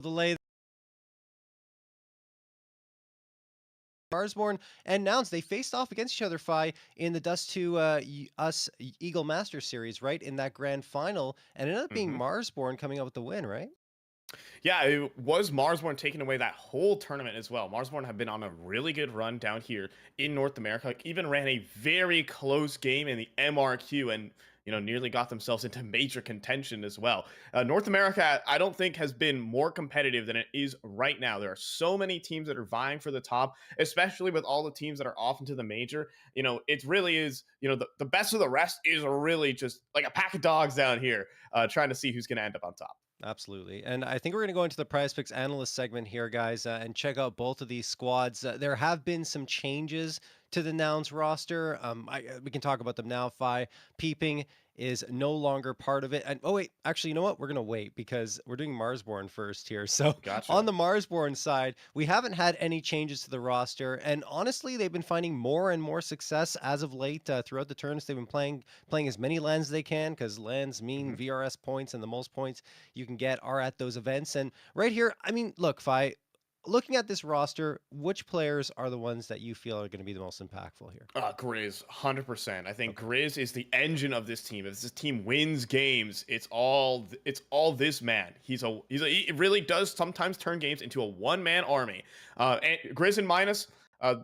delay. Marsborne and Nouns, they faced off against each other, in the Dust to Us Eagle Master Series, right? In that grand final. And it ended up being hmm Marsborne coming out with the win, right? Yeah, it was Marsborne taking away that whole tournament as well. Marsborne have been on a really good run down here in North America. Like, even ran a very close game in the MRQ and nearly got themselves into major contention as well. North America, I don't think has been more competitive than it is right now. There are so many teams that are vying for the top, especially with all the teams that are off into the major. It really is. The best of the rest is really just like a pack of dogs down here, trying to see who's going to end up on top. Absolutely. And I think we're going to go into the Prize Picks analyst segment here, guys, and check out both of these squads. There have been some changes to the Nouns roster. We can talk about them now. Peeping is no longer part of it. And oh, wait, actually, you know what? We're going to wait because we're doing Marsborne first here. So on Gotcha. the Marsborne side, we haven't had any changes to the roster. And honestly, they've been finding more and more success as of late throughout the tournaments. They've been playing as many lands as they can because lands mean Mhm. VRS points, and the most points you can get are at those events. And right here, I mean, look, Fi, looking at this roster, which players are the ones that you feel are going to be the most impactful here? Grizz, 100%. I think Okay. Grizz is the engine of this team. If this team wins games, it's all this man. He really does sometimes turn games into a one-man army. And Grizz and Minus,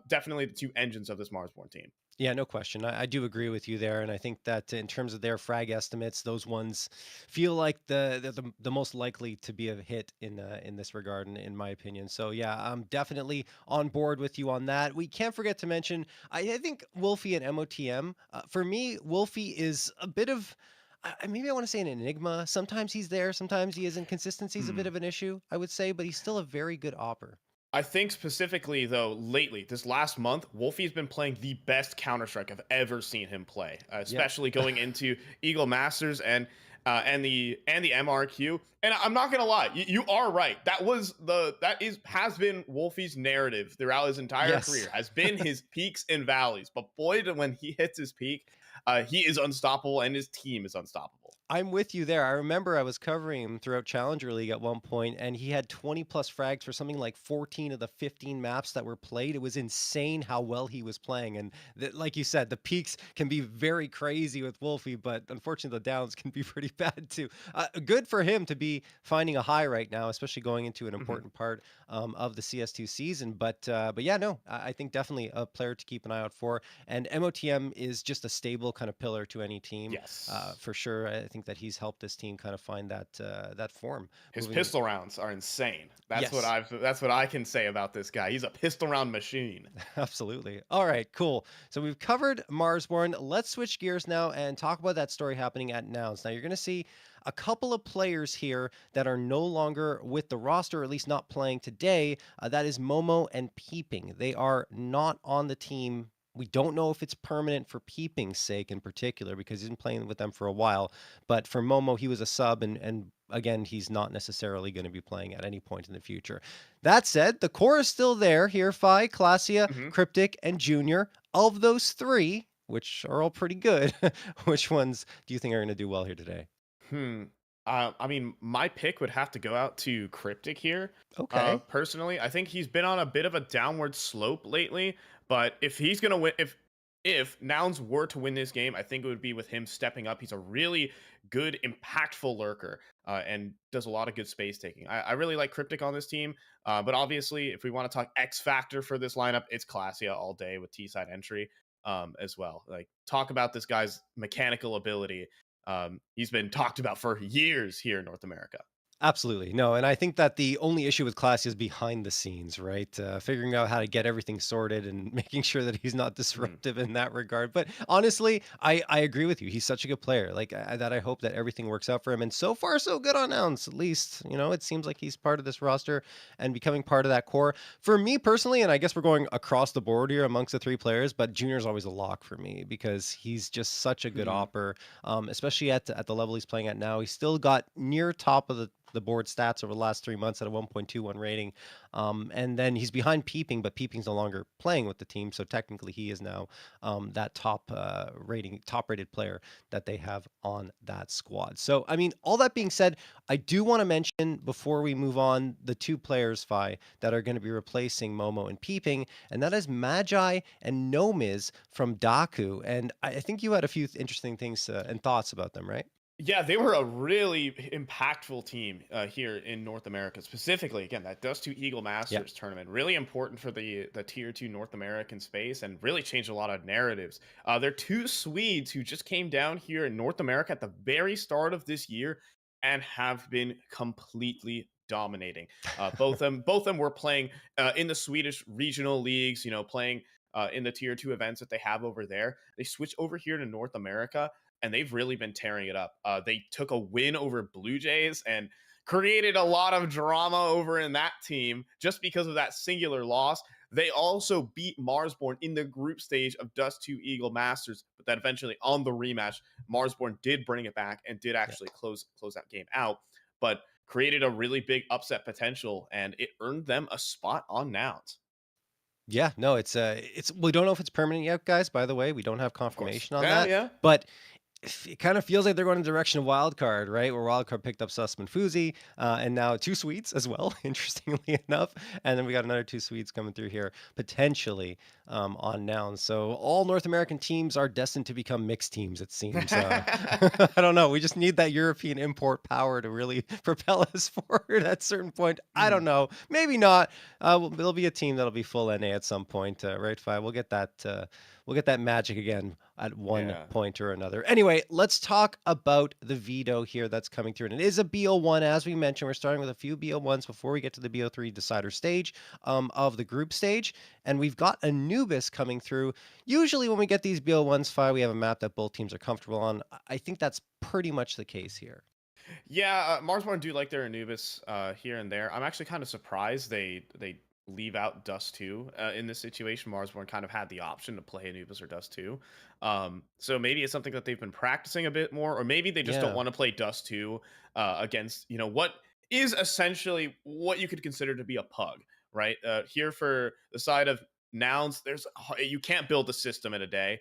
definitely the two engines of this Marsborn team. Yeah, no question. I do agree with you there, and I think that in terms of their frag estimates, those ones feel like the most likely to be a hit in this regard, in my opinion. So yeah, I'm definitely on board with you on that. We can't forget to mention, I think Wolfie and MOTM. For me, Wolfie is a bit of maybe I want to say an enigma. Sometimes he's there, sometimes he isn't. Consistency's a bit Hmm. of an issue, I would say, but he's still a very good opper. I think specifically though, lately, this last month, Wolfie's been playing the best Counter Strike I've ever seen him play, Yep. especially going into Eagle Masters and the MRQ. And I'm not gonna lie, you are right. That is has been Wolfie's narrative throughout his entire Yes. career, has been his peaks and valleys. But boy, when he hits his peak, he is unstoppable, and his team is unstoppable. I'm with you there. I remember I was covering him throughout Challenger League at one point, and he had 20 plus frags for something like 14 of the 15 maps that were played. It was insane how well he was playing. And like you said, the peaks can be very crazy with Wolfie, but unfortunately, the downs can be pretty bad too. Good for him to be finding a high right now, especially going into an Mhm. important part of the CS2 season. But yeah, no, I think definitely a player to keep an eye out for. And MOTM is just a stable kind of pillar to any team Yes. for sure. I think that he's helped this team kind of find that form His moving. pistol rounds are insane. Yes, That's what I can say about this guy. He's a pistol round machine. absolutely. All right, cool. So we've covered Marsborn. Let's switch gears now and talk about that story happening at Nouns. Now you're going to see a couple of players here that are no longer with the roster, or at least not playing today. That is Momo and Peeping. They are not on the team. We don't know if it's permanent for Peeping's sake in particular because he's been playing with them for a while. But for Momo, he was a sub, and again, he's not necessarily going to be playing at any point in the future. That said, the core is still there here. Phi, Classia, Mhm. Cryptic, and Junior. Of those three, which are all pretty good, which ones do you think are going to do well here today? Hmm. I mean, my pick would have to go out to Cryptic here. Okay. Personally, I think he's been on a bit of a downward slope lately. But if he's gonna win, if Nouns were to win this game, I think it would be with him stepping up. He's a really good, impactful lurker, and does a lot of good space taking. I really like Cryptic on this team. But obviously, if we want to talk X factor for this lineup, it's Classia all day with T side entry. As well. Like, talk about this guy's mechanical ability. He's been talked about for years here in North America. Absolutely. No, and I think that the only issue with Classy is behind the scenes, right? Figuring out how to get everything sorted and making sure that he's not Mhm. disruptive in that regard. But honestly, I agree with you. He's such a good player. Like that, I hope that everything works out for him. And so far, so good on Nouns. At least, it seems like he's part of this roster and becoming part of that core. For me personally, and I guess we're going across the board here amongst the three players, but Junior's always a lock for me because he's just such a good Mhm. opper, especially at the level he's playing at now. He's still got near top of the the board stats over the last 3 months at a 1.21 rating. And then he's behind Peeping, but Peeping's no longer playing with the team, so technically he is now that top rated player that they have on that squad. So I mean, all that being said, I do want to mention before we move on the two players, that are going to be replacing Momo and Peeping, and that is Magi and Nomiz from Daku. And I think you had a few interesting things and thoughts about them, right? Yeah, they were a really impactful team here in North America, specifically. Again, that Dust 2 Eagle Yeah. Masters tournament, really important for the Tier 2 North American space and really changed a lot of narratives. They're two Swedes who just came down here in North America at the very start of this year and have been completely dominating. Both of them were playing in the Swedish regional leagues, playing in the Tier 2 events that they have over there. They switched over here to North America and they've really been tearing it up. They took a win over Blue Jays and created a lot of drama over in that team just because of that singular loss. They also beat Marsborne in the group stage of Dust 2 Eagle Masters, but then eventually on the rematch, Marsborne did bring it back and did Yeah. actually close that game out, but created a really big upset potential, and it earned them a spot on Nouns. Yeah, no, it's we don't know if it's permanent yet, guys. By the way, we don't have Of course. confirmation on Yeah, that, yeah. but it kind of feels like they're going in the direction of wild card, right? Where wild card picked up Sussman Fuzi, and now two Swedes as well, interestingly enough. And then we got another two Swedes coming through here potentially on Nouns. So all North American teams are destined to become mixed teams, it seems. I don't know. We just need that European import power to really propel us forward at a certain point. I don't know. Maybe not. There'll be a team that'll be full NA at some point, right? Fi? We'll get that. We'll get that magic again at one Yeah. point or another. Anyway, let's talk about the veto here that's coming through. And it is a BO1, as we mentioned. We're starting with a few BO1s before we get to the BO3 decider stage of the group stage. And we've got Anubis coming through. Usually when we get these BO1s, we have a map that both teams are comfortable on. I think that's pretty much the case here. Yeah, Marsborne do like their Anubis here and there. I'm actually kind of surprised they leave out Dust 2 in this situation. Marsborne kind of had the option to play Anubis or Dust 2. So maybe it's something that they've been practicing a bit more, or maybe they just don't Yeah. want to play Dust 2 against, what is essentially what you could consider to be a pug, right? Here for the side of Nouns, you can't build a system in a day,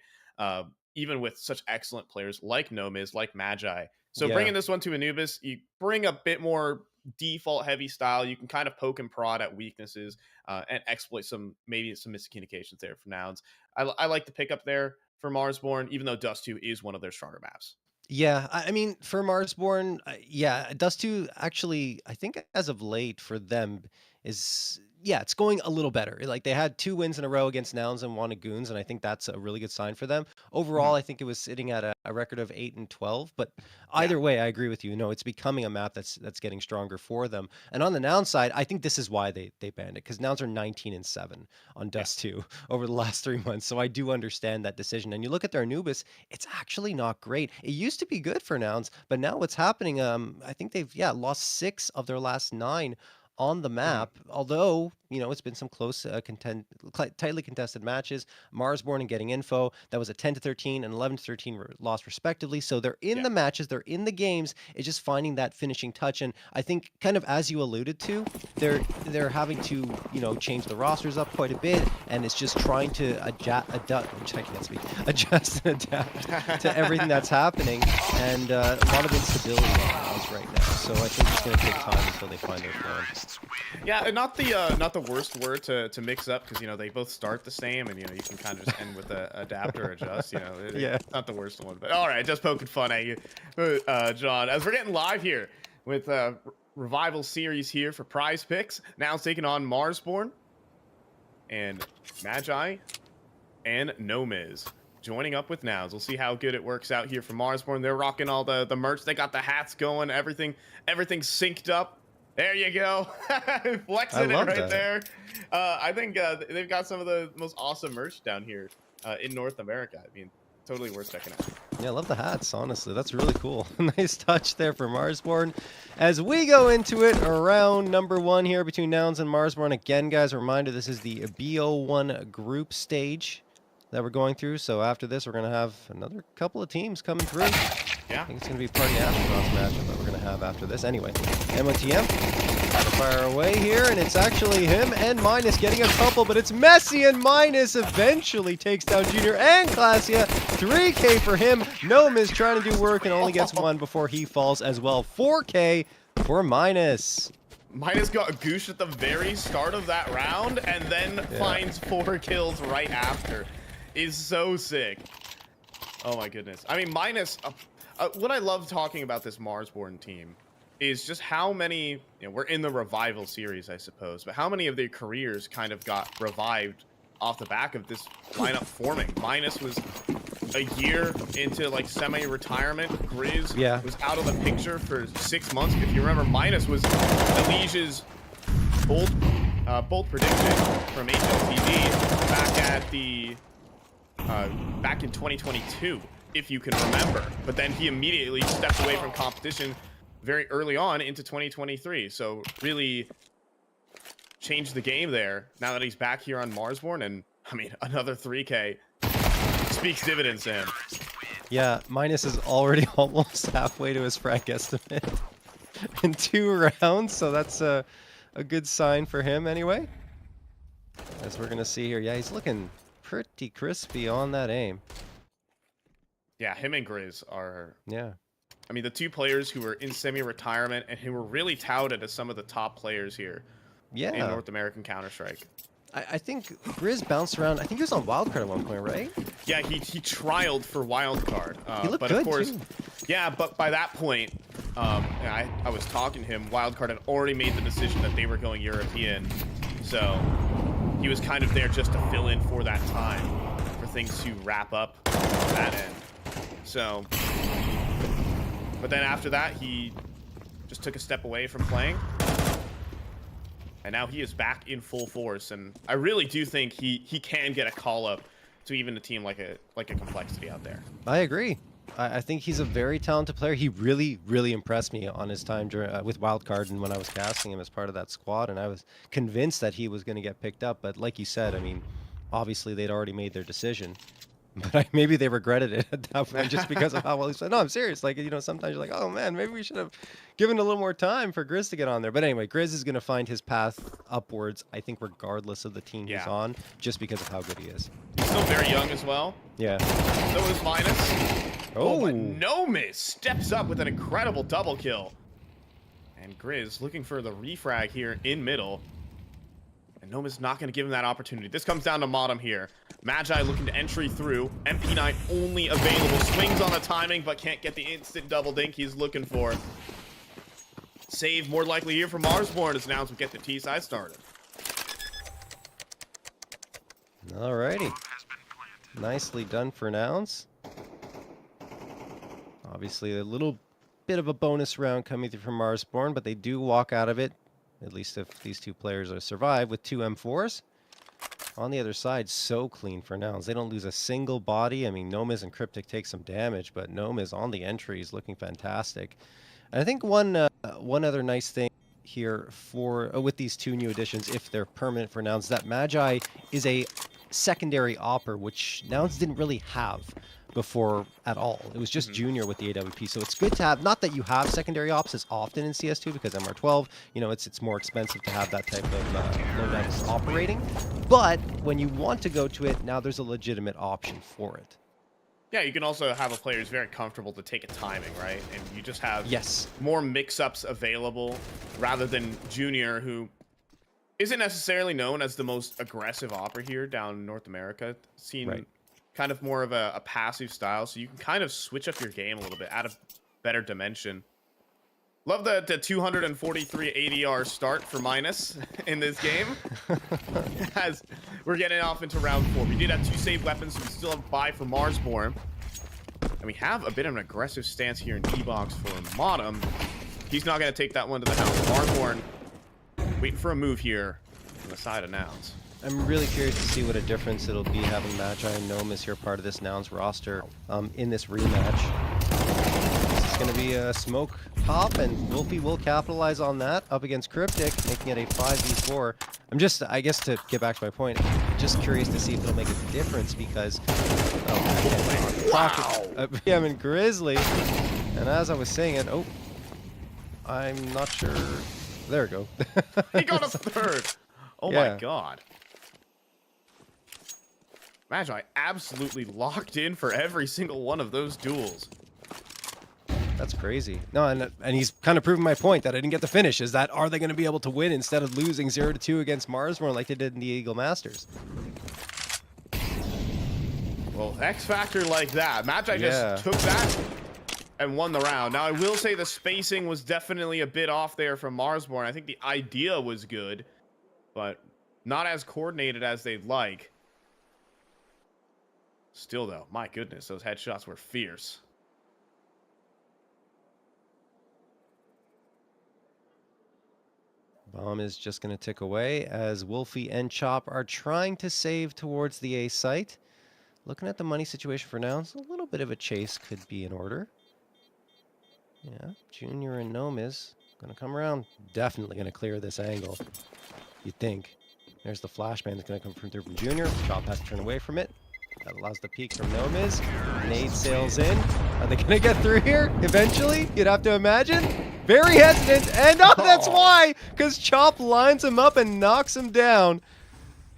even with such excellent players like Nomiz, like Magi. So Yeah. bringing this one to Anubis, you bring a bit more default heavy style. You can kind of poke and prod at weaknesses and exploit maybe some miscommunications there for Nouns. I like the pickup there for Marsborne, even though Dust 2 is one of their stronger maps. Yeah, I mean, for Marsborne, yeah, Dust 2 actually, I think as of late for them is, yeah, it's going a little better. Like they had two wins in a row against Nouns and Wannagoons, and I think that's a really good sign for them. Overall, Mhm. I think it was sitting at a record of 8-12, but Yeah. either way, I agree with you. No, it's becoming a map that's getting stronger for them. And on the Nouns side, I think this is why they banned it, because Nouns are 19-7 on Yeah. Dust 2 over the last 3 months. So I do understand that decision. And you look at their Anubis, it's actually not great. It used to be good for Nouns, but now what's happening? I think they've lost 6 of their last 9 on the Mhm. map. Although it's been some close, tightly contested matches. Marsborn and Getting Info, that was a 10-13 and 11-13 loss respectively. So they're in Yeah. the matches, they're in the games. It's just finding that finishing touch. And I think, kind of as you alluded to, they're having to change the rosters up quite a bit, and it's just trying to adjust. I can't speak. Adjust and adapt to everything that's happening, and a lot of instability on House right now. So I think it's going to take time until they find their form. Yeah, and not the worst word to mix up because they both start the same, and you can kind of just end with a adapt or adjust. Yeah. It's not the worst one, but all right, just poking fun at you, John. As we're getting live here with revival series here for Prize Picks, now it's taking on Marsborne and Magi and Nomiz joining up with Nouns. We'll see how good it works out here for Marsborne. They're rocking all the merch. They got the hats going. Everything's synced up. There you go. I Flexing it love right that. there. I think they've got some of the most awesome merch down here in North America. I mean, totally worth checking out. Yeah, I love the hats, honestly. That's really cool. Nice touch there for Marsborne. As we go into it, round number 1 here between Nouns and Marsborne. Again, guys, a reminder, this is the BO1 group stage that we're going through. So after this, we're going to have another couple of teams coming through. I Yeah. think it's going to be a party astronauts matchup that we're going to have after this. Anyway, MOTM, fire away here, and it's actually him and Minus getting a couple, but it's Messi, and Minus eventually takes down Junior and Classia. 3K for him. Gnome is trying to do work and only gets one before he falls as well. 4K for Minus. Minus got a goosh at the very start of that round and then finds 4 kills right after. Is so sick. Oh my goodness. I mean, Minus, what I love talking about this Marsborne team is just how many, you know, we're in the revival series, I suppose, but how many of their careers kind of got revived off the back of this lineup forming. Minus was a year into like semi-retirement. Grizz was out of the picture for 6 months. If you remember, Minus was Elige's bold prediction from HLTV back in 2022, if you can remember. But then he immediately stepped away from competition very early on into 2023. So really changed the game there now that he's back here on Marsborne. And I mean, another 3K speaks dividends to him. Yeah, Minus is already almost halfway to his frag estimate in 2 rounds, so that's a good sign for him anyway. As we're gonna see here, yeah, he's looking pretty crispy on that aim. Yeah, him and Grizz are. Yeah. I mean, the 2 players who were in semi-retirement and who were really touted as some of the top players here. Yeah. In North American Counter-Strike. I think Grizz bounced around. I think he was on Wildcard at one point, right? Yeah, he trialed for Wildcard. He looked but good, of course, too. Yeah, but by that point, I was talking to him. Wildcard had already made the decision that they were going European, so he was kind of there just to fill in for that time, for things to wrap up on that end. So, but then after that, he just took a step away from playing. And now he is back in full force, and I really do think he can get a call up to even a team like a Complexity out there. I agree. I think he's a very talented player. He really, really impressed me on his time with Wildcard and when I was casting him as part of that squad, and I was convinced that he was going to get picked up. But like you said, I mean, obviously they'd already made their decision. But maybe they regretted it at that point just because of how well he said. No, I'm serious. Like, you know, sometimes you're like, oh man, maybe we should have given a little more time for Grizz to get on there. But anyway, Grizz is going to find his path upwards, I think, regardless of the team he's on, just because of how good he is. He's still very young as well. Yeah. So is Minus. Oh, but no miss. Steps up with an incredible double kill. And Grizz looking for the refrag here in middle. And Noma's not going to give him that opportunity. This comes down to Modem here. Magi looking to entry through. MP9 only available. Swings on the timing, but can't get the instant double dink he's looking for. Save more likely here for Marsborne as Nouns will get the T side started. Alrighty. Nicely done for Nouns. Obviously a little bit of a bonus round coming through from Marsborne, but they do walk out of it, at least if these 2 players are survive, with 2 M4s. On the other side, so clean for Nouns. They don't lose a single body. I mean, Nomis and Cryptic take some damage, but Nomis on the entry is looking fantastic. And I think one other nice thing here for with these 2 new additions, if they're permanent for Nouns, that Magi is a secondary opper, which Nouns didn't really have before at all. It was just Junior with the AWP, so it's good to have. Not that you have secondary ops as often in CS2 because MR12, you know, it's more expensive to have that type of loadouts operating. But when you want to go to it, now there's a legitimate option for it. Yeah, you can also have a player who's very comfortable to take a timing, right? And you just have more mix-ups available rather than Junior, who isn't necessarily known as the most aggressive opera here down in North America. Seen kind of more of a passive style, so you can kind of switch up your game a little bit, add a better dimension. Love the 243 ADR start for Minus in this game. As we're getting off into round 4. We did have 2 saved weapons, so we still have 5 for Marsborne. And we have a bit of an aggressive stance here in D-Box for Modem. He's not going to take that one to the house. Marsborne waiting for a move here on the side of Nouns. I'm really curious to see what a difference it'll be having Magi and Nomis here part of this Nouns roster in this rematch. This is going to be a smoke pop, and Wolfie will capitalize on that up against Cryptic, making it a 5v4. I'm just, I guess to get back to my point, just curious to see if it'll make a difference because PM and Grizzly, and as I was saying it, I'm not sure. There we go. He got a third. Oh my Yeah. god. Magi absolutely locked in for every single one of those duels. That's crazy. No, and he's kind of proven my point that I didn't get the finish. Is that are they going to be able to win instead of losing 0-2 against Marsborne like they did in the Eagle Masters? Well, X factor like that. Magi just took that and won the round. Now, I will say the spacing was definitely a bit off there from Marsborne. I think the idea was good, but not as coordinated as they'd like. Still, though, my goodness, those headshots were fierce. Bomb is just going to tick away as Wolfie and Chop are trying to save towards the A site. Looking at the money situation for Nouns, a little bit of a chase could be in order. Yeah, Junior and Gnome is going to come around. Definitely going to clear this angle, you'd think. There's the flashbang that's going to come through from Junior. Chop has to turn away from it. That allows the peek from Gnome is. Nade sails in. Are they going to get through here eventually? You'd have to imagine. Very hesitant, and that's why! Because Chop lines him up and knocks him down.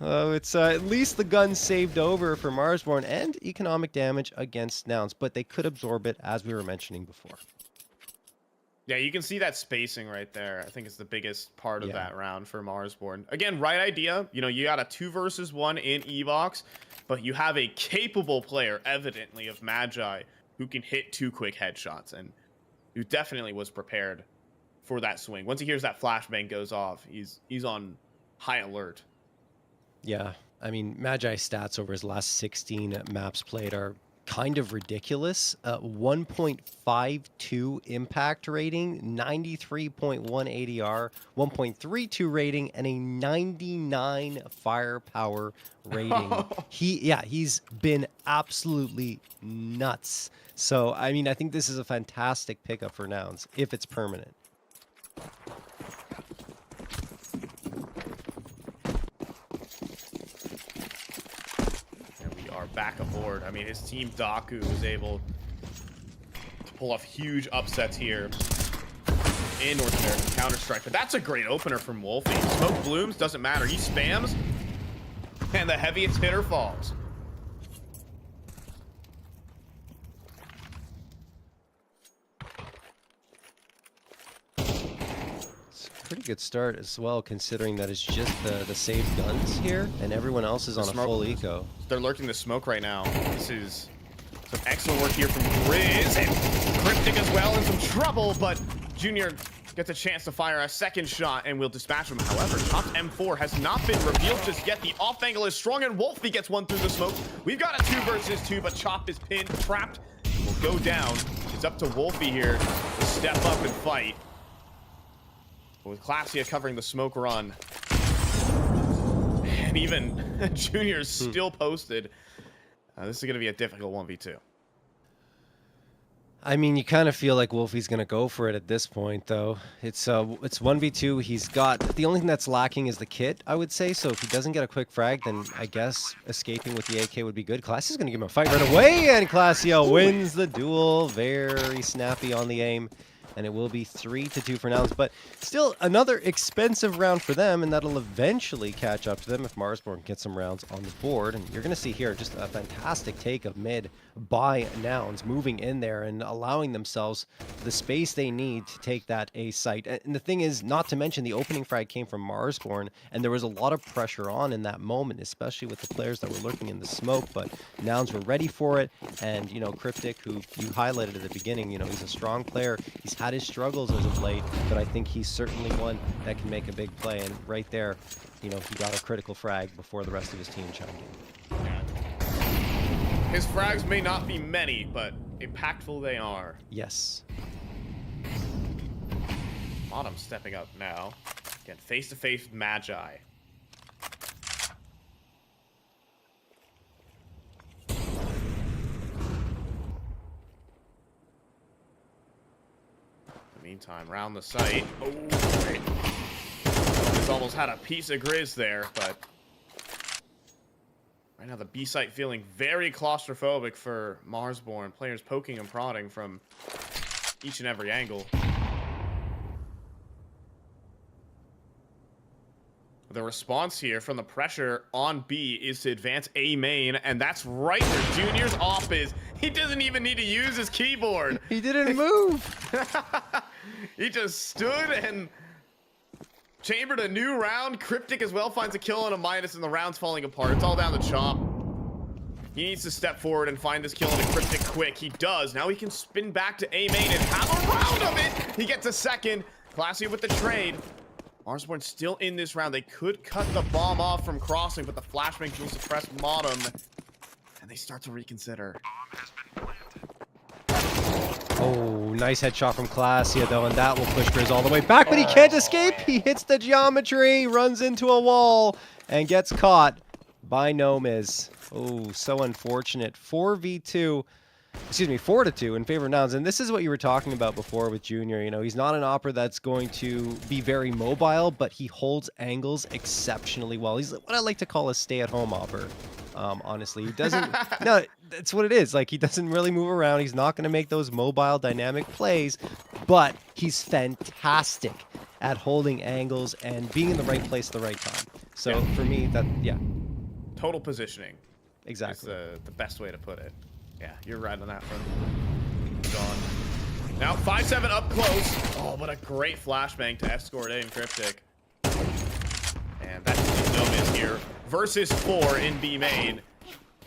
It's at least the gun saved over for Marsborne and economic damage against Nouns, but they could absorb it, as we were mentioning before. Yeah, you can see that spacing right there. I think it's the biggest part of that round for Marsborne. Again, right idea. You know, you got a 2 versus 1 in E-Box, but you have a capable player, evidently, of Magi, who can hit 2 quick headshots, and who definitely was prepared for that swing. Once he hears that flashbang goes off, he's on high alert. Yeah, I mean, Magi's stats over his last 16 maps played are kind of ridiculous. 1.52 impact rating, 93.1 ADR, 1.32 rating, and a 99 firepower rating. He's been absolutely nuts. So, I mean, I think this is a fantastic pickup for Nouns, if it's permanent. Back aboard. I mean, his team Daku was able to pull off huge upsets here in North American Counter-Strike, but that's a great opener from Wolfie. Smoke blooms, doesn't matter. He spams, and the heaviest hitter falls. Pretty good start as well, considering that it's just the saved guns here, and everyone else is on a full eco. They're lurking the smoke right now. This is some excellent work here from Grizz, and Cryptic as well in some trouble, but Junior gets a chance to fire a second shot and will dispatch him. However, Chop's M4 has not been revealed just yet. The off angle is strong, and Wolfie gets one through the smoke. We've got a 2 versus 2, but Chop is pinned, trapped, will go down. It's up to Wolfie here to step up and fight. With Classia covering the smoke run. And even Junior's still posted. This is going to be a difficult 1v2. I mean, you kind of feel like Wolfie's going to go for it at this point, though. It's 1v2. He's got... The only thing that's lacking is the kit, I would say. So if he doesn't get a quick frag, then I guess escaping with the AK would be good. Classia's going to give him a fight right away, and Classia wins the duel. Very snappy on the aim. And it will be 3-2 for Nouns, but still another expensive round for them, and that'll eventually catch up to them if Marsborne gets some rounds on the board. And you're going to see here just a fantastic take of mid by Nouns, moving in there and allowing themselves the space they need to take that A site. And the thing is, not to mention the opening frag came from Marsborne, and there was a lot of pressure on in that moment, especially with the players that were lurking in the smoke, but Nouns were ready for it. And, you know, Cryptic, who you highlighted at the beginning, you know, he's a strong player. He's had his struggles as of late, but I think he's certainly one that can make a big play. And right there, you know, he got a critical frag before the rest of his team chimed in. His frags may not be many, but impactful they are. Yes. Autumn stepping up now. Again, face-to-face with Magi. Meantime, round the site. Oh, great. This almost had a piece of Grizz there, but right now the B site feeling very claustrophobic for Marsborne. Players poking and prodding from each and every angle. the response here from the pressure on B is to advance A main, and that's right where Junior's off is. He doesn't even need to use his keyboard. He didn't move. He just stood and chambered a new round. Cryptic as well finds a kill and a minus, and the round's falling apart. It's all down to Chop. He needs to step forward and find this kill into Cryptic quick. He does. Now he can spin back to A main and have a round of it. He gets a second. Classy with the trade. Marsborne still in this round. They could cut the bomb off from crossing, but the flashbang will suppress bottom. And they start to reconsider. Oh, nice headshot from Classia, though, and that will push Grizz all the way back, but he can't escape. He hits the geometry, runs into a wall, and gets caught by Nomiz. Oh, so unfortunate. 4v2. Excuse me, 4-2 in favor of Nouns. And this is what you were talking about before with Junior. You know, he's not an opera that's going to be very mobile, but he holds angles exceptionally well. He's what I like to call a stay-at-home opera. Honestly, he doesn't. No, that's what it is. Like, he doesn't really move around. He's not going to make those mobile, dynamic plays, but he's fantastic at holding angles and being in the right place at the right time. So for me, that Total positioning. exactly. Is the best way to put it. Yeah, you're right on that front. Gone. Now 5-7 up close. Oh, what a great flashbang to escort in Cryptic. And that's Nomiz here versus 4 in B main.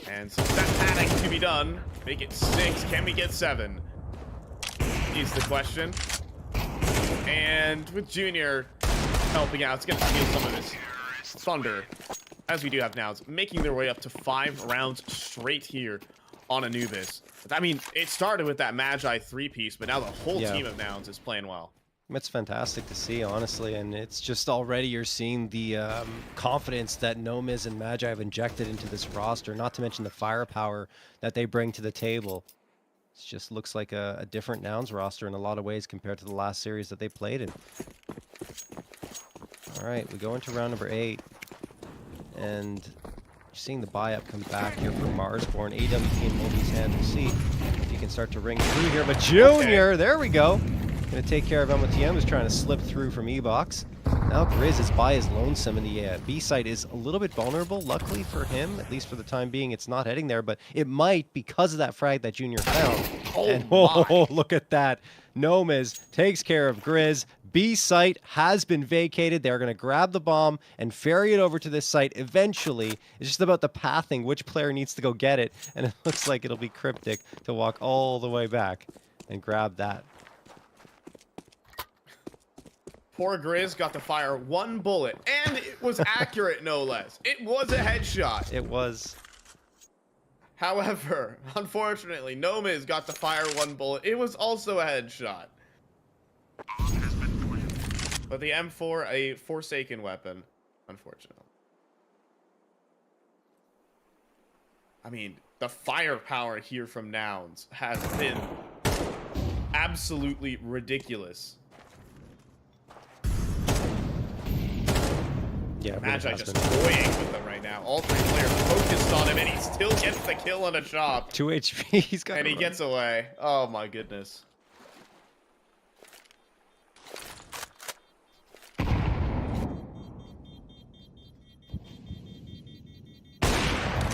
And some set panic to be done. Make it 6. Can we get 7? Is the question. And with Junior helping out, it's going to steal some of his thunder. As we do have Nouns, making their way up to 5 rounds straight here on Anubis. I mean, it started with that Magi 3-piece, but now the whole team of Nouns is playing well. It's fantastic to see, honestly, and it's just already you're seeing the confidence that Nomiz and Magi have injected into this roster, not to mention the firepower that they bring to the table. It just looks like a different Nouns roster in a lot of ways compared to the last series that they played in. All right, we go into round number 8, and seeing the buy-up come back here for Marsborne. AWP in Moby's hand. We'll see if he can start to ring through here. But Junior, there we go. Going to take care of MOTM, who's trying to slip through from E-Box. Now Grizz is by his lonesome, and the B site is a little bit vulnerable. Luckily for him, at least for the time being, it's not heading there, but it might because of that frag that Junior found. Oh, look at that. Nomiz takes care of Grizz. B site has been vacated. They're going to grab the bomb and ferry it over to this site eventually. It's just about the pathing, which player needs to go get it, and it looks like it'll be Cryptic to walk all the way back and grab that. Poor Grizz got to fire 1 bullet, and it was accurate, no less. It was a headshot. It was. However, unfortunately, Nomiz got to fire 1 bullet. It was also a headshot. But the M4, a Forsaken weapon, unfortunately. I mean, the firepower here from Nouns has been absolutely ridiculous. Yeah, Magi just toying with them right now. All 3 players focused on him, and he still gets the kill on a chop. 2 HP. He's got. And he gets away. Oh my goodness.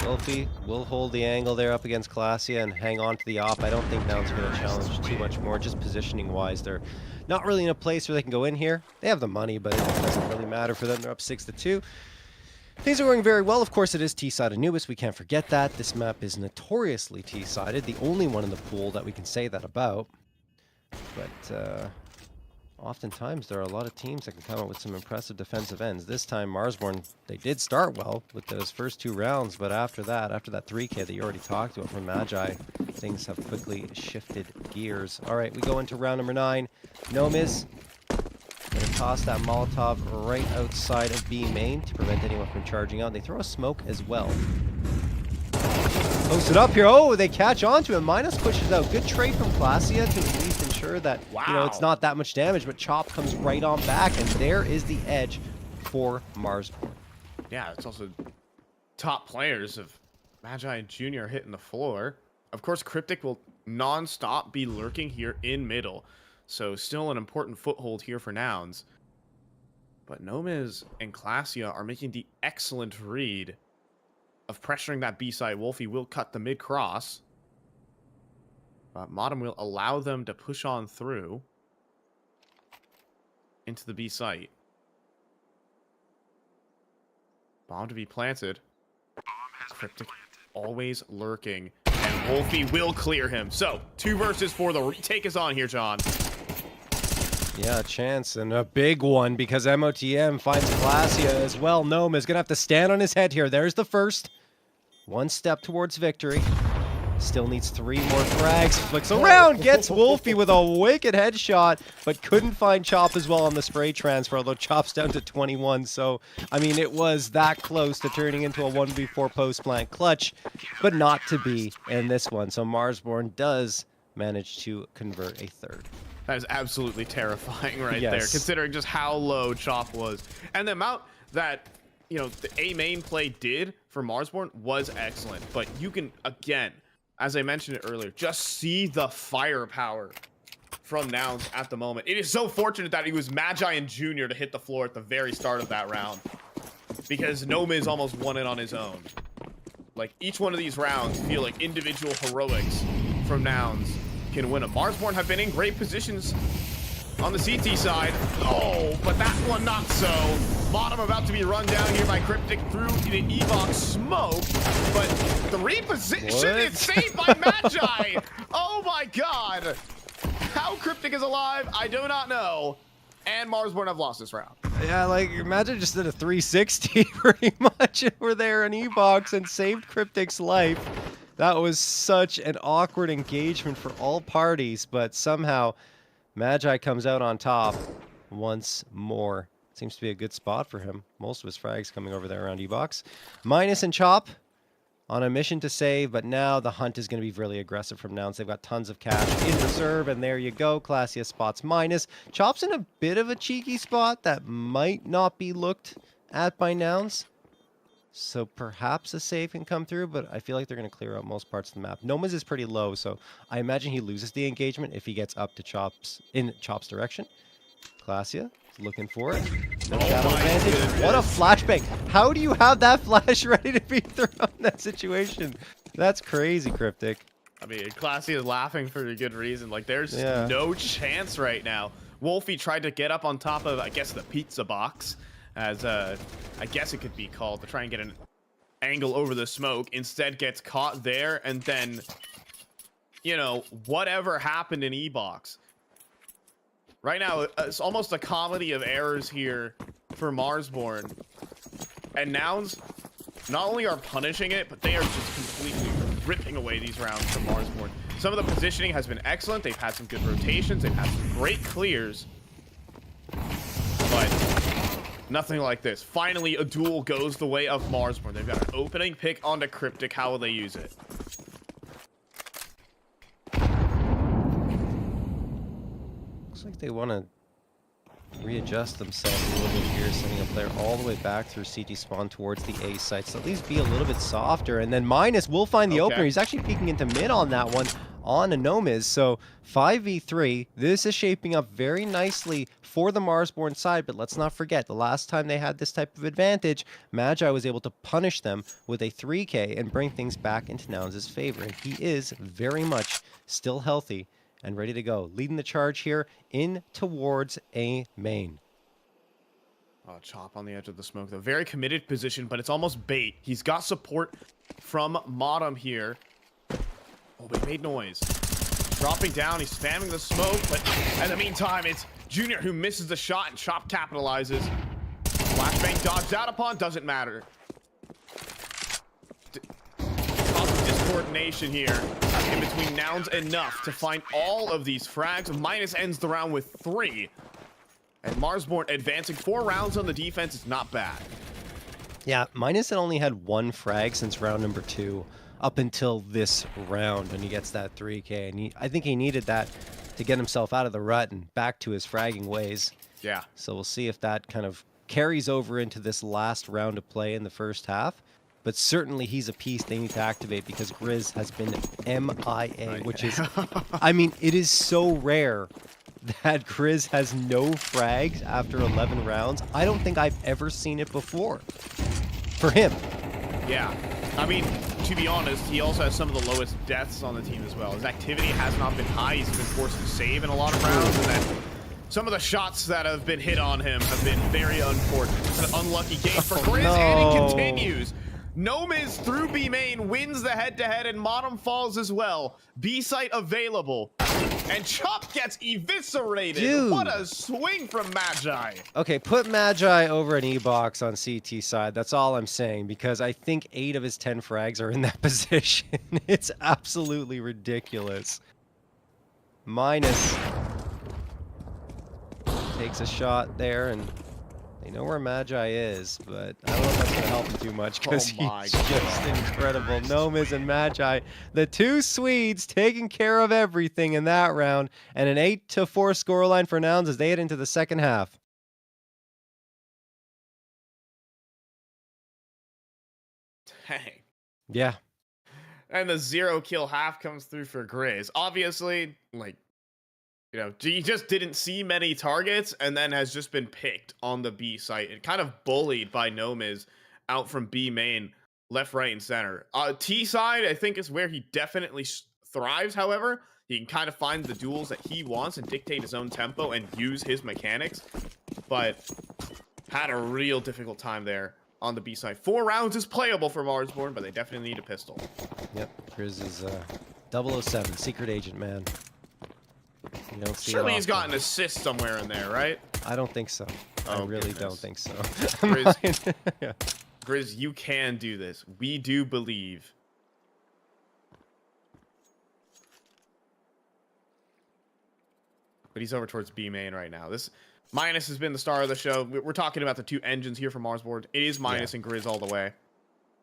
Wilfie will hold the angle there up against Classia and hang on to the op. I don't think Nouns are going to challenge too much more, just positioning-wise. They're not really in a place where they can go in here. They have the money, but it doesn't really matter for them. They're up 6-2. Things are going very well. Of course, it is T-side Anubis. We can't forget that. This map is notoriously T-sided, the only one in the pool that we can say that about. But oftentimes, there are a lot of teams that can come up with some impressive defensive ends. This time, Marsborne, they did start well with those first 2 rounds, but after that 3K that you already talked about from Magi, things have quickly shifted gears. All right, we go into round number 9. Nomiz going to toss that Molotov right outside of B main to prevent anyone from charging out. They throw a smoke as well. Posted up here. Oh, they catch onto him. Minus pushes out. Good trade from Classia to at least ensure that, you know, it's not that much damage, but Chop comes right on back, and there is the edge for Marsborne. Yeah, it's also top players of Magi and Junior hitting the floor. Of course, Cryptic will non-stop be lurking here in middle. So still an important foothold here for Nouns. But Nomiz and Classia are making the excellent read of pressuring that B side. Wolfie will cut the mid cross. But Modem will allow them to push on through into the B site. Bomb to be planted. Cryptic always lurking. And Wolfie will clear him. So, 2 versus 4. The retake is on here, John. Yeah, a chance, and a big one, because MOTM finds Classia as well. Gnome is going to have to stand on his head here. There's the first. 1 step towards victory. Still needs 3 more frags. Flicks around, gets Wolfie with a wicked headshot, but couldn't find Chop as well on the spray transfer, although Chop's down to 21. So, I mean, it was that close to turning into a 1v4 post-plant clutch, but not to be in this one. So Marsborne does manage to convert a 3rd. That is absolutely terrifying right Yes. there, considering just how low Chop was. And the amount that, you know, the A main play did for Marsborne was excellent. But you can, again, as I mentioned it earlier, just see the firepower from Nouns at the moment. It is so fortunate that he was Magi and Junior to hit the floor at the very start of that round, because Nomiz almost won it on his own. Like, each one of these rounds feel like individual heroics from Nouns can win them. Marsborne have been in great positions on the CT side. Oh, but that one not so. Bottom about to be run down here by Cryptic through the Evox smoke, but the reposition is saved by Magi. Oh my god. How Cryptic is alive, I do not know. And Marsborne have lost this round. Yeah, like, imagine just did a 360 pretty much over there in Evox and saved Cryptic's life. That was such an awkward engagement for all parties, but somehow Magi comes out on top once more. Seems to be a good spot for him. Most of his frags coming over there around Evox. Minus and Chop on a mission to save, but now the hunt is going to be really aggressive from Nouns. They've got tons of cash in reserve, and there you go. Classia spots Minus. Chop's in a bit of a cheeky spot that might not be looked at by Nouns. So perhaps a save can come through, but I feel like they're going to clear out most parts of the map. Noma's is pretty low, so I imagine he loses the engagement if he gets up to Chop's direction. Classia is looking for it. No shadow advantage. Goodness. What a flashbang. How do you have that flash ready to be thrown in that situation? That's crazy, Cryptic. I mean, Classy is laughing for a good reason. Like, there's Yeah. no chance right now. Wolfie tried to get up on top of, I guess, the pizza box, as I guess it could be called, to try and get an angle over the smoke. Instead gets caught there, and then, you know, whatever happened in E-Box. Right now, it's almost a comedy of errors here for Marsborne. And Nouns not only are punishing it, but they are just completely ripping away these rounds from Marsborne. Some of the positioning has been excellent. They've had some good rotations. They've had some great clears. But nothing like this. Finally, a duel goes the way of Marsborne. They've got an opening pick onto Cryptic. How will they use it? Looks like they want to readjust themselves a little bit here, sending a player all the way back through CT spawn towards the A site. So at least be a little bit softer. And then Minus will find the opener. He's actually peeking into mid on that one on a Nomiz. So 5v3. This is shaping up very nicely for the Marsborne side. But let's not forget, the last time they had this type of advantage, Magi was able to punish them with a 3K and bring things back into Nouns' favor. And he is very much still healthy and ready to go. Leading the charge here in towards A main. Oh, Chop on the edge of the smoke, though. Very committed position, but it's almost bait. He's got support from Modem here. Oh, but he made noise. Dropping down, he's spamming the smoke, but in the meantime, it's Junior who misses the shot, and Chop capitalizes. Flashbang dodged out upon, doesn't matter. Discoordination here in between Nouns enough to find all of these frags. Minus ends the round with 3. And Marsborne advancing 4 rounds on the defense is not bad. Yeah, Minus had only had 1 frag since round number 2 up until this round when he gets that 3K. And I think he needed that to get himself out of the rut and back to his fragging ways. Yeah. So we'll see if that kind of carries over into this last round of play in the first half. But certainly he's a piece they need to activate because Grizz has been MIA, which is, I mean, it is so rare that Grizz has no frags after 11 rounds. I don't think I've ever seen it before for him. Yeah. I mean, to be honest, he also has some of the lowest deaths on the team as well. His activity has not been high. He's been forced to save in a lot of rounds, and then some of the shots that have been hit on him have been very unfortunate. It's an unlucky game for Grizz, and it continues. Nomiz through B main wins the head-to-head, and Modem falls as well. B site available. And Chop gets eviscerated. Dude. What a swing from Magi. Okay, put Magi over an E-box on CT side. That's all I'm saying, because I think 8 of his 10 frags are in that position. It's absolutely ridiculous. Minus takes a shot there, and they know where Magi is, but I don't know if that's going to help him too much, because he's just incredible. Nomiz and Magi, the two Swedes taking care of everything in that round, and an 8-4 scoreline for Nouns as they head into the second half. Dang. Yeah. And the 0 kill half comes through for Grizz. Obviously, like, you know, he just didn't see many targets and then has just been picked on the B site and kind of bullied by Nomiz out from B main, left, right, and center. T side, I think, is where he definitely thrives. However, he can kind of find the duels that he wants and dictate his own tempo and use his mechanics, but had a real difficult time there on the B side. 4 rounds is playable for Marsborne, but they definitely need a pistol. Yep, Grizz is 007, secret agent, man. You don't see Surely he's got an assist somewhere in there, right? I don't think so. I really goodness. don't think so. Grizz, yeah. Grizz, you can do this. We do believe. But he's over towards B main right now. This Minus has been the star of the show. We're talking about the 2 engines here from Marsborne. It is Minus and Grizz all the way.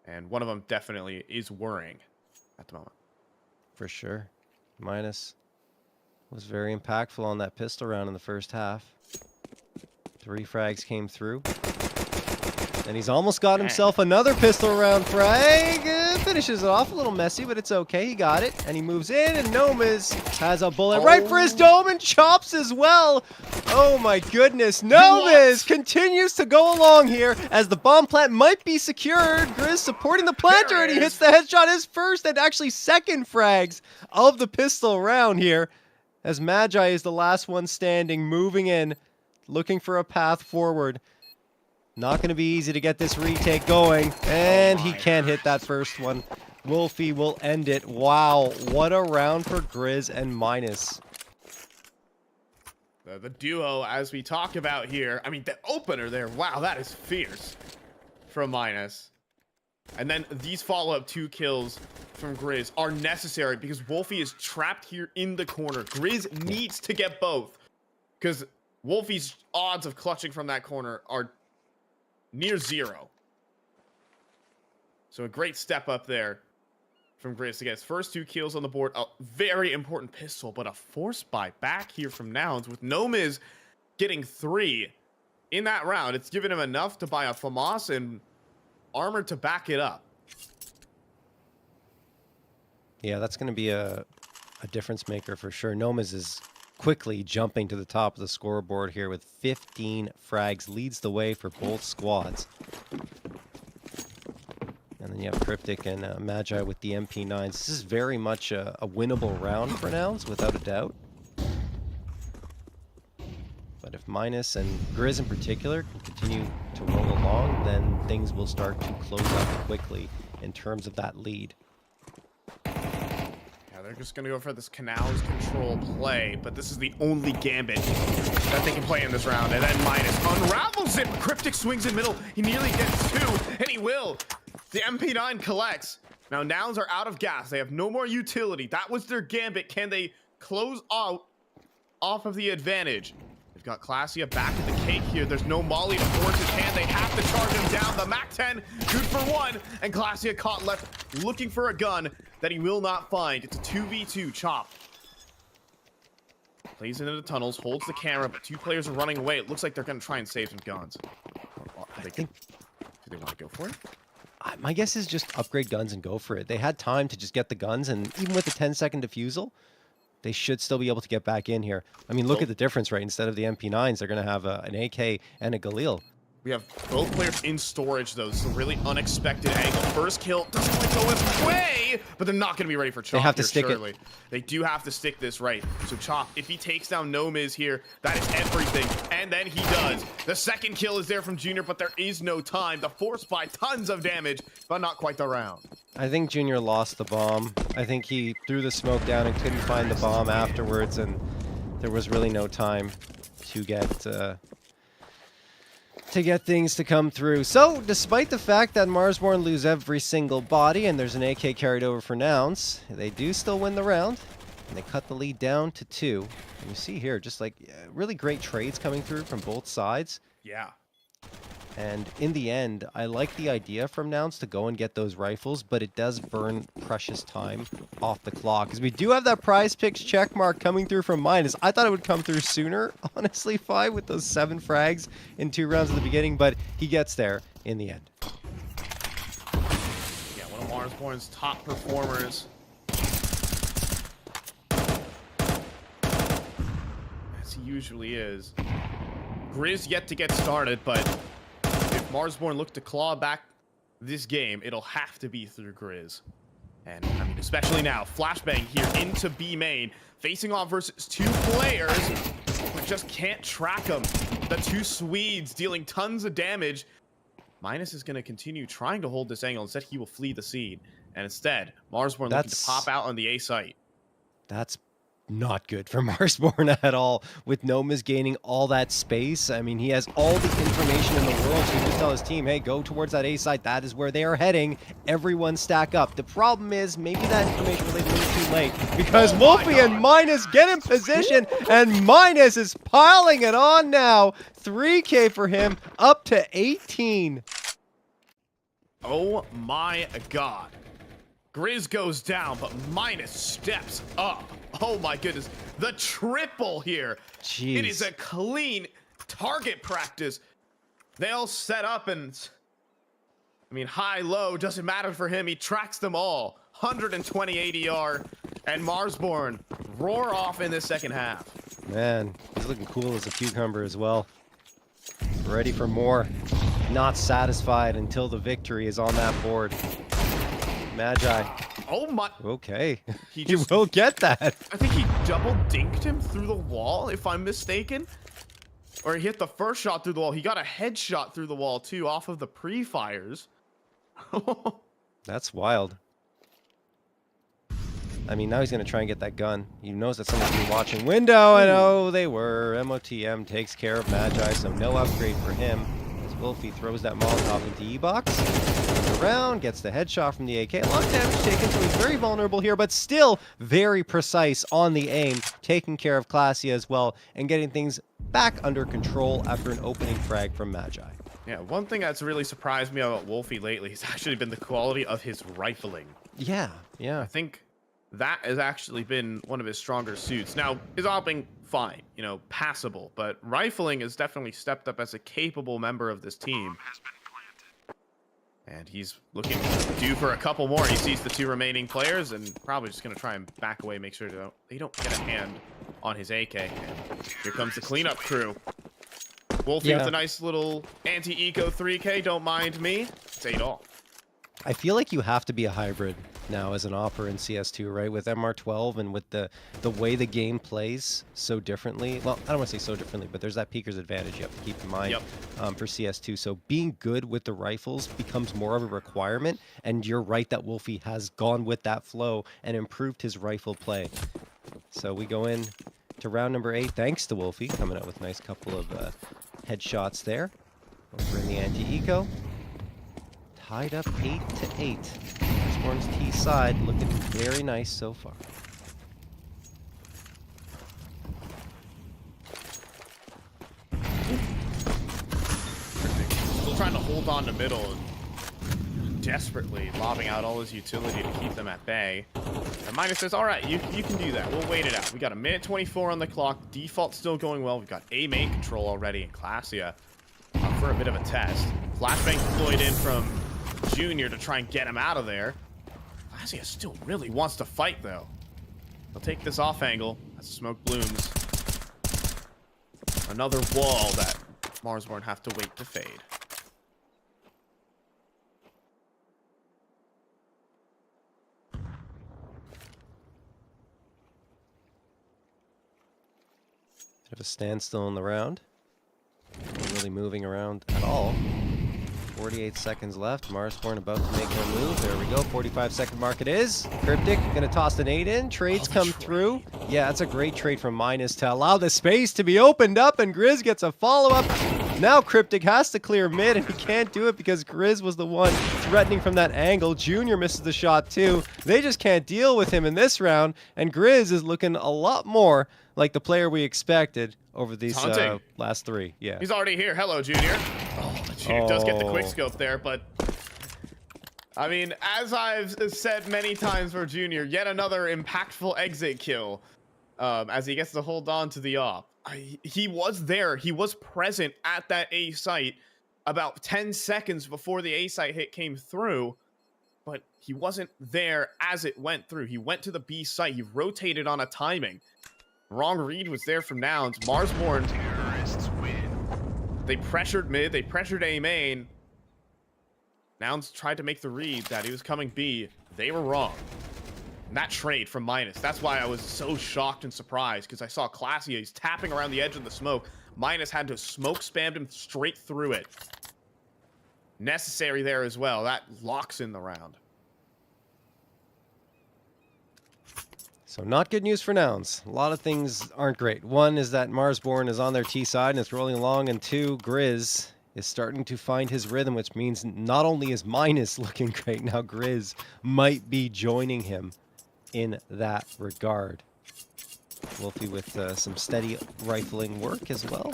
And one of them definitely is worrying at the moment. For sure. Minus was very impactful on that pistol round in the first half. 3 frags came through. And he's almost got himself another pistol round frag. Finishes it off a little messy, but it's okay. He got it. And he moves in, and Nomiz has a bullet right for his dome and chops as well. Oh my goodness. Nomiz continues to go along here as the bomb plant might be secured. Grizz supporting the planter, and he hits the headshot, his first and actually second frags of the pistol round here. As Magi is the last one standing, moving in, looking for a path forward. Not going to be easy to get this retake going, and he can't hit that first one. Wolfie will end it. Wow, what a round for Grizz and Minus. The duo, as we talk about here, I mean, the opener there, wow, that is fierce from Minus. And then these follow-up 2 kills from Grizz are necessary because Wolfie is trapped here in the corner. Grizz needs to get both because Wolfie's odds of clutching from that corner are near 0. So a great step up there from Grizz to get his first 2 kills on the board. A very important pistol, but a force buy back here from Nouns with Nomiz getting 3 in that round. It's given him enough to buy a FAMAS and armor to back it up. Yeah, that's going to be a difference maker for sure. Nomiz is quickly jumping to the top of the scoreboard here with 15 frags. Leads the way for both squads. And then you have Cryptic and Magi with the MP9s. This is very much a winnable round for Nouns, without a doubt. But if Minus and Grizz in particular can continue to roll along, then things will start to close up quickly in terms of that lead. Yeah, they're just going to go for this Canals control play, but this is the only gambit that they can play in this round. And then Minus unravels it. Cryptic swings in middle. He nearly gets 2, and he will. The MP9 collects. Now, Nouns are out of gas. They have no more utility. That was their gambit. Can they close out off of the advantage? They've got Classia back at the cake here. There's no Molly to force his hand. They have to charge him down. The MAC-10, good for 1. And Classia caught left looking for a gun that he will not find. It's a 2v2 Chop. Plays into the tunnels, holds the camera, but 2 players are running away. It looks like they're going to try and save some guns. Do they want to go for it? My guess is just upgrade guns and go for it. They had time to just get the guns, and even with the 10-second defusal, they should still be able to get back in here. I mean, look at the difference, right? Instead of the MP9s, they're going to have an AK and a Galil. We have both players in storage, though. It's a really unexpected angle. First kill doesn't quite go his way, but they're not going to be ready for Chop. They have to here, stick surely. it. They do have to stick this right. So Chop, if he takes down Nomiz here, that is everything. And then he does. The second kill is there from Junior, but there is no time. The force by tons of damage, but not quite the round. I think Junior lost the bomb. I think he threw the smoke down and couldn't find the bomb afterwards, and there was really no time to get things to come through. So, despite the fact that Marsborne lose every single body and there's an AK carried over for Nouns, they do still win the round, and they cut the lead down to 2. And you see here, just like really great trades coming through from both sides. Yeah. And in the end, I like the idea from Nouns to go and get those rifles, but it does burn precious time off the clock. Because we do have that Prizepicks check mark coming through from Minus. I thought it would come through sooner, honestly, 5 with those 7 frags in 2 rounds at the beginning, but he gets there in the end. Yeah, one of Marsborne's top performers. As he usually is. Grizz yet to get started, but if Marsborne look to claw back this game, it'll have to be through Grizz. And, I mean, especially now, flashbang here into B main, facing off versus 2 players, but just can't track them. The 2 Swedes dealing tons of damage. Minus is going to continue trying to hold this angle. Instead, he will flee the scene. And instead, Marsborne looking to pop out on the A site. That's not good for Marsborne at all, with Nomiz gaining all that space. I mean, he has all the information in the world, so he can just tell his team, hey, go towards that A site. That is where they are heading. Everyone stack up. The problem is, maybe that information related a little too late, because Wolfie and Minus get in position, and Minus is piling it on now. 3K for him, up to 18. Oh my god. Grizz goes down, but Minus steps up. Oh my goodness. The triple here. Jeez. It is a clean target practice. They all set up and, I mean, high, low, doesn't matter for him. He tracks them all. 120 ADR, and Marsborne roar off in the second half. Man, he's looking cool as a cucumber as well. Ready for more. Not satisfied until the victory is on that board. Magi. Oh my. Okay. He He will get that. I think he double dinked him through the wall, if I'm mistaken. Or he hit the first shot through the wall. He got a headshot through the wall, too, off of the pre-fires. That's wild. I mean, now he's going to try and get that gun. He knows that someone's been watching window, and oh, they were. MOTM takes care of Magi, so no upgrade for him. As Wolfie throws that Molotov into E-Box. Turns around, gets the headshot from the AK. A lot of damage taken, so he's very vulnerable here, but still very precise on the aim, taking care of Classy as well, and getting things back under control after an opening frag from Magi. Yeah, one thing that's really surprised me about Wolfie lately has actually been the quality of his rifling. Yeah. I think that has actually been one of his stronger suits. Now, his opping, fine, you know, passable, but rifling has definitely stepped up as a capable member of this team. And he's looking due for a couple more. He sees the 2 remaining players and probably just going to try and back away, make sure they don't get a hand on his AK. And here comes the cleanup crew. Wolfie with a nice little anti-eco 3K, don't mind me. It's 8 all. I feel like you have to be a hybrid now as an opper in CS2, right? With MR12 and with the way the game plays so differently. Well, I don't want to say so differently, but there's that peeker's advantage you have to keep in mind for CS2. So being good with the rifles becomes more of a requirement. And you're right that Wolfie has gone with that flow and improved his rifle play. So we go in to round number 8, thanks to Wolfie, coming out with a nice couple of headshots there. Over in the anti-eco. Tied up 8-8. Marsborne's T side looking very nice so far. Still trying to hold on to middle and desperately lobbing out all his utility to keep them at bay. And Minus says, all right, you can do that. We'll wait it out. We got a minute 24 on the clock. Default still going well. We've got A main control already in Classia for a bit of a test. Flashbang deployed in from Junior to try and get him out of there. Classia still really wants to fight, though. They'll take this off angle as smoke blooms. Another wall that Marsborne have to wait to fade. Bit of a standstill in the round. Not really moving around at all. 48 seconds left. Marsborne about to make their move. There we go. 45-second mark it is. Cryptic gonna toss an 8 in. Trades come through. Yeah, that's a great trade from Minus to allow the space to be opened up, and Grizz gets a follow-up. Now Cryptic has to clear mid, and he can't do it because Grizz was the one threatening from that angle. Junior misses the shot too. They just can't deal with him in this round, and Grizz is looking a lot more like the player we expected over these last 3. Yeah. He's already here. Hello, Junior. Oh, the Junior does get the quick scope there, but I mean, as I've said many times for Junior, yet another impactful exit kill as he gets to hold on to the op. He was there. He was present at that A site about 10 seconds before the A site hit came through, but he wasn't there as it went through. He went to the B site. He rotated on a timing. Wrong read was there from Nouns. Marsborne, they pressured mid. They pressured A main. Nouns tried to make the read that he was coming B. They were wrong. And that trade from Minus, that's why I was so shocked and surprised, because I saw Classy, he's tapping around the edge of the smoke. Minus had to smoke spam him straight through it. Necessary there as well. That locks in the round. So not good news for Nouns. A lot of things aren't great. One is that Marsborne is on their T side and it's rolling along, and 2, Grizz is starting to find his rhythm, which means not only is Minus looking great, now Grizz might be joining him in that regard. Wolfie with some steady rifling work as well.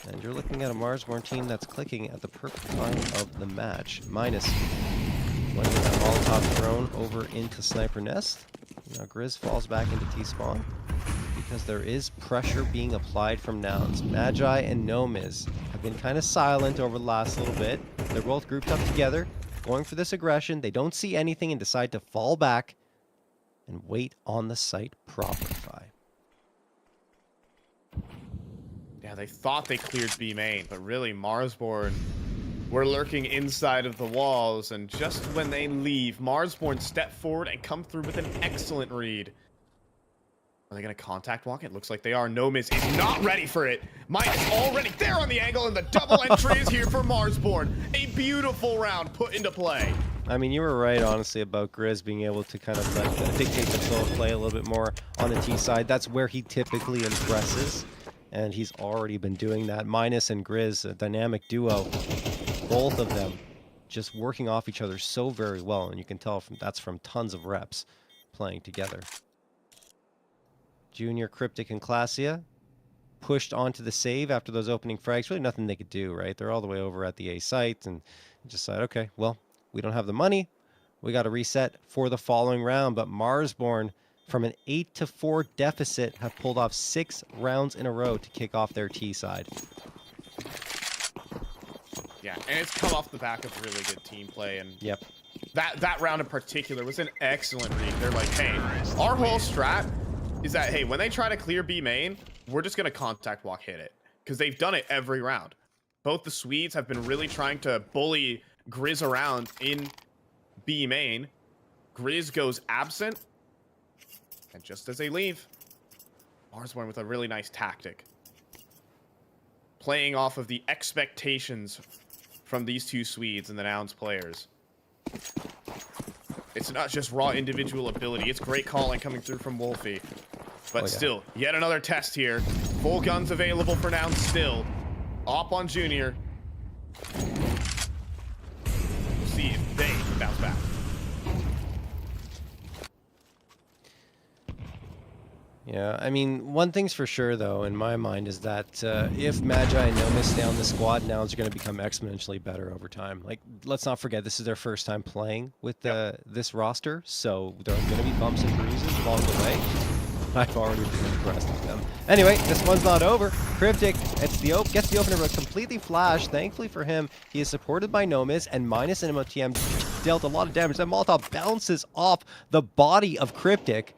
And you're looking at a Marsborne team that's clicking at the perfect time of the match. Minus letting that Molotov thrown over into Sniper Nest. Now Grizz falls back into T-spawn because there is pressure being applied from Nouns. Magi and Nomiz have been kind of silent over the last little bit. They're both grouped up together, going for this aggression. They don't see anything and decide to fall back and wait on the site properly. Yeah, they thought they cleared B main, but really Marsborne were lurking inside of the walls, and just when they leave, Marsborne step forward and come through with an excellent read. Are they going to contact walk? It looks like they are. Nomiz is not ready for it. Minus already there on the angle, and the double entry is here for Marsborne. A beautiful round put into play. I mean, you were right, honestly, about Grizz being able to kind of like dictate the flow of play a little bit more on the T side. That's where he typically impresses, and he's already been doing that. Minus and Grizz, a dynamic duo, both of them just working off each other so very well, and you can tell that's from tons of reps playing together. Junior, Cryptic, and Classia pushed onto the save after those opening frags. Really nothing they could do, right? They're all the way over at the A site and just said, okay, well, we don't have the money. We got to reset for the following round. But Marsborne, from an 8-4 deficit, have pulled off 6 rounds in a row to kick off their T side. Yeah, and it's come off the back of really good team play. And yep, that round in particular was an excellent read. They're like, hey, our whole strat is that, hey, when they try to clear B main, we're just going to contact walk hit it. Because they've done it every round. Both the Swedes have been really trying to bully Grizz around in B main. Grizz goes absent. And just as they leave, Marsborne with a really nice tactic. Playing off of the expectations from these 2 Swedes and the Nouns players. It's not just raw individual ability. It's great calling coming through from Wolfie. But still, yet another test here. Full guns available for Nouns still. Op on Junior. We'll see if they can bounce back. Yeah, I mean, one thing's for sure, though, in my mind, is that if Magi and Nomis stay on the squad, Nouns are going to become exponentially better over time. Like, let's not forget, this is their first time playing with this roster, so there are going to be bumps and bruises along the way. I've already been impressed with them. Anyway, this one's not over. Cryptic gets the opener, but completely flashed. Thankfully for him, he is supported by Nomis, and Minus and MOTM dealt a lot of damage. That Molotov bounces off the body of Cryptic.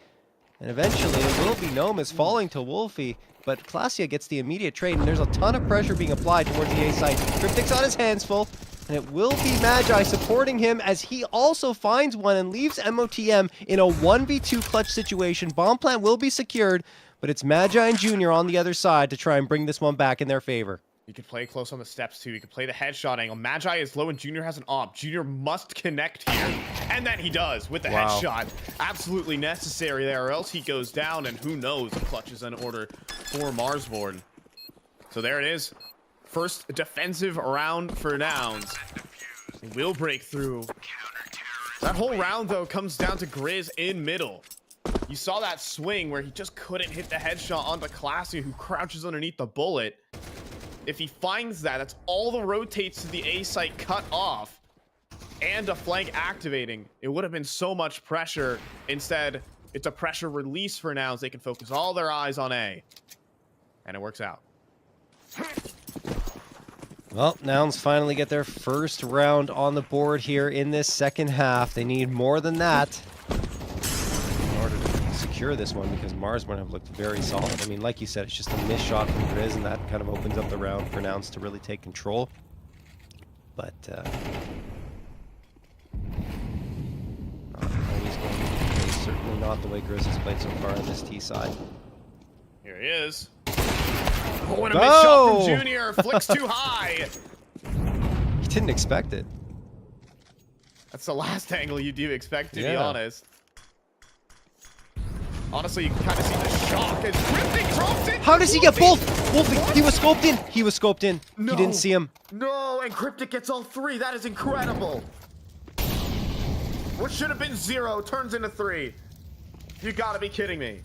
And eventually it will be Nomas falling to Wolfie, but Klasia gets the immediate trade, and there's a ton of pressure being applied towards the A site. Cryptic's on his hands full, and it will be Magi supporting him as he also finds one and leaves MOTM in a 1v2 clutch situation. Bomb plant will be secured, but it's Magi and Junior on the other side to try and bring this one back in their favor. You could play close on the steps too. You could play the headshot angle. Magi is low and Junior has an op. Junior must connect here. And then he does with the headshot. Absolutely necessary there, or else he goes down, and who knows, the clutch is in order for Marsborne. So there it is. First defensive round for Nouns. He will break through. That whole round, though, comes down to Grizz in middle. You saw that swing where he just couldn't hit the headshot onto Klasia, who crouches underneath the bullet. If he finds that, that's all the rotates to the A site cut off and a flank activating. It would have been so much pressure. Instead, it's a pressure release for Nouns. They can focus all their eyes on A. And it works out. Well, Nouns finally get their first round on the board here in this second half. They need more than that in order to secure this one, because Marsborne have looked very solid. I mean, like you said, it's just a missed shot from Grizz, and that kind of opens up the round for Nouns to really take control. But not always going to be, certainly not the way Grizz has played so far on this T side. Here he is. Oh, and a missed shot from Junior. Flicks too high. He didn't expect it. That's the last angle you do expect, to be honest. Honestly, you can kind of see the shock as Cryptic drops it. How does he get both? Wolfie, he was scoped in. He was scoped in. No. He didn't see him. No, and Cryptic gets all three. That is incredible. What should have been 0 turns into 3. You gotta be kidding me.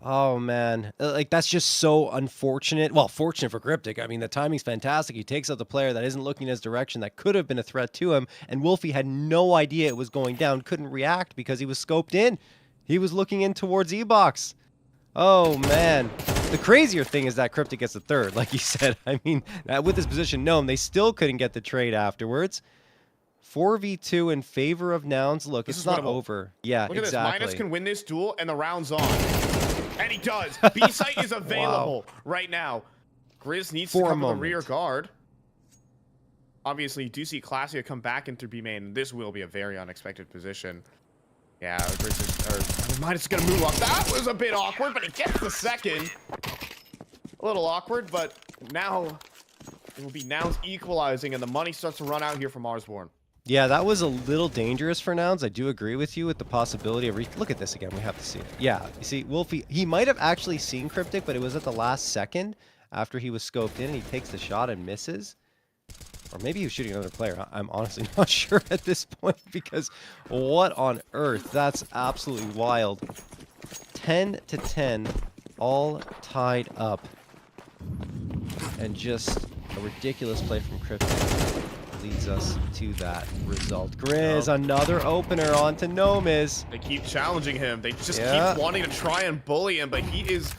Oh, man. Like, that's just so unfortunate. Well, fortunate for Cryptic. I mean, the timing's fantastic. He takes out the player that isn't looking in his direction that could have been a threat to him, and Wolfie had no idea it was going down, couldn't react because he was scoped in. He was looking in towards E-Box. Oh, man. The crazier thing is that Cryptic gets the third, like you said. I mean, with this position known, they still couldn't get the trade afterwards. 4v2 in favor of Nouns. Look, it's not over. Yeah, look at exactly. This. Minus can win this duel, and the round's on. And he does. B-site is available right now. Grizz needs to cover the rear guard. Obviously, you do see Klasia come back into B main. This will be a very unexpected position. Yeah, Grizz is, Minus is going to move off. That was a bit awkward, but he gets the second. A little awkward, but now it will be Nouns equalizing, and the money starts to run out here from Marsborne. Yeah, that was a little dangerous for Nouns. I do agree with you with the possibility of... Look at this again. We have to see it. Yeah, you see, Wolfie, he might have actually seen Cryptic, but it was at the last second after he was scoped in, and he takes the shot and misses. Or maybe he was shooting another player. I'm honestly not sure at this point, because what on earth? That's absolutely wild. 10-10, all tied up. And just a ridiculous play from Cryptic leads us to that result. Grizz, another opener onto Nomas. They keep challenging him. They just keep wanting to try and bully him, but he is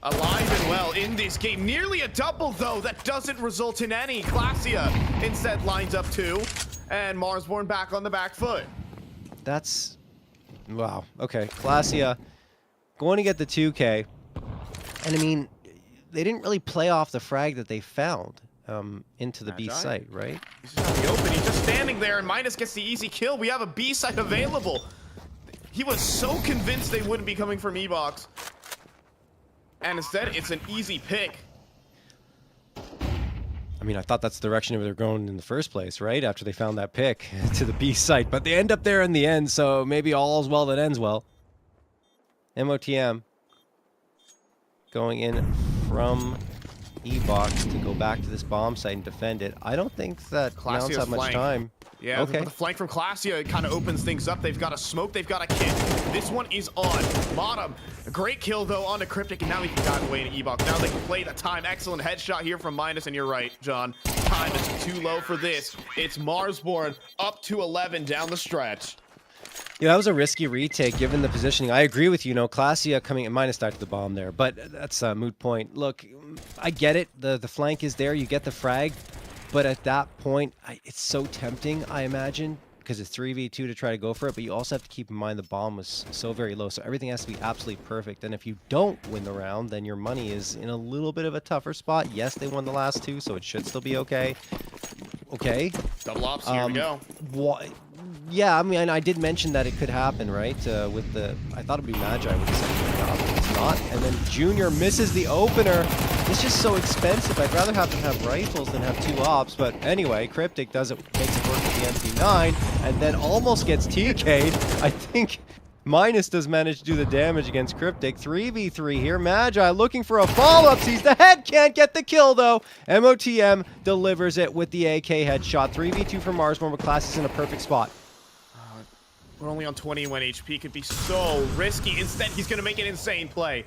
alive and well in this game. Nearly a double, though. That doesn't result in any. Klasia instead lines up 2, and Marsborne back on the back foot. That's... wow. Okay, Klasia going to get the 2K. And I mean, they didn't really play off the frag that they found into the B site, right? He's just out in the open. He's just standing there, and Minus gets the easy kill. We have a B site available. He was so convinced they wouldn't be coming from E-Box. And instead, it's an easy pick. I mean, I thought that's the direction they were going in the first place, right? After they found that pick to the B site. But they end up there in the end, so maybe all's well that ends well. MOTM going in from E-Box to go back to this bomb site and defend it. I don't think that Nouns have much time. Yeah, okay. The flank from Klasia, it kind of opens things up. They've got a smoke, they've got a kit. This one is on. Bottom. A great kill, though, onto Cryptic, and now he can dive away to E-Box. Now they can play the time. Excellent headshot here from Minus, and you're right, John. Time is too low for this. It's Marsborne up to 11 down the stretch. Yeah, that was a risky retake given the positioning. I agree with you. Klasia coming and Minus died to the bomb there, but that's a moot point. Look, I get it. The flank is there. You get the frag. But at that point, it's so tempting, I imagine. because it's 3v2 to try to go for it, but you also have to keep in mind the bomb was so very low, so everything has to be absolutely perfect. And if you don't win the round, then your money is in a little bit of a tougher spot. Yes, they won the last two, so it should still be okay. Okay. Double ops, here we go. What? Yeah, I mean, I did mention that it could happen, right? With the, I thought it'd be Magi with the second off, but it's not. And then Junior misses the opener. It's just so expensive. I'd rather have them have rifles than have 2 ops. But anyway, Cryptic does it, makes it work with the MC9, and then almost gets TK'd. I think Minus does manage to do the damage against Cryptic. 3v3 here. Magi looking for a follow-up. Sees the head. Can't get the kill, though. MOTM delivers it with the AK headshot. 3v2 for Marsborne, but Class is in a perfect spot. We're only on 21 HP. Could be so risky. Instead, he's going to make an insane play.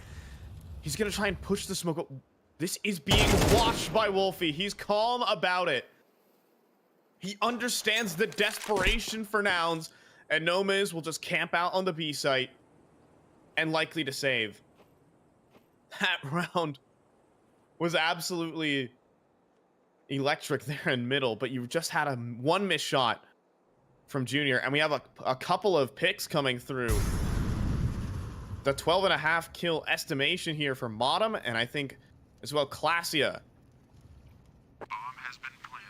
He's going to try and push the smoke up. This is being watched by Wolfie. He's calm about it. He understands the desperation for Nouns. And Nomiz will just camp out on the B site and likely to save. That round was absolutely electric there in middle, but you just had a 1 miss shot from Junior, and we have a couple of picks coming through. The 12.5 kill estimation here for Modem, and I think as well Classia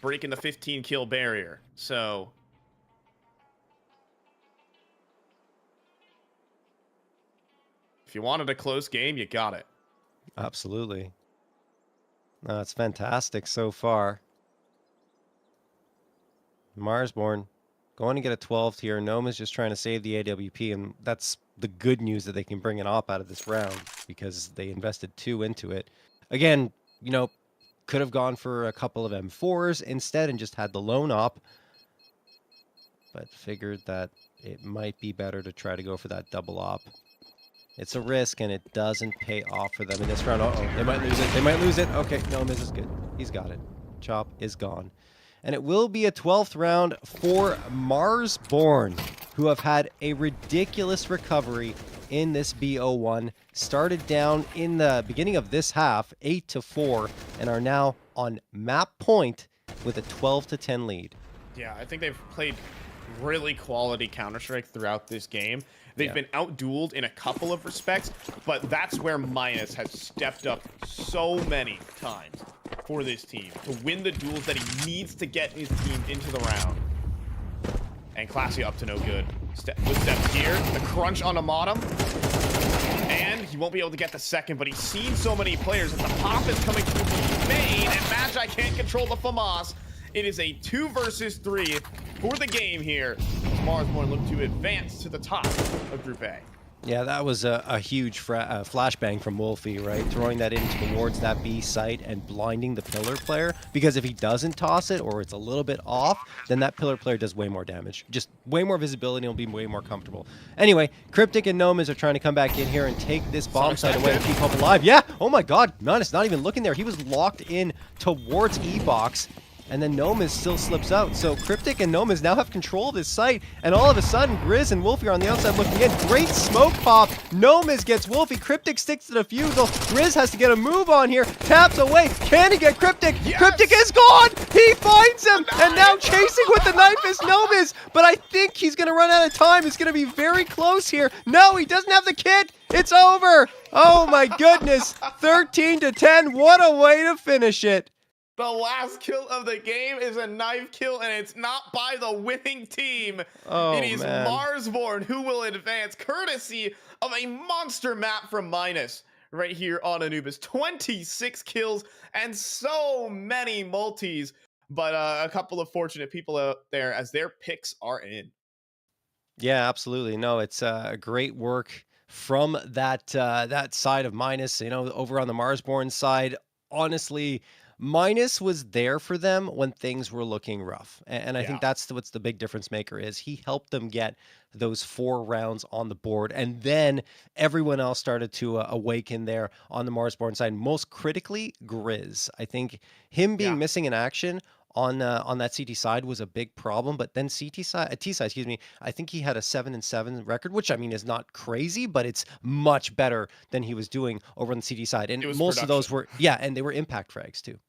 breaking the 15 kill barrier. So if you wanted a close game, you got it. Absolutely. No, it's fantastic so far. Marsborne going to get a 12th here. Noma's just trying to save the AWP, and that's the good news that they can bring an op out of this round because they invested 2 into it. Again, you know, could have gone for a couple of M4s instead and just had the lone op, but figured that it might be better to try to go for that double op. It's a risk, and it doesn't pay off for them in this round. Uh-oh, they might lose it. They might lose it. Okay, no, Miz is good. He's got it. Chop is gone. And it will be a 12th round for Marsborne, who have had a ridiculous recovery in this BO1. Started down in the beginning of this half, 8-4, and are now on map point with a 12-10 lead. Yeah, I think they've played really quality Counter-Strike throughout this game. They've been outdueled in a couple of respects, but that's where Minus has stepped up so many times for this team to win the duels that he needs to get his team into the round. And Classy up to no good. Good steps here. The crunch on a Modem. And he won't be able to get the second, but he's seen so many players that the pop is coming through the main, and Magi can't control the FAMAS. It is a 2 versus 3 for the game here. Marsborne look to advance to the top of Group A. Yeah, that was a huge flashbang from Wolfie, right? Throwing that in towards that B site and blinding the pillar player. Because if he doesn't toss it, or it's a little bit off, then that pillar player does way more damage. Just way more visibility, and will be way more comfortable. Anyway, Cryptic and Nomas are trying to come back in here and take this bomb site away and keep Hope alive. Yeah! Oh my god! Manus not even looking there. He was locked in towards E-Box. And then Nomas still slips out. So Cryptic and Nomas now have control of this site. And all of a sudden, Grizz and Wolfie are on the outside looking in. Great smoke pop. Nomas gets Wolfie. Cryptic sticks to the fusel. Grizz has to get a move on here. Taps away. Can he get Cryptic? Yes! Cryptic is gone. He finds him. And now chasing with the knife is Nomas. But I think he's going to run out of time. It's going to be very close here. No, he doesn't have the kit. It's over. Oh my goodness. 13-10. What a way to finish it. The last kill of the game is a knife kill, and it's not by the winning team. Oh, it is man. Marsborne who will advance, courtesy of a monster map from Minus right here on Anubis. 26 kills and so many multis, but a couple of fortunate people out there as their picks are in. Yeah, absolutely. No, it's great work from that that side of Minus. You know, over on the Marsborne side, honestly, Minus was there for them when things were looking rough. And I think that's what's the big difference maker is. He helped them get those 4 rounds on the board. And then everyone else started to awaken there on the Marsborne side. Most critically, Grizz. I think him being missing in action on that CT side was a big problem, but then T side, excuse me, I think he had a 7-7 record, which I mean is not crazy, but it's much better than he was doing over on the CT side. And most of those were, and they were impact frags too.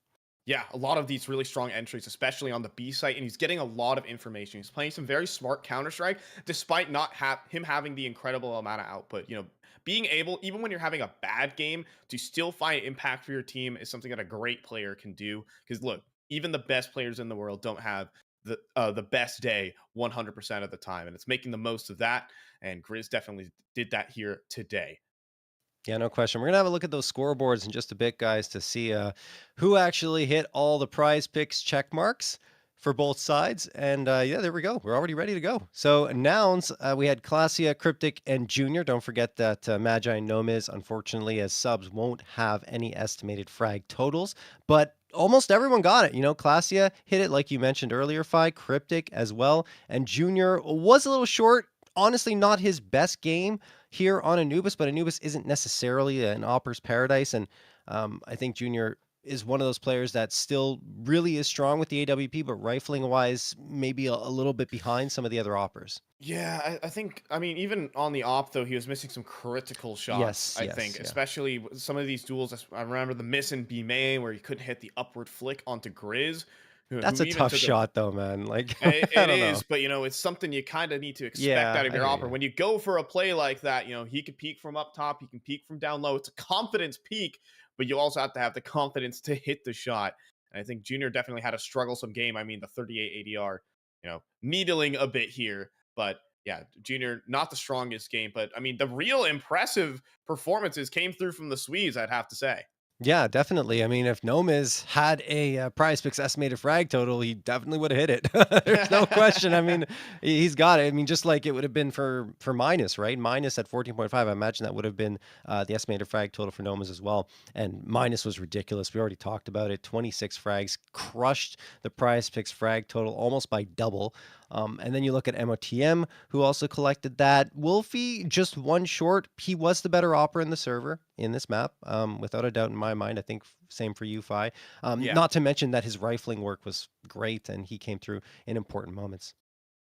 Yeah, a lot of these really strong entries, especially on the B site, and he's getting a lot of information. He's playing some very smart Counter Strike, despite not him having the incredible amount of output. Being able, even when you're having a bad game, to still find impact for your team is something that a great player can do. Because look, even the best players in the world don't have the best day 100% of the time, and it's making the most of that. And Grizz definitely did that here today. Yeah, no question. We're gonna have a look at those scoreboards in just a bit, guys, to see who actually hit all the prize picks check marks for both sides. And yeah, there we go. We're already ready to go. So nouns, we had Classia, Cryptic, and Junior. Don't forget that Magi and Nomiz, unfortunately, as subs, won't have any estimated frag totals, but almost everyone got it. Classia hit it like you mentioned earlier, Cryptic as well, and Junior was a little short. Honestly, not his best game here on Anubis, but Anubis isn't necessarily an Opper's paradise. And I think Junior is one of those players that still really is strong with the AWP, but rifling wise, maybe a little bit behind some of the other Oppers. Yeah, I think, I mean, even on the op, though, he was missing some critical shots, Yes, I yes, think, yeah. especially some of these duels. I remember the miss in B main where he couldn't hit the upward flick onto Grizz, That's who a even tough took a shot though, man. Like, I it don't know. is, but it's something you kind of need to expect Yeah, out of I your hear opera. you. When you go for a play like that, he can peek from up top, he can peek from down low. It's a confidence peak, but you also have to have the confidence to hit the shot. And I think Junior definitely had a strugglesome game. I mean, the 38 ADR, needling a bit here, but yeah, Junior not the strongest game, but I mean, the real impressive performances came through from the Swedes, I'd have to say. Yeah, definitely. I mean, if Nomiz had a prize picks estimated frag total, he definitely would have hit it. There's no question. I mean, he's got it. I mean, just like it would have been for minus, right? Minus at 14.5. I imagine that would have been the estimated frag total for Nomiz as well. And minus was ridiculous. We already talked about it. 26 frags crushed the prize picks frag total almost by double. And then you look at MOTM, who also collected that. Wolfie, just one short. He was the better opera in the server in this map, without a doubt in my mind. I think same for you, Fi. Yeah. Not to mention that his rifling work was great and he came through in important moments.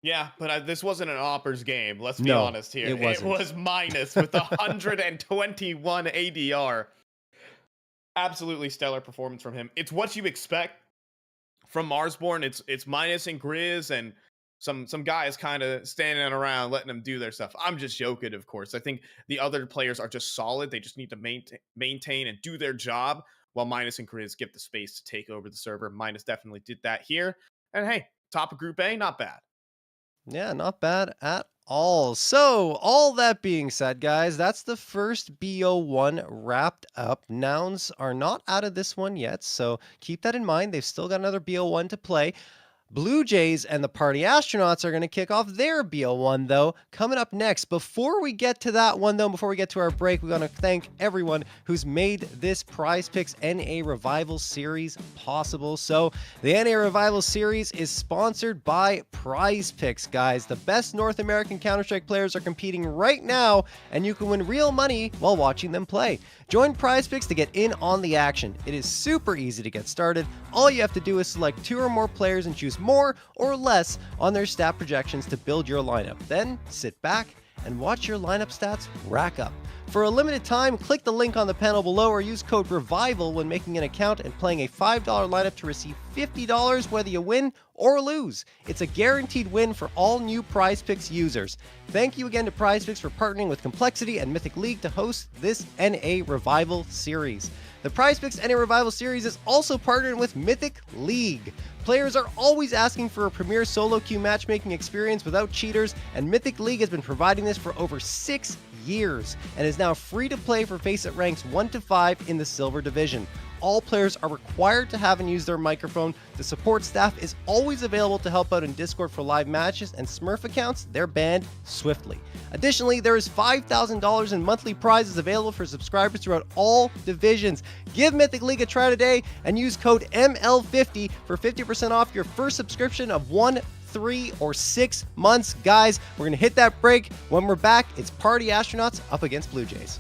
Yeah, but this wasn't an Oppers game. Let's be No, honest here. it It wasn't. was minus with 121 ADR. Absolutely stellar performance from him. It's what you expect from Marsborne. It's minus and Grizz and some guys kind of standing around letting them do their stuff. I'm just joking, of course. I think the other players are just solid. They just need to maintain and do their job, while Minus and Grizz give the space to take over the server. Minus definitely did that here. And hey, top of Group A, not bad. Yeah, not bad at all. So, all that being said, guys, that's the first BO1 wrapped up. Nouns are not out of this one yet, so keep that in mind. They've still got another BO1 to play. Blue Jays and the Party Astronauts are going to kick off their BO1, though, coming up next. Before we get to that one, though, before we get to our break, we want to thank everyone who's made this Prize Picks NA Revival Series possible. So, the NA Revival Series is sponsored by Prize Picks, guys. The best North American Counter-Strike players are competing right now, and you can win real money while watching them play. Join Prize Picks to get in on the action. It is super easy to get started. All you have to do is select 2 or more players and choose more or less on their stat projections to build your lineup. Then sit back and watch your lineup stats rack up. For a limited time, click the link on the panel below or use code REVIVAL when making an account and playing a $5 lineup to receive $50 whether you win or lose. It's a guaranteed win for all new Prize Picks users. Thank you again to Prize Picks for partnering with Complexity and Mythic League to host this NA Revival series. The Prize Picks NA Revival series is also partnered with Mythic League. Players are always asking for a premier solo queue matchmaking experience without cheaters, and Mythic League has been providing this for over 6 years and is now free to play for FACEIT ranks 1 to 5 in the Silver Division. All players are required to have and use their microphone. The support staff is always available to help out in Discord for live matches, and Smurf accounts, they're banned swiftly. Additionally, there is $5,000 in monthly prizes available for subscribers throughout all divisions. Give Mythic League a try today and use code ML50 for 50% off your first subscription of 1, 3, or 6 months. Guys, we're going to hit that break. When we're back, it's Party Astronauts up against Blue Jays.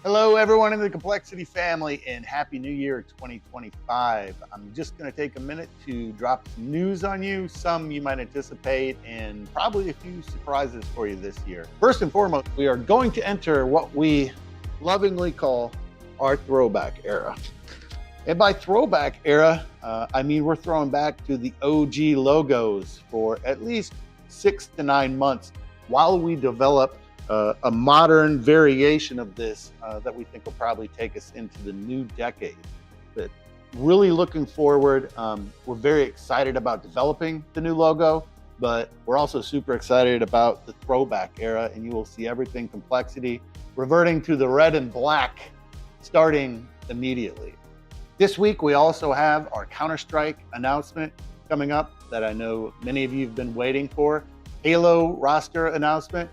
Hello, everyone in the Complexity family, and Happy New Year 2025. I'm just going to take a minute to drop some news on you, some you might anticipate, and probably a few surprises for you this year. First and foremost, we are going to enter what we lovingly call our throwback era. And by throwback era, I mean we're throwing back to the OG logos for at least 6 to 9 months while we develop a modern variation of this that we think will probably take us into the new decade. But really looking forward. We're very excited about developing the new logo, but we're also super excited about the throwback era, and you will see everything Complexity reverting to the red and black starting immediately. This week, we also have our Counter-Strike announcement coming up that I know many of you have been waiting for. Halo roster announcement.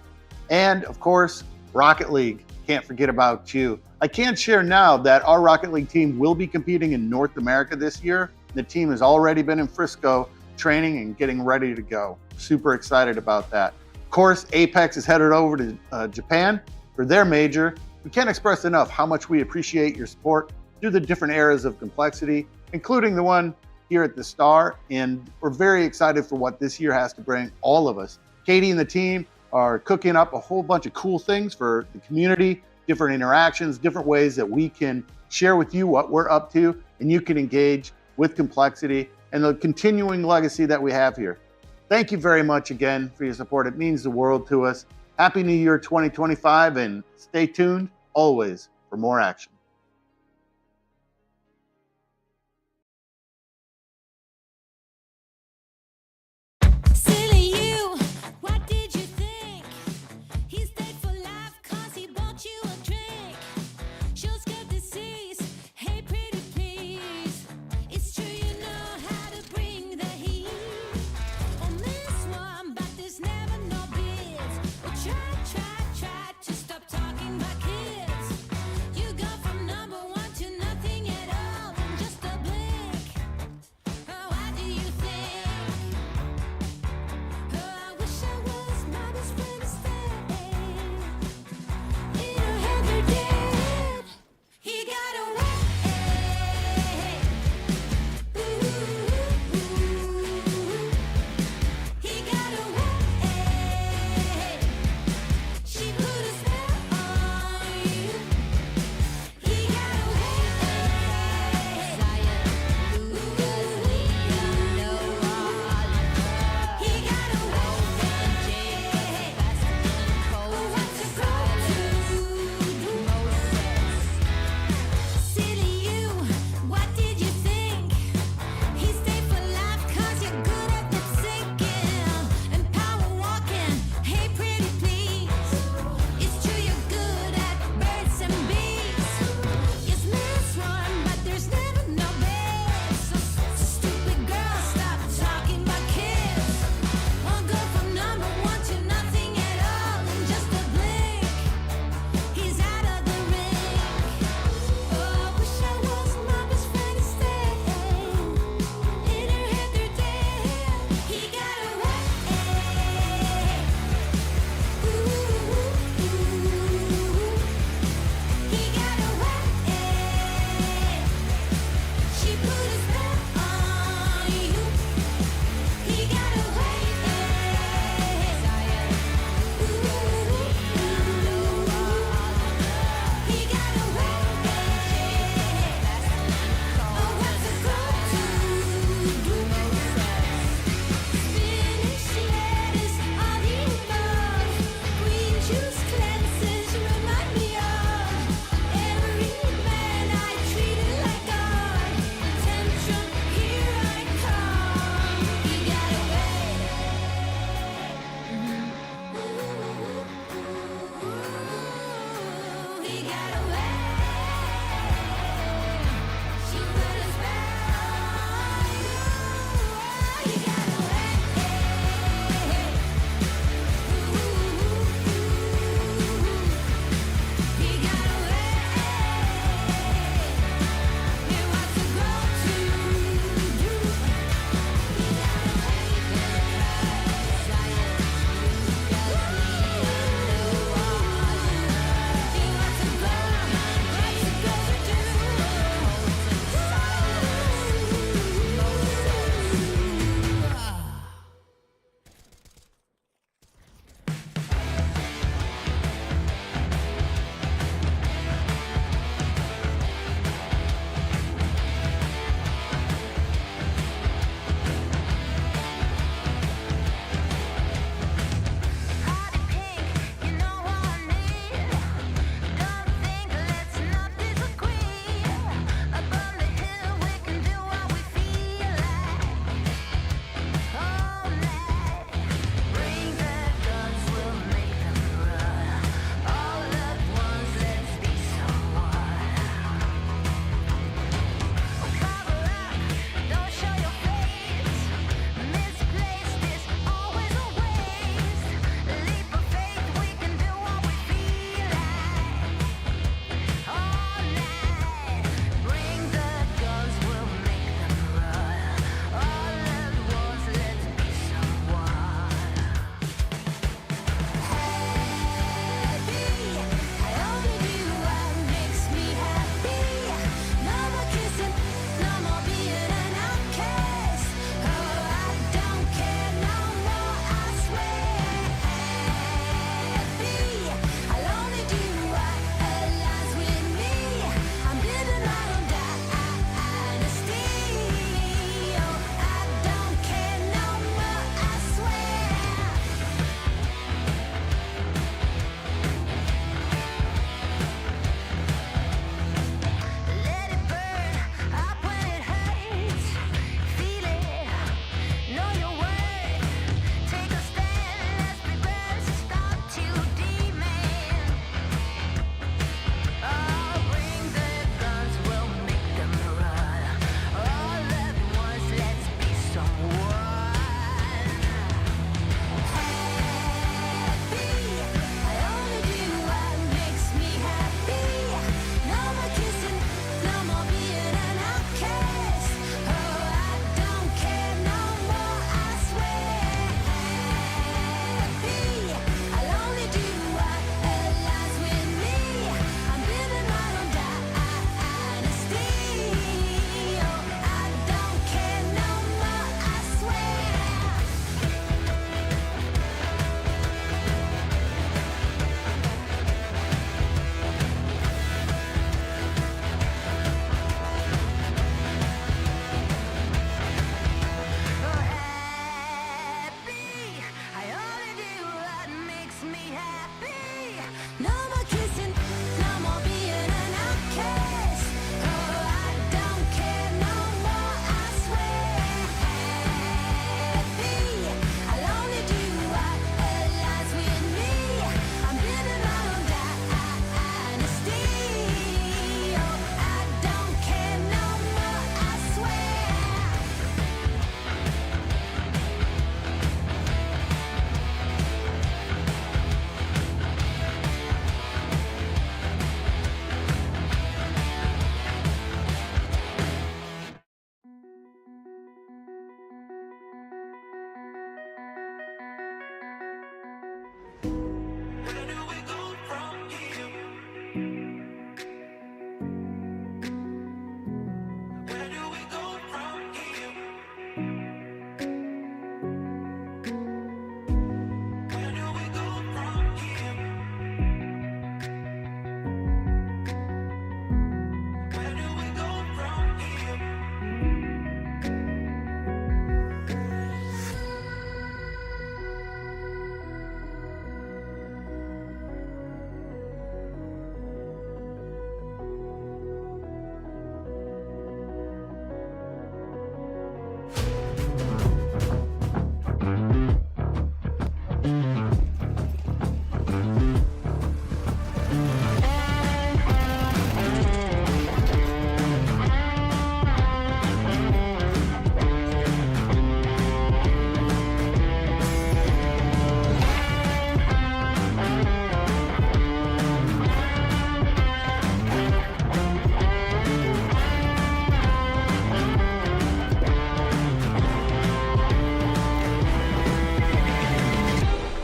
And of course, Rocket League. Can't forget about you. I can share now that our Rocket League team will be competing in North America this year. The team has already been in Frisco training and getting ready to go. Super excited about that. Of course, Apex is headed over to Japan for their major. We can't express enough how much we appreciate your support through the different eras of Complexity, including the one here at the Star. And we're very excited for what this year has to bring all of us. Katie and the team are cooking up a whole bunch of cool things for the community, different interactions, different ways that we can share with you what we're up to, and you can engage with Complexity and the continuing legacy that we have here. Thank you very much again for your support. It means the world to us. Happy New Year 2025, and stay tuned always for more action. Try to stop talking about kids. You go from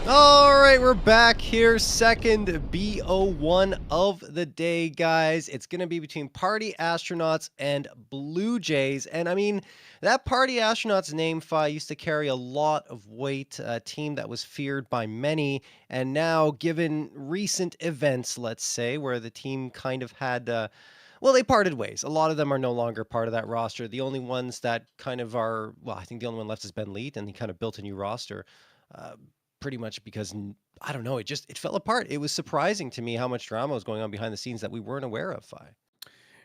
All right, we're back here. Second BO1 of the day, guys. It's going to be between Party Astronauts and Blue Jays. And I mean, that Party Astronauts name Fi used to carry a lot of weight, a team that was feared by many. And now, given recent events, let's say, where the team kind of had. Well, they parted ways. A lot of them are no longer part of that roster. The only ones that kind of are, well, I think the only one left is Ben Leet, and he kind of built a new roster. Uh, Pretty much because I don't know, it fell apart. It was surprising to me how much drama was going on behind the scenes that we weren't aware of. Fi.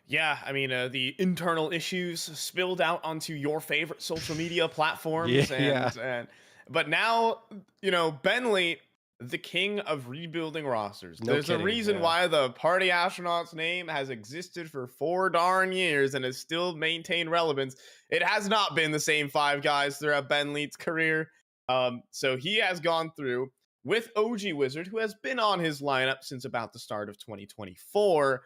Yeah, I mean, the internal issues spilled out onto your favorite social media platforms, Yeah. but now, Bentley, the king of rebuilding rosters. No There's a kidding. reason Yeah. why the Party Astronauts name has existed for 4 darn years and has still maintained relevance. It has not been the same five guys throughout Ben Leet's career. So he has gone through with OG Wizard, who has been on his lineup since about the start of 2024.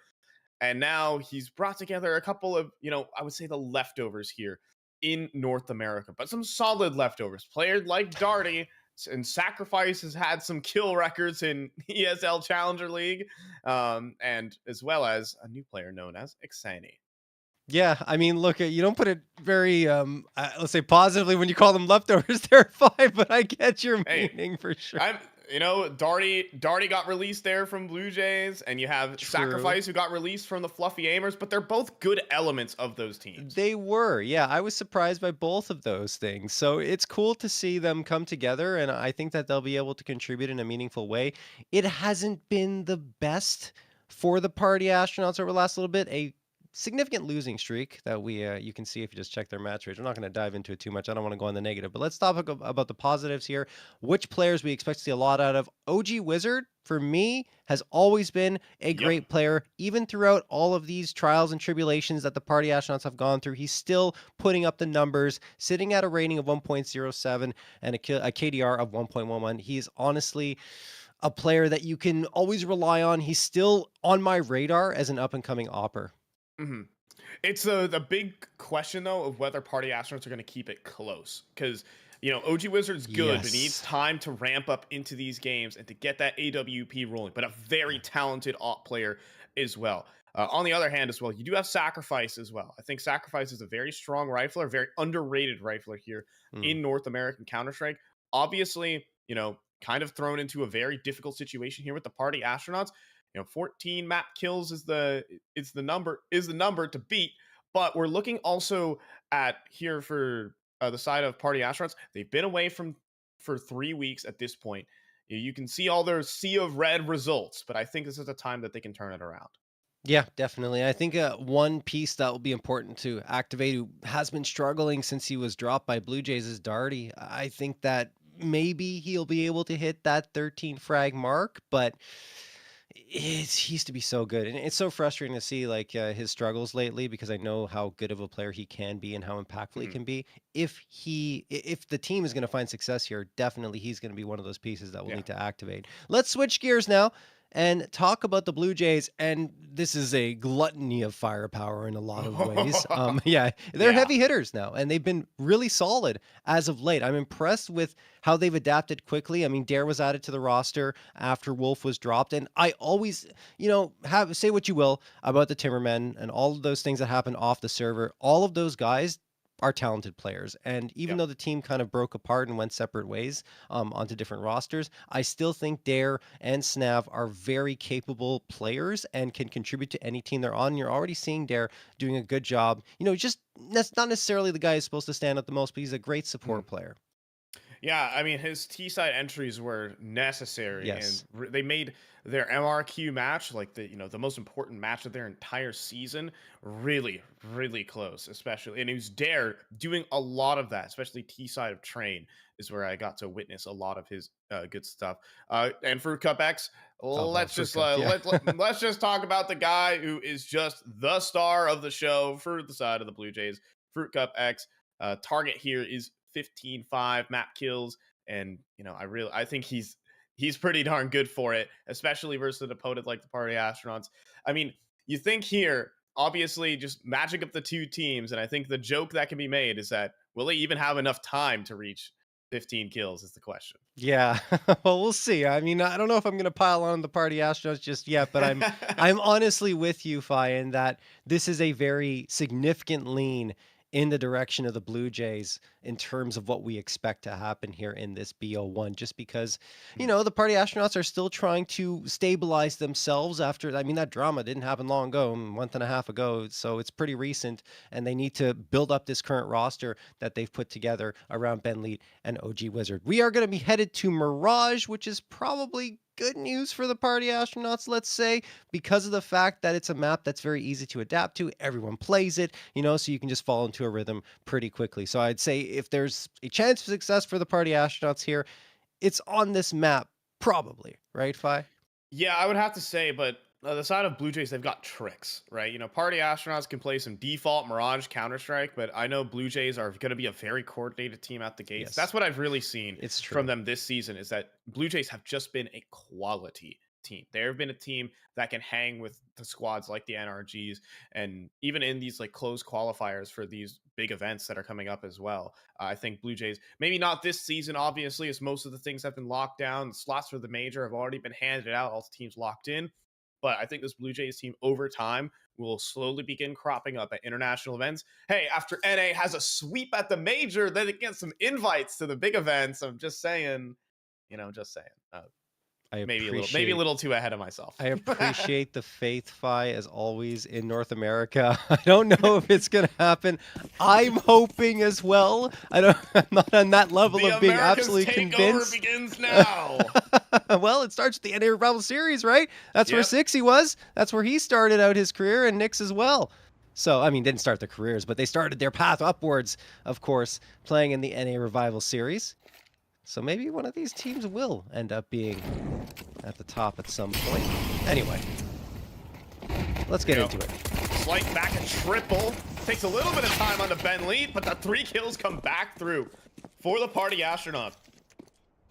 And now he's brought together a couple of, I would say the leftovers here in North America, but some solid leftovers. Players like Darty and Sacrifice has had some kill records in ESL Challenger League, and as well as a new player known as Ixani. Yeah, I mean, look, you don't put it very, let's say positively when you call them leftovers. They're five, but I get your Hey, meaning for sure. I'm Darty got released there from Blue Jays, and you have True. Sacrifice who got released from the Fluffy Aimers, but they're both good elements of those teams. They were. Yeah, I was surprised by both of those things. So it's cool to see them come together, and I think that they'll be able to contribute in a meaningful way. It hasn't been the best for the Party Astronauts over the last little bit. A significant losing streak that we you can see if you just check their match rates. I'm not going to dive into it too much. I don't want to go on the negative, but let's talk about the positives here. Which players we expect to see a lot out of? OG Wizard for me has always been a Yep. great player, even throughout all of these trials and tribulations that the Party Astronauts have gone through. He's still putting up the numbers, sitting at a rating of 1.07 and a KDR of 1.11. He's honestly a player that you can always rely on. He's still on my radar as an up and coming opper. hmm It's the big question though of whether Party Astronauts are going to keep it close, because OG Wizard's good, but he needs Yes. time to ramp up into these games and to get that AWP rolling. But a very talented op player as well. On the other hand, as well, you do have Sacrifice as well. I think Sacrifice is a very strong rifler, very underrated rifler here Mm. in North American Counter Strike. Obviously, kind of thrown into a very difficult situation here with the Party Astronauts. 14 map kills is the number to beat. But we're looking also at here for the side of Party Astronauts. They've been away from for 3 weeks at this point. You can see all their sea of red results, but I think this is a time that they can turn it around. Yeah, definitely. I think one piece that will be important to activate who has been struggling since he was dropped by Blue Jays is Darty. I think that maybe he'll be able to hit that 13 frag mark, but he used to be so good, and it's so frustrating to see like his struggles lately because I know how good of a player he can be and how impactful he Mhm. can be. If the team is going to find success here, definitely he's going to be one of those pieces that we'll Yeah. need to activate. Let's switch gears now and talk about the Blue Jays. And this is a gluttony of firepower in a lot of ways. Yeah, they're Yeah. heavy hitters now, and they've been really solid as of late. I'm impressed with how they've adapted quickly. I mean, Dare was added to the roster after Wolf was dropped, and I always, have say what you will about the Timmermen and all of those things that happened off the server. All of those guys are talented players, and even Yep. though the team kind of broke apart and went separate ways onto different rosters, I still think Dare and Snav are very capable players and can contribute to any team they're on. You're already seeing Dare doing a good job. Just that's not necessarily the guy who's supposed to stand out the most, but he's a great Mhm. support player. Yeah, I mean his T side entries were necessary, and Yes. they made their MRQ match, like the most important match of their entire season, really really close. Especially, and it was Dare doing a lot of that, especially T side of Train is where I got to witness a lot of his good stuff. And Fruit Cup X, Oh, let's Fruit just Cup. Yeah. let's just talk about the guy who is just the star of the show for the side of the Blue Jays. Fruit Cup X. Target here is 15-5 map kills, and I think he's pretty darn good for it, especially versus an opponent like the Party Astronauts. I mean, you think here, obviously, just matching up the two teams, and I think the joke that can be made is that will they even have enough time to reach 15 kills is the question. Yeah, well, we'll see. I mean, I don't know if I'm gonna pile on the party astronauts just yet, but I'm honestly with you, Fi, in that this is a very significant lean in the direction of the Blue Jays in terms of what we expect to happen here in this BO1, just because, the party astronauts are still trying to stabilize themselves after, I mean, that drama didn't happen long ago, a month and a half ago, so it's pretty recent, and they need to build up this current roster that they've put together around Ben Leet and OG Wizard. We are going to be headed to Mirage, which is probably good news for the party astronauts, let's say, because of the fact that it's a map that's very easy to adapt to. Everyone plays it, so you can just fall into a rhythm pretty quickly. So I'd say if there's a chance of success for the party astronauts here, it's on this map, probably, right, Fi? Yeah, I would have to say, but the side of Blue Jays, they've got tricks, right? Party astronauts can play some default Mirage Counter-Strike, but I know Blue Jays are going to be a very coordinated team at the gates. Yes. That's what I've really seen It's true. from them this season, is that Blue Jays have just been a quality team. They've been a team that can hang with the squads like the NRGs, and even in these like close qualifiers for these big events that are coming up as well. I think Blue Jays, maybe not this season, obviously, as most of the things have been locked down. The slots for the major have already been handed out. All the teams locked in. But I think this Blue Jays team over time will slowly begin cropping up at international events. Hey, after NA has a sweep at the major, then it gets some invites to the big events. I'm just saying, just saying. Maybe a little too ahead of myself. I appreciate the faith, Fi, as always, in North America. I don't know if it's going to happen. I'm hoping as well. I'm not on that level of being absolutely convinced. The begins now. Well, it starts with the NA Revival Series, right? That's where Sixy was. That's where he started out his career, and Nyx as well. So, I mean, didn't start their careers, but they started their path upwards, of course, playing in the NA Revival Series. So maybe one of these teams will end up being at the top at some point. Anyway, let's get into it. Slight back and triple. Takes a little bit of time on the Ben lead, but the 3 kills come back through for the party astronaut.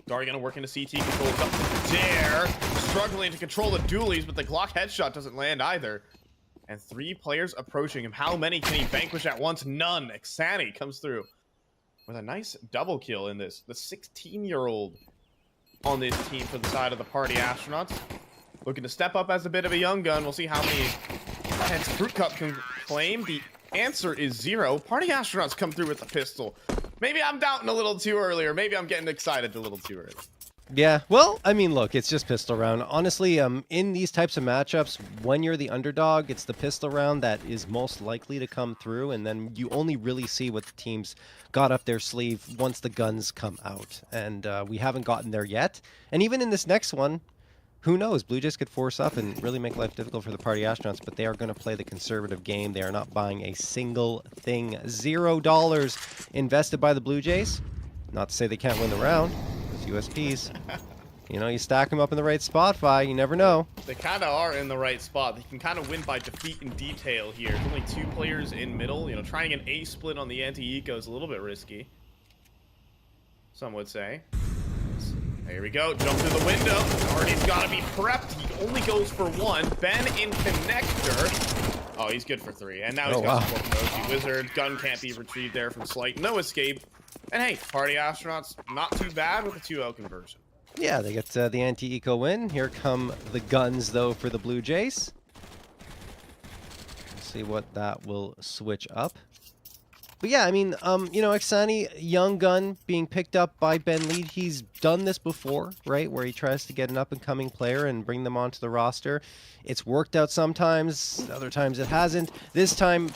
Dari gonna work into CT control. It's up to Dare. Struggling to control the dualies, but the Glock headshot doesn't land either. And 3 players approaching him. How many can he vanquish at once? None. Xani comes through with a nice double kill in this. The 16-year-old on this team for the side of the party astronauts. Looking to step up as a bit of a young gun. We'll see how many heads Fruit Cup can claim. The answer is 0. Party astronauts come through with the pistol. Maybe I'm doubting a little too early, or maybe I'm getting excited a little too early. Yeah, well, I mean, look, it's just pistol round. Honestly, in these types of matchups, when you're the underdog, it's the pistol round that is most likely to come through, and then you only really see what the teams got up their sleeve once the guns come out. And we haven't gotten there yet. And even in this next one, who knows? Blue Jays could force up and really make life difficult for the party astronauts, but they are going to play the conservative game. They are not buying a single thing. $0 invested by the Blue Jays. Not to say they can't win the round. USPs. You stack them up in the right spot, Fi. You never know. They kind of are in the right spot. They can kind of win by defeat and detail here. There's only 2 players in middle. Trying an A split on the anti-eco is a little bit risky. Some would say. There we go. Jump through the window. Already's got to be prepped. He only goes for 1. Ben in connector. Oh, he's good for 3. And now he's got support from OG Wizard. Gun can't be retrieved there from Slight. No escape. And hey, party astronauts, not too bad with a 2-0 conversion. Yeah, they get the anti-eco win. Here come the guns, though, for the Blue Jays. Let's see what that will switch up. But yeah, I mean, Xani, young gun being picked up by Ben Lead. He's done this before, right? Where he tries to get an up-and-coming player and bring them onto the roster. It's worked out sometimes, other times it hasn't. This time,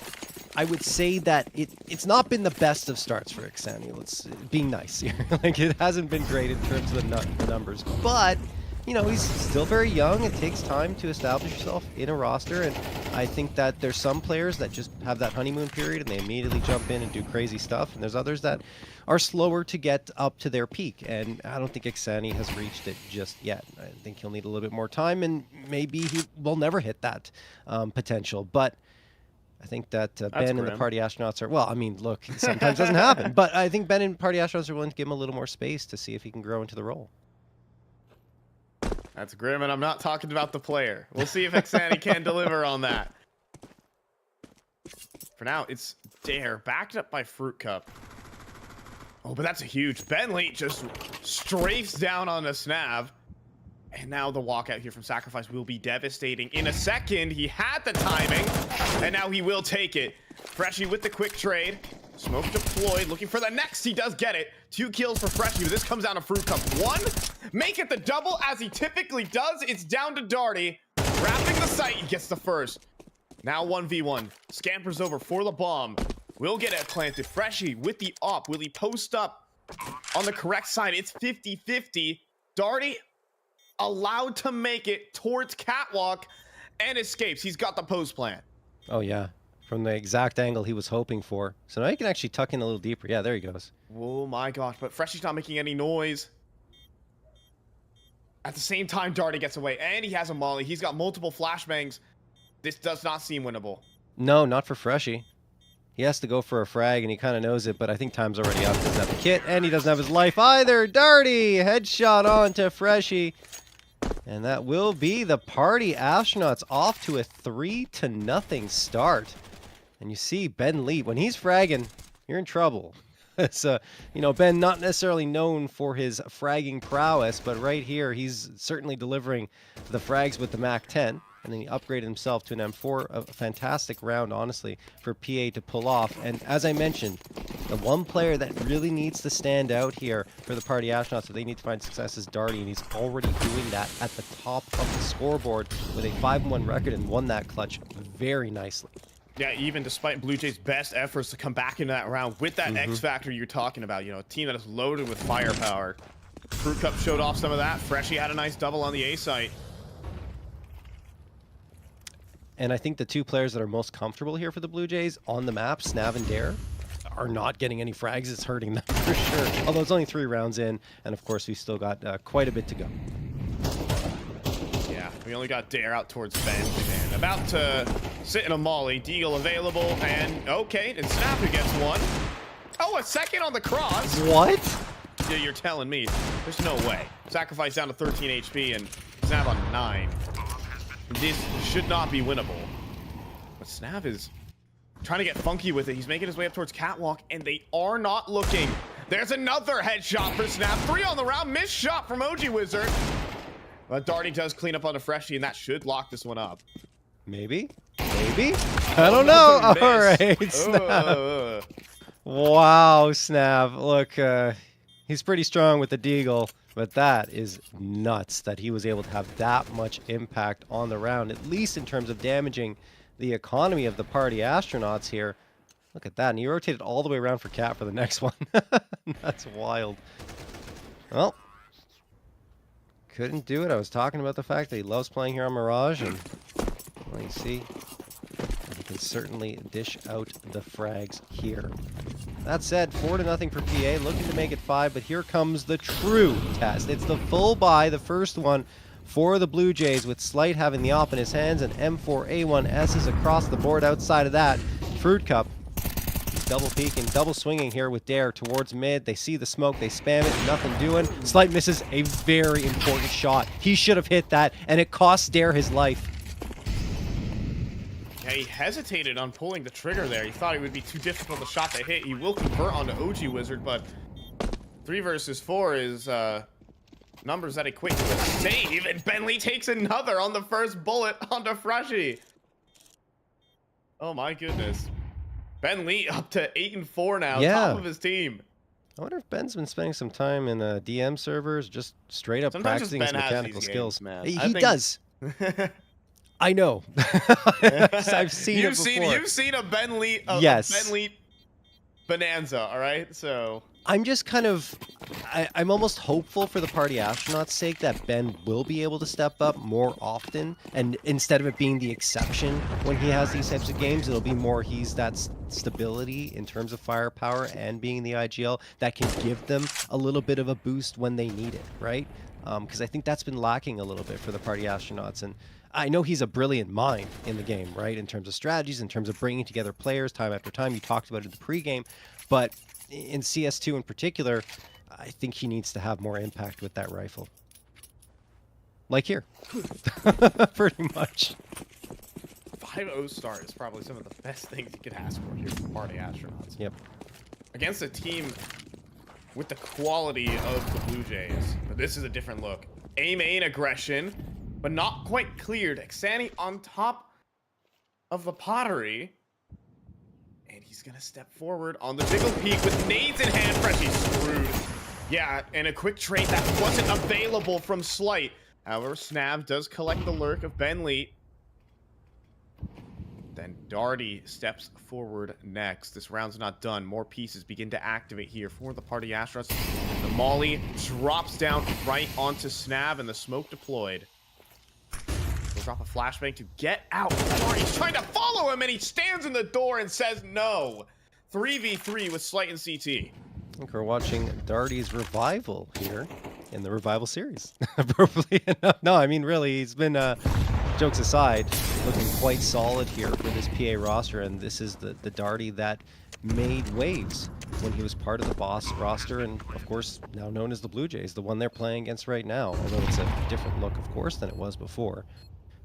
I would say that it's not been the best of starts for Xani. Let's be nice here. Like, it hasn't been great in terms of the numbers. But, he's still very young. It takes time to establish yourself in a roster. And I think that there's some players that just have that honeymoon period and they immediately jump in and do crazy stuff. And there's others that are slower to get up to their peak. And I don't think Xani has reached it just yet. I think he'll need a little bit more time, and maybe he will never hit that potential. But I think that Ben and the party astronauts are, well, I mean, look, it sometimes doesn't happen. But I think Ben and party astronauts are willing to give him a little more space to see if he can grow into the role. That's grim, and I'm not talking about the player. We'll see if Xani can deliver on that. For now, it's Dare, backed up by Fruit Cup. Oh, but that's a huge. Bentley just strafes down on the snap. And now the walkout here from Sacrifice will be devastating. In a second, he had the timing, and now he will take it. Freshie with the quick trade. Smoke deployed, looking for the next. He does get it. 2 kills for Freshie, but this comes down to Fruit Cup. 1, make it the double as he typically does. It's down to Darty. Wrapping the site, he gets the first. Now 1v1. Scampers over for the bomb. Will get it planted. Freshie with the op. Will he post up on the correct side? It's 50-50. Darty allowed to make it towards Catwalk and escapes. He's got the post plant. Oh, yeah. From the exact angle he was hoping for. So now he can actually tuck in a little deeper. Yeah, there he goes. Oh my gosh, but Freshie's not making any noise. At the same time, Darty gets away, and he has a molly. He's got multiple flashbangs. This does not seem winnable. No, not for Freshie. He has to go for a frag, and he kind of knows it, but I think time's already up. He doesn't have the kit, and he doesn't have his life either. Darty! Headshot on to Freshie. And that will be the Party Astronauts off to a 3-0 start. And you see Ben Lee, when he's fragging, you're in trouble. So, you know, Ben not necessarily known for his fragging prowess, but right here, he's certainly delivering the frags with the MAC-10. And then he upgraded himself to an M4. A fantastic round, honestly, for PA to pull off. And as I mentioned, the one player that really needs to stand out here for the Party Astronauts, so they need to find success, is Darty, and he's already doing that at the top of the scoreboard with a 5-1 record and won that clutch very nicely. Yeah, even despite Blue Jays' best efforts to come back into that round with that X factor you're talking about, you know, a team that is loaded with firepower. Fruit Cup showed off some of that. Freshie had a nice double on the A site. And I think the 2 players that are most comfortable here for the Blue Jays on the map, Snav and Dare, are not getting any frags. It's hurting them for sure. Although it's only 3 rounds in, and of course we still got quite a bit to go. Yeah, we only got Dare out towards bench and about to sit in a molly. Deagle available, and okay, and Snap who gets one. Oh, a second on the cross. What? Yeah, you're telling me. There's no way. Sacrifice down to 13 HP and Snap on 9. This should not be winnable. But Snav is trying to get funky with it. He's making his way up towards Catwalk, and they are not looking. There's another headshot for Snap. 3 on the round. Missed shot from OG Wizard. But Darty does clean up on the Freshie, and that should lock this one up. Maybe? Maybe? I don't know. All right, Snav. Wow, Snav. Look, he's pretty strong with the deagle. But that is nuts that he was able to have that much impact on the round, at least in terms of damaging the economy of the Party Astronauts here. Look at that. And he rotated all the way around for Cat for the next one. That's wild. Well, couldn't do it. I was talking about the fact that he loves playing here on Mirage. And, well, you see, he can certainly dish out the frags here. That said, 4-0 for PA, looking to make it 5, but here comes the true test. It's the full buy, the first one for the Blue Jays, with Slight having the op in his hands and M4A1Ss across the board. Outside of that, Fruit Cup, he's double peeking, double swinging here with Dare towards mid. They see the smoke, they spam it, nothing doing. Slight misses a very important shot. He should have hit that, and it cost Dare his life. Yeah, he hesitated on pulling the trigger there. He thought it would be too difficult a shot to hit. He will convert onto OG Wizard, but 3 versus 4 is numbers that equate to a save, and Bentley takes another on the first bullet onto Freshie. Oh my goodness. Ben Lee up to 8-4 now, top of his team. I wonder if Ben's been spending some time in DM servers, just straight up Sometimes practicing his mechanical skills. Man. He does. I know. I've seen it before. You've seen a Ben Lee, yes. Ben Lee bonanza, all right? So I'm just kind of, I'm almost hopeful for the Party Astronauts' sake that Ben will be able to step up more often, and instead of it being the exception when he has these types of games, it'll be more he's that stability in terms of firepower and being in the IGL that can give them a little bit of a boost when they need it, right? Because I think that's been lacking a little bit for the Party Astronauts, and I know he's a brilliant mind in the game, right? In terms of strategies, in terms of bringing together players time after time. You talked about it in the pregame, but in CS2 in particular, I think he needs to have more impact with that rifle. Like here. Pretty much. 5-0 start is probably some of the best things you could ask for here from Party Astronauts. Yep. Against a team with the quality of the Blue Jays. But this is a different look. A main aggression, but not quite cleared. Xani on top of the pottery. And he's going to step forward on the Jiggle Peak with nades in hand. Freshy's screwed. Yeah, and a quick trade that wasn't available from Slight. However, Snav does collect the lurk of Bentley. Then Darty steps forward next. This round's not done. More pieces begin to activate here for the Party Astronauts. The Molly drops down right onto Snav and the smoke deployed. He'll drop a flashbang to get out. Darty's trying to follow him and he stands in the door and says no. 3v3 with Slight and CT. I think we're watching Darty's revival here in the revival series. Appropriately enough. No, I mean, really, he's been, jokes aside, looking quite solid here for this PA roster, and this is the Darty that made waves when he was part of the boss roster, and of course, now known as the Blue Jays, the one they're playing against right now, although it's a different look, of course, than it was before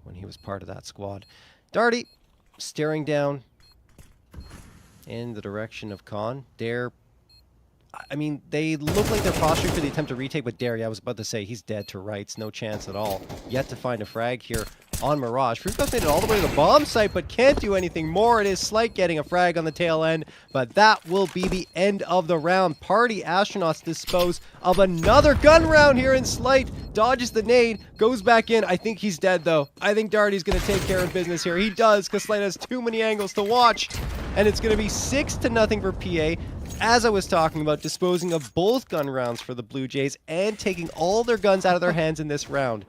when he was part of that squad. Darty staring down in the direction of Khan. Dare, I mean, they look like they're posturing for the attempt to retake, but Dare, I was about to say, he's dead to rights. No chance at all. Yet to find a frag here on Mirage. Fruitcup made it all the way to the bomb site, but can't do anything more. It is Slight getting a frag on the tail end, but that will be the end of the round. Party Astronauts dispose of another gun round here, in Slight dodges the nade, goes back in. I think he's dead, though. I think Darty's going to take care of business here. He does, because Slight has too many angles to watch, and it's going to be 6-0 for PA. As I was talking about, disposing of both gun rounds for the Blue Jays and taking all their guns out of their hands in this round.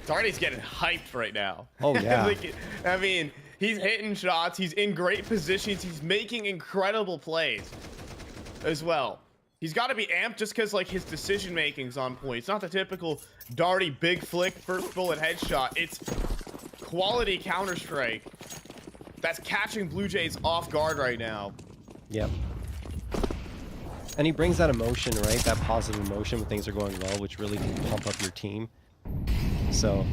Darty's getting hyped right now. Oh, yeah. Like, I mean, he's hitting shots. He's in great positions. He's making incredible plays as well. He's got to be amped just because, like, his decision-making's on point. It's not the typical Darty big flick, first bullet headshot. It's quality Counter-Strike that's catching Blue Jays off guard right now. Yep. And he brings that emotion, right? That positive emotion when things are going well, which really can pump up your team. So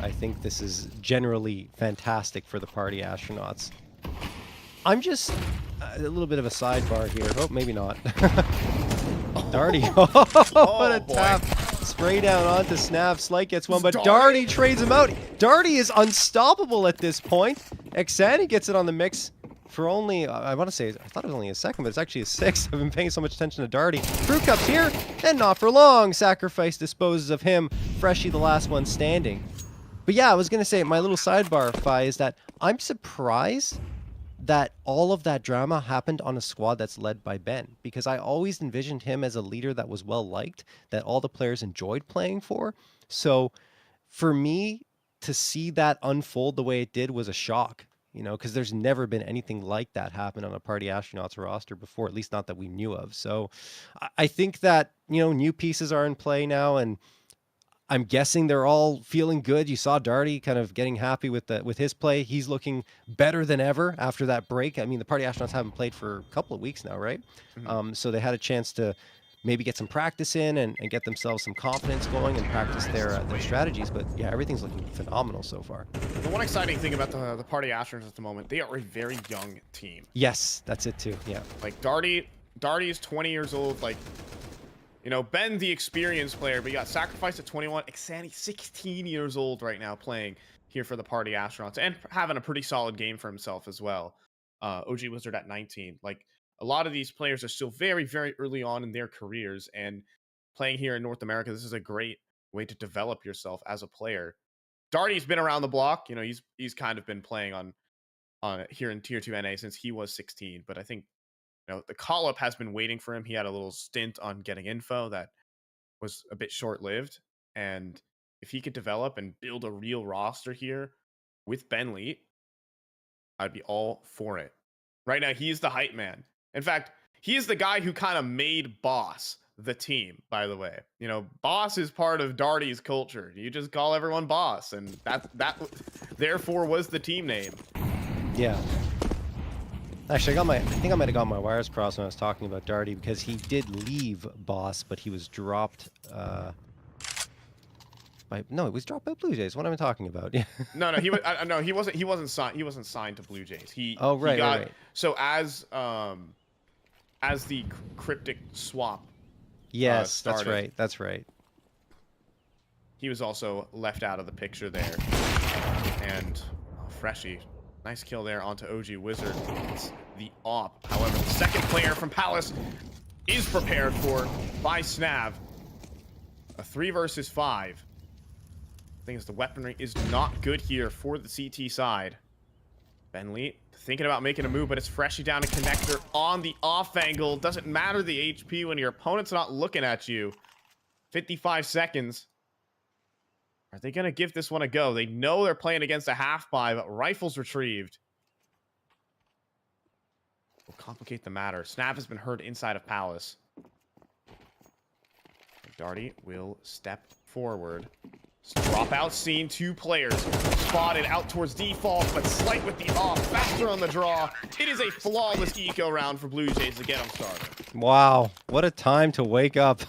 I think this is generally fantastic for the Party Astronauts. I'm just a little bit of a sidebar here. Oh, maybe not. Darty. Oh, what a tap. Spray down onto Snav. Slight gets one, but Darty trades him out. Darty is unstoppable at this point. Xani gets it on the mix. For only, I want to say, I thought it was only a second, but it's actually a sixth. I've been paying so much attention to Darty. Fruitcup's here, and not for long. Sacrifice disposes of him. Freshy, the last one standing. But yeah, I was going to say, my little sidebar, Fi, is that I'm surprised that all of that drama happened on a squad that's led by Ben, because I always envisioned him as a leader that was well-liked, that all the players enjoyed playing for. So for me, to see that unfold the way it did was a shock. You know, because there's never been anything like that happen on a Party Astronauts roster before, at least not that we knew of. So I think that, you know, new pieces are in play now, and I'm guessing they're all feeling good. You saw Darty kind of getting happy with his play. He's looking better than ever after that break. I mean, the Party Astronauts haven't played for a couple of weeks now, right? Mm-hmm. So they had a chance to maybe get some practice in and get themselves some confidence going and practice their strategies. But yeah, everything's looking phenomenal so far. The one exciting thing about the Party Astronauts at the moment, they are a very young team. Yes, that's it too. Yeah. Like Darty is 20 years old. Like, you know, Ben, the experienced player, but you got Sacrifice at 21. Xani, 16 years old right now, playing here for the Party Astronauts and having a pretty solid game for himself as well. OG Wizard at 19. Like, a lot of these players are still very, very early on in their careers, and playing here in North America, this is a great way to develop yourself as a player. Darty's been around the block. You know, he's kind of been playing on here in Tier 2 NA since he was 16, but I think, you know, the call-up has been waiting for him. He had a little stint on getting info that was a bit short-lived, and if he could develop and build a real roster here with Bentley, I'd be all for it. Right now, he's the hype man. In fact, he is the guy who kind of made Boss the team, by the way. You know, Boss is part of Darty's culture. You just call everyone Boss, and that therefore was the team name. Yeah. Actually, I think I might have got my wires crossed when I was talking about Darty, because he did leave Boss, but he was dropped no, it was dropped by Blue Jays. What am I talking about? Yeah. No, he was no, he wasn't signed to Blue Jays. Right. So as as the cryptic swap Yes, that's started. right. That's right. He was also left out of the picture there. And Freshie, nice kill there onto OG Wizard. It's the op. However, the second player from Palace is prepared for by Snav. A 3 versus 5. The thing is, the weaponry is not good here for the CT side. Bentley thinking about making a move, but it's Freshie down a connector on the off angle. Doesn't matter the HP when your opponent's not looking at you. 55 seconds. Are they going to give this one a go? They know they're playing against a half-buy, but rifles retrieved will complicate the matter. Snav has been heard inside of Palace. Darty will step forward. Dropout scene, 2 players spotted out towards default, but Slight with the off, faster on the draw. It is a flawless eco round for Blue Jays to get them started. Wow, what a time to wake up.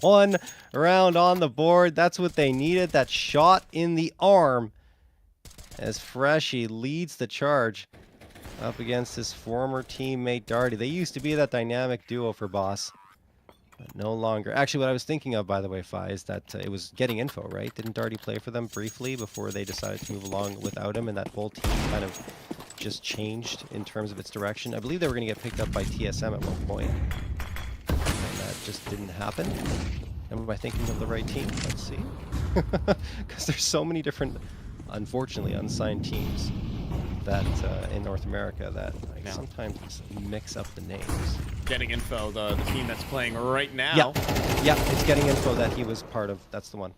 1 round on the board. That's what they needed. That shot in the arm as Freshie leads the charge up against his former teammate Darty. They used to be that dynamic duo for Boss. But no longer. Actually, what I was thinking of, by the way, Fi, is that it was getting info, right? Didn't Darty play for them briefly before they decided to move along without him, and that whole team kind of just changed in terms of its direction? I believe they were going to get picked up by TSM at one point, and that just didn't happen. Am I thinking of the right team? Let's see. Because there's so many different, unfortunately, unsigned teams that in North America that I sometimes mix up the names. Getting info, the team that's playing right now. Yeah, it's getting info that he was part of. That's the one.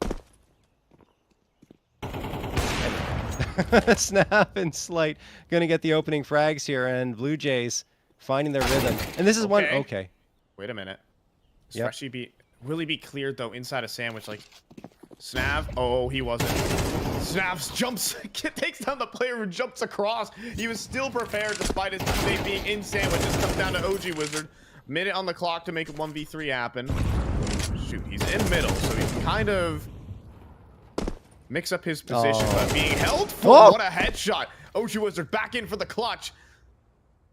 Snap and Slight gonna get the opening frags here, and Blue Jays finding their rhythm. And this is one. Okay. Wait a minute. Will he be cleared though inside a sandwich? Like Snav? Oh, he wasn't. Snav jumps, takes down the player who jumps across. He was still prepared despite his teammate being in sandwich. This comes down to OG Wizard. Minute on the clock to make a 1v3 happen. Shoot, he's in middle, so he can kind of mix up his position, but being held for what a headshot. OG Wizard back in for the clutch.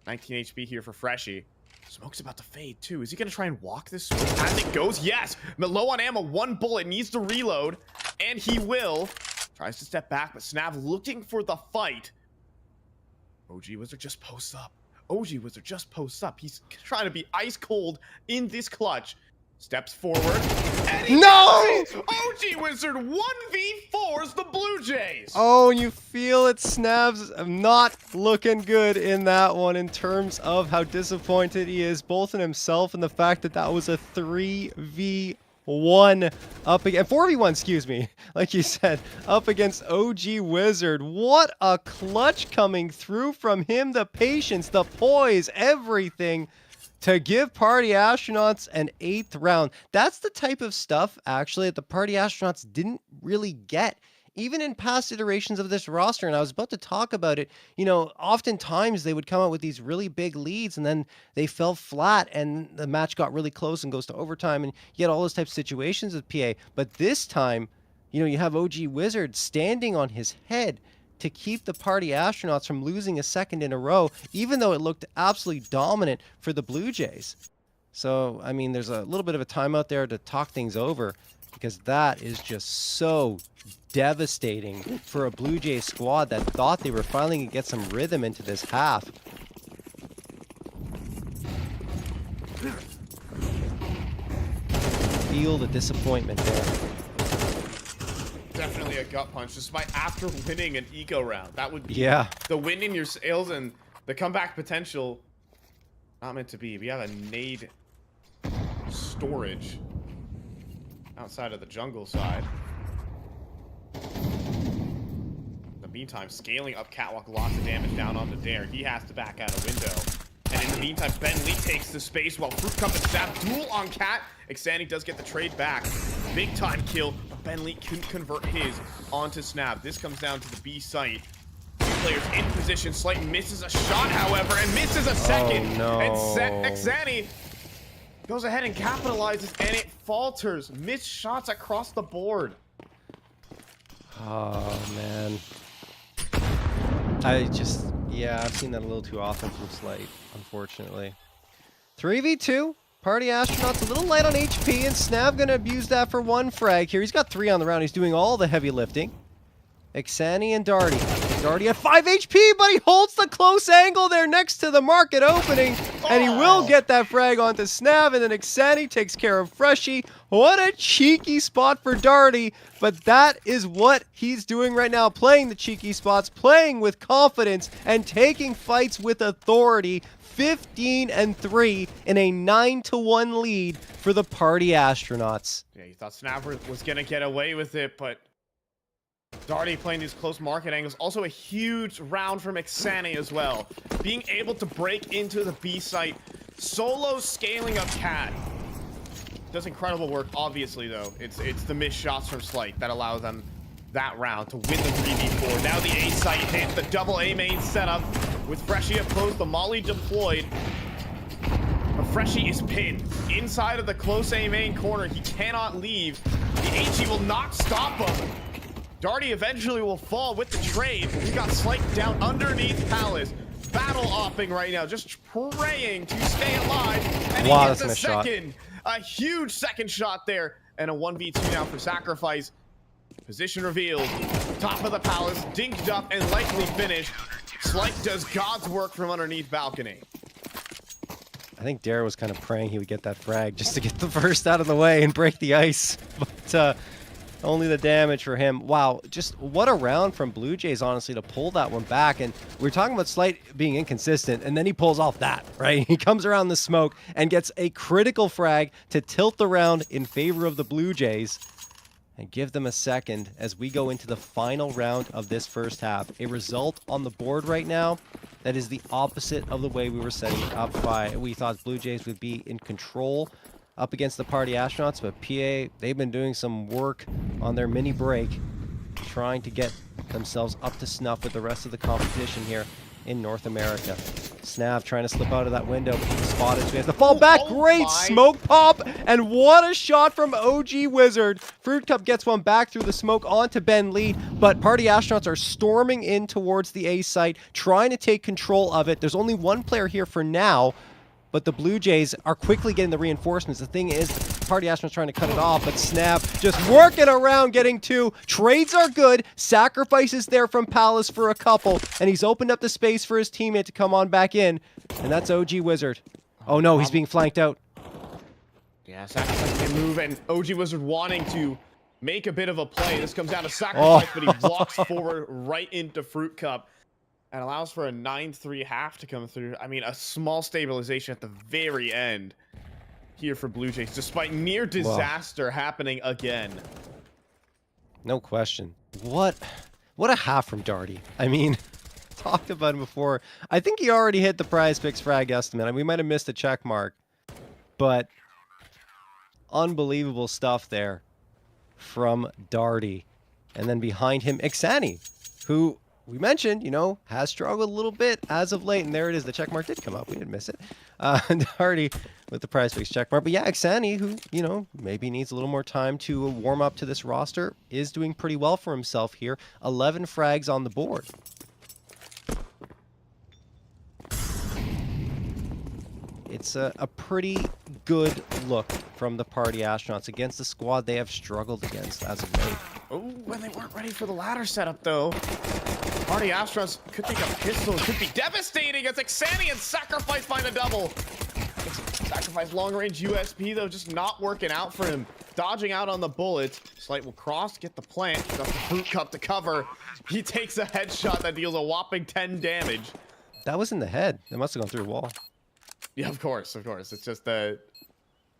19 HP here for Freshie. Smoke's about to fade too. Is he gonna try and walk this switch as it goes? Yes! Low on ammo, 1 bullet, needs to reload, and he will. Tries to step back, but Snav looking for the fight. OG Wizard just posts up. OG Wizard just posts up. He's trying to be ice cold in this clutch. Steps forward. And he OG Wizard 1v4s the Blue Jays. Oh, and you feel it. Snav's not looking good in that one in terms of how disappointed he is, both in himself and the fact that that was a 3v1 up against 4v1, excuse me, like you said, up against OG Wizard. What a clutch coming through from him. The patience, the poise, everything to give Party Astronauts an 8th round. That's the type of stuff, actually, that the Party Astronauts didn't really get, even in past iterations of this roster. And I was about to talk about it. You know, oftentimes they would come out with these really big leads, and then they fell flat, and the match got really close and goes to overtime, and you get all those types of situations with PA. But this time, you know, you have OG Wizard standing on his head to keep the Party Astronauts from losing a second in a row, even though it looked absolutely dominant for the Blue Jays. So, I mean, there's a little bit of a timeout there to talk things over, because that is just so devastating for a Blue Jays squad that thought they were finally going to get some rhythm into this half. Feel the disappointment there. Definitely a gut punch, despite after winning an eco round. That would be the win in your sails and the comeback potential. Not meant to be. We have a nade storage outside of the jungle side. In the meantime, scaling up catwalk, lots of damage down onto Dare. He has to back out a window. And in the meantime, Ben Lee takes the space while Fruit Cup and Sap duel on Cat. Xani does get the trade back. Big time kill, but Ben Lee couldn't convert his onto Snap. This comes down to the B site. 2 players in position. Slight misses a shot, however, and misses a second. Oh, no. And Xani goes ahead and capitalizes, and it falters. Missed shots across the board. Oh, man. I've seen that a little too often from Slight, unfortunately. 3v2. Party Astronaut's a little light on HP, and Snav gonna abuse that for 1 frag here. He's got 3 on the round. He's doing all the heavy lifting. Ixani and Darty. Darty at 5 HP, but he holds the close angle there next to the market opening. And he will get that frag onto Snav, and then Ixani takes care of Freshie. What a cheeky spot for Darty, but that is what he's doing right now, playing the cheeky spots, playing with confidence, and taking fights with authority. 15-3 in a 9-1 lead for the Party Astronauts. Yeah, you thought Snapper was going to get away with it, but Darty playing these close market angles. Also a huge round from Ixani as well. Being able to break into the B site. Solo scaling up Cat. Does incredible work, obviously, though. It's the missed shots from Slight that allow them that round to win the 3v4. Now the A site hit, the double A main setup with Freshie opposed, the Molly deployed. But Freshie is pinned inside of the close A main corner. He cannot leave. The HE will not stop him. Darty eventually will fall with the trade, but we got Slight down underneath Palace. Battle opping right now, just praying to stay alive. And he gets a second. A huge second shot there. And a 1v2 now for Sacrifice. Position revealed. Top of the Palace, dinked up and likely finished. Slight does God's work from underneath balcony. I think Dare was kind of praying he would get that frag just to get the first out of the way and break the ice. But only the damage for him. Wow, just what a round from Blue Jays, honestly, to pull that one back. And we're talking about Slight being inconsistent, and then he pulls off that, right? He comes around the smoke and gets a critical frag to tilt the round in favor of the Blue Jays and give them a second as we go into the final round of this first half. A result on the board right now that is the opposite of the way we were setting it up. We thought Blue Jays would be in control up against the Party Astronauts, but PA, they've been doing some work on their mini break, trying to get themselves up to snuff with the rest of the competition here in North America. Snav trying to slip out of that window. Spotted, so he has to fall back. Great smoke pop, and what a shot from OG Wizard. Fruit Cup gets one back through the smoke onto Ben Lee, but Party Astronauts are storming in towards the A site, trying to take control of it. There's only one player here for now, but the Blue Jays are quickly getting the reinforcements. The thing is, the Party Astronauts trying to cut it off, but Snav just working around, getting 2. Trades are good. Sacrifices there from Palace for a couple, and he's opened up the space for his teammate to come on back in, and that's OG Wizard. Oh no, he's being flanked out. Yeah, Sacrifice can move, and OG Wizard wanting to make a bit of a play. This comes down to Sacrifice, but he walks forward right into Fruit Cup. And allows for a 9-3 half to come through. I mean, a small stabilization at the very end here for Blue Jays, despite near disaster happening again. No question. What a half from Darty. I mean, talked about him before. I think he already hit the Prizepicks frag estimate. I mean, we might have missed a check mark, but unbelievable stuff there from Darty. And then behind him, Ixani, who we mentioned, you know, has struggled a little bit as of late, and there it is. The check mark did come up. We didn't miss it. Darty with the Prizepicks check mark. But yeah, Ixani, who, you know, maybe needs a little more time to warm up to this roster, is doing pretty well for himself here. 11 frags on the board. It's a pretty good look from the Party Astronauts against the squad they have struggled against as of late. Oh, when they weren't ready for the ladder setup, though. Party Astronauts could take a pistol. It could be devastating as Ixani and Sacrifice find a double. Sacrifice long-range USP, though, just not working out for him. Dodging out on the bullets. Slight will cross, get the plant. Got the Fruit Cup to cover. He takes a headshot that deals a whopping 10 damage. That was in the head. It must have gone through a wall. Yeah, of course, of course. It's just the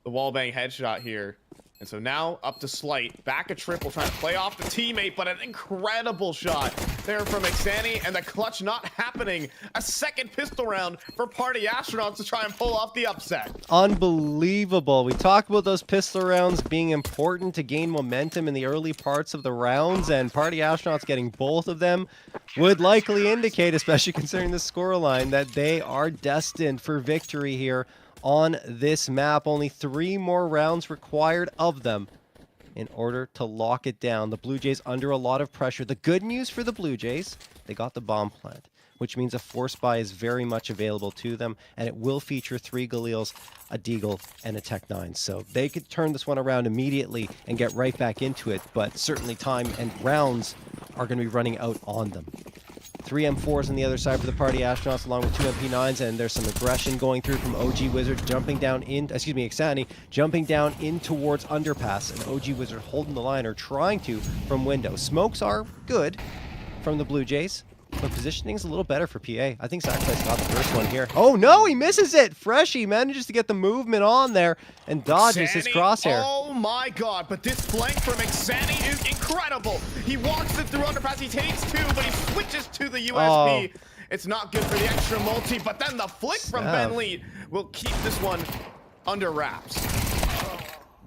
wallbang headshot here. And so now up to Slight. Back a triple, trying to play off the teammate, but an incredible shot there from Ixani, and the clutch not happening. A second pistol round for Party Astronauts to try and pull off the upset. Unbelievable. We talked about those pistol rounds being important to gain momentum in the early parts of the rounds, and Party Astronauts getting both of them would likely indicate, especially considering the scoreline, that they are destined for victory here on this map. Only 3 more rounds required of them in order to lock it down. The Blue Jays under a lot of pressure. The good news for the Blue Jays, they got the bomb plant. which means a force buy is very much available to them, and it will feature 3 Galils, a Deagle, and a Tech 9. So they could turn this one around immediately and get right back into it, but certainly time and rounds are going to be running out on them. 3 M4s on the other side for the Party Astronauts, along with 2 MP9s, and there's some aggression going through from OG Wizard, jumping down in, Xani, jumping down in towards Underpass, and OG Wizard holding the line, or trying to, from window. Smokes are good from the Blue Jays, but positioning is a little better for PA. I think Sacrifice got the first one here. Oh no, he misses it! Freshie manages to get the movement on there and dodges his crosshair. Oh my god, but this flank from Xani is incredible. He walks it through Underpass, he takes 2, but he switches to the USB. Oh. It's not good for the extra multi, but then the flick from Ben Lead will keep this one under wraps.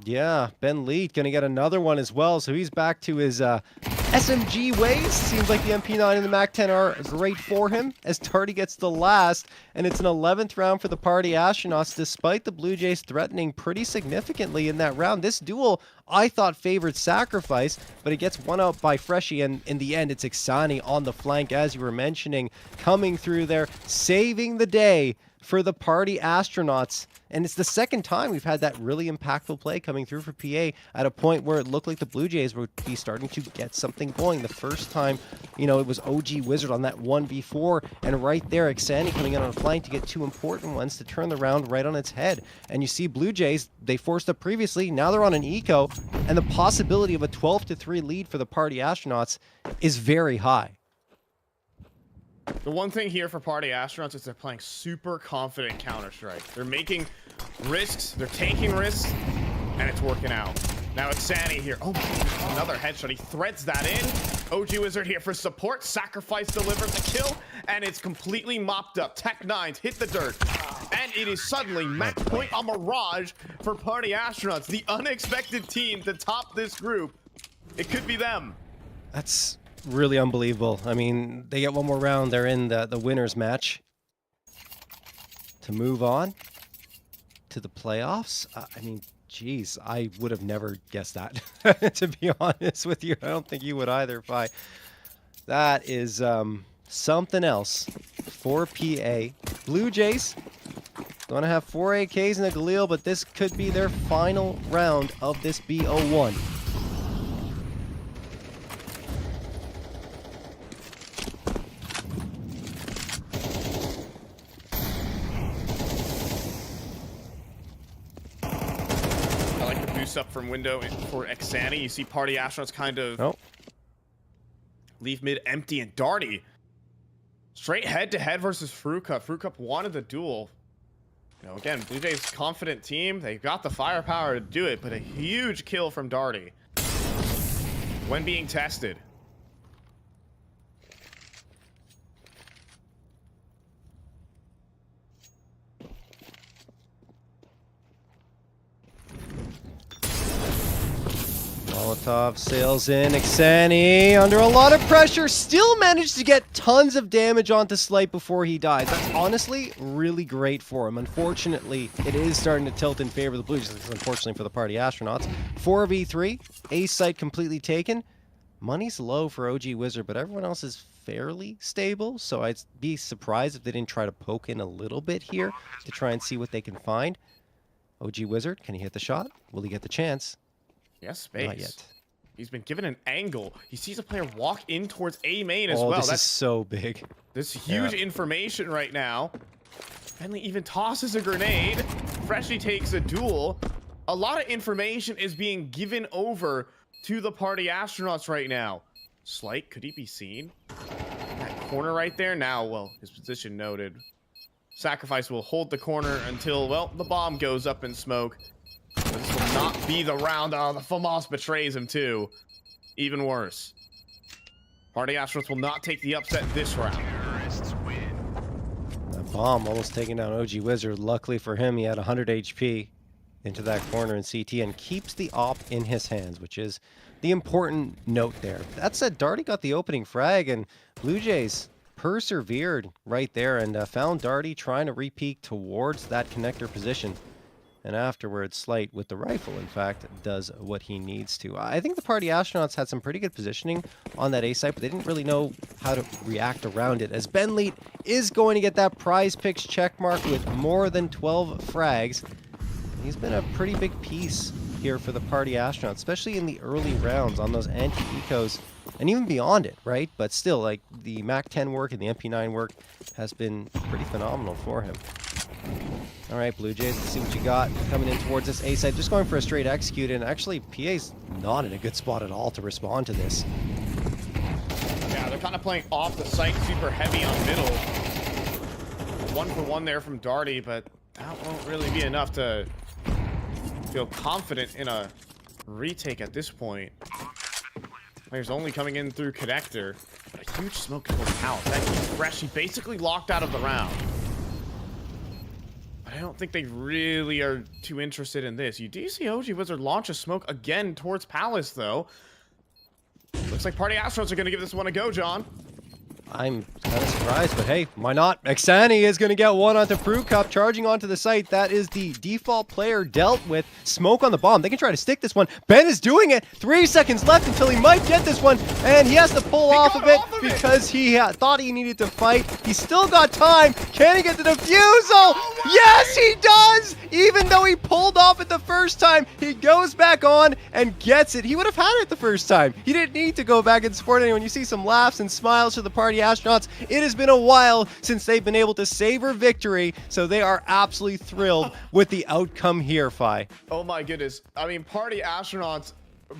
Yeah, Ben Lead gonna get another one as well, so he's back to his SMG ways. Seems like the MP9 and the MAC-10 are great for him, as Darty gets the last, and it's an 11th round for the Party Astronauts, despite the Blue Jays threatening pretty significantly in that round. This duel, I thought, favored Sacrifice, but it gets one out by Freshie, and in the end, it's Xani on the flank, as you were mentioning, coming through there, saving the day for the Party Astronauts. And it's the second time we've had that really impactful play coming through for PA at a point where it looked like the Blue Jays would be starting to get something going. The first time, you know, it was OG Wizard on that 1v4, and right there, Xani coming in on a flank to get 2 important ones to turn the round right on its head. And you see Blue Jays, they forced up previously, now they're on an eco, and the possibility of a 12-3 lead for the Party Astronauts is very high. The one thing here for Party Astronauts is they're playing super confident Counter-Strike. They're making risks, they're taking risks, and it's working out. Now Xani here. Oh, another headshot. He threads that in. OG Wizard here for support. Sacrifice delivers the kill, and it's completely mopped up. Tech 9s hit the dirt, and it is suddenly match point on Mirage for Party Astronauts, the unexpected team to top this group. It could be them. That's really unbelievable. I mean, they get one more round. They're in the winner's match to move on to the playoffs. I mean, geez, I would have never guessed that, to be honest with you. I don't think you would either, Fi. That is something else for PA. Blue Jays going to have 4 AKs and a Galil, but this could be their final round of this BO1. Up from window for Xani. You see Party Astronauts kind of leave mid empty, and Darty straight head-to-head versus Frucup. Frucup wanted the duel. You know, again, Blue Jays confident team. They've got the firepower to do it, but a huge kill from Darty when being tested. Molotov sails in. Xani under a lot of pressure, still managed to get tons of damage onto Slight before he dies. That's honestly really great for him. Unfortunately, it is starting to tilt in favor of the Blue Jays, unfortunately for the Party Astronauts. 4v3, A site completely taken. Money's low for OG Wizard, but everyone else is fairly stable, so I'd be surprised if they didn't try to poke in a little bit here to try and see what they can find. OG Wizard, can he hit the shot? Will he get the chance? Yes, space. Not yet. He's been given an angle. He sees a player walk in towards A main as well. well. This is so big. This huge information right now. Finley even tosses a grenade. Freshly takes a duel. A lot of information is being given over to the Party Astronauts right now. Slight, could he be seen? That corner right there. Now, well, his position noted. Sacrifice will hold the corner until, well, the bomb goes up in smoke. This will not be the round. Oh, the FAMAS betrays him too. Even worse. Party Astronauts will not take the upset this round. That bomb almost taking down OG Wizard. Luckily for him, he had 100 HP into that corner in CT and keeps the op in his hands, which is the important note there. That said, Darty got the opening frag, and Blue Jays persevered right there and found Darty trying to re-peek towards that connector position. And afterwards, Slight with the rifle, in fact, does what he needs to. I think the Party Astronauts had some pretty good positioning on that A site, but they didn't really know how to react around it. As Benleet is going to get that Prizepicks check mark with more than 12 frags. He's been a pretty big piece here for the Party Astronauts, especially in the early rounds on those anti-ecos and even beyond it, right? But still, like, the MAC-10 work and the MP9 work has been pretty phenomenal for him. All right, Blue Jays, let's see what you got coming in towards this A site. Just going for a straight execute, and actually, PA's not in a good spot at all to respond to this. Yeah, they're kind of playing off the site super heavy on middle. 1-for-1 there from Darty, but that won't really be enough to feel confident in a retake at this point. Players only coming in through connector. But a huge smoke towards Palace. That keeps fresh. He basically locked out of the round. But I don't think they really are too interested in this. You do see OG Wizard launch a smoke again towards Palace, though. Looks like Party Astros are going to give this one a go, John. I'm kind of surprised, but hey, why not? Xani is going to get one onto Brew Cup, charging onto the site. That is the default player dealt with. Smoke on the bomb. They can try to stick this one. Ben is doing it. 3 seconds left until he might get this one, and he has to pull off of it because he thought he needed to fight. He's still got time. Can he get the defusal? Oh, yes, he does! Even though he pulled off it the first time, he goes back on and gets it. He would have had it the first time. He didn't need to go back and support anyone. You see some laughs and smiles for the Party Astronauts. It has been a while since they've been able to savor victory, so they are absolutely thrilled with the outcome here, Fi. Oh my goodness. I mean, Party Astronauts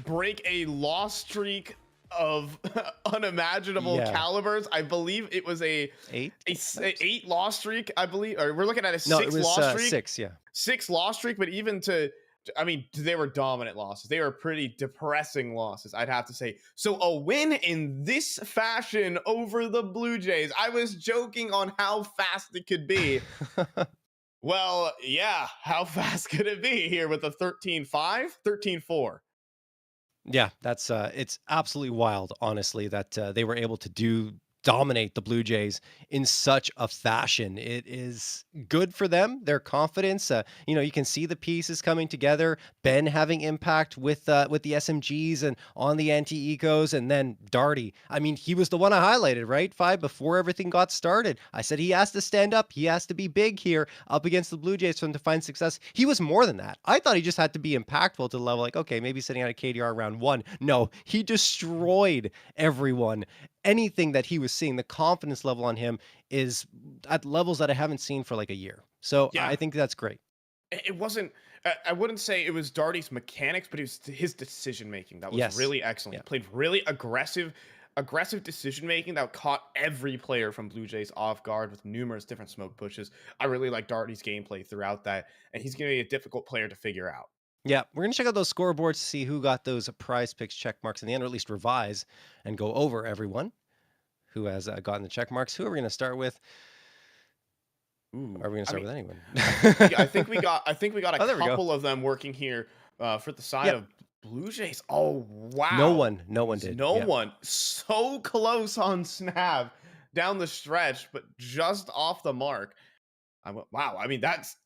break a loss streak of unimaginable calibers. I believe it was a eight loss streak, I believe. Or we're looking at a six loss streak. Six loss streak, but even I mean, they were dominant losses. They were pretty depressing losses, I'd have to say. So a win in this fashion over the Blue Jays. I was joking on how fast it could be. Well, yeah, how fast could it be here with a 13-5, 13-4? Yeah, that's it's absolutely wild, honestly, that they were able to dominate the Blue Jays in such a fashion. It is good for them, their confidence. You can see the pieces coming together. Ben having impact with the SMGs and on the anti-ecos, and then Darty. I mean, he was the one I highlighted, right? Before everything got started. I said he has to stand up. He has to be big here up against the Blue Jays for him to find success. He was more than that. I thought he just had to be impactful to the level like, okay, maybe sitting at a KDR round 1. No, he destroyed everyone. Anything that he was seeing, the confidence level on him is at levels that I haven't seen for like a year. So yeah. I think that's great. It wasn't, I wouldn't say it was Darty's mechanics, but it was his decision making that was really excellent. He played really aggressive decision making that caught every player from Blue Jays off guard with numerous different smoke pushes. I really like Darty's gameplay throughout that, and he's going to be a difficult player to figure out. Yeah, we're going to check out those scoreboards to see who got those Prizepicks check marks in the end, or at least revise and go over everyone who has gotten the check marks. Who are we going to start with? Are we going to start with anyone? I think we got a couple of them working here for the side of Blue Jays. Oh, wow. No one did. No one. So close on Snav down the stretch, but just off the mark. Wow. I mean, that's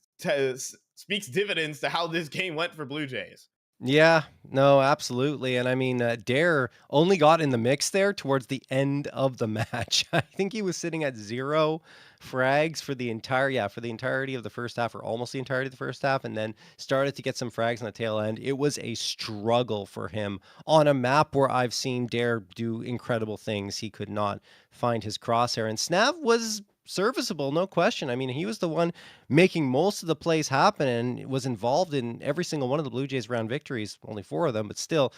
speaks dividends to how this game went for Blue Jays. Yeah, no, absolutely. And I mean, Dare only got in the mix there towards the end of the match. I think he was sitting at 0 frags for the entirety of the first half, or almost the entirety of the first half, and then started to get some frags on the tail end. It was a struggle for him on a map where I've seen Dare do incredible things. He could not find his crosshair, and Snav was serviceable, no question. I mean, he was the one making most of the plays happen and was involved in every single one of the Blue Jays round victories, only 4 of them, but still,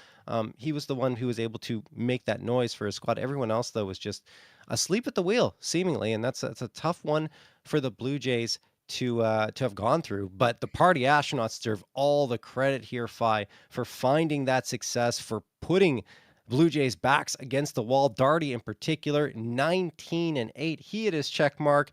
he was the one who was able to make that noise for his squad. Everyone else, though, was just asleep at the wheel, seemingly, and that's a tough one for the Blue Jays to have gone through. But the Party Astronauts deserve all the credit here, Fi, for finding that success, for putting Blue Jays backs against the wall. Darty in particular, 19-8. He hit his check mark.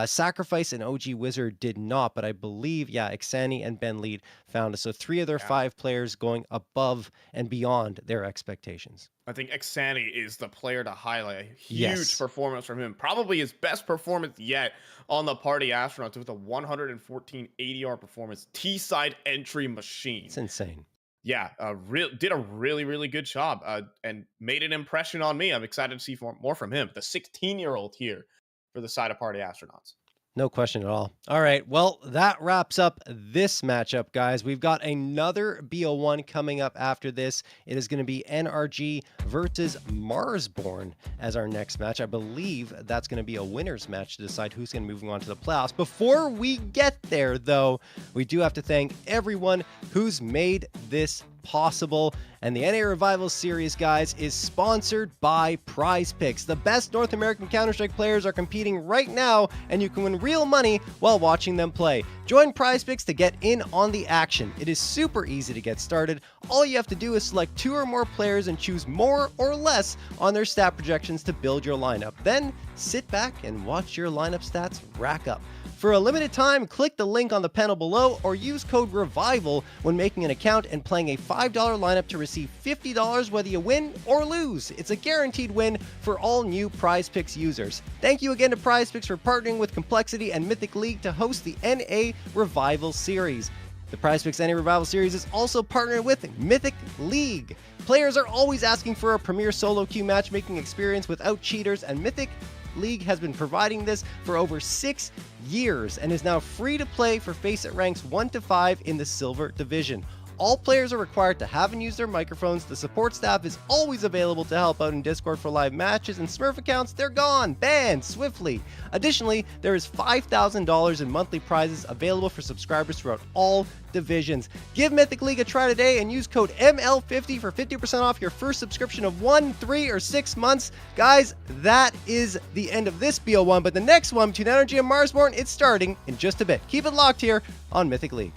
Sacrifice and OG Wizard did not, but I believe, yeah, Ixani and Ben Lead found us. So 3 of their Yeah. 5 players going above and beyond their expectations. I think Exani is the player to highlight. A huge Yes. performance from him. Probably his best performance yet on the Party Astronauts with a 114 ADR performance. T-side entry machine. It's insane. Yeah, did a really good job and made an impression on me. I'm excited to see more from him. The 16-year-old here for the side of Party Astronauts. No question at all. All right. Well, that wraps up this matchup, guys. We've got another BO1 coming up after this. It is going to be NRG versus Marsborne as our next match. I believe that's going to be a winner's match to decide who's going to be moving on to the playoffs. Before we get there, though, we do have to thank everyone who's made this possible. And the NA Revival Series, guys, is sponsored by Prizepicks. The best North American Counter-Strike players are competing right now, and you can win real money while watching them play. Join Prizepicks to get in on the action. It is super easy to get started. All you have to do is select 2 or more players and choose more or less on their stat projections to build your lineup. Then sit back and watch your lineup stats rack up. For a limited time, click the link on the panel below or use code REVIVAL when making an account and playing a $5 lineup to receive $50 whether you win or lose. It's a guaranteed win for all new Prizepicks users. Thank you again to Prizepicks for partnering with Complexity and Mythic League to host the NA Revival Series. The Prizepicks NA Revival Series is also partnered with Mythic League. Players are always asking for a premier solo queue matchmaking experience without cheaters, and Mythic League has been providing this for over 6 years and is now free to play for FACEIT ranks 1 to 5 in the Silver Division. All players are required to have and use their microphones. The support staff is always available to help out in Discord for live matches, and Smurf accounts, they're gone, banned swiftly. Additionally, there is $5,000 in monthly prizes available for subscribers throughout all divisions. Give Mythic League a try today and use code ML50 for 50% off your first subscription of 1, 3, or 6 months. Guys, that is the end of this BO1, but the next one between Energy and Marsborne, it's starting in just a bit. Keep it locked here on Mythic League.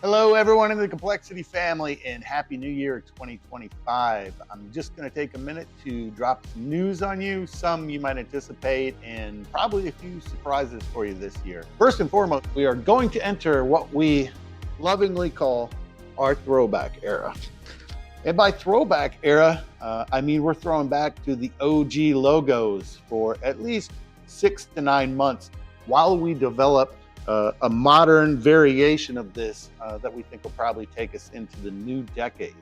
Hello, everyone in the Complexity family, and Happy New Year 2025. I'm just going to take a minute to drop some news on you, some you might anticipate, and probably a few surprises for you this year. First and foremost, we are going to enter what we lovingly call our throwback era. And by throwback era, I mean we're throwing back to the OG logos for at least 6 to 9 months while we develop a modern variation of this that we think will probably take us into the new decade.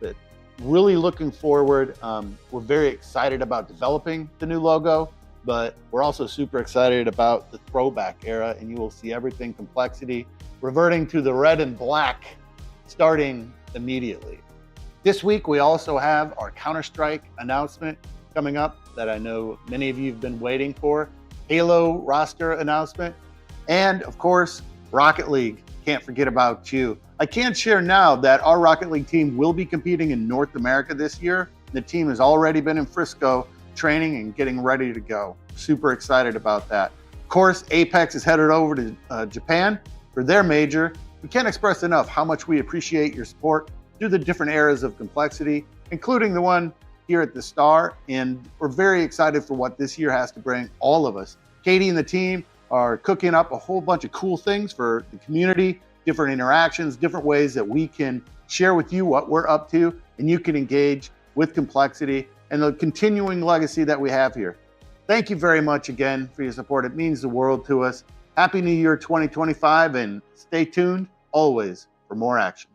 But really looking forward, we're very excited about developing the new logo, but we're also super excited about the throwback era, and you will see everything Complexity reverting to the red and black starting immediately. This week, we also have our Counter-Strike announcement coming up that I know many of you have been waiting for. Halo roster announcement. And of course, Rocket League. Can't forget about you. I can share now that our Rocket League team will be competing in North America this year. The team has already been in Frisco training and getting ready to go. Super excited about that. Of course, Apex is headed over to Japan for their major. We can't express enough how much we appreciate your support through the different eras of complexity, including the one here at the Star. And we're very excited for what this year has to bring all of us. Katie and the team are cooking up a whole bunch of cool things for the community, different interactions, different ways that we can share with you what we're up to, and you can engage with complexity and the continuing legacy that we have here. Thank you very much again for your support. It means the world to us. Happy New Year 2025, and stay tuned always for more action.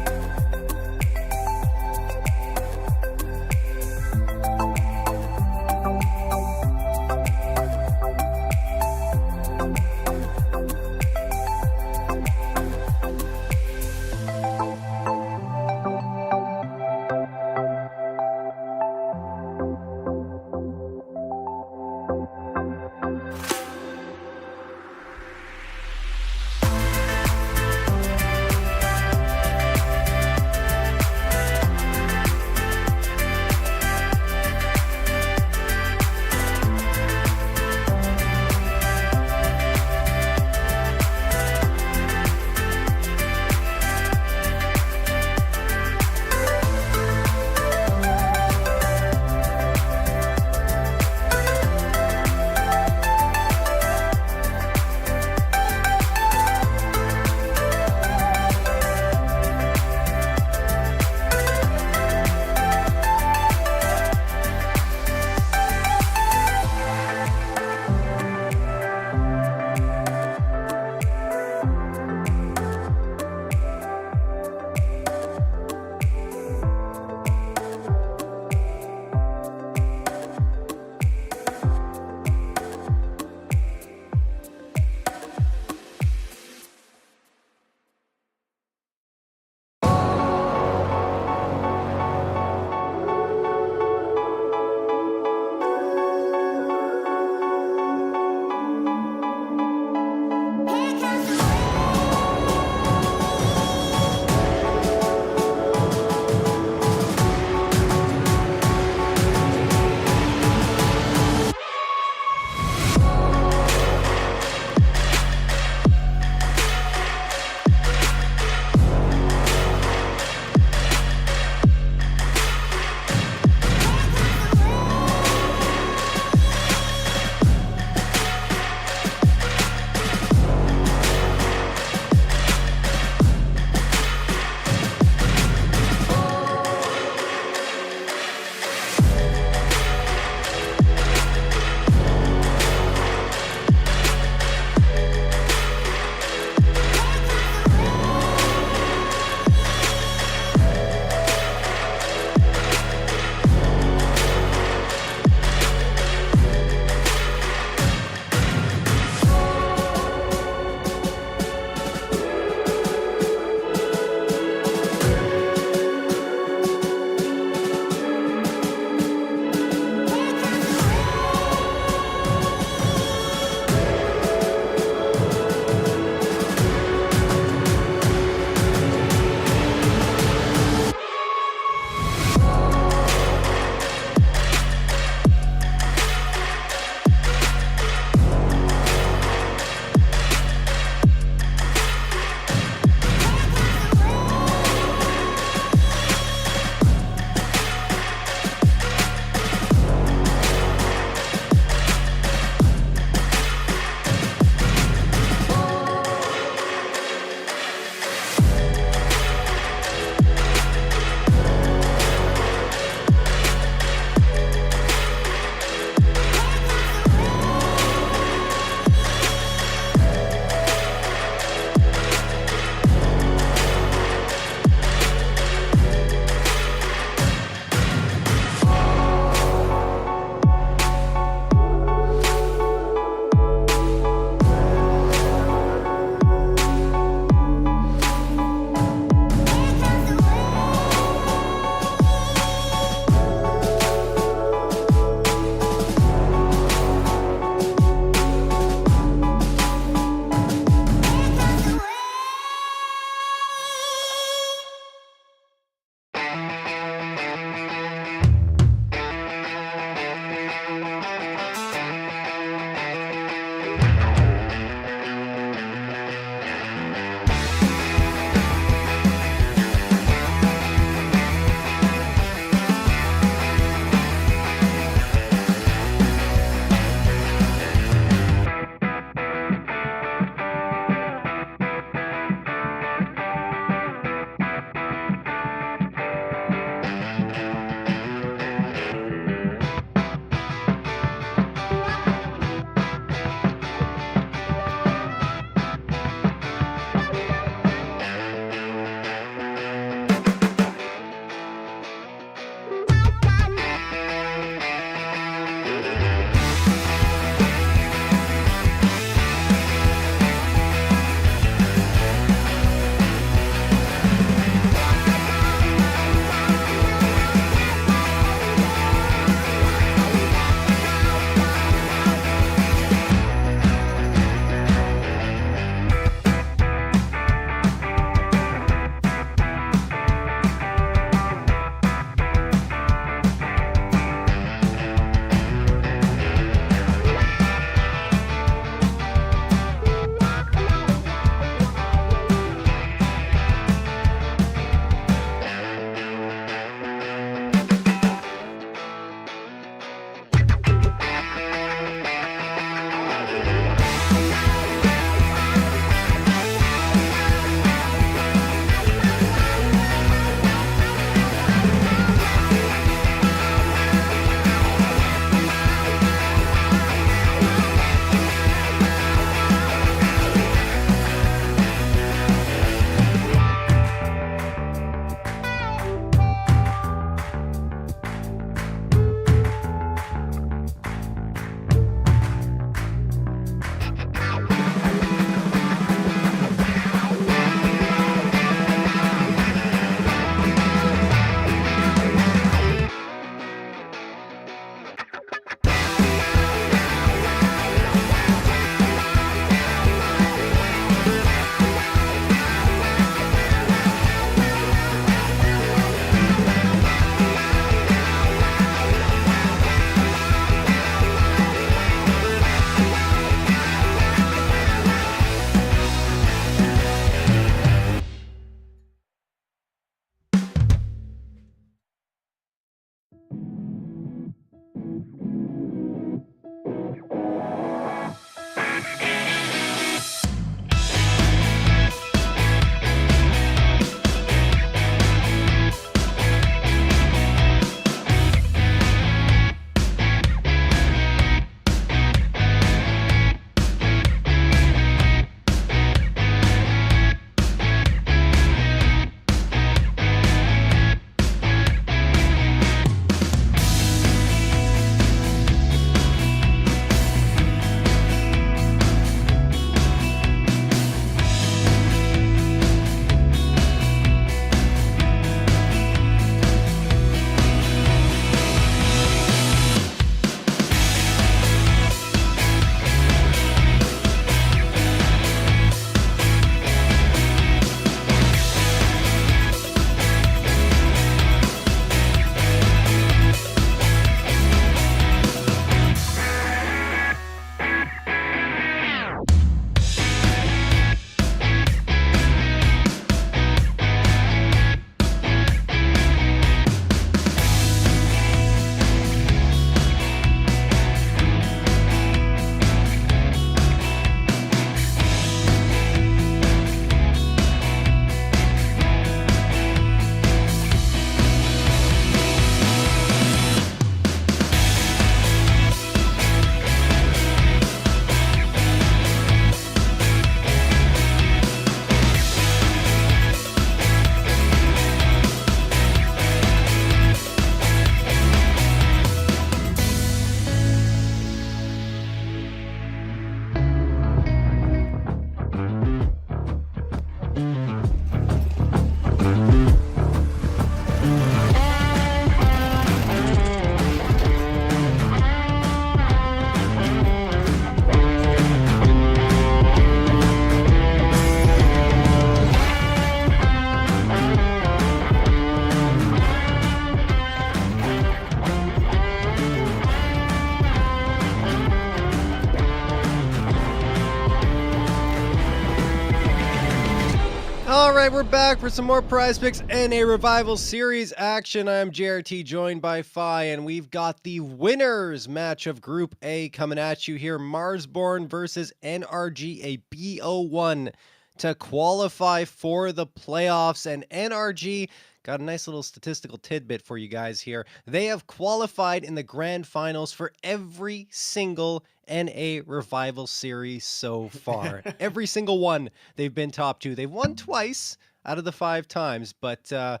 All right, we're back for some more Prize Picks and a Revival Series action. I'm JRT, joined by Fi, and we've got the winners match of Group A coming at you here. Marsborne versus NRG, a BO1 to qualify for the playoffs. And NRG got a nice little statistical tidbit for you guys here. They have qualified in the grand finals for every single NA Revival series so far. Every single one they've been top two. They've won twice out of the 5 times, but they're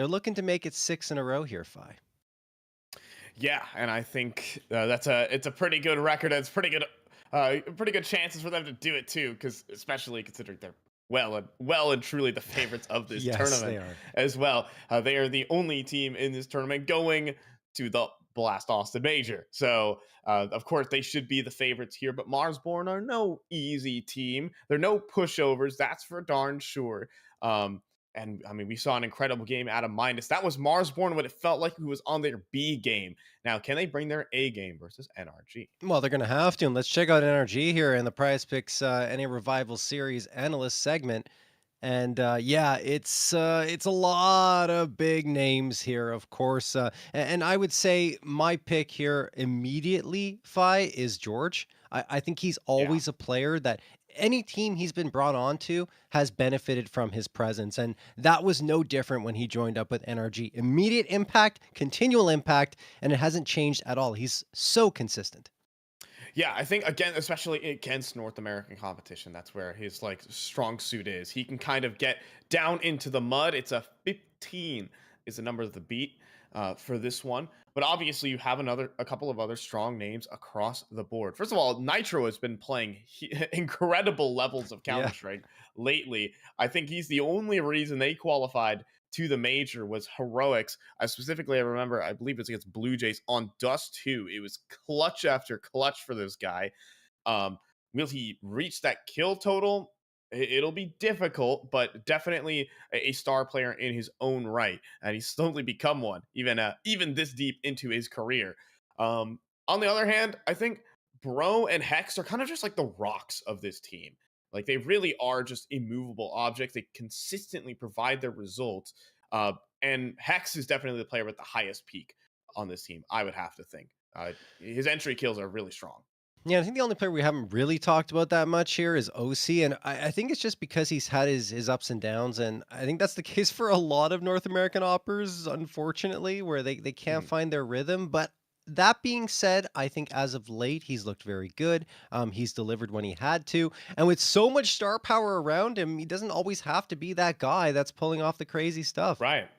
looking to make it 6 in a row here, Fi. Yeah, and I think it's a pretty good record. And it's pretty good chances for them to do it too, because especially considering they're well and truly the favorites of this Yes, they tournament are. as well. They are the only team in this tournament going to the Blast Austin Major, so of course they should be the favorites here. But Marsborne are no easy team. They're no pushovers. That's for darn sure. Um, and I mean, we saw an incredible game out of Minus. That was Marsborne, what it felt like who was on their B game. Now, can they bring their A game versus NRG? Well, they're going to have to. And let's check out NRG here in the Prize Picks NA Revival Series analyst segment. And yeah, it's a lot of big names here, of course. And I would say my pick here immediately, Fi, is George. I think he's Yeah. always a player that any team he's been brought on to has benefited from his presence. And that was no different when he joined up with NRG. Immediate impact, continual impact, and it hasn't changed at all. He's so consistent. Yeah, I think again, especially against North American competition, that's where his like strong suit is. He can kind of get down into the mud. It's a 15 is the number of the beat for this one. But obviously, you have a couple of other strong names across the board. First of all, Nitro has been playing incredible levels of Yeah. Counter Strike lately. I think he's the only reason they qualified to the major was heroics. Specifically, I remember, I believe it's against Blue Jays on Dust 2. It was clutch after clutch for this guy. Um, will he reach that kill total? It'll be difficult, but definitely a star player in his own right, and he's slowly become one, even this deep into his career. On the other hand, I think Bro and Hex are kind of just like the rocks of this team. Like they really are just immovable objects. They consistently provide their results. Uh, and Hex is definitely the player with the highest peak on this team, I would have to think. His entry kills are really strong. Yeah, I think the only player we haven't really talked about that much here is OC, and I think it's just because he's had his ups and downs, and I think that's the case for a lot of North American oppers, unfortunately, where they can't Mhm. find their rhythm. But that being said, I think as of late he's looked very good. He's delivered when he had to, and with so much star power around him, he doesn't always have to be that guy that's pulling off the crazy stuff. Right.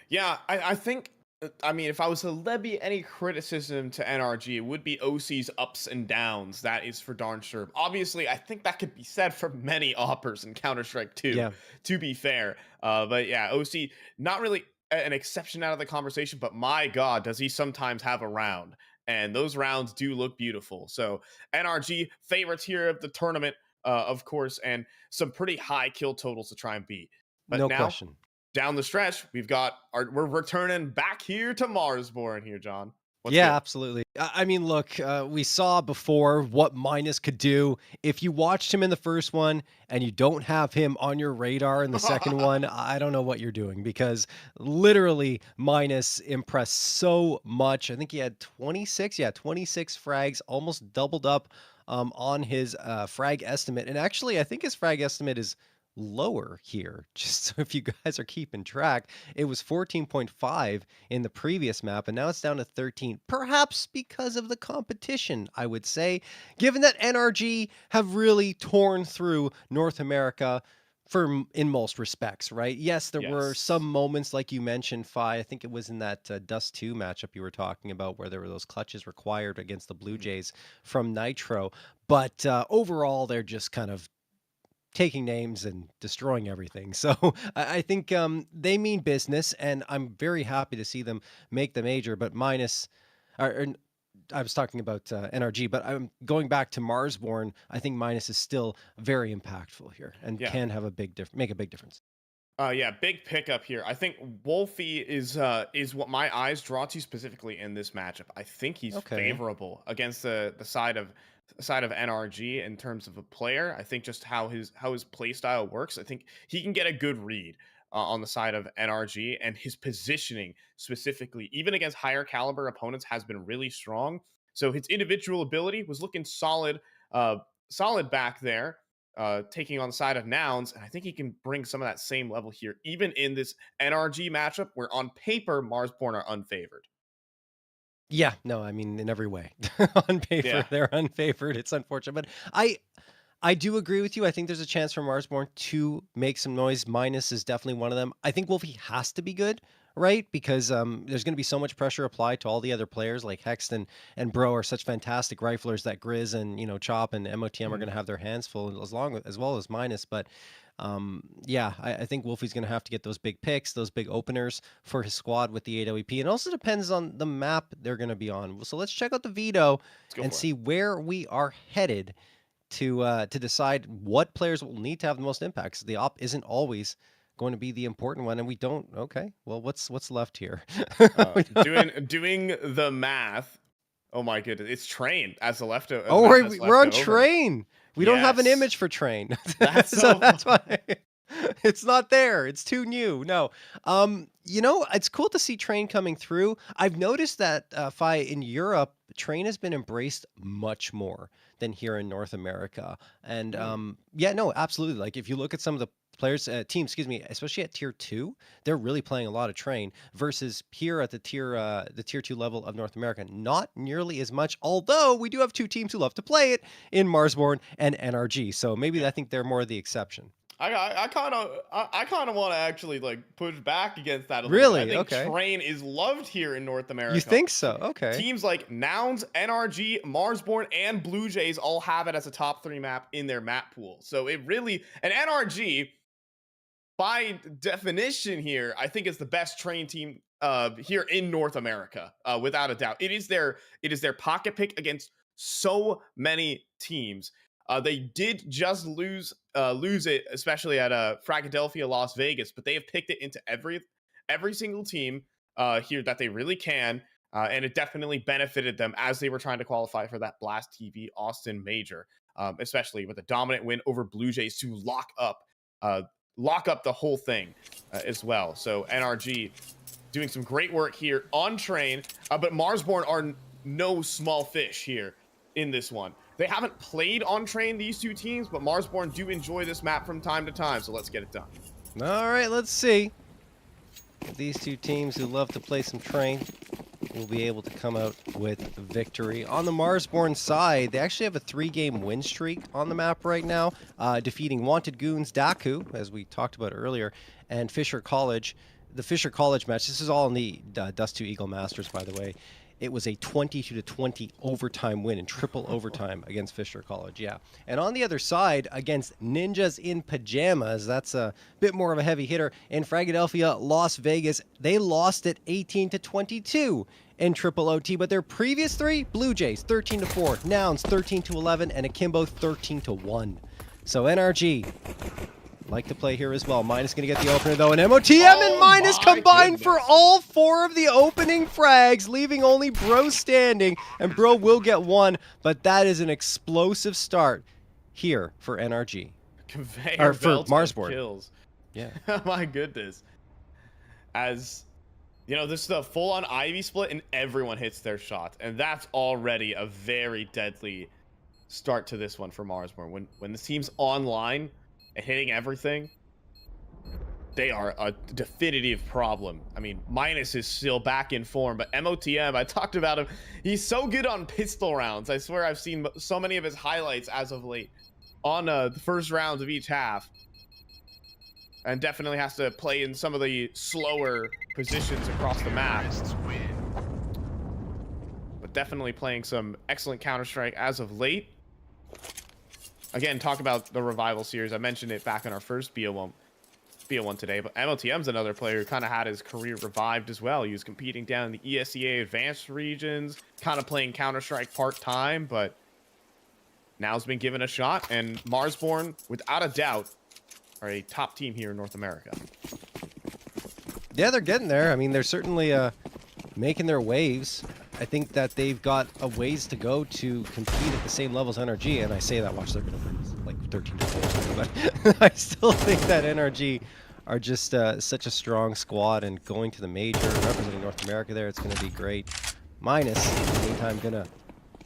Yeah, I think. I mean, if I was to levy any criticism to NRG, it would be OC's ups and downs. That is for darn sure. Obviously, I think that could be said for many oppers in Counter Strike 2, Yeah. to be fair. But yeah, OC, not really an exception out of the conversation, but my God, does he sometimes have a round. And those rounds do look beautiful. So, NRG, favorites here of the tournament, of course, and some pretty high kill totals to try and beat. But No now, question. down the stretch, we're returning back here to Marsborne here, John. What's Yeah, good? absolutely. I mean, look, we saw before what Minus could do. If you watched him in the first one and you don't have him on your radar in the second one, I don't know what you're doing because literally Minus impressed so much. I think he had 26, yeah, 26 frags, almost doubled up on his frag estimate. And actually, I think his frag estimate is lower here. Just so if you guys are keeping track, it was 14.5 in the previous map, and now it's down to 13, perhaps because of the competition, I would say, given that NRG have really torn through North America in most respects, right? Yes, there were some Yes. moments like you mentioned, Fi. I think it was in that Dust 2 matchup you were talking about where there were those clutches required against the Blue Mhm. Jays from Nitro. But overall, they're just kind of taking names and destroying everything. So I think they mean business, and I'm very happy to see them make the major. But minus, or I was talking about NRG, but I'm going back to Marsborne. I think minus is still very impactful here and Yeah. can have a make a big difference. Yeah, big pickup here. I think Wolfie is what my eyes draw to specifically in this matchup. I think he's Okay. favorable against the side of NRG in terms of a player. I think just how his play style works. I think he can get a good read on the side of NRG, and his positioning specifically, even against higher caliber opponents, has been really strong. So his individual ability was looking solid back there, taking on the side of Nouns, and I think he can bring some of that same level here, even in this NRG matchup, where on paper Marsborne are unfavored. Yeah, no, I mean in every way. On paper, Yeah. they're unfavored. It's unfortunate, but I do agree with you. I think there's a chance for Marsborn to make some noise. Minus is definitely one of them. I think Wolfie has to be good, right? Because there's going to be so much pressure applied to all the other players. Like Hexton and Bro are such fantastic riflers that Grizz and Chop and MOTM are Mhm. going to have their hands full as well as Minus. But yeah, I think Wolfie's going to have to get those big picks, those big openers for his squad with the AWP. And also depends on the map they're going to be on. So let's check out the veto Let's go and for it. see where we are headed to decide what players will need to have the most impact. 'Cause the op isn't always going to be the important one, and we don't. Okay, well, what's left here? Doing the math. Oh my goodness, it's Train as the Oh, map that's we're left on over. train. We don't have an Yes, image for train, that's so so that's why funny. it's not there. It's too new. No, it's cool to see train coming through. I've noticed that in Europe, train has been embraced much more than here in North America, and Hmm. yeah, no, absolutely. Like if you look at some of the players, teams, excuse me, especially at tier two, they're really playing a lot of train versus here at the tier two level of North America, not nearly as much. Although we do have two teams who love to play it in Marsborne and NRG, so maybe Yeah. I think they're more the exception. I kind of want to actually like push back against that a little bit. I Really? think Okay. Train is loved here in North You America. think so? Okay. Teams like Nouns, NRG, Marsborne, and Blue Jays all have it as a top 3 map in their map pool. So it really, and NRG by definition here, I think is the best train team here in North America, without a doubt. It is their pocket pick against so many teams. They did just lose it, especially at Fragadelphia, Las Vegas, but they have picked it into every single team here that they really can, and it definitely benefited them as they were trying to qualify for that Blast TV Austin Major, especially with a dominant win over Blue Jays to uh, lock up the whole thing as well. So NRG doing some great work here on train, but Marsborne are no small fish here in this one. They haven't played on train, these two teams, but Marsborne do enjoy this map from time to time, so let's get it done. All right, let's see. These two teams who love to play some train will be able to come out with victory. On the Marsborne side, they actually have a 3-game win streak on the map right now, defeating Wanted Goons Daku, as we talked about earlier, and Fisher College. The Fisher College match, this is all in the Dust 2 Eagle Masters, by the way. It was a 22-20 overtime win in triple overtime against Fisher College. Yeah. And on the other side, against Ninjas in Pajamas, that's a bit more of a heavy hitter. In Fragadelphia, Las Vegas, they lost it 18-22 in triple OT. But their previous three, Blue Jays 13-4, Nouns 13-11, and Akimbo 13-1. So NRG like to play here as well. Minus going to get the opener, though. And MOTM and Oh Minus my combined for goodness. all 4 of the opening frags, leaving only Bro standing. And Bro will get 1, but that is an explosive start here for NRG. Conveyor Or for belt of Marsborne. kills. Yeah. My goodness. As this is a full-on Ivy split, and everyone hits their shot, and that's already a very deadly start to this one for Marsborne. When the team's online and hitting everything, they are a definitive problem. I mean, Minus is still back in form, but MOTM, I talked about him. He's so good on pistol rounds. I swear I've seen so many of his highlights as of late on the first rounds of each half. And definitely has to play in some of the slower positions across the map. But definitely playing some excellent Counter-Strike as of late. again, talk about the Revival series. I mentioned it back in our first BO1 today, but MLTM's another player who kind of had his career revived as well. He was competing down in the ESEA advanced regions, kind of playing Counter-Strike part-time, but now's been given a shot, and Marsborne, without a doubt, are a top team here in North America. Yeah, they're getting there. I mean, they're certainly making their waves. I think that they've got a ways to go to compete at the same level as NRG, and I say that, watch, they're going to win like 13-4, but I still think that NRG are just such a strong squad, and going to the major, representing North America there, it's going to be great. Minus, in the meantime, going to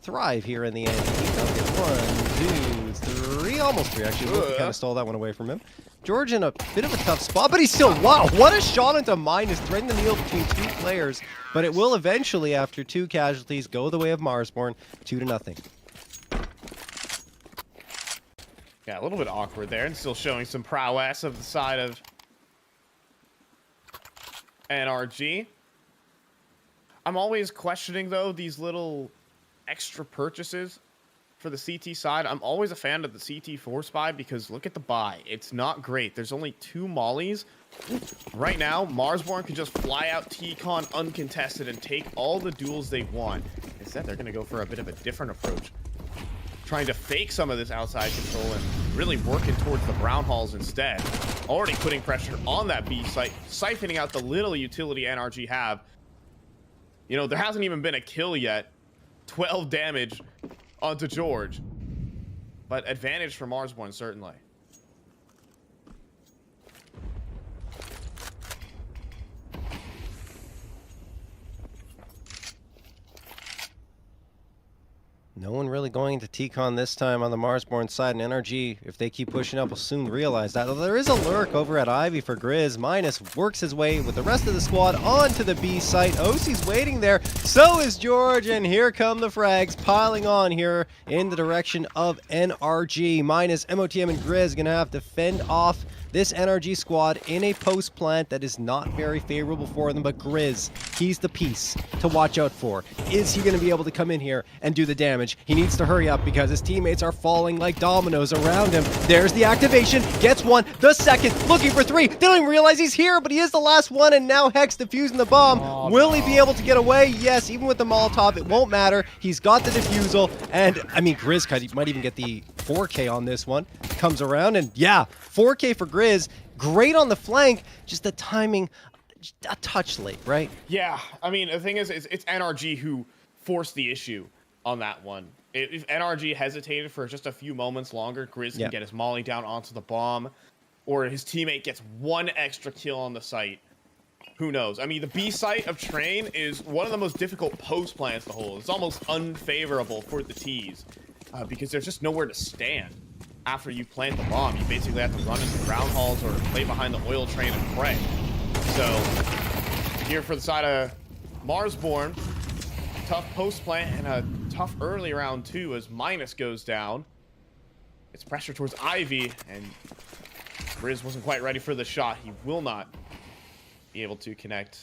thrive here in the end. They'll get 1, 2, 3, almost 3 actually. Kind of stole that one away from him. George in a bit of a tough spot, but he's still, wow, what a shot into Minus, threading the needle between 2 players. But it will eventually, after 2 casualties, go the way of Marsborne, 2-0. Yeah, a little bit awkward there, and still showing some prowess of the side of NRG. I'm always questioning, though, these little extra purchases for the CT side. I'm always a fan of the CT4 spy because look at the buy. It's not great. There's only 2 mollies. Right now, Marsborne can just fly out T-Con uncontested and take all the duels they want. Instead, they're going to go for a bit of a different approach, trying to fake some of this outside control and really working towards the brown halls instead. Already putting pressure on that B site, siphoning out the little utility NRG have. You know, there hasn't even been a kill yet. 12 damage onto George. But advantage for Marsborne, certainly. No one really going to T-Con this time on the Marsborne side, and NRG, if they keep pushing up, will soon realize that. Although there is a lurk over at Ivy for Grizz. Minus works his way with the rest of the squad onto the B site. OC's waiting there, so is George, and here come the frags piling on here in the direction of NRG. Minus, MOTM, and Grizz gonna have to fend off this NRG squad in a post plant that is not very favorable for them, but Grizz, he's the piece to watch out for. Is he going to be able to come in here and do the damage? He needs to hurry up because his teammates are falling like dominoes around him. There's the activation, gets 1, the second, looking for 3. They don't even realize he's here, but he is the last one, and now Hex defusing the bomb. Oh, Will he be able to get away? Yes, even with the Molotov, it won't matter. He's got the defusal, and I mean, Grizz might even get the 4K on this one. Comes around, and yeah, 4K for Grizz. Great on the flank, just the timing a touch late, right? Yeah, I mean, the thing is, it's NRG who forced the issue on that one. If NRG hesitated for just a few moments longer, Grizz can get his molly down onto the bomb, or his teammate gets 1 extra kill on the site. Who knows? I mean, the B site of Train is one of the most difficult post plants to hold. It's almost unfavorable for the T's because there's just nowhere to stand. After you plant the bomb, you basically have to run into ground halls or play behind the oil train and pray. So, here for the side of Marsborne, tough post plant and a tough early round too as Minus goes down. It's pressure towards Ivy, and Grizz wasn't quite ready for the shot. He will not be able to connect.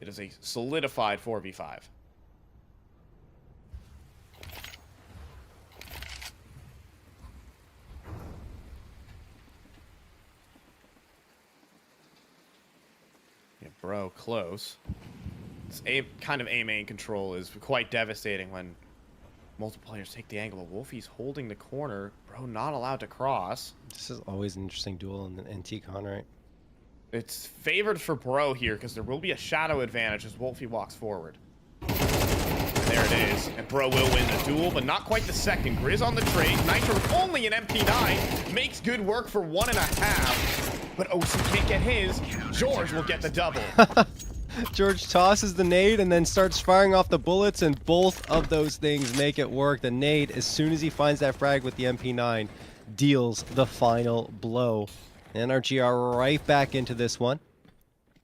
It is a solidified 4v5. Bro, close. This kind of A-main control is quite devastating when multiple players take the angle. But Wolfie's holding the corner. Bro, not allowed to cross. This is always an interesting duel in T-Con, right? It's favored for Bro here because there will be a shadow advantage as Wolfie walks forward. And there it is. And Bro will win the duel, but not quite the second. Grizz on the trade. Nitro with only an MP9 makes good work for 1.5. But OC can't get his. George will get the double. George tosses the nade and then starts firing off the bullets, and both of those things make it work. The nade, as soon as he finds that frag with the MP9, deals the final blow. NRG are right back into this one.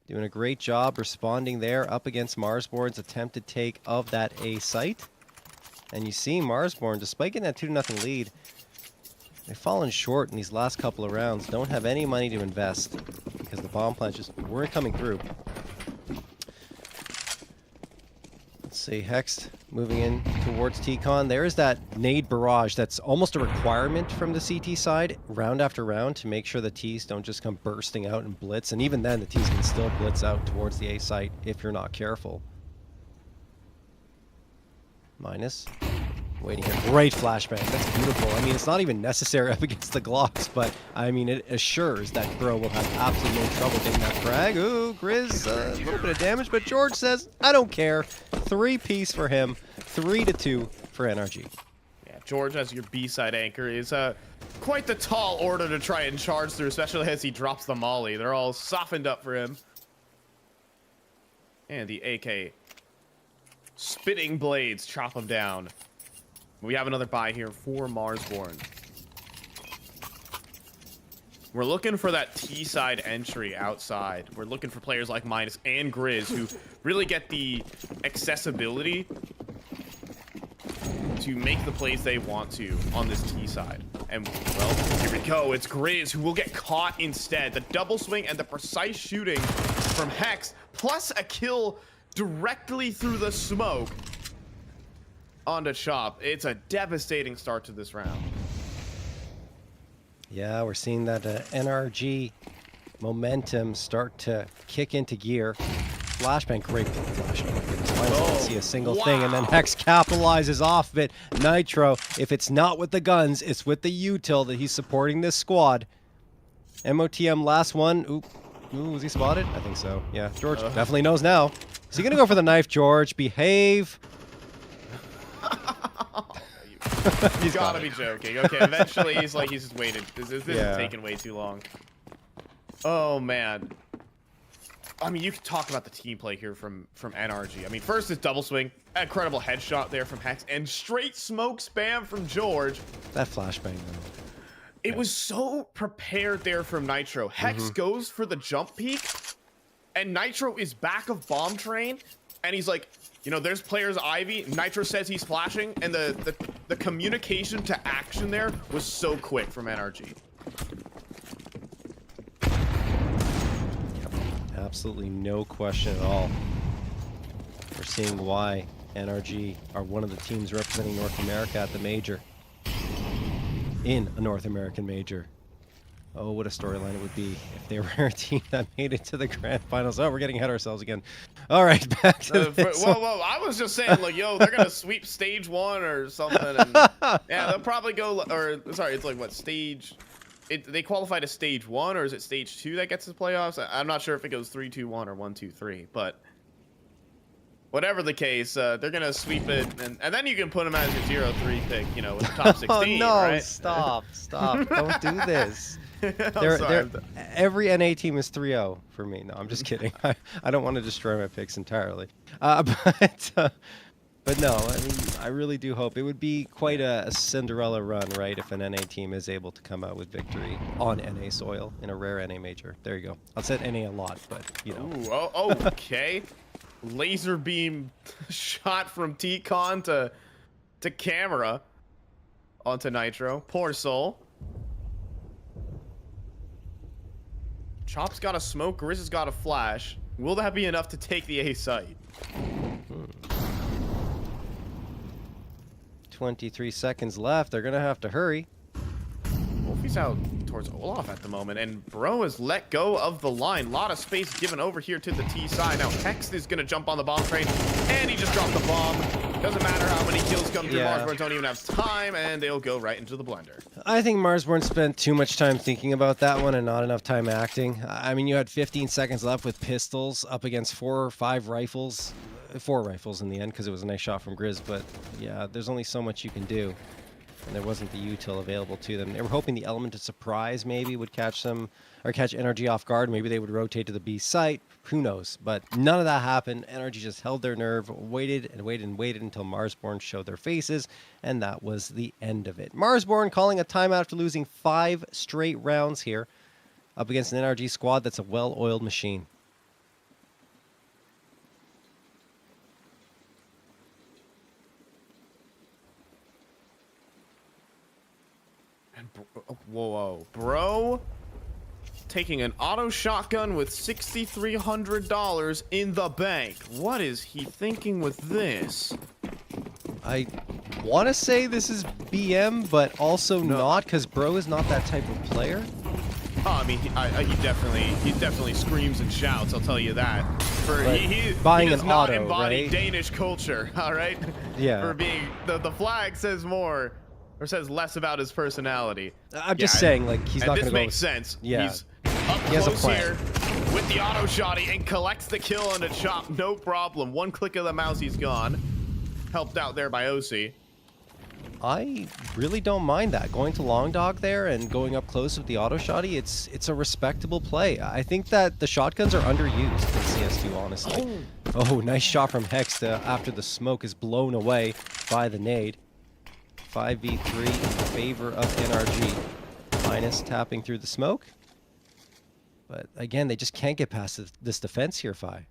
Doing a great job responding there up against Marsborne's attempted take of that A site. And you see Marsborne, despite getting that 2-0 lead, they've fallen short in these last couple of rounds. Don't have any money to invest because the bomb plants just weren't coming through. Let's see Hex moving in towards T-Con. There's that nade barrage that's almost a requirement from the CT side, round after round, to make sure the Ts don't just come bursting out and blitz. And even then, the Ts can still blitz out towards the A site if you're not careful. Minus. Waiting here. Great flashbang. That's beautiful. I mean, it's not even necessary up against the Glocks, but I mean, it assures that Bro will have absolutely no trouble getting that frag. Ooh, Grizz, a little bit of damage, but George says, I don't care. 3-piece for him. 3-2 for NRG. Yeah, George as your B-side anchor is quite the tall order to try and charge through, especially as he drops the molly. They're all softened up for him. And the AK spitting blades chop him down. We have another buy here for Marsborne. We're looking for that T-side entry outside. We're looking for players like Minus and Grizz who really get the accessibility to make the plays they want to on this T-side. And, well, here we go. It's Grizz who will get caught instead. The double swing and the precise shooting from Hex, plus a kill directly through the smoke onto Chop. It's a devastating start to this round. Yeah, we're seeing that NRG momentum start to kick into gear. Flashbang, great flashbang. Finally don't see a single thing, and then Hex capitalizes off of it. Nitro, if it's not with the guns, it's with the util that he's supporting this squad. MOTM last one. Ooh, was he spotted? I think so. Yeah, George definitely knows now. Is he gonna go for the knife, George? Behave. He's gotta be joking. Okay, eventually he's just waited. This is taking way too long. Oh man. I mean, you could talk about the team play here from NRG. I mean, first is double swing, incredible headshot there from Hex, and straight smoke spam from George. That flashbang though. It was so prepared there from Nitro. Hex goes for the jump peek, and Nitro is back of bomb train, and he's like, you know, there's players Ivy. Nitro says he's flashing, and the communication to action there was so quick from NRG. Yep. Absolutely no question at all. We're seeing why NRG are one of the teams representing North America at the major. In a North American major. Oh, what a storyline it would be if they were a team that made it to the grand finals. Oh, we're getting ahead of ourselves again. All right, back to this. Whoa, I was just saying, like, yo, they're going to sweep stage 1 or something. And, yeah, they'll probably go, or, sorry, it's like, what, stage... they qualify to stage 1, or is it stage 2 that gets to the playoffs? I'm not sure if it goes 3-2-1 or 1-2-3, but... whatever the case, they're going to sweep it, and then you can put them as your 0-3 pick, you know, with the top 16, oh, no, right? Stop. Don't do this. Sorry. Every NA team is 3-0 for me. No, I'm just kidding. I don't want to destroy my picks entirely. But no, I mean, I really do hope it would be quite a Cinderella run, right, if an NA team is able to come out with victory on NA soil in a rare NA major. There you go. I've said NA a lot, but, you know. Ooh, okay. Laser beam shot from T-Con to camera onto Nitro. Poor soul. Chop's got a smoke, Grizz has got a flash. Will that be enough to take the A site? 23 seconds left. They're going to have to hurry. Wolfie's out towards Olaf at the moment, and Bro has let go of the line. A lot of space given over here to the T side. Now Hex is going to jump on the bomb train, and he just dropped the bomb. Doesn't matter how many kills come through. Marsborne don't even have time, and they'll go right into the blender. I think Marsborne spent too much time thinking about that one and not enough time acting. I mean, you had 15 seconds left with pistols up against 4 or 5 rifles. 4 rifles in the end, because it was a nice shot from Grizz, but yeah, there's only so much you can do. And there wasn't the util available to them. They were hoping the element of surprise maybe would catch them, or catch NRG off guard. Maybe they would rotate to the B site. Who knows? But none of that happened. NRG just held their nerve, waited and waited and waited until Marsborne showed their faces, and that was the end of it. Marsborne calling a timeout after losing 5 straight rounds here up against an NRG squad that's a well-oiled machine. Whoa, Bro taking an auto shotgun with $6,300 in the bank. What is he thinking with this? I want to say this is BM, but also No. not, because Bro is not that type of player. Oh, I mean, he definitely screams and shouts. I'll tell you that. For he buying does an not auto, embody right? Danish culture. All right. Yeah. For being the flag says more or says less about his personality. I'm just saying, like, he's and not this going to go. makes sense. Yeah. He's up He has a close plan. here with the auto shotty and collects the kill on the chop. No problem. One click of the mouse, he's gone. Helped out there by OC. I really don't mind that. Going to long dog there and going up close with the auto shotty, it's a respectable play. I think that the shotguns are underused in CS2, honestly. Oh, nice shot from Hex after the smoke is blown away by the nade. 5v3 in favor of NRG. Minus tapping through the smoke. But again, they just can't get past this defense here, Fi.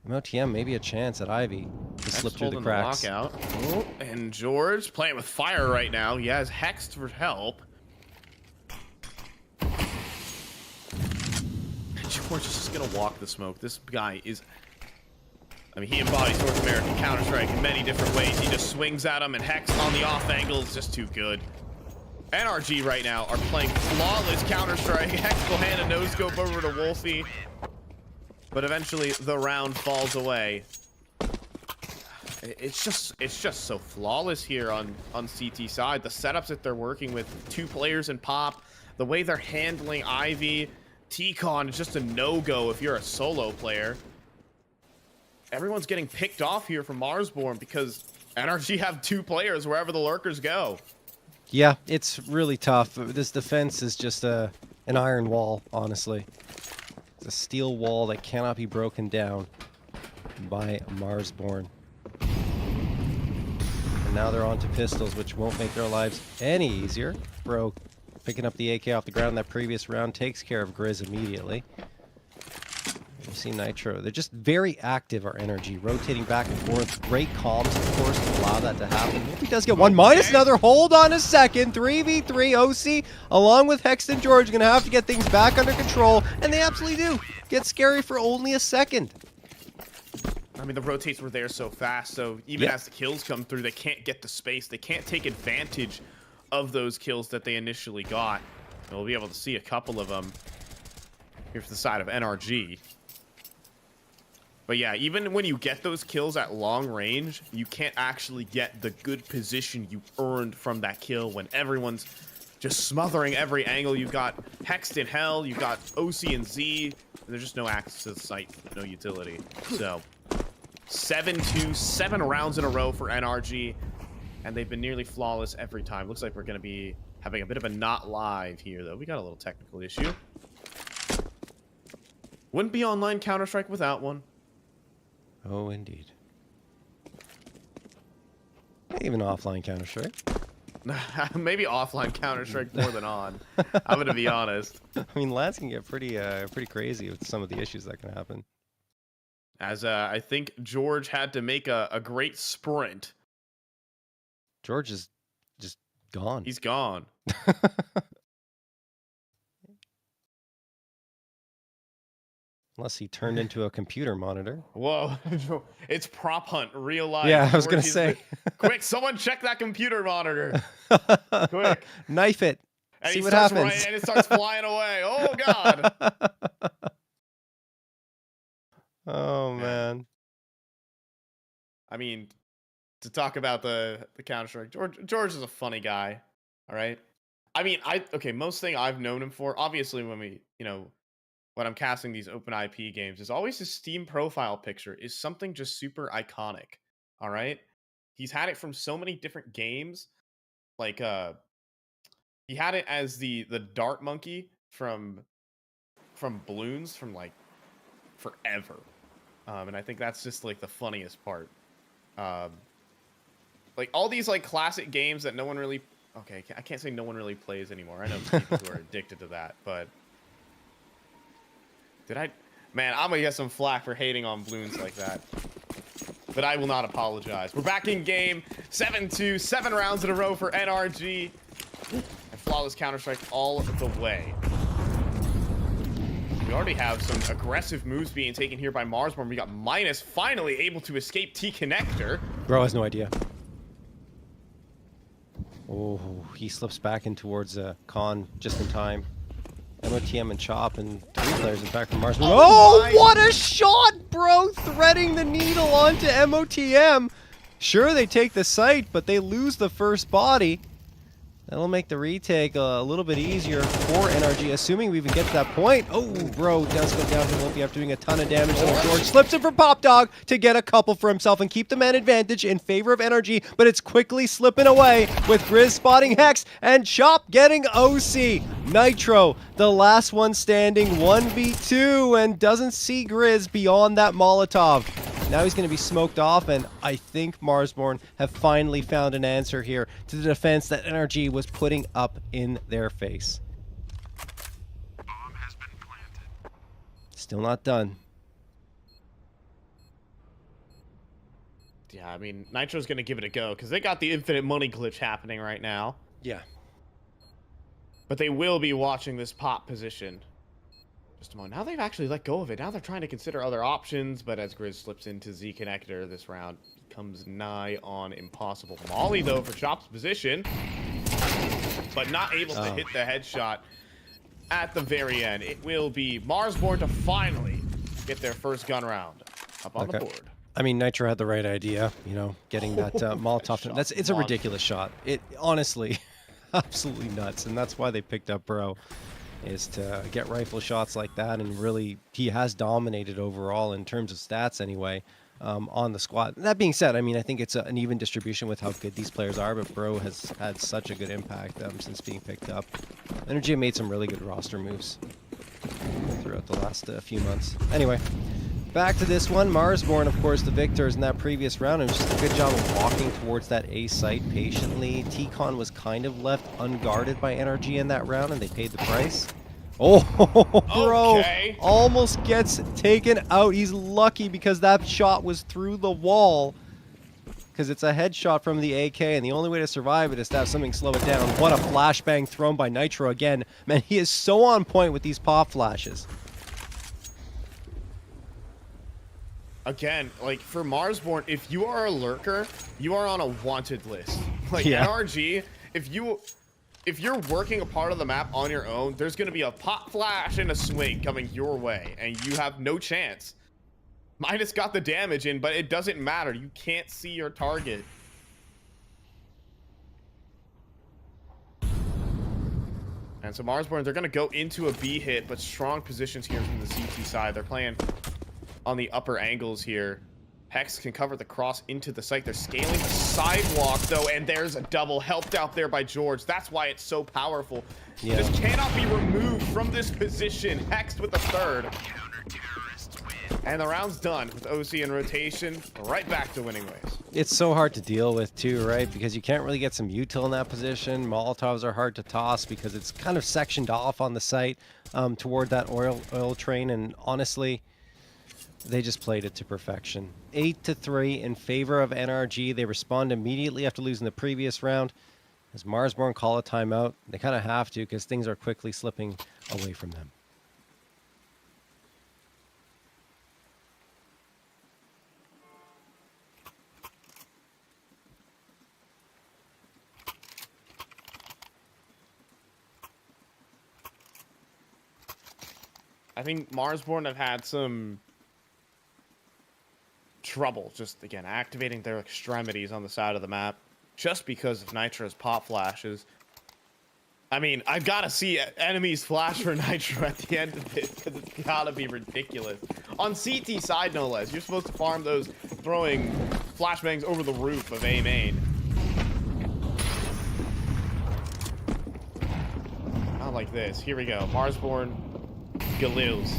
MOTM maybe a chance at Ivy to slip through the cracks. Lockout. Oh, and George playing with fire right now. He has Hexed for help. George is just gonna walk the smoke. This guy is, I mean, he embodies North American Counter-Strike in many different ways. He just swings at him, and Hex on the off angle is just too good. NRG right now are playing flawless Counter-Strike. Hex will hand a no-scope over to Wolfie. But eventually the round falls away. It's just so flawless here on CT side. The setups that they're working with, 2 players in pop, the way they're handling Ivy, T-Con is just a no-go if you're a solo player. Everyone's getting picked off here from Marsborne because NRG have 2 players wherever the lurkers go. Yeah, it's really tough. This defense is just an iron wall, honestly. It's a steel wall that cannot be broken down by Marsborne. And now they're on to pistols, which won't make their lives any easier. Bro picking up the AK off the ground that previous round takes care of Grizz immediately. You see Nitro. They're just very active, our energy, rotating back and forth. Great comms, of course, to allow that to happen. He does get one minus another. Hold on a second. 3v3 OC, along with Hexton George, going to have to get things back under control, and they absolutely do. Get scary for only a second. I mean, the rotates were there so fast, so even as the kills come through, they can't get the space. They can't take advantage of those kills that they initially got. And we'll be able to see a couple of them here for the side of NRG. But yeah, even when you get those kills at long range, you can't actually get the good position you earned from that kill when everyone's just smothering every angle. You've got Hexed in Hell, you've got OC and Z, and there's just no access to the site, no utility. So 7-2, 7 rounds in a row for NRG, and they've been nearly flawless every time. Looks like we're going to be having a bit of a not live here, though. We got a little technical issue. Wouldn't be online Counter-Strike without one. Oh, indeed. Even offline Counter-Strike. Maybe offline Counter-Strike more than on. I'm going to be honest. I mean, LANs can get pretty crazy with some of the issues that can happen. As I think George had to make a great sprint. George is just gone. He's gone. Unless he turned into a computer monitor. Whoa. It's prop hunt, real life. Yeah, I was George going to say. Quick, someone check that computer monitor. Quick. Knife it. And See he what starts happens. running, and it starts flying away. Oh, God. Oh, man. I mean, to talk about the Counter-Strike, George is a funny guy. All right. I mean, most thing I've known him for, obviously, when I'm casting these open IP games, is always his Steam profile picture is something just super iconic. All right. He's had it from so many different games. Like, he had it as the dart monkey from Bloons from like forever. And I think that's just like the funniest part. Like all these like classic games that no one really, okay, I can't say no one really plays anymore. I know people who are addicted to that, but man, I'm gonna get some flack for hating on Bloons like that. But I will not apologize. We're back in game. 7-2, 7 rounds in a row for NRG. And flawless Counter-Strike all the way. We already have some aggressive moves being taken here by Marsborne. We got Minus finally able to escape T-Connector. Bro has no idea. Oh, he slips back in towards Khan just in time. MOTM and Chop and 3 players, in fact, from Marsborne. Oh, what a shot, bro! Threading the needle onto MOTM. Sure, they take the site, but they lose the first body. That'll make the retake a little bit easier for NRG, assuming we even get to that point. Oh, bro, does go down. He won't be after doing a ton of damage. So George slips it for Pop Dog to get a couple for himself and keep the man advantage in favor of NRG, but it's quickly slipping away with Grizz spotting Hex and Chop getting OC. Nitro, the last one standing, 1v2, and doesn't see Grizz beyond that Molotov. Now he's going to be smoked off, and I think Marsborne have finally found an answer here to the defense that NRG was putting up in their face. Bomb has been planted. Still not done. Yeah, I mean, Nitro's going to give it a go because they got the infinite money glitch happening right now. Yeah. But they will be watching this pop position. Just a moment. Now they've actually let go of it. Now they're trying to consider other options, but as Grizz slips into Z Connector, this round comes nigh on impossible. Molly, though, for Chop's position, but not able to hit the headshot at the very end. It will be Marsborne to finally get their first gun round up on the board. I mean, Nitro had the right idea, you know, getting that Molotov. It's a ridiculous shot. It honestly, absolutely nuts, and that's why they picked up Bro. Is to get rifle shots like that, and really he has dominated overall in terms of stats anyway on the squad. That being said, I mean, I think it's an even distribution with how good these players are, but Bro has had such a good impact since being picked up. Energy made some really good roster moves throughout the last few months. Anyway, back to this one. Marsborne, of course, the victors in that previous round. It was just a good job of walking towards that A site patiently. T-Con was kind of left unguarded by NRG in that round, and they paid the price. Oh, bro, okay. Almost gets taken out. He's lucky because that shot was through the wall. Because it's a headshot from the AK, and the only way to survive it is to have something slow it down. What a flashbang thrown by Nitro again. Man, he is so on point with these pop flashes. Again, like for Marsborne, if you are a lurker, you are on a wanted list. Like Yeah. NRG, if you're working a part of the map on your own, there's gonna be a pop flash and a swing coming your way, and you have no chance. Minus got the damage in, but it doesn't matter. You can't see your target. And so Marsborne, they're gonna go into a B hit, but strong positions here from the CT side. They're playing on the upper angles here. Hex can cover the cross into the site. They're scaling the sidewalk, though, and there's a double helped out there by George. That's why it's so powerful. Yeah. This cannot be removed from this position. Hex with the third. And the round's done with OC in rotation. Right back to winning ways. It's so hard to deal with too, right? Because you can't really get some util in that position. Molotovs are hard to toss because it's kind of sectioned off on the site toward that oil train, and honestly, they just played it to perfection. 8-3 in favor of NRG. They respond immediately after losing the previous round. As Marsborne call a timeout, they kind of have to because things are quickly slipping away from them. I think Marsborne have had some trouble just, again, activating their extremities on the side of the map just because of Nitro's pop flashes. I mean, I've got to see enemies flash for Nitro at the end of it because it's got to be ridiculous. On CT side, no less, you're supposed to farm those throwing flashbangs over the roof of A main. Not like this. Here we go. Marsborne, Galils.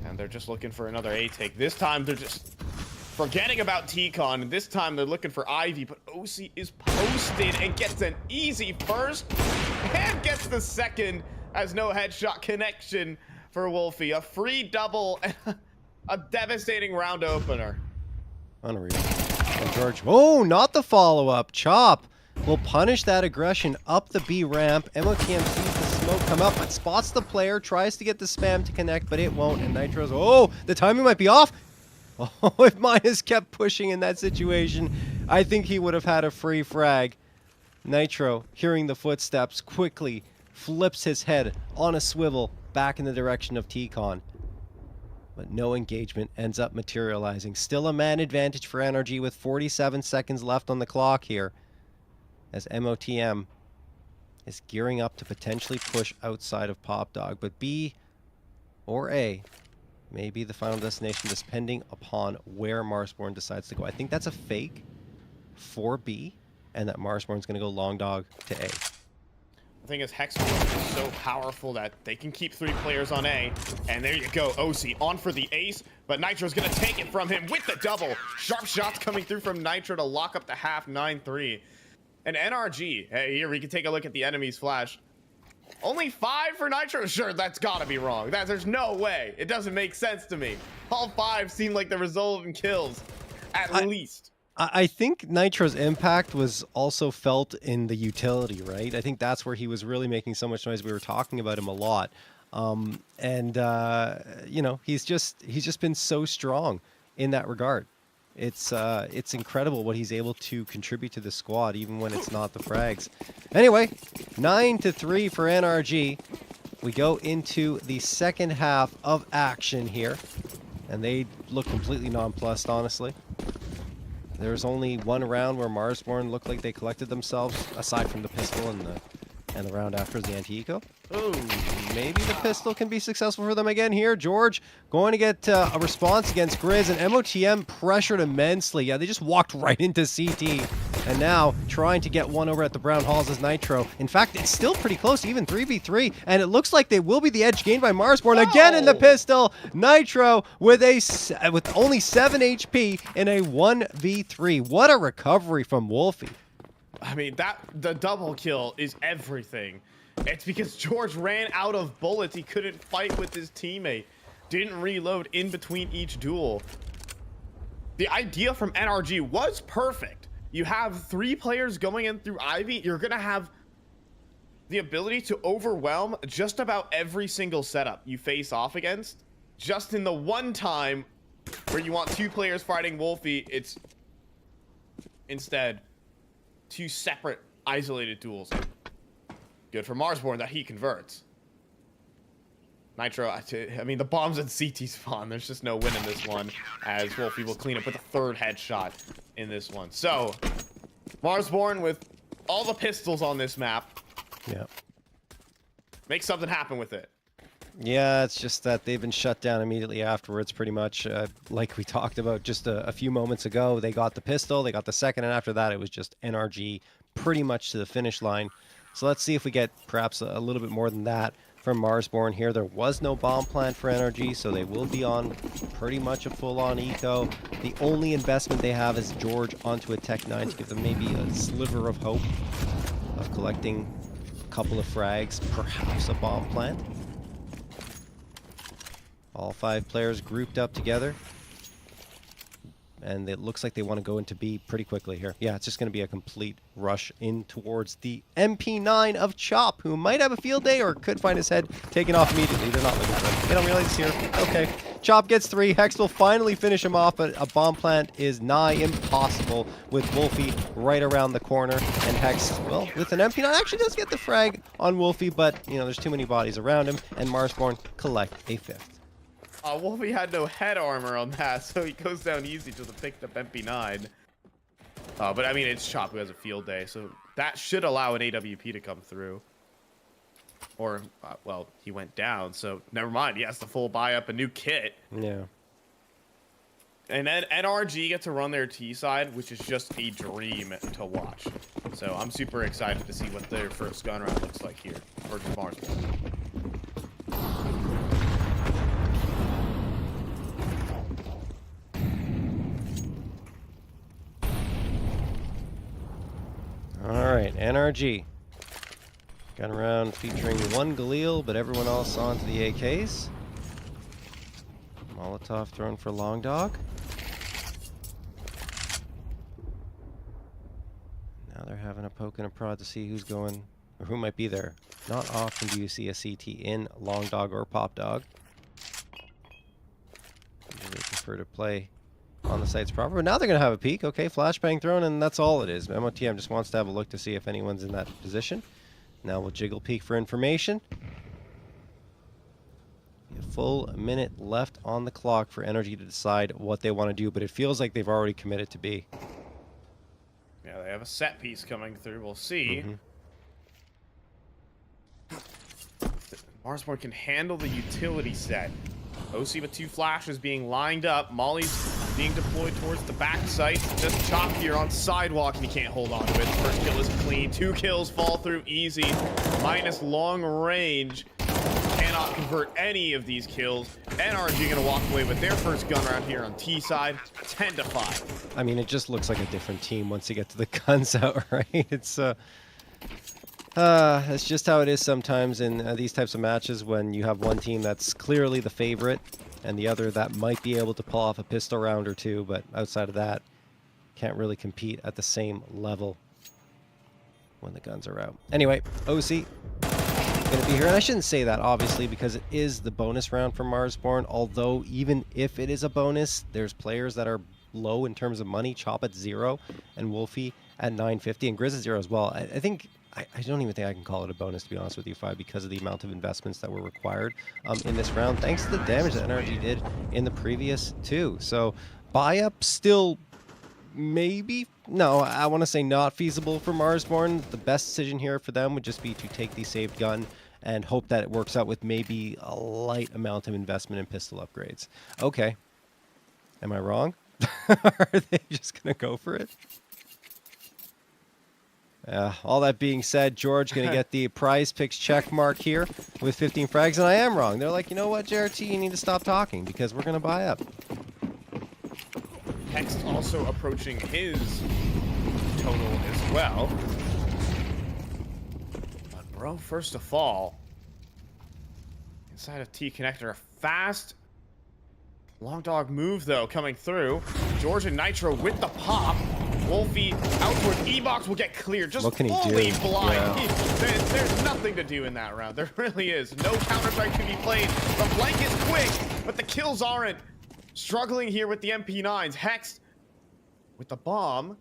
And they're just looking for another A take. This time, they're just forgetting about T-Con, and this time they're looking for Ivy, but OC is posted and gets an easy first and gets the second as no headshot connection for Wolfie. A free double and a devastating round opener. Unreal. And George, oh, not the follow-up. Chop will punish that aggression up the B ramp. MOTM sees the smoke come up, but spots the player, tries to get the spam to connect, but it won't. And Nitro's, oh, the timing might be off. Oh, if Minus kept pushing in that situation, I think he would have had a free frag. Nitro, hearing the footsteps, quickly flips his head on a swivel back in the direction of T-Con. But no engagement ends up materializing. Still a man advantage for NRG with 47 seconds left on the clock here, as MOTM is gearing up to potentially push outside of Pop Dog. But B or A may be the final destination, depending upon where Marsborne decides to go. I think that's a fake for B, and that Marsborne's going to go long dog to A. The thing is, Hexagon is so powerful that they can keep 3 players on A. And there you go, OC on for the ace, but Nitro's going to take it from him with the double. Sharp shots coming through from Nitro to lock up the half 9-3. And NRG, hey, here we can take a look at the enemy's flash. Only 5 for Nitro? Sure, that's gotta be wrong. There's no way. It doesn't make sense to me. All 5 seem like the result in kills, at least. I think Nitro's impact was also felt in the utility, right? I think that's where he was really making so much noise. We were talking about him a lot. You know, he's just been so strong in that regard. It's incredible what he's able to contribute to the squad, even when it's not the frags. Anyway, 9-3 for NRG. We go into the second half of action here, and they look completely nonplussed, honestly. There's only one round where Marsborne looked like they collected themselves, aside from the pistol and the round after the anti-eco. Oh, maybe the pistol can be successful for them again here. George going to get a response against Grizz, and MOTM pressured immensely. Yeah, they just walked right into CT, and now trying to get one over at the Brown Halls as Nitro. In fact, it's still pretty close, even 3v3, and it looks like they will be the edge gained by Marsborne. Again in the pistol, Nitro with only 7 HP in a 1v3. What a recovery from Wolfie. I mean, the double kill is everything. It's because George ran out of bullets. He couldn't fight with his teammate. Didn't reload in between each duel. The idea from NRG was perfect. You have 3 players going in through Ivy. You're going to have the ability to overwhelm just about every single setup you face off against. Just in the one time where you want 2 players fighting Wolfie, it's instead 2 separate isolated duels. Good for Marsborne that he converts. Nitro, I mean, the bomb's at CT spawn. There's just no win in this one, as Wolfie will clean up with a 3rd headshot in this one. So, Marsborne with all the pistols on this map. Yeah. Make something happen with it. Yeah, it's just that they've been shut down immediately afterwards, pretty much. Like we talked about just a few moments ago, they got the pistol, they got the second, and after that, it was just NRG pretty much to the finish line. So let's see if we get perhaps a little bit more than that from Marsborne here. There was no bomb plant for NRG, so they will be on pretty much a full-on eco. The only investment they have is George onto a Tech 9 to give them maybe a sliver of hope of collecting a couple of frags, perhaps a bomb plant. All 5 players grouped up together. And it looks like they want to go into B pretty quickly here. Yeah, it's just going to be a complete rush in towards the MP9 of Chop, who might have a field day or could find his head taken off immediately. They're not looking for him. They don't realize he's here. Okay. Chop gets 3. Hex will finally finish him off, but a bomb plant is nigh impossible with Wolfie right around the corner. And Hex, well, with an MP9, actually does get the frag on Wolfie, but, you know, there's too many bodies around him, and Marsborne collect a 5th. Wolfie had no head armor on that, so he goes down easy to the picked up MP9. But I mean, it's Chop who has a field day, so that should allow an AWP to come through. Or, well, he went down, so never mind. He has to full buy up a new kit. Yeah. And then NRG get to run their T side, which is just a dream to watch. So I'm super excited to see what their first gun round looks like here versus Marsborne. Alright, NRG. Gun round featuring 1 Galil, but everyone else onto the AKs. Molotov thrown for Long Dog. Now they're having a poke and a prod to see who's going Or who might be there? Not often do you see a CT in Long Dog or Pop Dog. They prefer to play on the sites proper. But now they're going to have a peek. Okay, flashbang thrown, and that's all it is. MOTM just wants to have a look to see if anyone's in that position. Now we'll jiggle peek for information. A full minute left on the clock for NRG to decide what they want to do, but it feels like they've already committed to B. Yeah, they have a set piece coming through. We'll see. Marsborne can handle the utility set. OC with 2 flashes being lined up. Molly's being deployed towards the back site. Just chop here on sidewalk, and he can't hold on to it. First kill is clean. 2 kills fall through easy. Minus long range. Cannot convert any of these kills. NRG gonna walk away with their first gun round here on T side. 10-5. I mean, it just looks like a different team once you get to the guns out, right? It's just how it is sometimes in these types of matches when you have one team that's clearly the favorite and the other that might be able to pull off a pistol round or two, but outside of that, can't really compete at the same level when the guns are out. Anyway, OC going to be here, and I shouldn't say that obviously because it is the bonus round for Marsborne, although even if it is a bonus, there's players that are low in terms of money. Chop at 0 and Wolfie at 950 and Grizz at 0 as well. I think I don't even think I can call it a bonus, to be honest with you, Fi, because of the amount of investments that were required in this round, thanks to the damage that NRG did in the previous 2. So buy up still maybe, no, I want to say not feasible for Marsborne. The best decision here for them would just be to take the saved gun and hope that it works out with maybe a light amount of investment in pistol upgrades. Okay. Am I wrong? Are they just going to go for it? All that being said, George going to get the Prizepicks check mark here with 15 frags, and I am wrong. They're like, you know what, JRT, you need to stop talking because we're going to buy up. Hext also approaching his total as well. But bro, first to fall. Inside of T connector, a fast long dog move though coming through. George and Nitro with the pop. Wolfie out towards E-Box will get cleared. Just fully blind. Yeah. There's nothing to do in that round. There really is. No counter-strike to be played. The flank is quick, but the kills aren't. Struggling here with the MP9s. Hex with the bomb.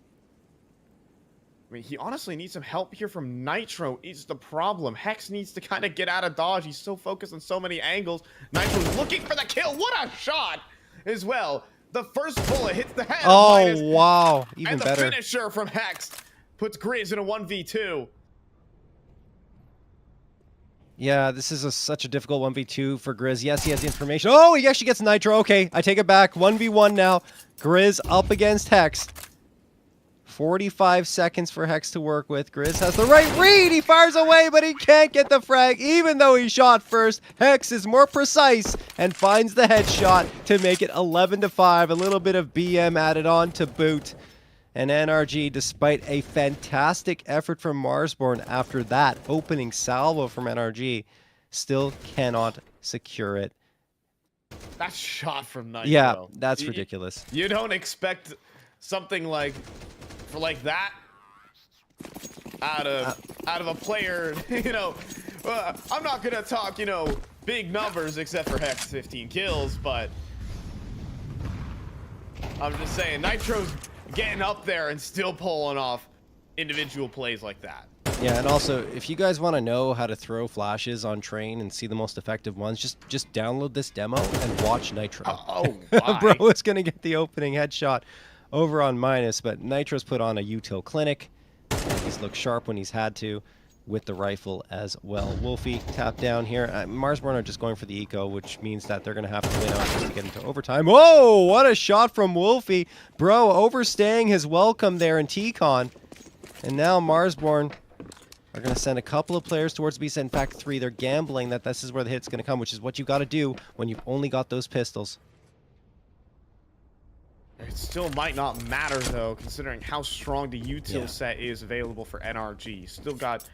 I mean, he honestly needs some help here from Nitro is the problem. Hex needs to kind of get out of dodge. He's so focused on so many angles. Nitro's looking for the kill. What a shot as well. The first bullet hits the head. Oh, wow. Even and the better. Finisher from Hex puts Grizz in a 1v2. Yeah, this is such a difficult 1v2 for Grizz. Yes, he has the information. Oh, he actually gets Nitro. Okay, I take it back. 1v1 now. Grizz up against Hex. 45 seconds for Hex to work with. Grizz has the right read. He fires away, but he can't get the frag, even though he shot first. Hex is more precise and finds the headshot to make it 11-5. A little bit of BM added on to boot. And NRG, despite a fantastic effort from Marsborne after that opening salvo from NRG, still cannot secure it. That shot from Nitro. Yeah, that's ridiculous. You don't expect something like that out of a player. You know, I'm not gonna talk, you know, big numbers except for Hex 15 kills, but I'm just saying Nitro's getting up there and still pulling off individual plays like that. Yeah, and also, if you guys want to know how to throw flashes on train and see the most effective ones, just download this demo and watch Nitro. Oh, why? Bro is going to get the opening headshot over on Minus, but Nitro's put on a util clinic. And he's looked sharp when he's had to with the rifle as well. Wolfie tapped down here. Marsborne are just going for the eco, which means that they're going to have to win out just to get into overtime. Whoa, what a shot from Wolfie. Bro, overstaying his welcome there in T-Con. And now Marsborne are going to send a couple of players towards B. In fact, 3. They're gambling that this is where the hit's going to come, which is what you've got to do when you've only got those pistols. It still might not matter, though, considering how strong the util set is available for NRG. Still got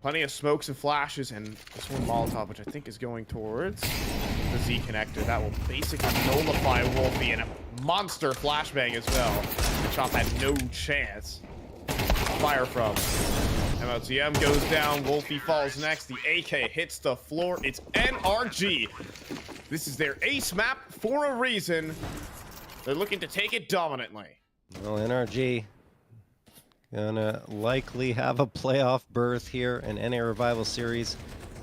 plenty of smokes and flashes, and this one Molotov, which I think is going towards the Z connector. That will basically nullify Wolfie, and a monster flashbang as well. The Chop had no chance. Fire from MLTM goes down. Wolfie falls next. The AK hits the floor. It's NRG. This is their ace map for a reason. They're looking to take it dominantly. Well, NRG gonna likely have a playoff berth here in NA Revival Series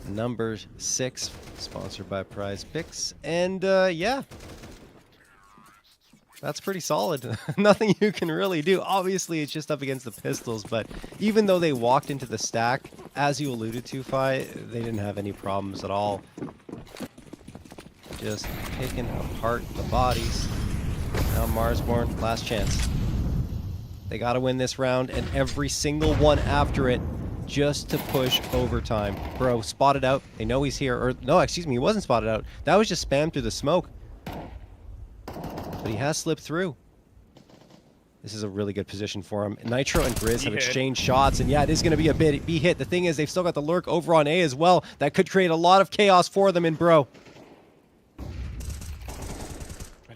number 6, sponsored by Prizepicks. And yeah, that's pretty solid. Nothing you can really do. Obviously, it's just up against the Pistols, but even though they walked into the stack, as you alluded to, Fi, they didn't have any problems at all. Just picking apart the bodies. Now Marsborne, last chance. They got to win this round, and every single one after it, just to push overtime. Bro, spotted out. They know he's here. Or no, excuse me, he wasn't spotted out. That was just spammed through the smoke. But he has slipped through. This is a really good position for him. Nitro and Grizz have exchanged shots, and yeah, it is going to be a B hit. The thing is, they've still got the lurk over on A as well. That could create a lot of chaos for them in Bro.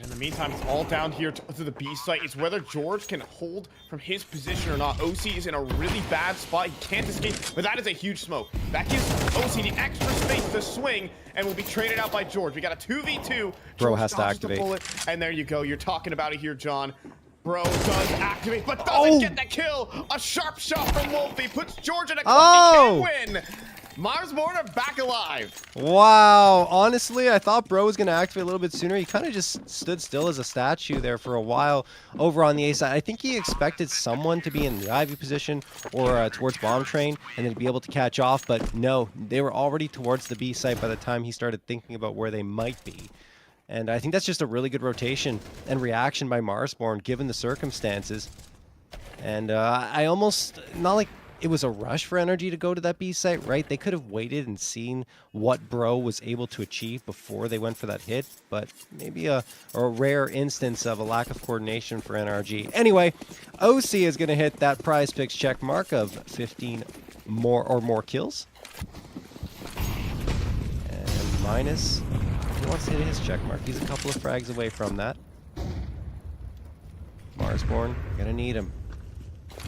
In the meantime, it's all down here to the B site. It's whether George can hold from his position or not. OC is in a really bad spot. He can't escape, but that is a huge smoke. That gives OC the extra space to swing and will be traded out by George. We got a 2v2. Bro George has to dodges the activate. bullet, and there you go. You're talking about it here, John. Bro does activate, but doesn't get the kill. A sharp shot from Wolfie puts George in a clutch. He can't win. Marsborne are back alive. Wow. Honestly, I thought Bro was going to activate a little bit sooner. He kind of just stood still as a statue there for a while over on the A side. I think he expected someone to be in the Ivy position or towards Bomb Train and then be able to catch off. But no, they were already towards the B site by the time he started thinking about where they might be. And I think that's just a really good rotation and reaction by Marsborne given the circumstances. And I almost, not like it was a rush for Energy to go to that B site, right? They could have waited and seen what Bro was able to achieve before they went for that hit, but maybe a rare instance of a lack of coordination for NRG. Anyway, OC is going to hit that Prizepicks check mark of 15 more kills. And Minus, he wants to hit his check mark. He's a couple of frags away from that. Marsborne, going to need him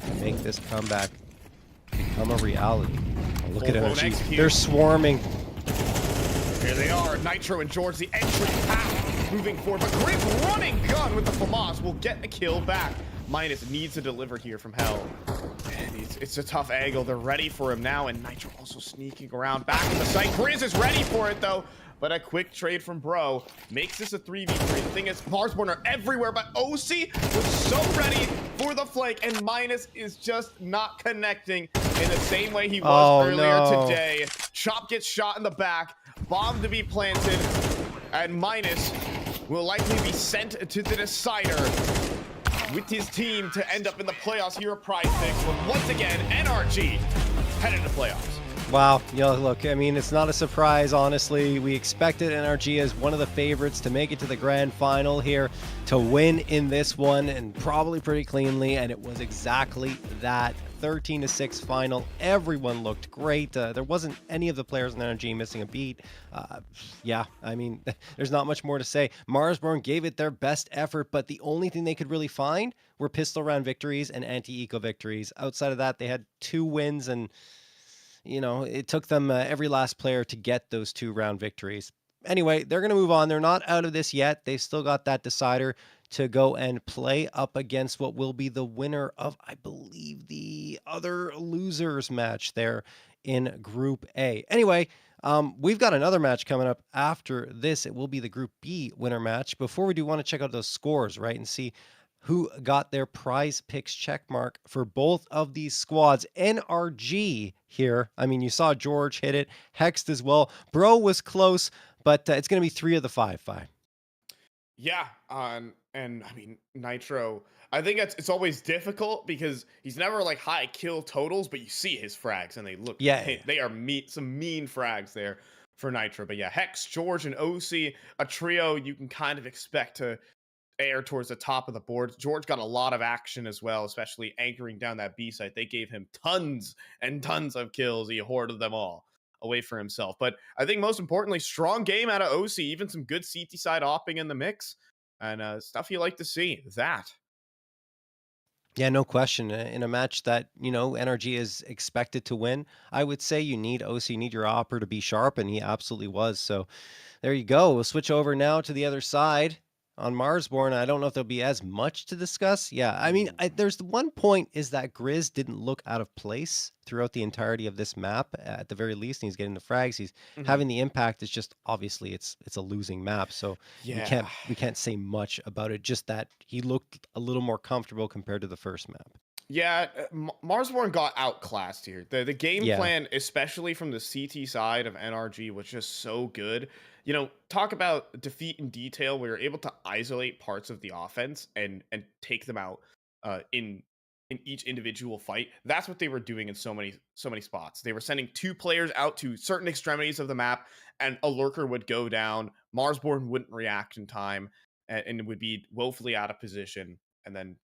to make this comeback become a reality. Oh, look at NRG. They're swarming. Here they are. Nitro and George, the entry path moving forward. But Grizz running gun with the FAMAS will get a kill back. Minus needs to deliver here from Hell. And it's a tough angle. They're ready for him now. And Nitro also sneaking around back in the site. Grizz is ready for it, though. But a quick trade from Bro makes this a 3v3. The thing is, Marsborne are everywhere, but OC was so ready for the flank, and Minus is just not connecting in the same way he was earlier today. Chop gets shot in the back, bomb to be planted, and Minus will likely be sent to the decider with his team to end up in the playoffs here at Prizepicks. But once again, NRG headed to playoffs. Wow. Yeah, look, I mean, it's not a surprise, honestly. We expected NRG as one of the favorites to make it to the grand final here, to win in this one, and probably pretty cleanly, and it was exactly that. 13-6 final. Everyone looked great. There wasn't any of the players in NRG missing a beat. Yeah, I mean, there's not much more to say. Marsborne gave it their best effort, but the only thing they could really find were pistol round victories and anti-eco victories. Outside of that, they had 2 wins, and you know, it took them every last player to get those 2-round victories. Anyway, they're going to move on. They're not out of this yet. They've still got that decider to go and play up against what will be the winner of, I believe, the other losers match there in Group A. Anyway, we've got another match coming up after this. It will be the Group B winner match. Before we do, want to check out those scores, right, and see who got their Prizepicks checkmark for both of these squads. NRG here. I mean, you saw George hit it. Hexed as well. Bro was close, but it's going to be 3 of the 5. Yeah, and I mean, Nitro, I think it's always difficult because he's never like high kill totals, but you see his frags and they look, they are some mean frags there for Nitro. But yeah, Hex, George, and OC, a trio you can kind of expect to air towards the top of the board. George got a lot of action as well, especially anchoring down that B site. They gave him tons and tons of kills. He hoarded them all away for himself. But I think most importantly, strong game out of OC, even some good CT side opping in the mix, and stuff you like to see. That Yeah, no question. In a match that, NRG is expected to win, I would say you need OC, you need your opper to be sharp, and he absolutely was. So there you go. We'll switch over now to the other side on Marsborne. I don't know if there'll be as much to discuss. Yeah, I mean, Ooh. there's the one point is that Grizz didn't look out of place throughout the entirety of this map. At the very least, and he's getting the frags. He's Mhm. having the impact. It's just obviously it's a losing map, so we Yeah. can't say much about it. Just that he looked a little more comfortable compared to the first map. Yeah, Marsborne got outclassed here. The game Yeah. plan, especially from the CT side of NRG, was just so good. Talk about defeat in detail. We were able to isolate parts of the offense and take them out in each individual fight. That's what they were doing in so many spots. They were sending two players out to certain extremities of the map, and a lurker would go down. Marsborne wouldn't react in time, and would be woefully out of position, and then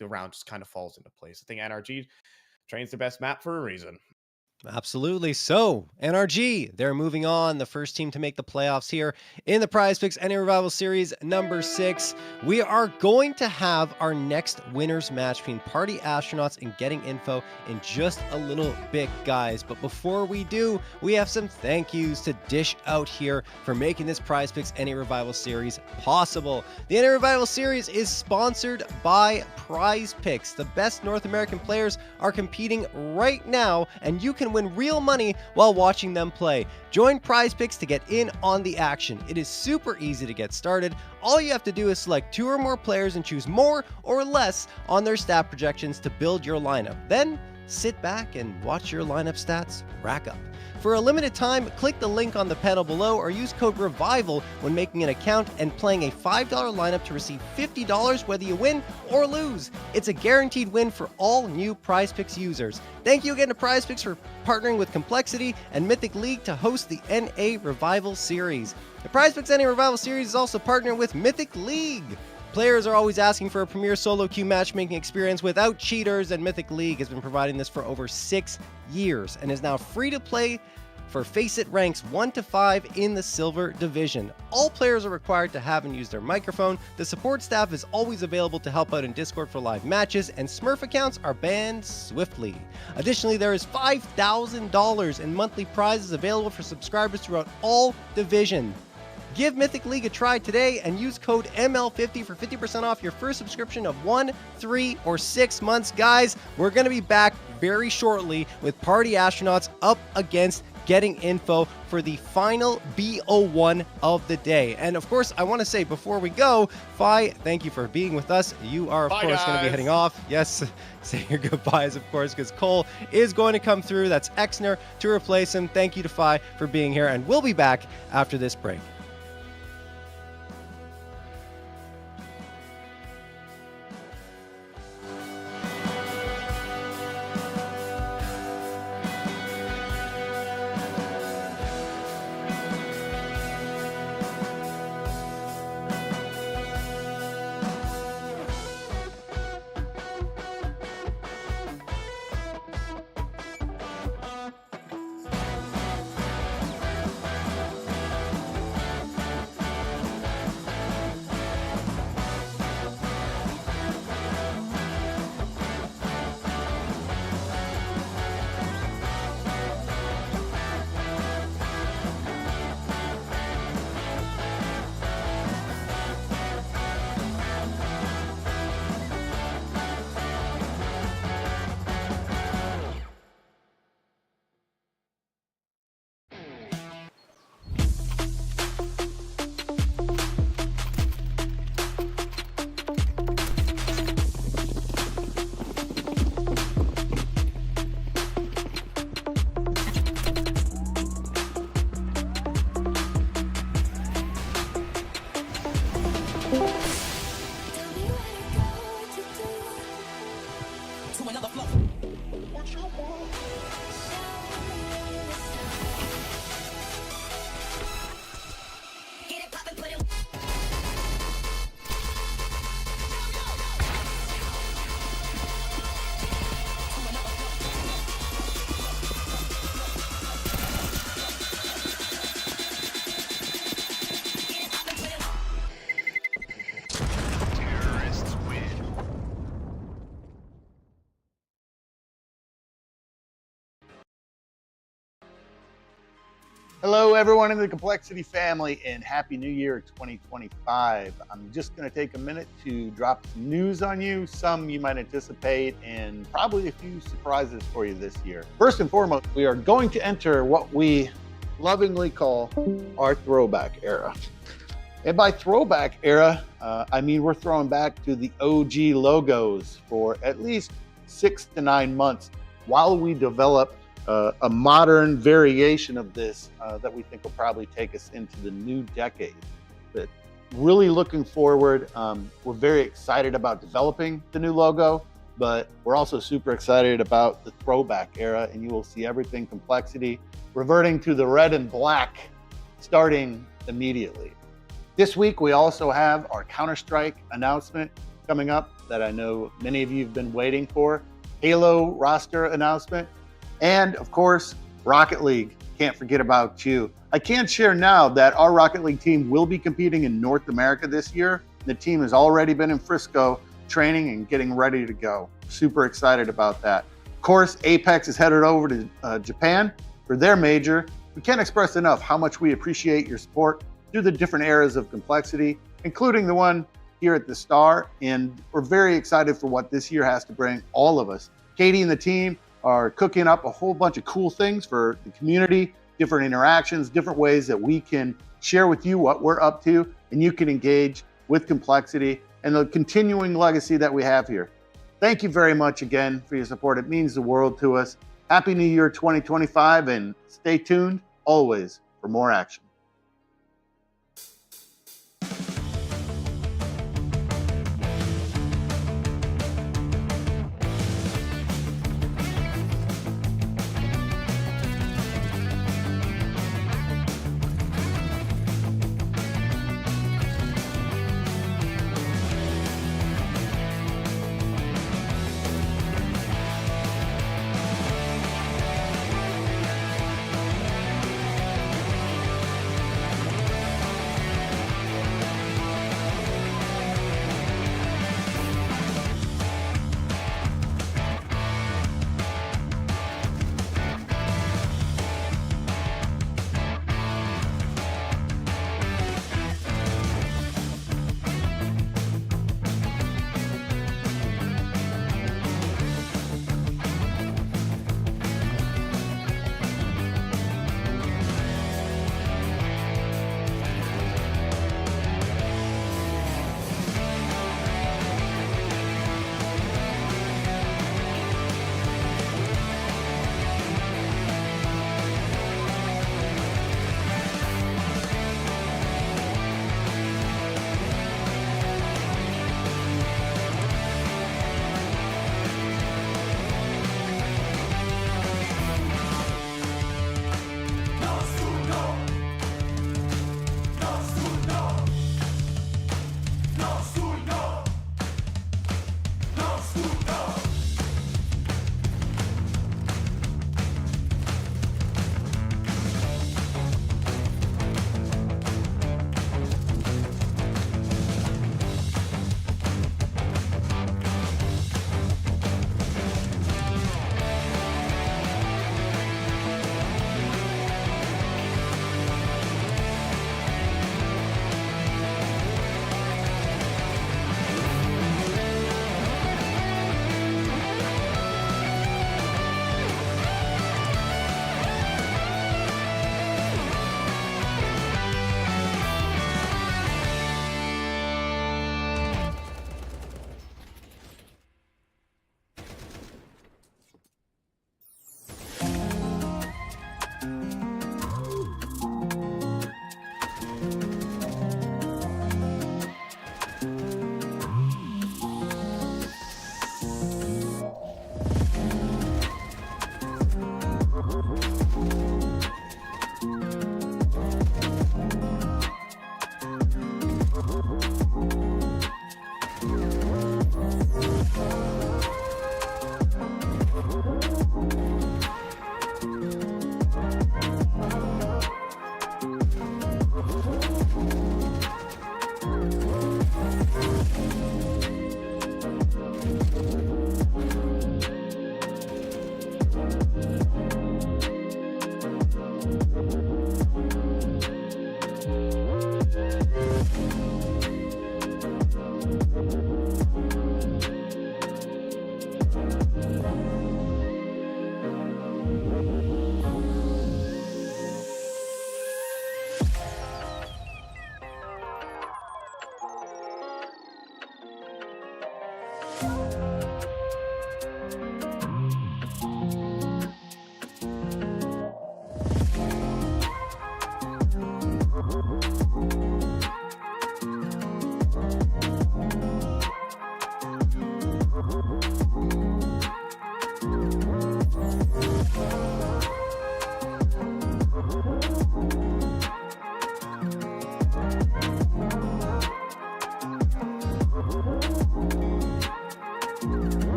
the round just kind of falls into place. I think NRG trains their best map for a reason. Absolutely. So, NRG, they're moving on. The first team to make the playoffs here in the Prize Picks NA Revival Series number 6. We are going to have our next winners match between Party Astronauts and Getting Info in just a little bit, guys. But before we do, we have some thank yous to dish out here for making this Prize Picks NA Revival Series possible. The NA Revival Series is sponsored by Prize Picks. The best North American players are competing right now, and you can win real money while watching them play. Join Prize Picks to get in on the action. It is super easy to get started. All you have to do is select 2 or more players and choose more or less on their stat projections to build your lineup. Then sit back and watch your lineup stats rack up. For a limited time, click the link on the panel below or use code REVIVAL when making an account and playing a $5 lineup to receive $50 whether you win or lose. It's a guaranteed win for all new Prize Picks users. Thank you again to Prize Picks for partnering with Complexity and Mythic League to host the NA Revival Series. The Prize Picks NA Revival Series is also partnering with Mythic League. Players are always asking for a premier solo queue matchmaking experience without cheaters, and Mythic League has been providing this for over 6 years and is now free to play for Face It ranks 1 to 5 in the Silver Division. All players are required to have and use their microphone. The support staff is always available to help out in Discord for live matches, and Smurf accounts are banned swiftly. Additionally, there is $5,000 in monthly prizes available for subscribers throughout all divisions. Give Mythic League a try today and use code ML50 for 50% off your first subscription of 1, 3, or 6 months. Guys, we're going to be back very shortly with Party Astronauts up against Getting Info for the final BO1 of the day. And of course, I want to say before we go, Fi, thank you for being with us. You are, of Bye, course, going to be guys. heading off. Yes, say your goodbyes, of course, because Cole is going to come through. That's Exner to replace him. Thank you to Fi for being here, and we'll be back after this break. Hello, everyone in the Complexity family, and Happy New Year 2025. I'm just going to take a minute to drop some news on you, some you might anticipate, and probably a few surprises for you this year. First and foremost, we are going to enter what we lovingly call our throwback era. And by throwback era, I mean we're throwing back to the OG logos for at least 6 to 9 months while we develop a modern variation of this that we think will probably take us into the new decade. But really looking forward, we're very excited about developing the new logo, but we're also super excited about the throwback era, and you will see everything Complexity reverting to the red and black starting immediately. This week, we also have our Counter-Strike announcement coming up that I know many of you have been waiting for, Halo roster announcement, and of course, Rocket League. Can't forget about you. I can share now that our Rocket League team will be competing in North America this year. The team has already been in Frisco training and getting ready to go. Super excited about that. Of course, Apex is headed over to Japan for their major. We can't express enough how much we appreciate your support through the different eras of Complexity, including the one here at the Star. And we're very excited for what this year has to bring all of us. Katie and the team are cooking up a whole bunch of cool things for the community, different interactions, different ways that we can share with you what we're up to, and you can engage with Complexity and the continuing legacy that we have here. Thank you very much again for your support. It means the world to us. Happy New Year 2025, and stay tuned always for more action.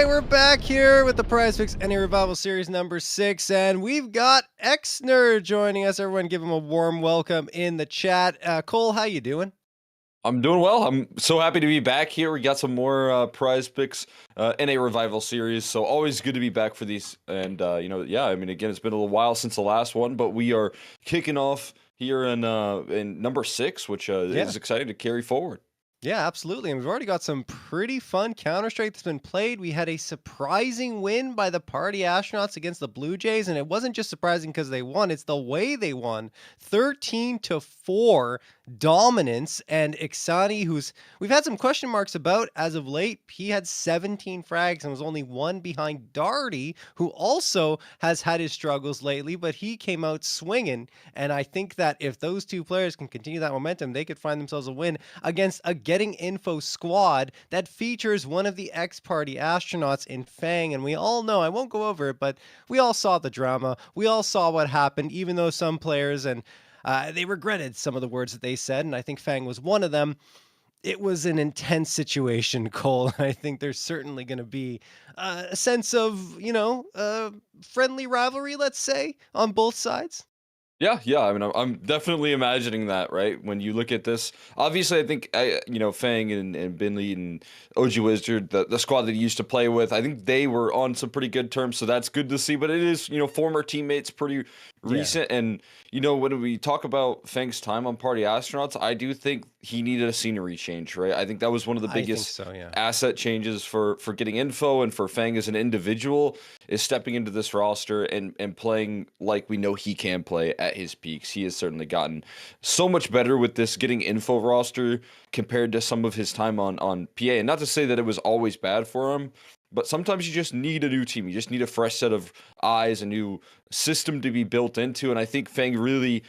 right, we're back here with the Prizepicks Any Revival Series number 6, and we've got X-Nerd joining us. Everyone give him a warm welcome in the chat. Cole, how you doing? I'm doing well. I'm so happy to be back here. We got some more prize picks in a revival series, so always good to be back for these. And yeah, I mean, again, it's been a little while since the last one, but we are kicking off here in number 6, which is exciting to carry forward. Yeah, absolutely. And we've already got some pretty fun Counter-Strike that's been played. We had a surprising win by the Party Astronauts against the Blue Jays, and it wasn't just surprising because they won, it's the way they won. 13-4 dominance. And Ixani, who's we've had some question marks about as of late, he had 17 frags and was only one behind Darty, who also has had his struggles lately, but he came out swinging. And I think that if those two players can continue that momentum, they could find themselves a win against a Getting Info squad that features one of the X-Party astronauts in Fang. And we all know, I won't go over it, but we all saw the drama. We all saw what happened, even though some players and they regretted some of the words that they said. And I think Fang was one of them. It was an intense situation, Cole. I think there's certainly going to be a sense of, friendly rivalry, let's say, on both sides. Yeah. I mean, I'm definitely imagining that, right? When you look at this, obviously, I think Fang and Binley and OG Wizard, the squad that he used to play with, I think they were on some pretty good terms, so that's good to see. But it is, former teammates, pretty recent, and when we talk about Fang's time on Party Astronauts, I do think he needed a scenery change, right? I think that was one of the biggest asset changes for Getting Info and for Fang as an individual is stepping into this roster and playing like we know he can play at his peaks. He has certainly gotten so much better with this Getting Info roster compared to some of his time on PA. And not to say that it was always bad for him, but sometimes you just need a new team. You just need a fresh set of eyes, a new system to be built into. And I think Fang really,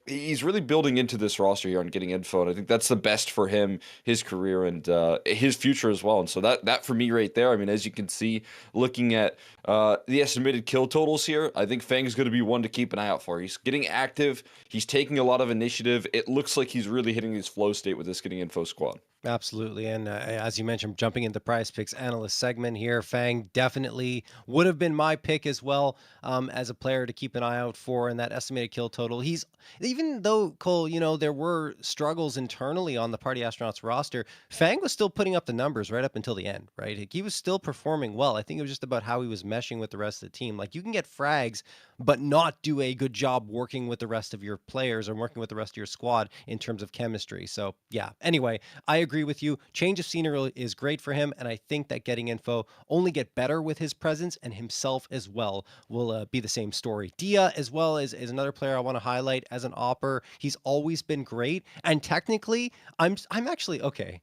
he's really building into this roster here on Getting Info. And I think that's the best for him, his career, and his future as well. And so that for me right there, I mean, as you can see, looking at the estimated kill totals here, I think Fang is going to be one to keep an eye out for. He's getting active. He's taking a lot of initiative. It looks like he's really hitting his flow state with this Getting Info squad. Absolutely. And as you mentioned, jumping into Prize Picks analyst segment here, Fang definitely would have been my pick as well, as a player to keep an eye out for in that estimated kill total. He's, even though, Cole, there were struggles internally on the Party Astronauts roster, Fang was still putting up the numbers right up until the end, right? He was still performing well. I think it was just about how he was meshing with the rest of the team. Like, you can get frags, but not do a good job working with the rest of your players or working with the rest of your squad in terms of chemistry. So yeah, anyway, I agree with you. Change of scenery is great for him, and I think that Getting Info only get better with his presence, and himself as well will be the same story. Dia as well is another player I want to highlight as an opper. He's always been great, and technically, I'm actually okay.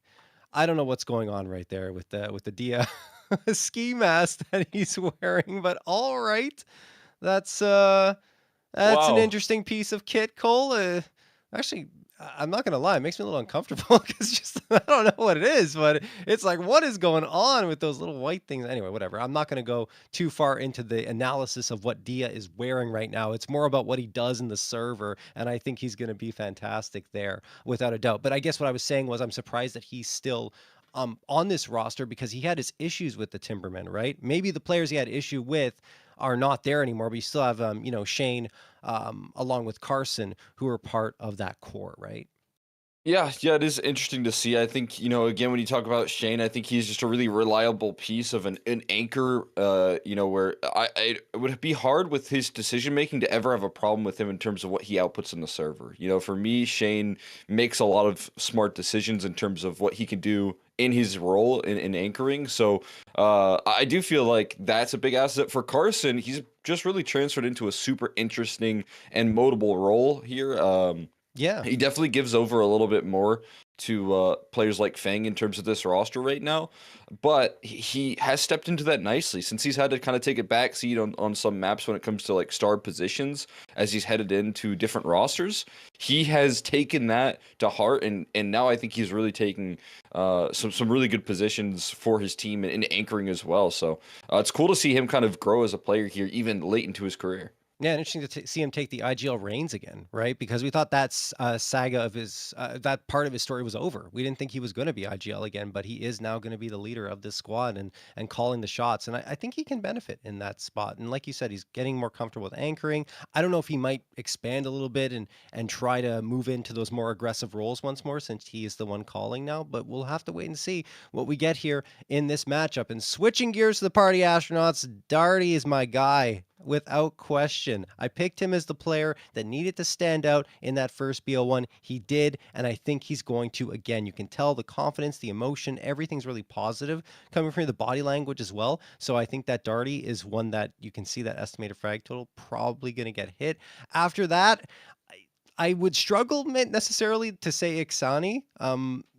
I don't know what's going on right there with the Dia ski mask that he's wearing, but all right. That's an interesting piece of kit, Cole. Actually, I'm not gonna lie, it makes me a little uncomfortable because just I don't know what it is, but it's like, what is going on with those little white things? Anyway, whatever. I'm not gonna go too far into the analysis of what Dia is wearing right now. It's more about what he does in the server, and I think he's gonna be fantastic there, without a doubt. But I guess what I was saying was I'm surprised that he's still on this roster because he had his issues with the Timbermen, right? Maybe the players he had issue with are not there anymore, but you still have Shane along with Carson, who are part of that core, right? Yeah, it is interesting to see. I think, again, when you talk about Shane, I think he's just a really reliable piece of an anchor, where it would be hard with his decision making to ever have a problem with him in terms of what he outputs in the server. For me, Shane makes a lot of smart decisions in terms of what he can do in his role in anchoring. So I do feel like that's a big asset for Carson. He's just really transferred into a super interesting and moldable role here. Yeah. He definitely gives over a little bit more to players like Fang in terms of this roster right now, but he has stepped into that nicely since he's had to kind of take a back seat on some maps when it comes to like star positions as he's headed into different rosters. He has taken that to heart, and now I think he's really taking some really good positions for his team and anchoring as well. So it's cool to see him kind of grow as a player here, even late into his career. Yeah, interesting to see him take the IGL reins again, right? Because we thought that's saga of his that part of his story was over. We didn't think he was going to be IGL again, but he is now going to be the leader of this squad and calling the shots. And I think he can benefit in that spot. And like you said, he's getting more comfortable with anchoring. I don't know if he might expand a little bit and try to move into those more aggressive roles once more, since he is the one calling now. But we'll have to wait and see what we get here in this matchup. And switching gears to the party astronauts, Darty is my guy. Without question. I picked him as the player that needed to stand out in that first BO1. He did, and I think he's going to again. You can tell the confidence, the emotion, everything's really positive coming from the body language as well. So I think that Darty is one that you can see that estimated frag total probably going to get hit. After that, I would struggle necessarily to say Ixani,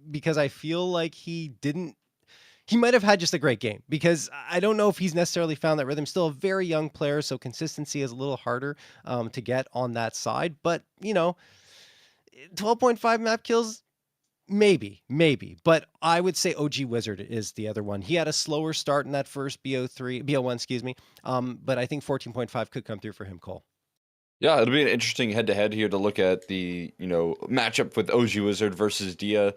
because I feel like he might have had just a great game, because I don't know if he's necessarily found that rhythm. Still a very young player, so consistency is a little harder to get on that side. But, 12.5 map kills, maybe. But I would say OG Wizard is the other one. He had a slower start in that first BO1, excuse me. But I think 14.5 could come through for him, Cole. Yeah, it'll be an interesting head-to-head here to look at the, matchup with OG Wizard versus Dia.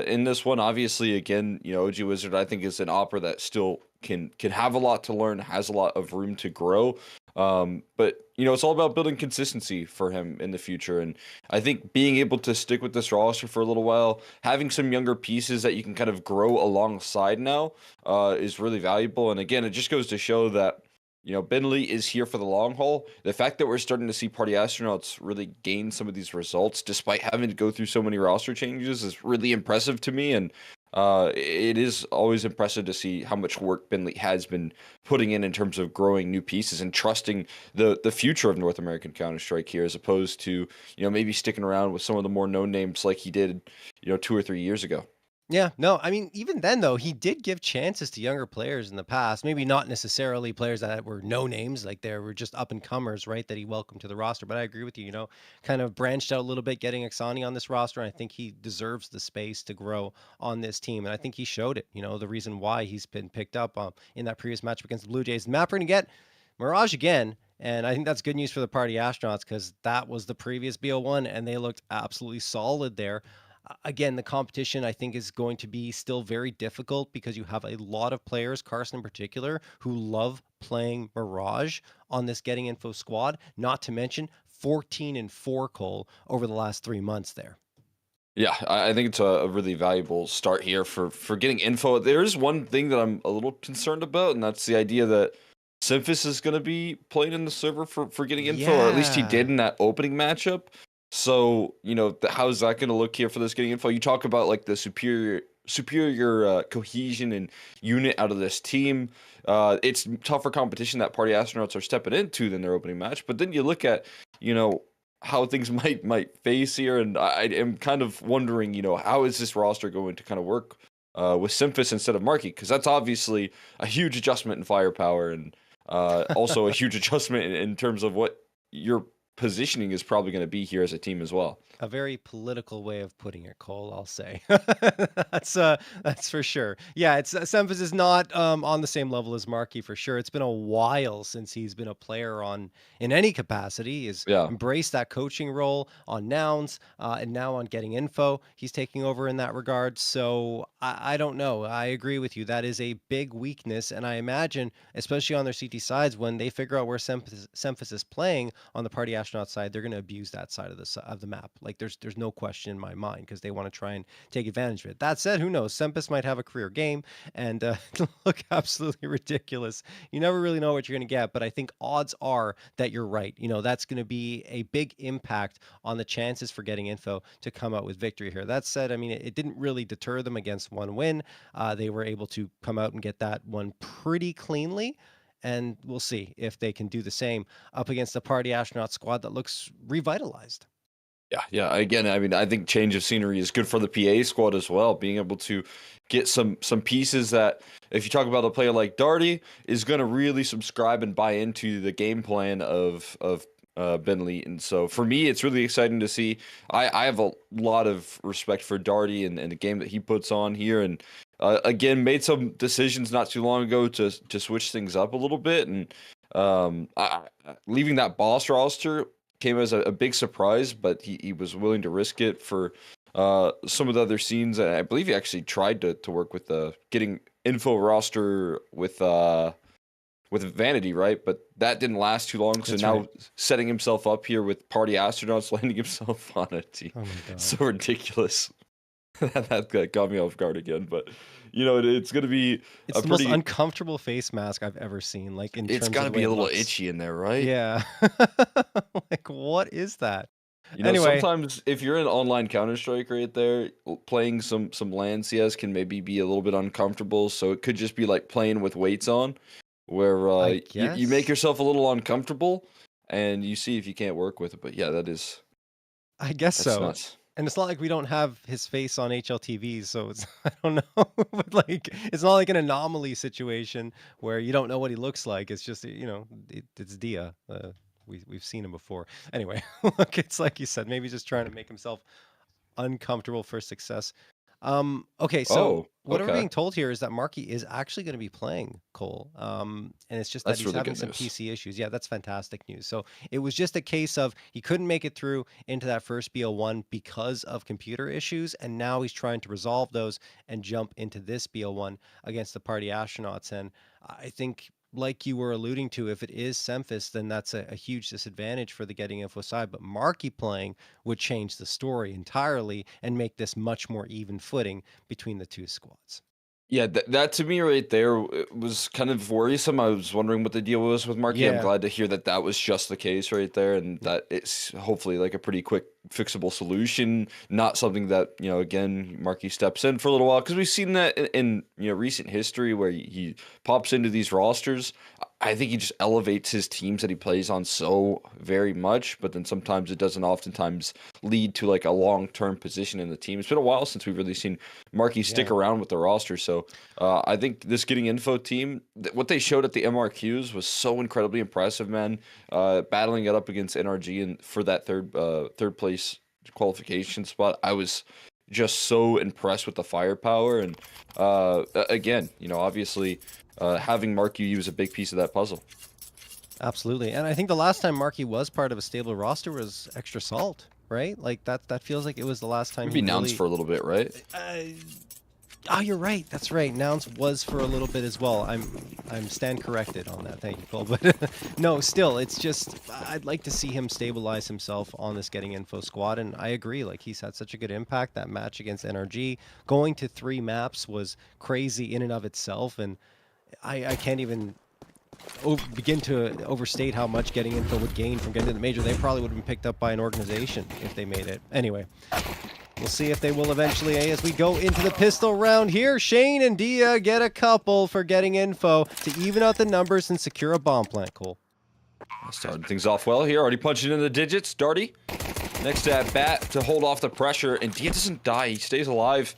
In this one, obviously, again, OG Wizard, I think, is an opera that still can have a lot to learn, has a lot of room to grow. But, it's all about building consistency for him in the future. And I think being able to stick with this roster for a little while, having some younger pieces that you can kind of grow alongside now, is really valuable. And again, it just goes to show that Bentley is here for the long haul. The fact that we're starting to see Party Astronauts really gain some of these results, despite having to go through so many roster changes, is really impressive to me. And it is always impressive to see how much work Bentley has been putting in terms of growing new pieces and trusting the future of North American Counter-Strike here, as opposed to, maybe sticking around with some of the more known names like he did, 2 or 3 years ago. Yeah, no, I mean, even then, though, he did give chances to younger players in the past. Maybe not necessarily players that were no names, like they were just up and comers, right? That he welcomed to the roster. But I agree with you, kind of branched out a little bit, getting Ixani on this roster. And I think he deserves the space to grow on this team. And I think he showed it, the reason why he's been picked up in that previous matchup against the Blue Jays. The map we're going to get Mirage again. And I think that's good news for the Party Astronauts, because that was the previous BO1 and they looked absolutely solid there. Again, the competition I think is going to be still very difficult, because you have a lot of players, Carson in particular, who love playing Mirage on this Getting Info squad, not to mention 14-4, Cole, over the last 3 months there. Yeah, I think it's a really valuable start here for getting info. There is one thing that I'm a little concerned about, and that's the idea that Simphis is going to be playing in the server for getting info, or at least he did in that opening matchup. So, how is that going to look here for this getting info? You talk about like the superior cohesion and unit out of this team. It's tougher competition that Party Astronauts are stepping into than their opening match. But then you look at, how things might face here, and I am kind of wondering, how is this roster going to kind of work with Simphis instead of Marky? Because that's obviously a huge adjustment in firepower, and also a huge adjustment in terms of what your positioning is probably going to be here as a team as well. A very political way of putting it, Cole, I'll say. That's for sure. Yeah, it's Semphis is not on the same level as Marky for sure. It's been a while since he's been a player in any capacity. He's embraced that coaching role on Nouns, and now on Getting Info. He's taking over in that regard. So I don't know. I agree with you. That is a big weakness, and I imagine, especially on their CT sides, when they figure out where Semphis is playing on the Party Astronaut side, they're going to abuse that side of the map. Like there's no question in my mind, because they want to try and take advantage of it. That said, who knows? Sempis might have a career game and look absolutely ridiculous. You never really know what you're going to get, but I think odds are that you're right. That's going to be a big impact on the chances for Getting Info to come out with victory here. That said, I mean, it didn't really deter them against one win. They were able to come out and get that one pretty cleanly. And we'll see if they can do the same up against the Party Astronaut squad that looks revitalized. Yeah. Again, I mean, I think change of scenery is good for the PA squad as well. Being able to get some pieces that, if you talk about a player like Darty, is going to really subscribe and buy into the game plan of Bentley. And so for me, it's really exciting to see. I have a lot of respect for Darty and the game that he puts on here. And again, made some decisions not too long ago to switch things up a little bit. And Leaving that boss roster came as a big surprise, but he was willing to risk it for some of the other scenes. And I believe he actually tried to work with getting info roster with Vanity, right? But that didn't last too long. So That's now right. setting himself up here with Party Astronauts, landing himself on a team. Oh my god. So ridiculous. That got me off guard again. But, it's going to be It's a the most pretty. uncomfortable face mask I've ever seen, like in It's terms got of to the way be a it little looks. itchy in there, right? Yeah. Like, what is that? Anyway, Sometimes if you're in online Counter Strike right there, playing some land CS can maybe be a little bit uncomfortable. So it could just be like playing with weights on, where I you make guess. yourself a little uncomfortable, and you see if you can't work with it. But yeah, I guess that's so. nuts. And it's not like we don't have his face on HLTVs, so it's I don't know, but like it's not like an anomaly situation where you don't know what he looks like. It's just it's Dia. We've seen him before. Anyway, look, it's like you said, maybe just trying to make himself uncomfortable for success. Okay, so Oh, what we're okay, being told here is that Marky is actually going to be playing Cole. And it's just that that's he's really having good some news. PC issues. Yeah, that's fantastic news. So it was just a case of he couldn't make it through into that first BO1 because of computer issues, and now he's trying to resolve those and jump into this BO1 against the Party Astronauts. And I think, like you were alluding to, if it is Semphis, then that's a huge disadvantage for the Getting Info side. But Marky playing would change the story entirely and make this much more even footing between the two squads. Yeah, that to me right there was kind of worrisome. I was wondering what the deal was with Marky. I'm Yeah. glad to hear that was just the case right there, and that it's hopefully like a pretty quick fixable solution, not something that again Marky steps in for a little while, because we've seen that in recent history where he pops into these rosters. I think he just elevates his teams that he plays on so very much, but then sometimes it doesn't oftentimes lead to like a long-term position in the team. It's been a while since we've really seen Marky stick Yeah. around with the roster. So I think this Getting Info team, what they showed at the MRQs was so incredibly impressive, man. Battling it up against NRG and for that third place qualification spot, I was just so impressed with the firepower. And again, obviously having Mark UU is a big piece of that puzzle. Absolutely. And I think the last time Marky was part of a stable roster was Extra Salt, right? Like that feels like it was the last time Maybe he Nouns really for a little bit, right? Oh, you're right. That's right. Nouns was for a little bit as well. I'm stand corrected on that. Thank you, Cole. But no, still, it's just I'd like to see him stabilize himself on this Getting Info squad. And I agree. Like he's had such a good impact. That match against NRG, going to 3 maps was crazy in and of itself. And I can't even begin to overstate how much Getting Info would gain from getting to the major. They probably would have been picked up by an organization if they made it. Anyway. We'll see if they will eventually, as we go into the pistol round here. Shane and Dia get a couple for Getting Info to even out the numbers and secure a bomb plant, Cole. Starting things off well here. Already punching in the digits. Darty next at bat to hold off the pressure. And Dia doesn't die. He stays alive.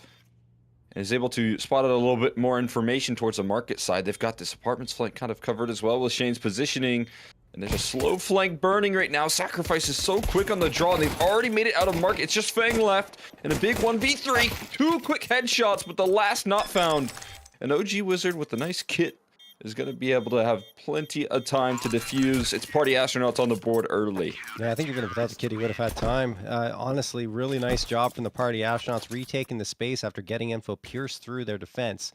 And is able to spot out a little bit more information towards the market side. They've got this apartments flank kind of covered as well with Shane's positioning. And there's a slow flank burning right now. Sacrifice is so quick on the draw, and they've already made it out of market. It's just Fang left, and a big 1v3. 2 quick headshots, but the last not found. An OG Wizard with a nice kit is going to be able to have plenty of time to defuse. It's Party Astronauts on the board early. Yeah, I think even without the kid, he would have had time. Honestly, really nice job from the Party Astronauts retaking the space after Getting Info pierced through their defense.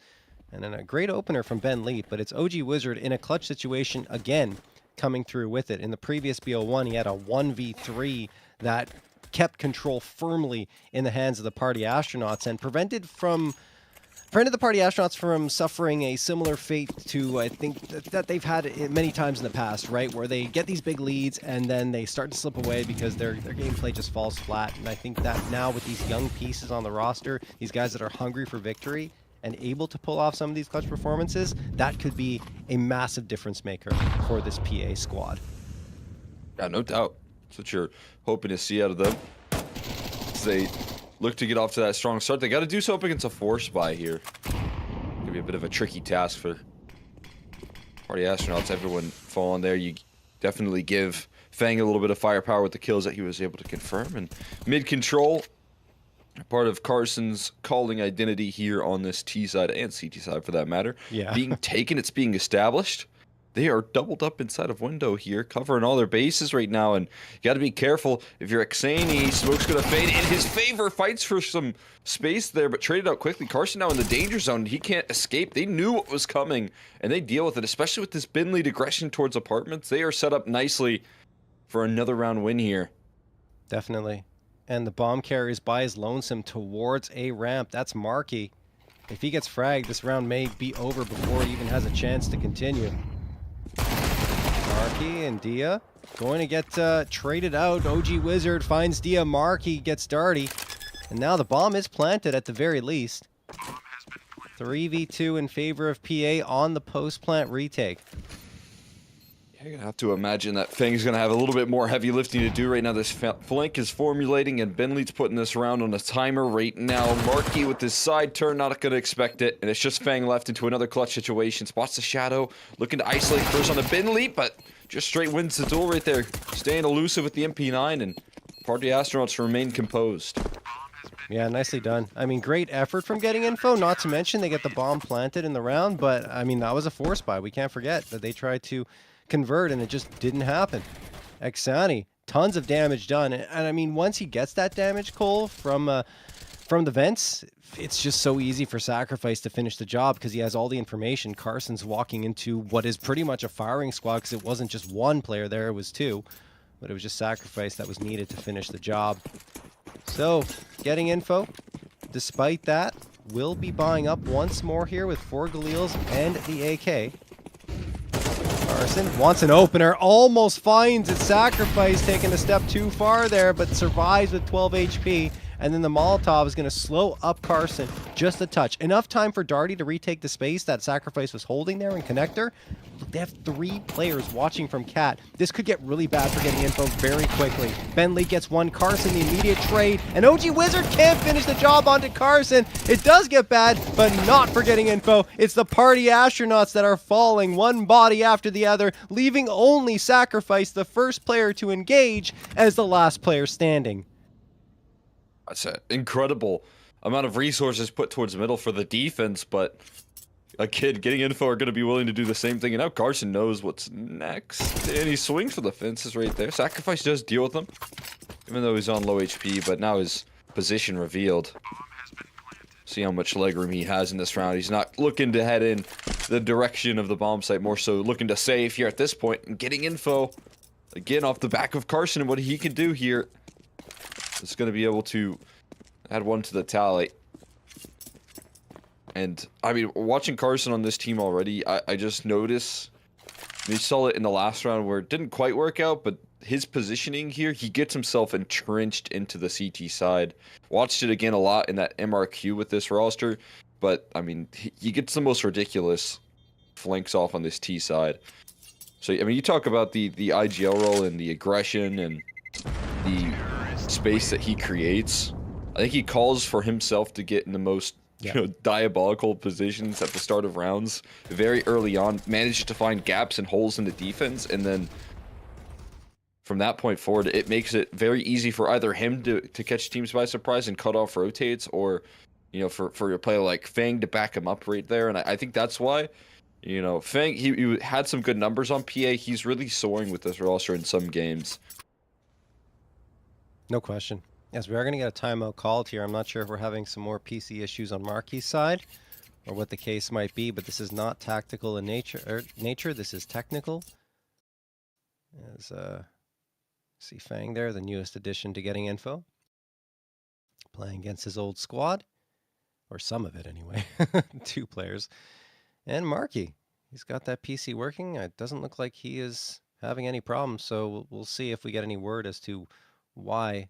And then a great opener from Ben Leap, but it's OG Wizard in a clutch situation again, coming through with it. In the previous BO1, he had a 1v3 that kept control firmly in the hands of the Party Astronauts and prevented the Party Astronauts from suffering a similar fate to, I think, that they've had it many times in the past, right? Where they get these big leads and then they start to slip away because their gameplay just falls flat. And I think that now with these young pieces on the roster, these guys that are hungry for victory, and able to pull off some of these clutch performances, that could be a massive difference maker for this PA squad. Yeah, no doubt. That's what you're hoping to see out of them. As they look to get off to that strong start. They got to do so up against a 4-spy here. Could be a bit of a tricky task for Party Astronauts. Everyone falling there. You definitely give Fang a little bit of firepower with the kills that he was able to confirm. And mid-control, part of Carson's calling identity here on this T side and CT side for that matter. Yeah. Being taken, it's being established. They are doubled up inside of window here, covering all their bases right now, and you got to be careful. If you're Xani, smoke's gonna fade in his favor, fights for some space there, but traded out quickly. Carson now in the danger zone. He can't escape. They knew what was coming, and they deal with it, especially with this bin lead aggression towards apartments. They are set up nicely for another round win here. Definitely. And the bomb carries by his lonesome towards a ramp. That's Marky. If he gets fragged, this round may be over before he even has a chance to continue. Marky and Dia going to get traded out. OG Wizard finds Dia. Marky gets Darty. And now the bomb is planted at the very least. 3v2 in favor of PA on the post-plant retake. You're gonna have to imagine that Fang's gonna have a little bit more heavy lifting to do right now. This flank is formulating, and Benleet's putting this round on a timer right now. Marky with his side turn, not gonna expect it, and it's just Fang left into another clutch situation. Spots the shadow, looking to isolate first on the Benleet, but just straight wins the duel right there. Staying elusive with the MP9, and Party Astronauts remain composed. Yeah, nicely done. I mean, great effort from getting info, not to mention they get the bomb planted in the round, but I mean, that was a force buy. We can't forget that they tried to convert and it just didn't happen. Xani, tons of damage done. And I mean, once he gets that damage, Cole, from the vents, it's just so easy for Sacrifice to finish the job because he has all the information. Carson's walking into what is pretty much a firing squad because it wasn't just one player there, it was two. But it was just Sacrifice that was needed to finish the job. So, getting info. Despite that, we'll be buying up once more here with 4 Galils and the AK. Carson wants an opener, almost finds it. Sacrifice taking a step too far there, but survives with 12 HP. And then the Molotov is going to slow up Carson just a touch. Enough time for Darty to retake the space that Sacrifice was holding there in Connector. Look, they have 3 players watching from Cat. This could get really bad for getting info very quickly. Bentley gets one. Carson, the immediate trade. And OG Wizard can't finish the job onto Carson. It does get bad, but not for getting info. It's the Party Astronauts that are falling one body after the other, leaving only Sacrifice, the first player to engage, as the last player standing. That's an incredible amount of resources put towards the middle for the defense, but a kid getting info are going to be willing to do the same thing. And now Carson knows what's next, and he swings for the fences right there. Sacrifice does deal with him, even though he's on low HP, but now his position revealed. See how much legroom he has in this round. He's not looking to head in the direction of the bomb site, more so looking to save here at this point and getting info again off the back of Carson and what he can do here. It's going to be able to add one to the tally. And, I mean, watching Carson on this team already, I just notice, we saw it in the last round where it didn't quite work out, but his positioning here, he gets himself entrenched into the CT side. Watched it again a lot in that MRQ with this roster, but, I mean, he gets the most ridiculous flanks off on this T side. So, I mean, you talk about the IGL role and the aggression and the space that he creates. I think he calls for himself to get in the most diabolical positions at the start of rounds very early on, managed to find gaps and holes in the defense, and then from that point forward it makes it very easy for either him to catch teams by surprise and cut off rotates, or for a player like Fang to back him up right there. And I think that's why Fang, he had some good numbers on PA. He's really soaring with this roster in some games. No question. Yes, we are going to get a timeout called here. I'm not sure if we're having some more PC issues on Marky's side or what the case might be, but this is not tactical in nature. This is technical. As see Fang there, the newest addition to getting info. Playing against his old squad, or some of it anyway. 2 players. And Marky, he's got that PC working. It doesn't look like he is having any problems, so we'll see if we get any word as to why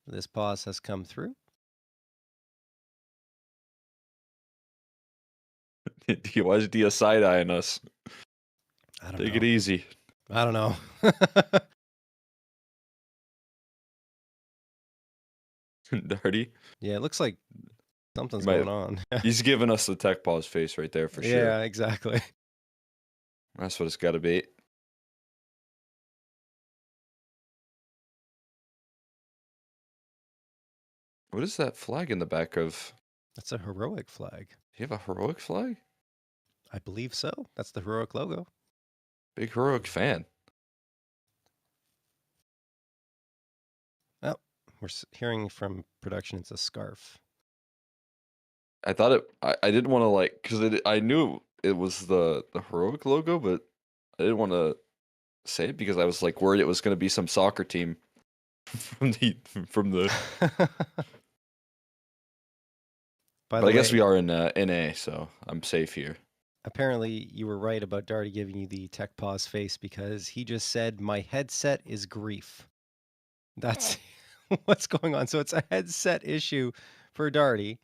this pause has come through. Why is Dia side-eyeing us? I don't know. Take it easy. I don't know. Darty? Yeah, it looks like something's going on. He's giving us the tech pause face right there for sure. Yeah, exactly. That's what it's got to be. What is that flag in the back of? That's a heroic flag. Do you have a heroic flag? I believe so. That's the heroic logo. Big heroic fan. Oh, we're hearing from production it's a scarf. I thought it. I didn't want to like because I knew it was the heroic logo, but I didn't want to say it because I was like worried it was going to be some soccer team from the. By But the I guess way, we are in NA, so I'm safe here. apparently you were right about Darty giving you the tech pause face because he just said my headset is grief. That's what's going on. So it's a headset issue for Darty.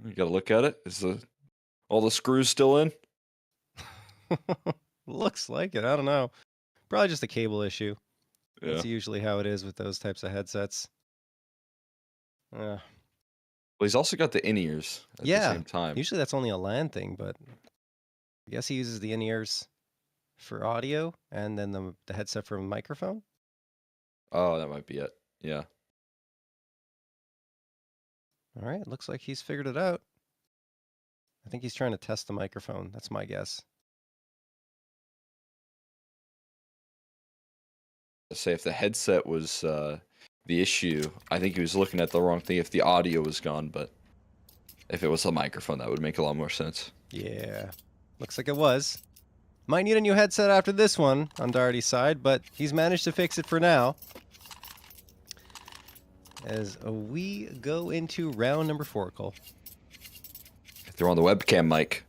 You got to look at it. Is all the screws still in? Looks like it. I don't know. Probably just a cable issue. Yeah. That's usually how it is with those types of headsets. Well, he's also got the in-ears at the same time. Usually that's only a LAN thing, but I guess he uses the in-ears for audio and then the headset for microphone. Oh, that might be it. Yeah. All right, looks like he's figured it out. I think he's trying to test the microphone. That's my guess. Say if the headset was the issue, I think he was looking at the wrong thing if the audio was gone, but if it was a microphone, that would make a lot more sense. Yeah, looks like it was. Might need a new headset after this one on Darty's side, but he's managed to fix it for now. As we go into round number 4, Cole. Throw on the webcam mic.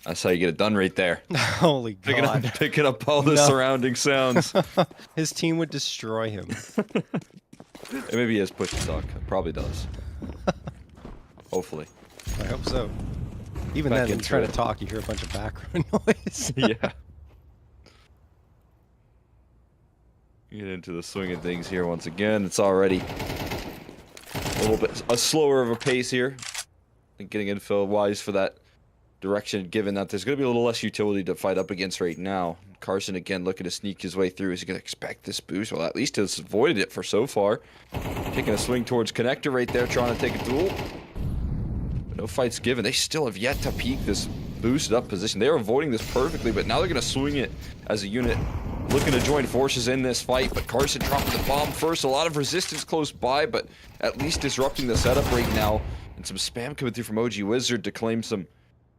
That's how you get it done right there. Holy God. Picking up all the surrounding sounds. His team would destroy him. Maybe he has push to talk. Probably does. Hopefully. I hope so. Even then, when you try to talk, you hear a bunch of background noise. Yeah. Get into the swing of things here once again. It's already a little bit slower of a pace here. I think getting infill wise for that direction, given that there's going to be a little less utility to fight up against right now. Carson again looking to sneak his way through. Is he going to expect this boost? Well, at least has avoided it for so far. Taking a swing towards connector right there, trying to take a duel. But no fights given. They still have yet to peak this boosted up position. They're avoiding this perfectly, but now they're going to swing it as a unit. Looking to join forces in this fight, but Carson dropping the bomb first. A lot of resistance close by, but at least disrupting the setup right now. And some spam coming through from OG Wizard to claim some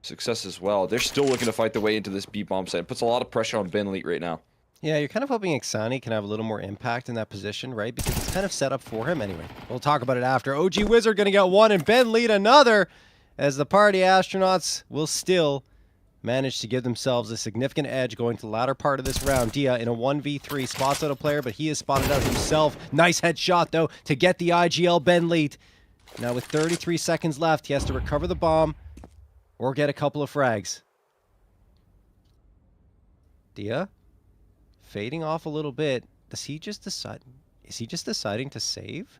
success as well. They're still looking to fight their way into this B-bomb site. It puts a lot of pressure on Ben Elite right now. Yeah, you're kind of hoping Ixani can have a little more impact in that position, right? Because it's kind of set up for him anyway. We'll talk about it after. OG Wizard going to get one and Ben Elite another, as the party astronauts will still manage to give themselves a significant edge going to the latter part of this round. Dia in a 1v3 spots out a player, but he has spotted out himself. Nice headshot, though, to get the IGL Ben Elite. Now with 33 seconds left, he has to recover the bomb or get a couple of frags. Dia fading off a little bit. Does he just decide? Is he just deciding to save?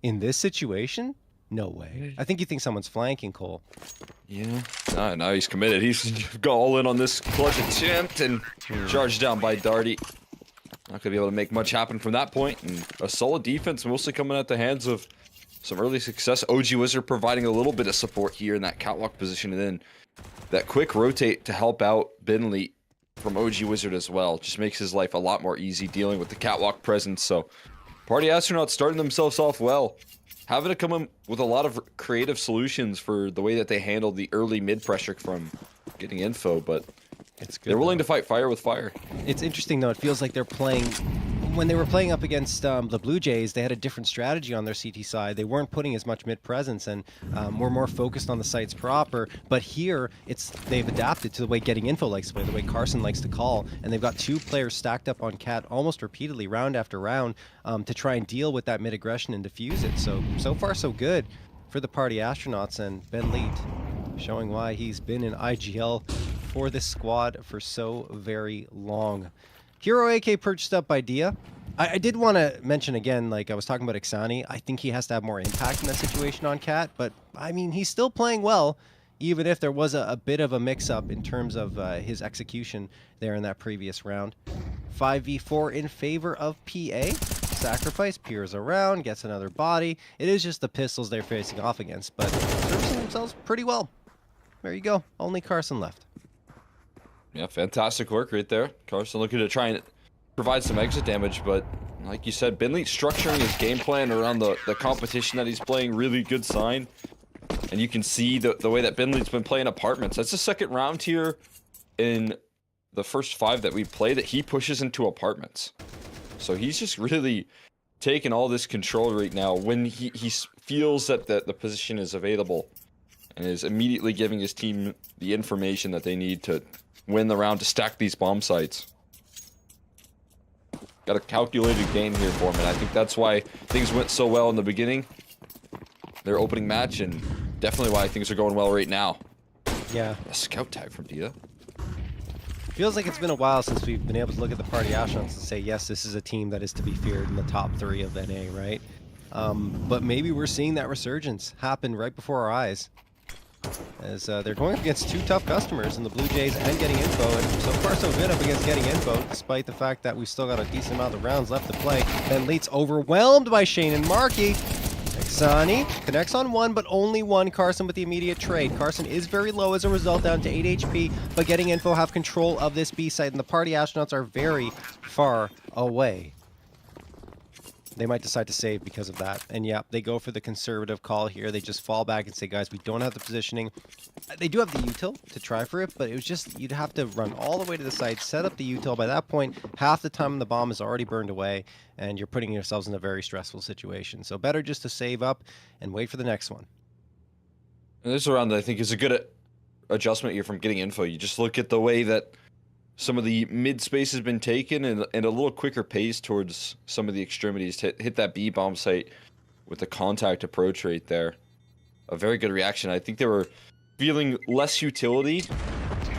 In this situation? No way. I think you think someone's flanking, Cole. Yeah. No, he's committed. He's got all in on this clutch attempt and charged down by Darty. Not going to be able to make much happen from that point. And a solid defense mostly coming at the hands of some early success. OG Wizard providing a little bit of support here in that catwalk position. And then that quick rotate to help out Binley from OG Wizard as well. Just makes his life a lot more easy dealing with the catwalk presence. So Party Astronauts starting themselves off well. Having to come in with a lot of creative solutions for the way that they handled the early mid pressure from getting info, but it's good. They're willing to fight fire with fire. It's interesting though. It feels like they're playing. When they were playing up against the Blue Jays, they had a different strategy on their CT side. They weren't putting as much mid presence and were more focused on the sites proper. But here, they've adapted to the way Getting Info likes to play, the way Carson likes to call, and they've got 2 players stacked up on Cat almost repeatedly, round after round, to try and deal with that mid aggression and diffuse it. So far so good for the Party Astronauts, and Ben Leet showing why he's been in IGL for this squad for so very long. Hero AK purchased up by Dia. I did want to mention again, like I was talking about Ixani, I think he has to have more impact in that situation on Cat, but I mean, he's still playing well, even if there was a bit of a mix-up in terms of his execution there in that previous round. 5v4 in favor of PA. Sacrifice, peers around, gets another body. It is just the pistols they're facing off against, but servicing themselves pretty well. There you go. Only Carson left. Yeah, fantastic work right there. Carson looking to try and provide some exit damage, but like you said, Binley structuring his game plan around the competition that he's playing, really good sign. And you can see the way that Binley's been playing apartments. That's the second round here in the first 5 that we play that he pushes into apartments. So he's just really taking all this control right now when he feels that the position is available, and is immediately giving his team the information that they need to win the round, to stack these bomb sites. Got a calculated game here for him, and I think that's why things went so well in the beginning, their opening match, and definitely why things are going well right now. Yeah. A scout tag from Dia. Feels like it's been a while since we've been able to look at the Party Astronauts and say, yes, this is a team that is to be feared in the top 3 of NA, right? But maybe we're seeing that resurgence happen right before our eyes, as they're going up against 2 tough customers in the Blue Jays and Getting Info, and so far so good up against Getting Info, despite the fact that we've still got a decent amount of rounds left to play. Then Leet's overwhelmed by Shane and Marky. Exani connects on 1, but only 1. Carson with the immediate trade. Carson is very low as a result, down to 8 HP, but Getting Info have control of this B site, and the Party Astronauts are very far away. They might decide to save because of that. And yeah, they go for the conservative call here. They just fall back and say, guys, we don't have the positioning. They do have the util to try for it, but it was just, you'd have to run all the way to the site, set up the util. By that point, half the time the bomb is already burned away, and you're putting yourselves in a very stressful situation. So better just to save up and wait for the next one. And this round, I think, is a good adjustment here from Getting Info. You just look at the way that some of the mid space has been taken, and a little quicker pace towards some of the extremities to hit that B bomb site with the contact approach right there. A very good reaction. I think they were feeling less utility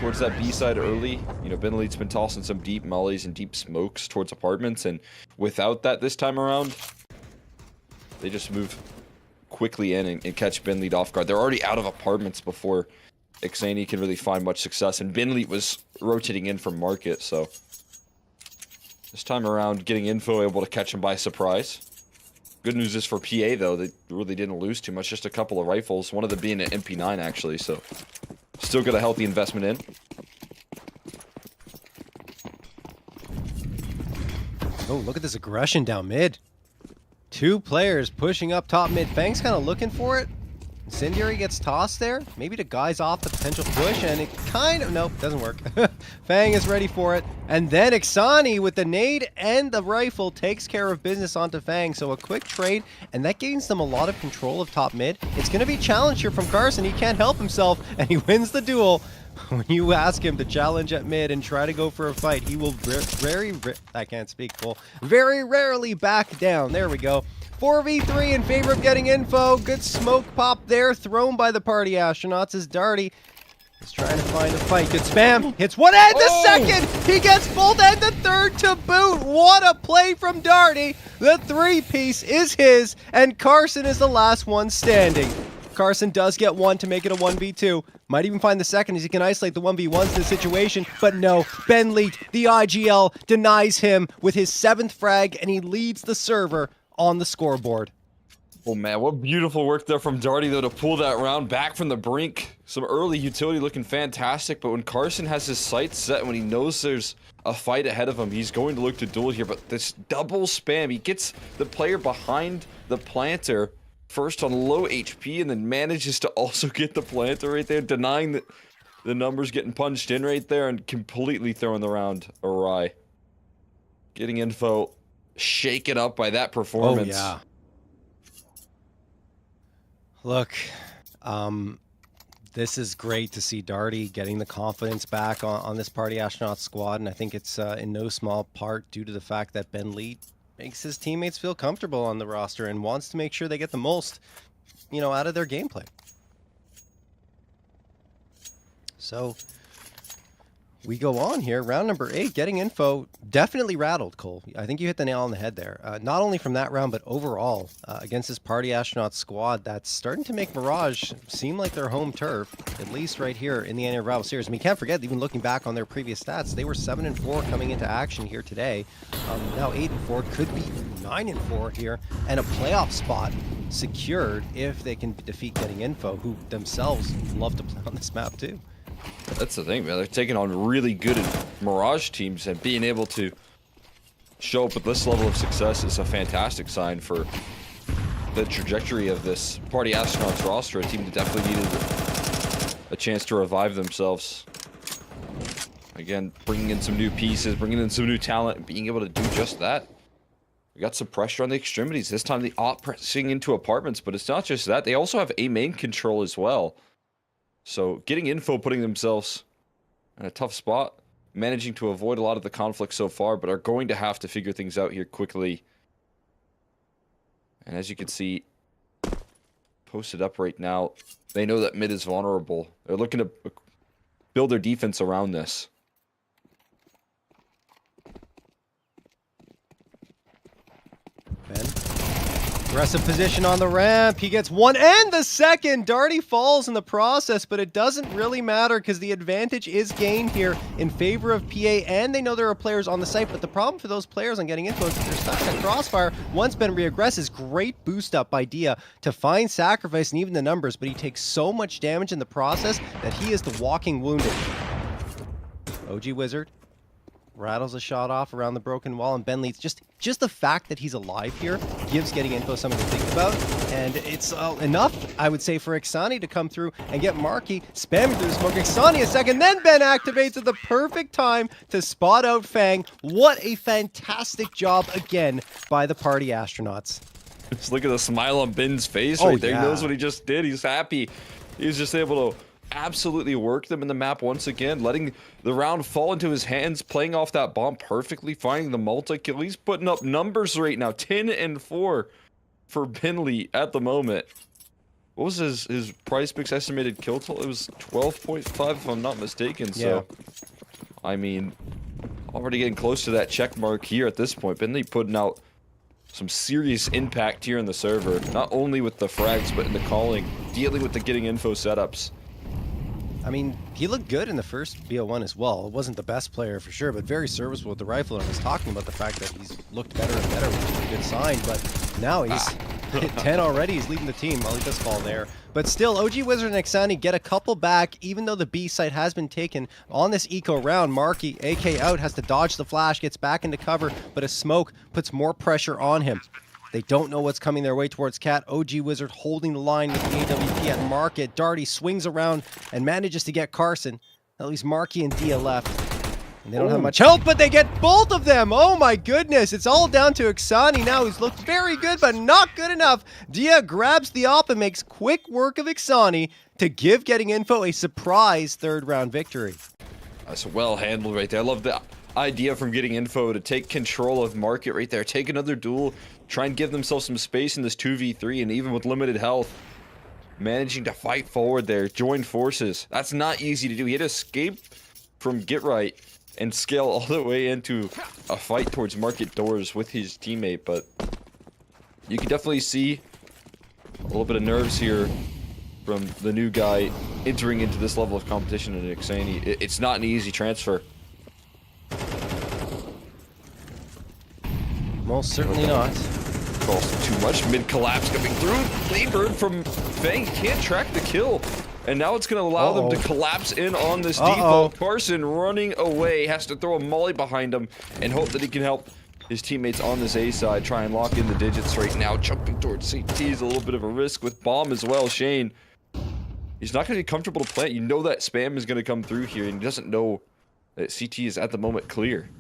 towards that B side early. You know, Benelite's been tossing some deep mollies and deep smokes towards apartments, and without that this time around, they just move quickly in and catch Benleet off guard. They're already out of apartments before Exani can really find much success, and Binley was rotating in from market, so this time around, Getting Info able to catch him by surprise. Good news is for PA, though, they really didn't lose too much, just a couple of rifles, one of them being an MP9, actually, so still got a healthy investment in. Oh, look at this aggression down mid. 2 players pushing up top mid. Fang's kind of looking for it. Incendiary gets tossed there, maybe to guise off the potential push, and it kind of, nope, doesn't work. Fang is ready for it, and then Exani with the nade and the rifle takes care of business onto Fang, so a quick trade, and that gains them a lot of control of top mid. It's going to be a challenge here from Carson. He can't help himself, and he wins the duel. When you ask him to challenge at mid and try to go for a fight, he will I can't speak full, very rarely back down. There we go. 4v3 in favor of Getting Info. Good smoke pop there, thrown by the Party Astronauts as Darty is trying to find a fight. Good spam. Hits one and the second. He gets both and the third to boot. What a play from Darty. The 3-piece is his, and Carson is the last one standing. Carson does get 1 to make it a 1v2. Might even find the second as he can isolate the 1v1s in the situation, but no. Benleet, the IGL, denies him with his 7th frag, and he leads the server on the scoreboard. Oh man, what beautiful work there from Darty, though, to pull that round back from the brink. Some early utility looking fantastic, but when Carson has his sights set, when he knows there's a fight ahead of him, he's going to look to duel here, but this double spam, he gets the player behind the planter first on low HP, and then manages to also get the planter right there, denying that the numbers getting punched in right there, and completely throwing the round awry. Getting Info shaken up by that performance. Oh, yeah. Look, this is great to see Darty getting the confidence back on this Party Astronaut squad, and I think it's in no small part due to the fact that Benleet makes his teammates feel comfortable on the roster and wants to make sure they get the most, you know, out of their gameplay. So we go on here. Round number 8, Getting Info definitely rattled, Cole. I think you hit the nail on the head there. Not only from that round, but overall against this Party Astronaut squad that's starting to make Mirage seem like their home turf, at least right here in the NA Rival Series. I mean, can't forget, even looking back on their previous stats, they were 7-4 coming into action here today. Now 8-4, could be 9-4 here, and a playoff spot secured if they can defeat Getting Info, who themselves love to play on this map too. That's the thing, man. They're taking on really good Mirage teams, and being able to show up with this level of success is a fantastic sign for the trajectory of this Party Astronauts roster, a team that definitely needed a chance to revive themselves. Again, bringing in some new pieces, bringing in some new talent, and being able to do just that. We got some pressure on the extremities. This time, the op pressing into apartments, but it's not just that. They also have A main control as well. So, getting info, putting themselves in a tough spot, managing to avoid a lot of the conflict so far, but are going to have to figure things out here quickly. And as you can see, posted up right now, they know that mid is vulnerable. They're looking to build their defense around this. Ben. Aggressive position on the ramp. He gets one and the second. Darty falls in the process, but it doesn't really matter because the advantage is gained here in favor of PA, and they know there are players on the site, but the problem for those players on getting info is that they're stuck in a crossfire. Once Ben reaggresses, great boost up by Dia to find Sacrifice and even the numbers, but he takes so much damage in the process that he is the walking wounded. OG Wizard rattles a shot off around the broken wall, and Ben leads. Just the fact that he's alive here gives getting info something to think about, and it's enough, I would say, for Ixani to come through and get Marky spamming through the smoke. Ixani a second, then Ben activates at the perfect time to spot out Fang. What a fantastic job again by the Party Astronauts. Just look at the smile on Ben's face Oh, right there. yeah. He knows what he just did. He's happy. He's just able to absolutely work them in the map once again, letting the round fall into his hands, playing off that bomb perfectly, finding the multi-kill. He's putting up numbers right now, 10 and 4 for Binley at the moment. What was his Prizepicks estimated kill total? It was 12.5 if I'm not mistaken. So, I mean, already getting close to that check mark here at this point. Binley putting out some serious impact here in the server, not only with the frags, but in the calling, dealing with the getting info setups. I mean, he looked good in the first BO1 as well. It wasn't the best player for sure, but very serviceable with the rifle. And I was talking about the fact that he's looked better and better, which is a good sign. But now he's hit 10 already. He's leading the team. Well, he does fall there. But still, OG Wizard and Ixani get a couple back, even though the B site has been taken on this eco round. Marky, AK out, has to dodge the flash, gets back into cover, but a smoke puts more pressure on him. They don't know what's coming their way towards Cat. OG Wizard holding the line with the AWP at Market. Darty swings around and manages to get Carson. At least Marky and Dia left. And they don't have much help, but they get both of them. Oh my goodness. It's all down to Ixani now. He's looked very good, but not good enough. Dia grabs the op and makes quick work of Ixani to give getting info a surprise third round victory. That's well handled right there. I love the idea from getting info to take control of Market right there. Take another duel. Try and give themselves some space in this 2v3, and even with limited health, managing to fight forward there, join forces. That's not easy to do. He had to escape from Get Right and scale all the way into a fight towards Market doors with his teammate, but you can definitely see a little bit of nerves here from the new guy entering into this level of competition in Ixani. It's not an easy transfer. Most certainly not. Also too much mid collapse coming through. Playbird from Fang can't track the kill, and now it's going to allow them to collapse in on this default. Carson running away, has to throw a molly behind him and hope that he can help his teammates on this A side try and lock in the digits right now. Jumping towards CT is a little bit of a risk with bomb as well. Shane, he's not going to be comfortable to plant. You know that spam is going to come through here, and he doesn't know that CT is at the moment clear.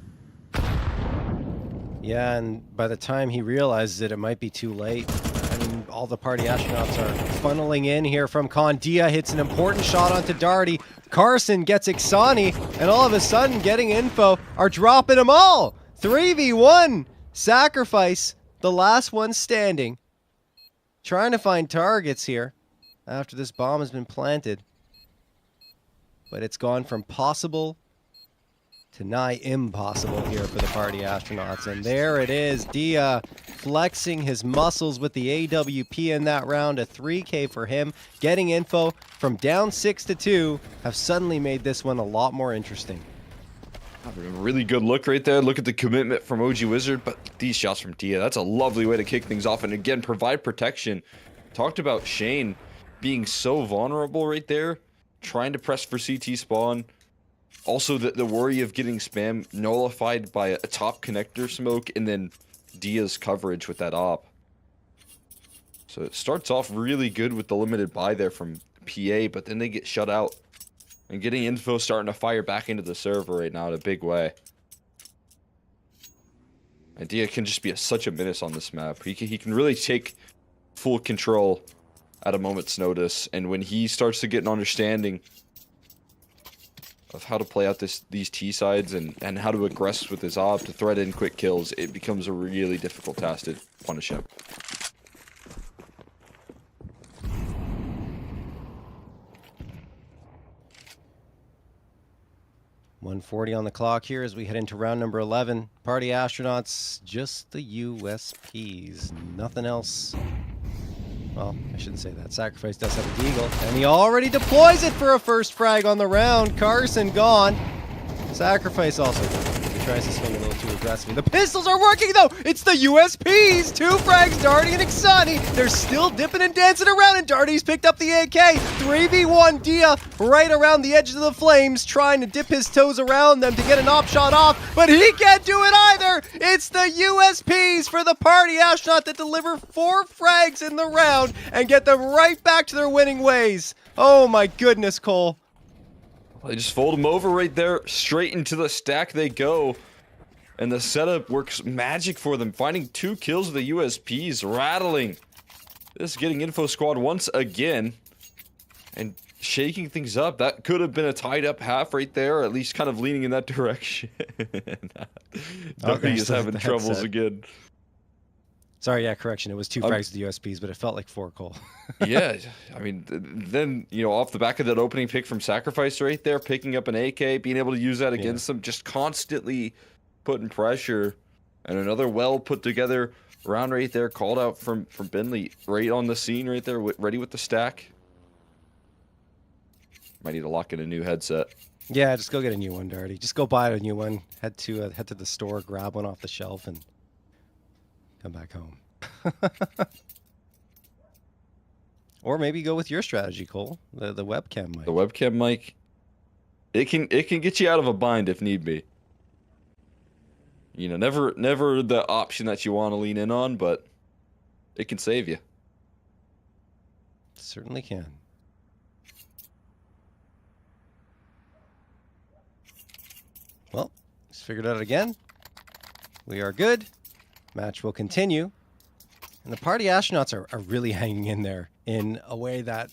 Yeah, and by the time he realizes it might be too late. I mean, all the Party Astronauts are funneling in here from Con. Dia hits an important shot onto Darty. Carson gets Ixani, and all of a sudden, getting info are dropping them all. 3v1. Sacrifice, the last one standing. Trying to find targets here after this bomb has been planted. But it's gone from possible to nigh impossible here for the Party Astronauts. And there it is, Dia flexing his muscles with the AWP in that round. A 3K for him. Getting info from down 6-2 have suddenly made this one a lot more interesting. A really good look right there. Look at the commitment from OG Wizard, but these shots from Dia, that's a lovely way to kick things off and again provide protection. Talked about Shane being so vulnerable right there, trying to press for CT spawn. Also, the worry of getting spam nullified by a top connector smoke and then Dia's coverage with that op. So it starts off really good with the limited buy there from PA, but then they get shut out. And getting info starting to fire back into the server right now in a big way. And Dia can just be such a menace on this map. He can really take full control at a moment's notice. And when he starts to get an understanding of how to play out these T sides and how to aggress with his op to thread in quick kills, it becomes a really difficult task to punish him. 140 on the clock here as we head into round number 11. Party astronauts, just the USPs, nothing else. Well, I shouldn't say that. Sacrifice does have a deagle, and he already deploys it for a first frag on the round. Carson gone. Sacrifice also gone. He tries to swing a little too aggressively. The pistols are working, though. It's the USPs. 2 frags, Darty and Ixani. They're still dipping and dancing around, and Darty's picked up the AK. 3v1 Dia right around the edge of the flames, trying to dip his toes around them to get an op shot off, but he can't do it either. It's the USPs for the party astronaut that deliver 4 frags in the round and get them right back to their winning ways. Oh my goodness, Cole. They just fold him over right there, straight into the stack they go. And the setup works magic for them, finding 2 kills with the USPs, rattling. This getting info squad once again. And shaking things up. That could have been a tied up half right there, or at least kind of leaning in that direction. Duffy is having troubles again. Sorry, yeah, correction. It was 2 frags with the USPs, but it felt like 4, Cole. Yeah, I mean, then, you know, off the back of that opening pick from Sacrifice right there, picking up an AK, being able to use that against them, just constantly putting pressure. And another well put together round right there, called out from Bentley, right on the scene right there, ready with the stack. Might need to lock in a new headset. Yeah, just go get a new one, Darty. Just go buy a new one. Head to the store, grab one off the shelf, and come back home. Or maybe go with your strategy, Cole. The webcam mic. The webcam mic, it can get you out of a bind if need be. You know, never the option that you want to lean in on, but it can save you. Certainly can. Well, let's figure it out again. We are good. Match will continue. And the party astronauts are really hanging in there in a way that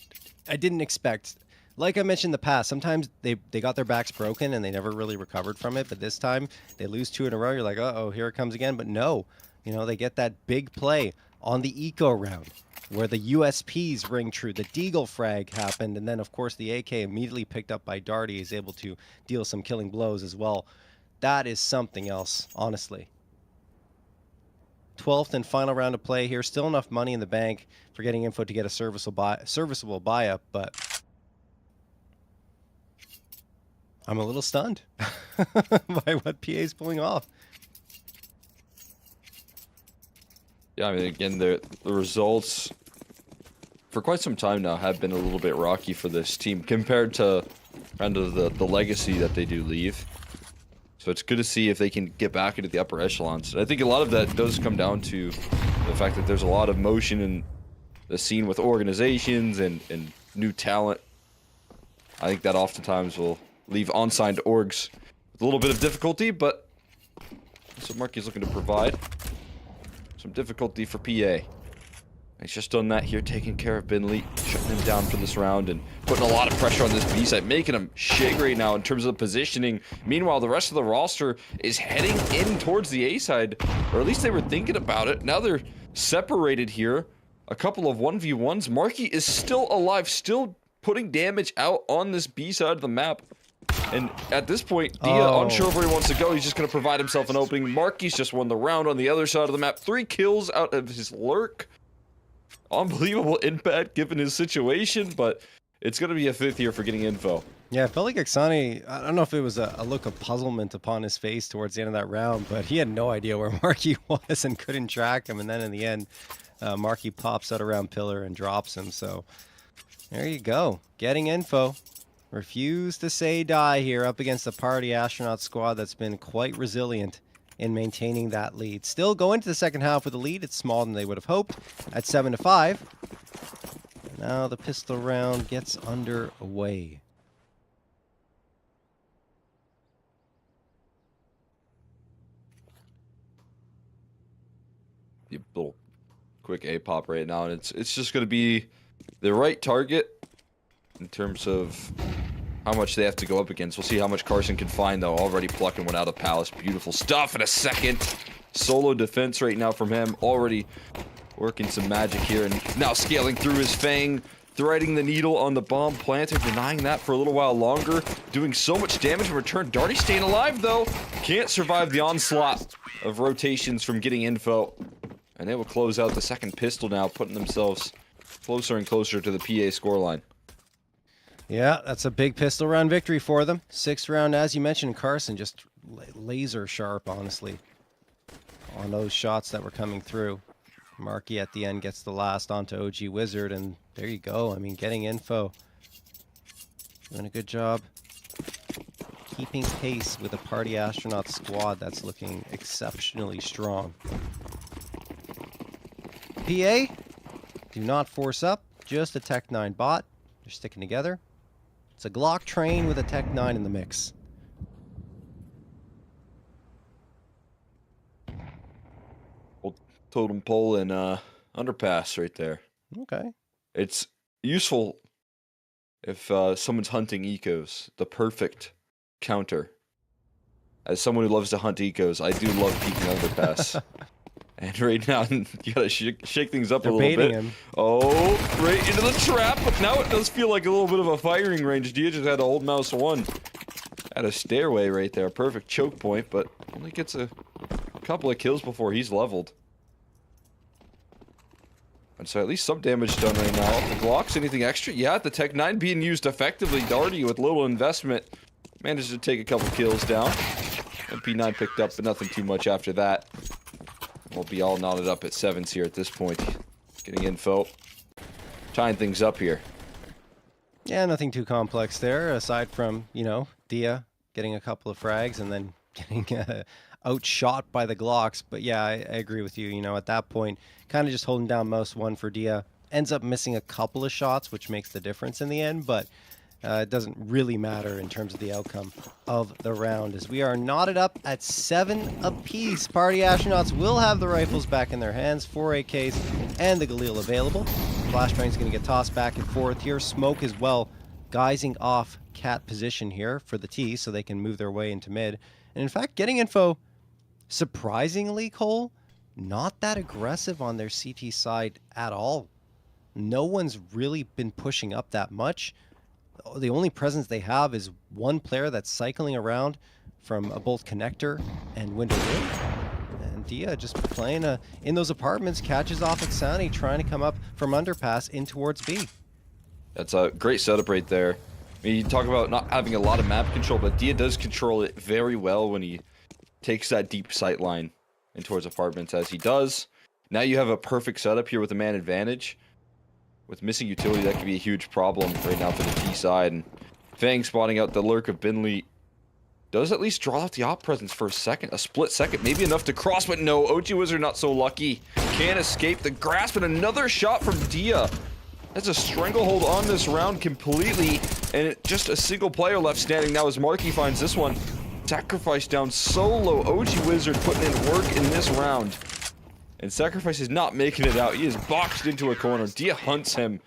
I didn't expect. Like I mentioned in the past, sometimes they got their backs broken and they never really recovered from it. But this time they lose 2 in a row. You're like, uh-oh, here it comes again. But no, you know, they get that big play on the eco round where the USPs ring true. The deagle frag happened. And then, of course, the AK immediately picked up by Darty is able to deal some killing blows as well. That is something else, honestly. 12th and final round of play here. Still enough money in the bank for getting info to get a serviceable buy-up, but I'm a little stunned by what PA is pulling off. Yeah, I mean, again, the results for quite some time now have been a little bit rocky for this team compared to kind of the legacy that they do leave. So it's good to see if they can get back into the upper echelons. And I think a lot of that does come down to the fact that there's a lot of motion in the scene with organizations and new talent. I think that oftentimes will leave unsigned orgs with a little bit of difficulty, but that's what Marky's looking to provide. Some difficulty for PA. He's just done that here, taking care of Binley, shutting him down for this round and putting a lot of pressure on this B side, making him shake right now in terms of the positioning. Meanwhile, the rest of the roster is heading in towards the A side, or at least they were thinking about it. Now they're separated here. A couple of 1v1s. Marky is still alive, still putting damage out on this B side of the map. And at this point, Dia, unsure of where he wants to go, he's just going to provide himself an opening. Marky's just won the round on the other side of the map. 3 kills out of his lurk. Unbelievable impact given his situation, but it's going to be a 5th here for getting info. Yeah, it felt like Ixani, I don't know if it was a look of puzzlement upon his face towards the end of that round, but he had no idea where Marky was and couldn't track him. And then in the end, Marky pops out around pillar and drops him. So there you go, getting info. Refuse to say die here up against the Party Astronaut squad that's been quite resilient in maintaining that lead. Still go into the second half with a lead. It's smaller than they would have hoped at 7-5. Now the pistol round gets underway. A little quick A pop right now, and it's just going to be the right target in terms of how much they have to go up against. We'll see how much Carson can find, though. Already plucking one out of Palace. Beautiful stuff in a second. Solo defense right now from him. Already working some magic here, and now scaling through his Fang. Threading the needle on the bomb planter, denying that for a little while longer. Doing so much damage in return. Darty staying alive, though. Can't survive the onslaught of rotations from getting info. And they will close out the second pistol now, putting themselves closer and closer to the PA scoreline. Yeah, that's a big pistol round victory for them. 6th round, as you mentioned, Carson, just laser sharp, honestly, on those shots that were coming through. Marky at the end gets the last onto OG Wizard, and there you go. I mean, getting info. Doing a good job keeping pace with a Party Astronaut squad that's looking exceptionally strong. PA, do not force up. Just a Tech 9 bot. They're sticking together. It's a Glock train with a Tech 9 in the mix. Old totem pole and underpass right there. Okay. It's useful if someone's hunting ecos. The perfect counter. As someone who loves to hunt ecos, I do love peeking underpass. And right now, you gotta shake things up They're a little baiting bit. him. Oh, right into the trap, but now it does feel like a little bit of a firing range. Dia just had to hold mouse 1. Had a stairway right there, perfect choke point, but only gets a couple of kills before he's leveled. And so at least some damage done right now. The Glocks, anything extra? Yeah, the Tech 9 being used effectively. Darty with little investment managed to take a couple kills down. And P9 picked up, but nothing too much after that. We'll be all knotted up at 7s here at this point. Getting info. Tying things up here. Yeah, nothing too complex there, aside from, you know, Dia getting a couple of frags and then getting outshot by the Glocks. But yeah, I agree with you. You know, at that point, kind of just holding down mouse 1 for Dia. Ends up missing a couple of shots, which makes the difference in the end, but it doesn't really matter in terms of the outcome of the round, as we are knotted up at 7 apiece. Party Astronauts will have the rifles back in their hands, 4 AKs and the Galil available. Flashbang's going to get tossed back and forth here. Smoke as well, guising off cat position here for the T so they can move their way into mid. And in fact, getting info, surprisingly, Cole, not that aggressive on their CT side at all. No one's really been pushing up that much. The only presence they have is one player that's cycling around from a bolt connector and window in. And Dia just playing in those apartments, catches off Exani, trying to come up from underpass in towards B. That's a great setup right there. I mean, you talk about not having a lot of map control, but Dia does control it very well when he takes that deep sight line in towards apartments, as he does. Now you have a perfect setup here with a man advantage. With missing utility, that could be a huge problem right now for the T side. And Fang spotting out the lurk of Binley does at least draw out the op presence for a second. A split second, maybe enough to cross, but no. OG Wizard not so lucky. Can't escape the grasp, and another shot from Dia. That's a stranglehold on this round completely, and just a single player left standing now as Marky finds this one. Sacrifice down solo. OG Wizard putting in work in this round. And Sacrifice is not making it out. He is boxed into a corner. Dia hunts him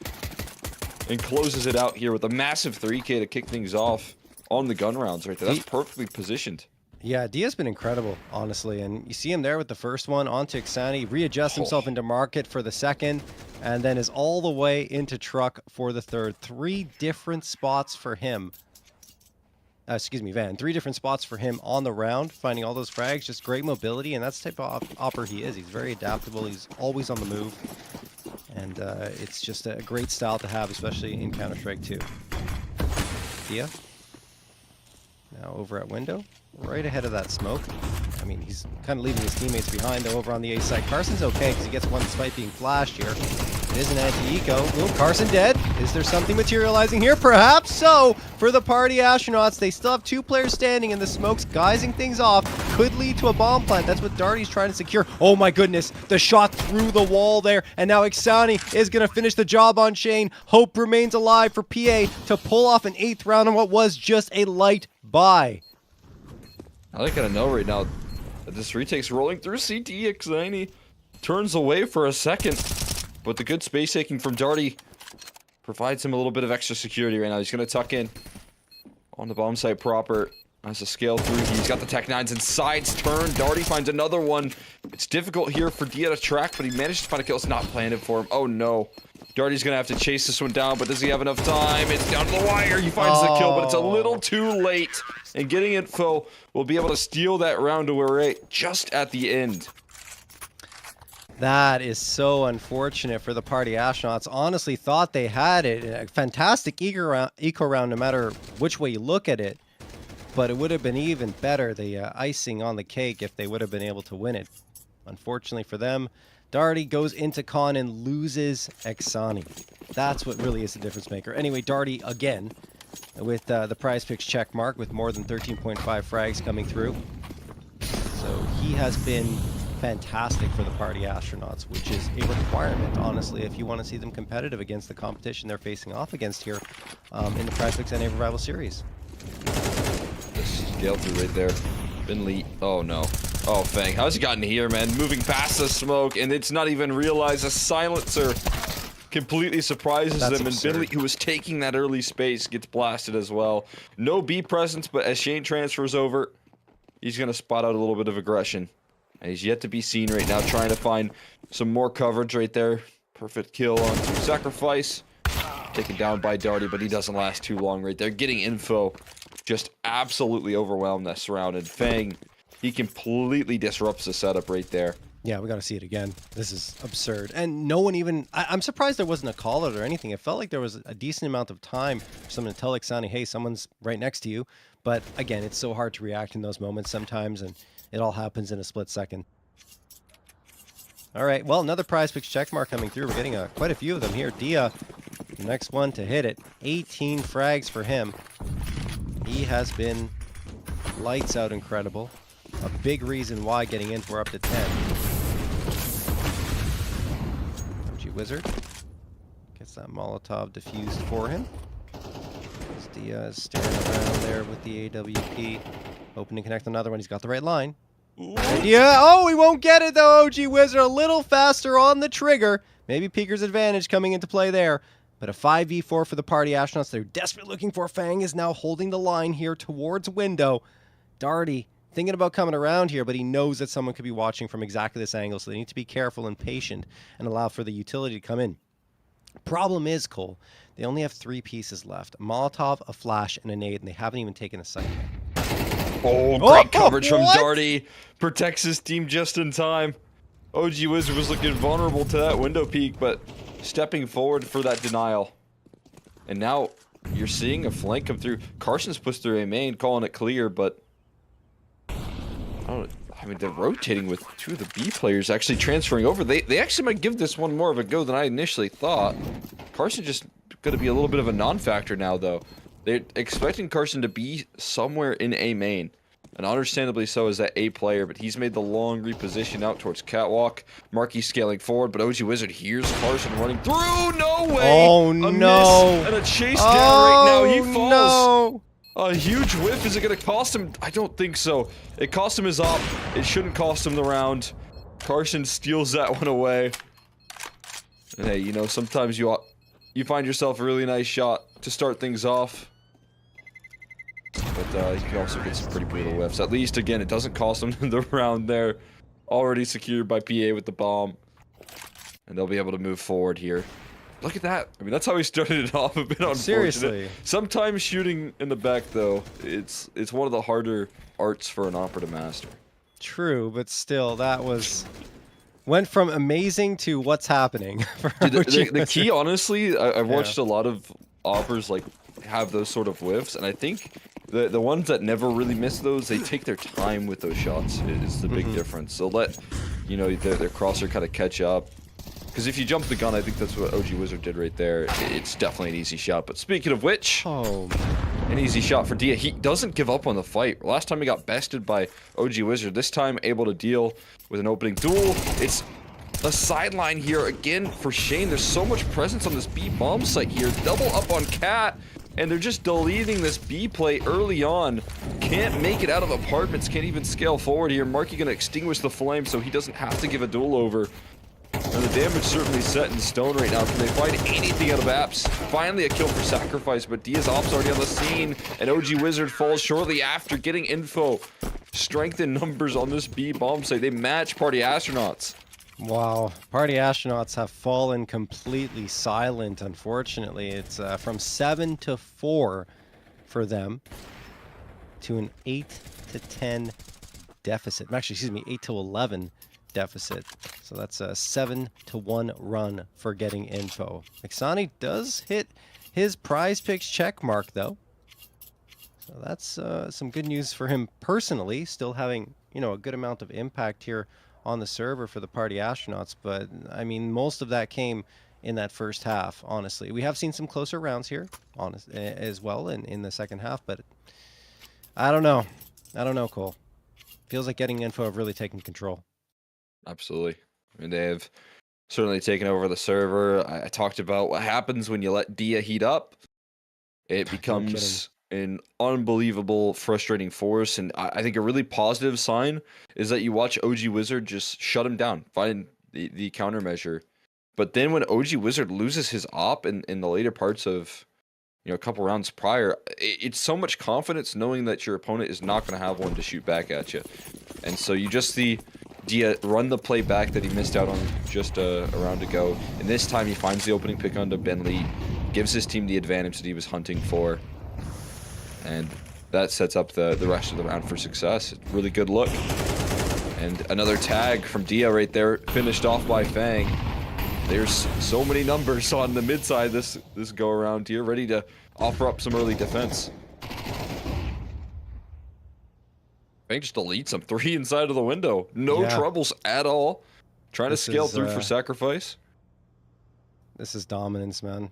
and closes it out here with a massive 3K to kick things off on the gun rounds right there. That's perfectly positioned. Yeah, Dia's been incredible, honestly. And you see him there with the first one onto Exani, readjusts himself into market for the second, and then is all the way into truck for the third. 3 different spots for him. Excuse me, Van. 3 different spots for him on the round, finding all those frags. Just great mobility, and that's the type of opper he is. He's very adaptable. He's always on the move. And it's just a great style to have, especially in Counter-Strike 2. Dia. Now over at window, right ahead of that smoke. I mean, he's kind of leaving his teammates behind, though, over on the A side. Carson's okay, because he gets one despite being flashed here. It is an anti-eco. Ooh, Carson dead. Is there something materializing here? Perhaps so. For the party astronauts, they still have 2 players standing, and the smoke's guising things off. Could lead to a bomb plant. That's what Darty's trying to secure. Oh my goodness. The shot through the wall there. And now Ixani is going to finish the job on Shane. Hope remains alive for PA to pull off an 8th round on what was just a light buy. I gotta know right now that this retake's rolling through CT. Ixani turns away for a second. But the good space taking from Darty provides him a little bit of extra security right now. He's going to tuck in on the bomb site proper. Has a scale through. He's got the Tech 9s and sides turn. Darty finds another one. It's difficult here for Dia to track, but he managed to find a kill. It's not planted for him. Oh no. Darty's going to have to chase this one down, but does he have enough time? It's down to the wire. He finds the kill, but it's a little too late. And getting info will be able to steal that round away just at the end. That is so unfortunate for the party astronauts. Honestly thought they had it. A fantastic eco round no matter which way you look at it. But it would have been even better, the icing on the cake, if they would have been able to win it. Unfortunately for them, Darty goes into con and loses Ixani. That's what really is the difference maker. Anyway, Darty again with the Prizepicks check mark with more than 13.5 frags coming through. So he has been fantastic for the party astronauts, which is a requirement, honestly, if you want to see them competitive against the competition they're facing off against here in the Prizepicks NA Revival Series. This scale through right there. Binley. Oh no. Oh, Fang. How's he gotten here, man? Moving past the smoke, and it's not even realized. A silencer completely surprises That's them, absurd. and Binley, who was taking that early space, gets blasted as well. No B presence, but as Shane transfers over, he's going to spot out a little bit of aggression. And he's yet to be seen right now, trying to find some more coverage right there. Perfect kill onto Sacrifice. Taken down by Darty, but he doesn't last too long right there. Getting info. Just absolutely overwhelmed this round. And Fang, he completely disrupts the setup right there. Yeah, we got to see it again. This is absurd. And no one even... I'm surprised there wasn't a call out or anything. It felt like there was a decent amount of time for someone to tell Ixani, hey, someone's right next to you. But again, it's so hard to react in those moments sometimes, and it all happens in a split second. All right, well, another Prizepicks checkmark coming through. We're getting quite a few of them here. Dia, the next one to hit it. 18 frags for him. He has been lights out incredible. A big reason why getting in for up to 10. OG Wizard gets that Molotov diffused for him. As Dia is staring around there with the AWP. Hoping to connect another one. He's got the right line. Yeah, oh, he won't get it though, OG Wizard. A little faster on the trigger. Maybe Peeker's advantage coming into play there. But a 5v4 for the party astronauts they're desperately looking for. Fang is now holding the line here towards window. Darty thinking about coming around here, but he knows that someone could be watching from exactly this angle, so they need to be careful and patient and allow for the utility to come in. Problem is, Cole, they only have 3 pieces left. A Molotov, a flash, and a nade, and they haven't even taken a sight yet. Oh, great coverage from what? Darty. Protects his team just in time. OG Wizard was looking vulnerable to that window peek, but stepping forward for that denial. And now you're seeing a flank come through. Carson's pushed through a main, calling it clear, but I mean, they're rotating with 2 of the B players actually transferring over. They actually might give this one more of a go than I initially thought. Carson just going to be a little bit of a non-factor now, though. They're expecting Carson to be somewhere in A main. And understandably so as that A player, but he's made the long reposition out towards Catwalk. Markey scaling forward, but OG Wizard hears Carson running through. No way! Oh, a no. miss and a chase down right now. He falls. No. A huge whiff. Is it going to cost him? I don't think so. It cost him his op. It shouldn't cost him the round. Carson steals that one away. And hey, you know, sometimes you find yourself a really nice shot to start things off. But you can also get some pretty brutal whiffs. At least, again, it doesn't cost them the round there. Already secured by PA with the bomb. And they'll be able to move forward here. Look at that. I mean, that's how he started it off. A bit unfortunate. Seriously. Sometimes shooting in the back, though, it's one of the harder arts for an opera to master. True, but still, that went from amazing to what's happening. For Dude, OG the Wizard. key, honestly, I've watched a lot of operas like have those sort of whiffs, and I think the ones that never really miss those, they take their time with those shots. Is the big difference. So let, you know, their crosser kind of catch up. Because if you jump the gun, I think that's what OG Wizard did right there. It's definitely an easy shot. But speaking of which, Oh, an easy shot for Dia. He doesn't give up on the fight. Last time he got bested by OG Wizard. This time able to deal with an opening duel. It's a sideline here again for Shane. There's so much presence on this B bomb site here. Double up on Cat. And they're just deleting this B play early on. Can't make it out of apartments. Can't even scale forward here. Marky gonna extinguish the flame so he doesn't have to give a duel over. And the damage certainly set in stone right now. Can they find anything out of Apps? Finally a kill for Sacrifice, but Dia's Ops already on the scene. And OG Wizard falls shortly after getting info. Strength in numbers on this B bomb site. They match Party Astronauts. wow. Party Astronauts have fallen completely silent, unfortunately. It's from 7 to 4 for them to an 8 to 10 deficit. Actually, excuse me, 8 to 11 deficit. So that's a 7 to 1 run for getting info. Mixani does hit his Prizepicks check mark, though. So that's some good news for him personally, still having, you know, a good amount of impact here on the server for the Party Astronauts. But, I mean, most of that came in that first half, honestly. We have seen some closer rounds here as well in the second half, but I don't know. I don't know, Cole. Feels like getting info have really taken control. Absolutely. I mean, they have certainly taken over the server. I talked about what happens when you let Dia heat up. It becomes an unbelievable, frustrating force. And I think a really positive sign is that you watch OG Wizard just shut him down, find the countermeasure. But then when OG Wizard loses his op in the later parts of, you know, a couple rounds prior, it's so much confidence knowing that your opponent is not going to have one to shoot back at you. And so you just see Dia run the play back that he missed out on just a round ago. And this time he finds the opening pick onto Bentley, gives his team the advantage that he was hunting for. And that sets up the rest of the round for success. Really good look. And another tag from Dia right there, finished off by Fang. There's so many numbers on the mid side this go around here, ready to offer up some early defense. Fang just deletes him. 3 inside of the window. No troubles at all. Trying to scale through for Sacrifice. This is dominance, man.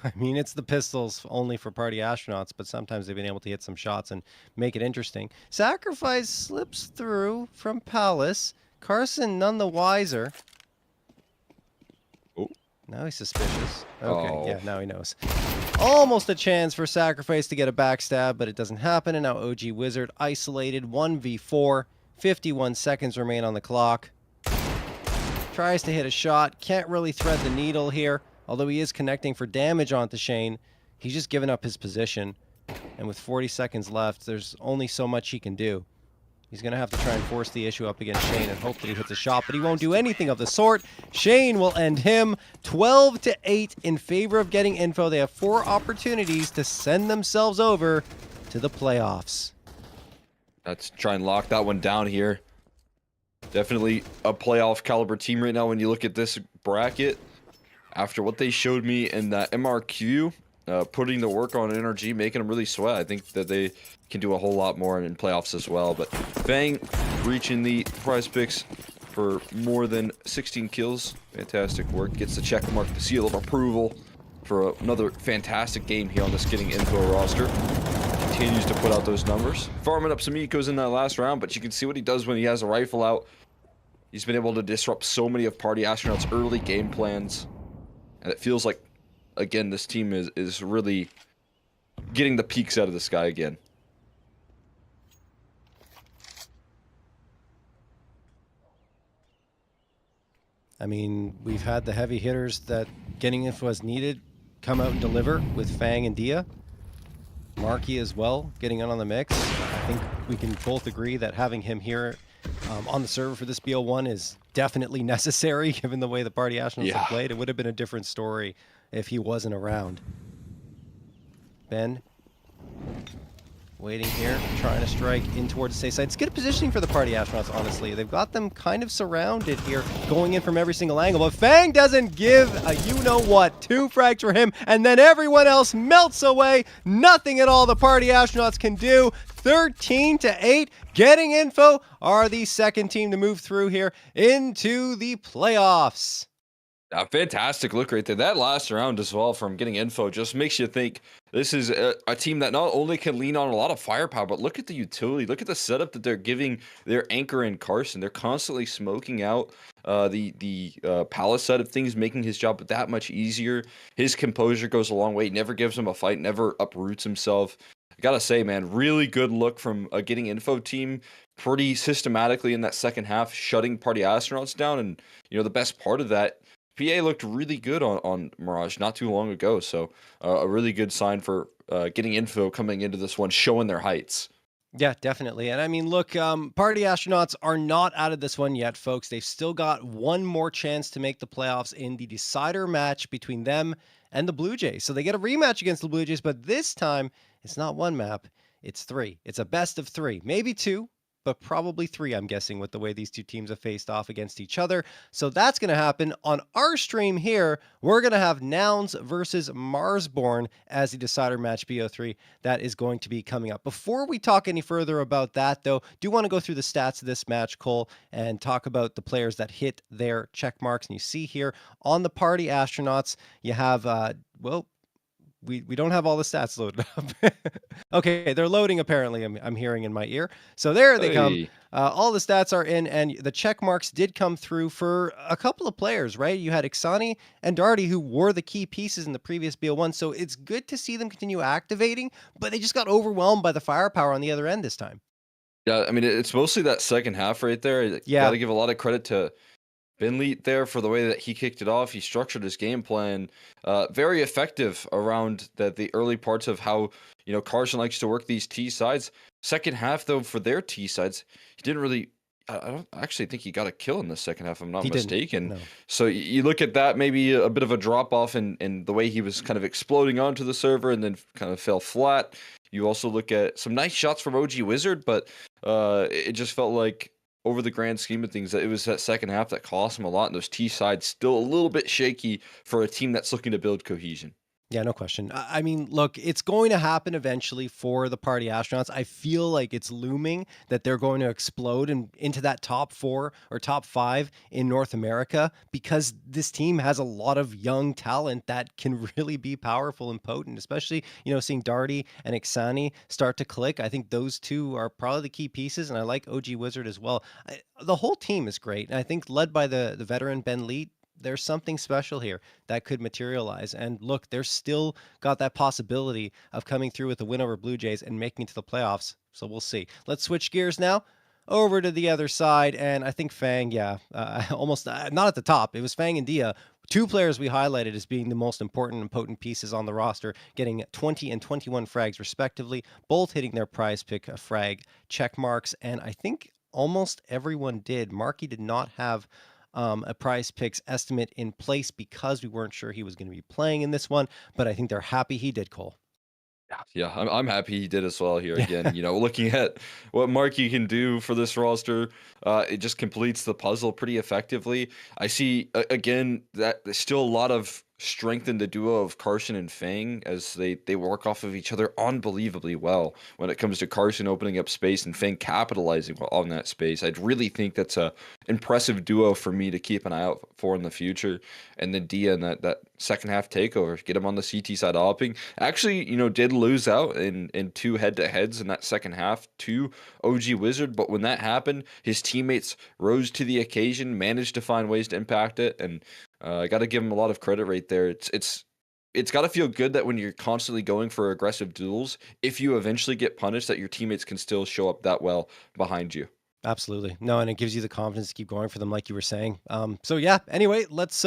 I mean, it's the pistols only for Party Astronauts, but sometimes they've been able to hit some shots and make it interesting. Sacrifice slips through from Palace. Carson none the wiser. Oh. Now he's suspicious. Okay, Oh. yeah, now he knows. Almost a chance for Sacrifice to get a backstab, but it doesn't happen. And now OG Wizard isolated 1v4. 51 seconds remain on the clock. Tries to hit a shot. Can't really thread the needle here. Although he is connecting for damage onto Shane. He's just given up his position. And with 40 seconds left, there's only so much he can do. He's going to have to try and force the issue up against Shane and hope that he hits a shot, but he won't do anything of the sort. Shane will end him 12 to 8 in favor of getting info. They have 4 opportunities to send themselves over to the playoffs. Let's try and lock that one down here. Definitely a playoff caliber team right now when you look at this bracket. After what they showed me in that MRQ, putting the work on energy, making them really sweat. I think that they can do a whole lot more in playoffs as well. But Fang reaching the Prizepicks for more than 16 kills. Fantastic work. Gets the check mark, the seal of approval for another fantastic game here on this Getting Info roster. Continues to put out those numbers. Farming up some ecos in that last round, but you can see what he does when he has a rifle out. He's been able to disrupt so many of Party Astronauts' early game plans. And it feels like, again, this team is really getting the peaks out of the sky again. I mean, we've had the heavy hitters that Getting Info has needed come out and deliver with Fang and Dia. Marky as well, getting in on the mix. I think we can both agree that having him here on the server for this BO1 is definitely necessary, given the way the Party Astronauts have played. It would have been a different story if he wasn't around. Ben, waiting here, trying to strike in towards the safe side. It's good positioning for the Party Astronauts, honestly. They've got them kind of surrounded here, going in from every single angle, but Fang doesn't give a you-know-what. 2 frags for him, and then everyone else melts away. Nothing at all the Party Astronauts can do. 13 to 8. Getting Info are the second team to move through here into the playoffs. A fantastic look right there. That last round as well from getting info just makes you think this is a team that not only can lean on a lot of firepower, but look at the utility. Look at the setup that they're giving their anchor in Carson. They're constantly smoking out the Palace side of things, making his job that much easier. His composure goes a long way. Never gives him a fight. Never uproots himself. I gotta say, man, really good look from a getting info team. Pretty systematically in that second half, shutting party astronauts down, and the best part of that. PA looked really good on Mirage not too long ago, so a really good sign for getting info coming into this one, showing their heights. Yeah, definitely. And I mean, look, Party Astronauts are not out of this one yet, folks. They've still got one more chance to make the playoffs in the decider match between them and the Blue Jays. So they get a rematch against the Blue Jays, but this time it's not one map, it's three. It's a best of three, maybe two, but probably three, I'm guessing, with the way these two teams have faced off against each other. So that's going to happen on our stream here. We're going to have Nouns versus Marsborne as the decider match BO3. That is going to be coming up. Before we talk any further about that, though, do want to go through the stats of this match, Cole, and talk about the players that hit their check marks. And you see here on the Party Astronauts, you have, well, we don't have all the stats loaded up. Okay, they're loading apparently. I'm hearing in my ear. So there they come. Hey. All the stats are in, and the check marks did come through for a couple of players, right? You had Ixani and Darty, who were the key pieces in the previous BO1. So it's good to see them continue activating, but they just got overwhelmed by the firepower on the other end this time. Yeah, I mean, it's mostly that second half right there. You Yeah. got to give a lot of credit to Binley there for the way that he kicked it off. He structured his game plan very effective around the early parts of how Carson likes to work these T sides. Second half though, for their T sides, he didn't really. I don't actually think he got a kill in the second half. If I'm not He didn't, mistaken. no. So you look at that, maybe a bit of a drop off in the way he was kind of exploding onto the server and then kind of fell flat. You also look at some nice shots from OG Wizard, but it just felt like, over the grand scheme of things, that it was that second half that cost him a lot, and those T sides still a little bit shaky for a team that's looking to build cohesion. Yeah, no question. I mean, look, it's going to happen eventually for the Party Astronauts. I feel like it's looming that they're going to explode into that top 4 or top 5 in North America, because this team has a lot of young talent that can really be powerful and potent, especially, seeing Darty and Ixani start to click. I think those two are probably the key pieces, and I like OG Wizard as well. The whole team is great, and I think led by the veteran Ben Leet, there's something special here that could materialize. And look, they're still got that possibility of coming through with a win over Blue Jays and making it to the playoffs. So we'll see. Let's switch gears now over to the other side. And I think Fang, almost not at the top. It was Fang and Dia, two players we highlighted as being the most important and potent pieces on the roster, getting 20 and 21 frags respectively, both hitting their prize pick frag check marks. And I think almost everyone did. Marky did not have a prize picks estimate in place because we weren't sure he was going to be playing in this one, but I think they're happy he did, Cole. Yeah, I'm happy he did as well here again. Looking at what Marky can do for this roster, it just completes the puzzle pretty effectively. I see again that there's still a lot of strength in the duo of Carson and Fang as they work off of each other unbelievably well when it comes to Carson opening up space and Fang capitalizing on that space. I'd really think that's a impressive duo for me to keep an eye out for in the future. And then Dia and that second half takeover, get him on the CT side hopping. Actually, did lose out in 2 head-to-heads in that second half to OG Wizard, but when that happened, his teammates rose to the occasion, managed to find ways to impact it, and I got to give him a lot of credit right there. It's got to feel good that when you're constantly going for aggressive duels, if you eventually get punished, that your teammates can still show up that well behind you. Absolutely. No, and it gives you the confidence to keep going for them, like you were saying. So yeah, anyway, let's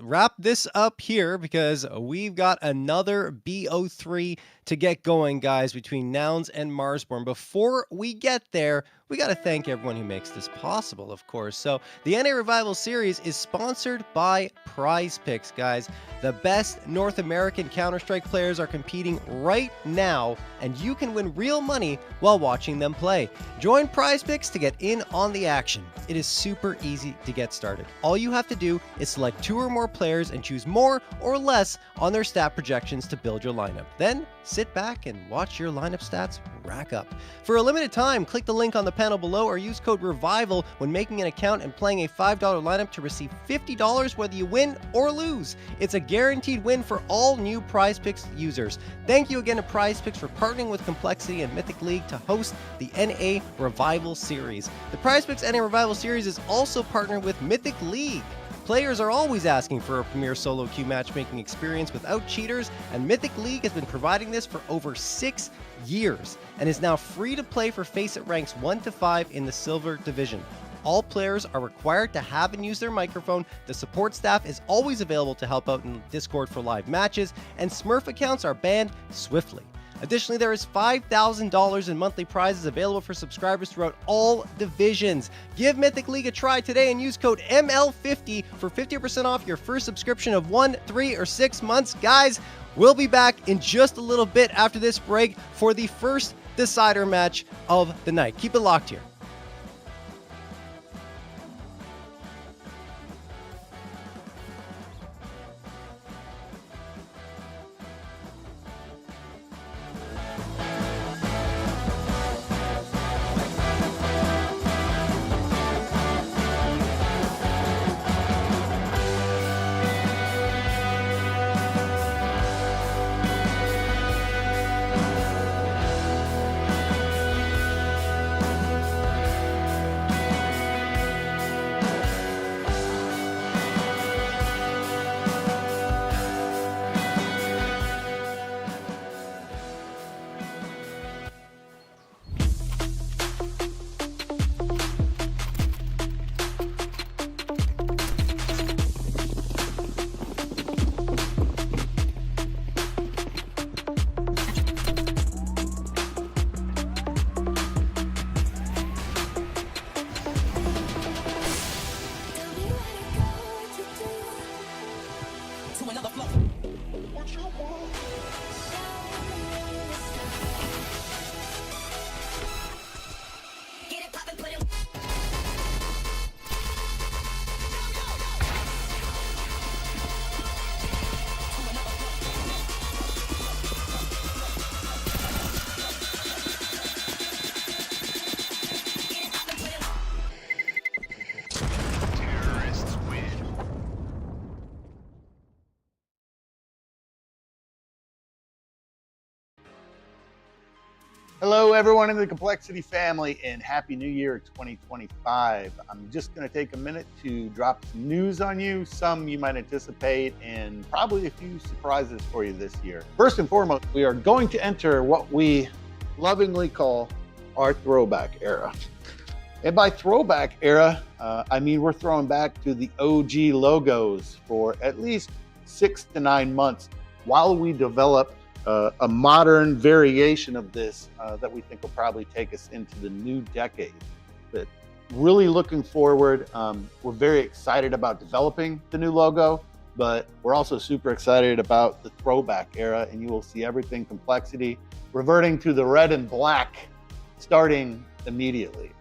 wrap this up here because we've got another BO3 to get going, guys, between Nouns and Marsborne. Before we get there, we got to thank everyone who makes this possible, of course. So the NA Revival Series is sponsored by Prizepicks, guys. The best North American Counter-Strike players are competing right now, and you can win real money while watching them play. Join Prizepicks to get in on the action. It is super easy to get started. All you have to do is select 2 or more players and choose more or less on their stat projections to build your lineup. Then sit back and watch your lineup stats rack up. For a limited time, click the link on the panel below or use code REVIVAL when making an account and playing a $5 lineup to receive $50 whether you win or lose. It's a guaranteed win for all new Prizepicks users. Thank you again to Prizepicks for partnering with Complexity and Mythic League to host the NA Revival Series. The Prizepicks NA Revival Series is also partnered with Mythic League. Players are always asking for a premier solo queue matchmaking experience without cheaters, and Mythic League has been providing this for over 6 years and is now free to play for FACEIT ranks 1 to 5 in the Silver Division. All players are required to have and use their microphone. The support staff is always available to help out in Discord for live matches, and Smurf accounts are banned swiftly. Additionally, there is $5,000 in monthly prizes available for subscribers throughout all divisions. Give Mythic League a try today and use code ML50 for 50% off your first subscription of 1, 3, or 6 months. Guys, we'll be back in just a little bit after this break for the first decider match of the night. Keep it locked here. Terrorists win. Hello, everyone in the Complexity family, and Happy New Year 2025. I'm just going to take a minute to drop some news on you, some you might anticipate, and probably a few surprises for you this year. First and foremost, we are going to enter what we lovingly call our throwback era. And by throwback era, I mean we're throwing back to the OG logos for at least 6 to 9 months while we develop a modern variation of this that we think will probably take us into the new decade. But really looking forward, we're very excited about developing the new logo, but we're also super excited about the throwback era, and you will see everything Complexity reverting to the red and black starting immediately.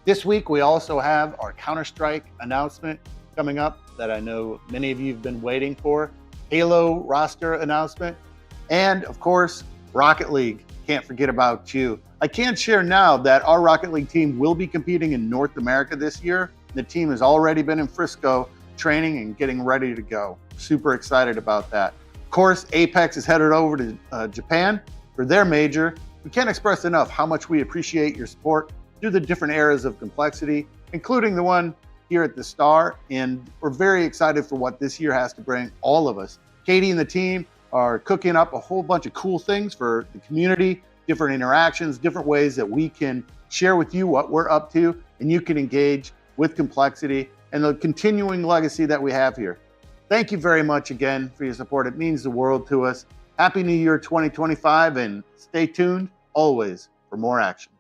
This week, we also have our Counter-Strike announcement coming up that I know many of you have been waiting for, Halo roster announcement, and of course, Rocket League. Can't forget about you. I can share now that our Rocket League team will be competing in North America this year. The team has already been in Frisco training and getting ready to go. Super excited about that. Of course, Apex is headed over to Japan for their major. We can't express enough how much we appreciate your support through the different eras of Complexity, including the one here at the Star. And we're very excited for what this year has to bring all of us. Katie and the team are cooking up a whole bunch of cool things for the community, different interactions, different ways that we can share with you what we're up to, and you can engage with Complexity and the continuing legacy that we have here. Thank you very much again for your support. It means the world to us. Happy New Year 2025, and stay tuned always for more action.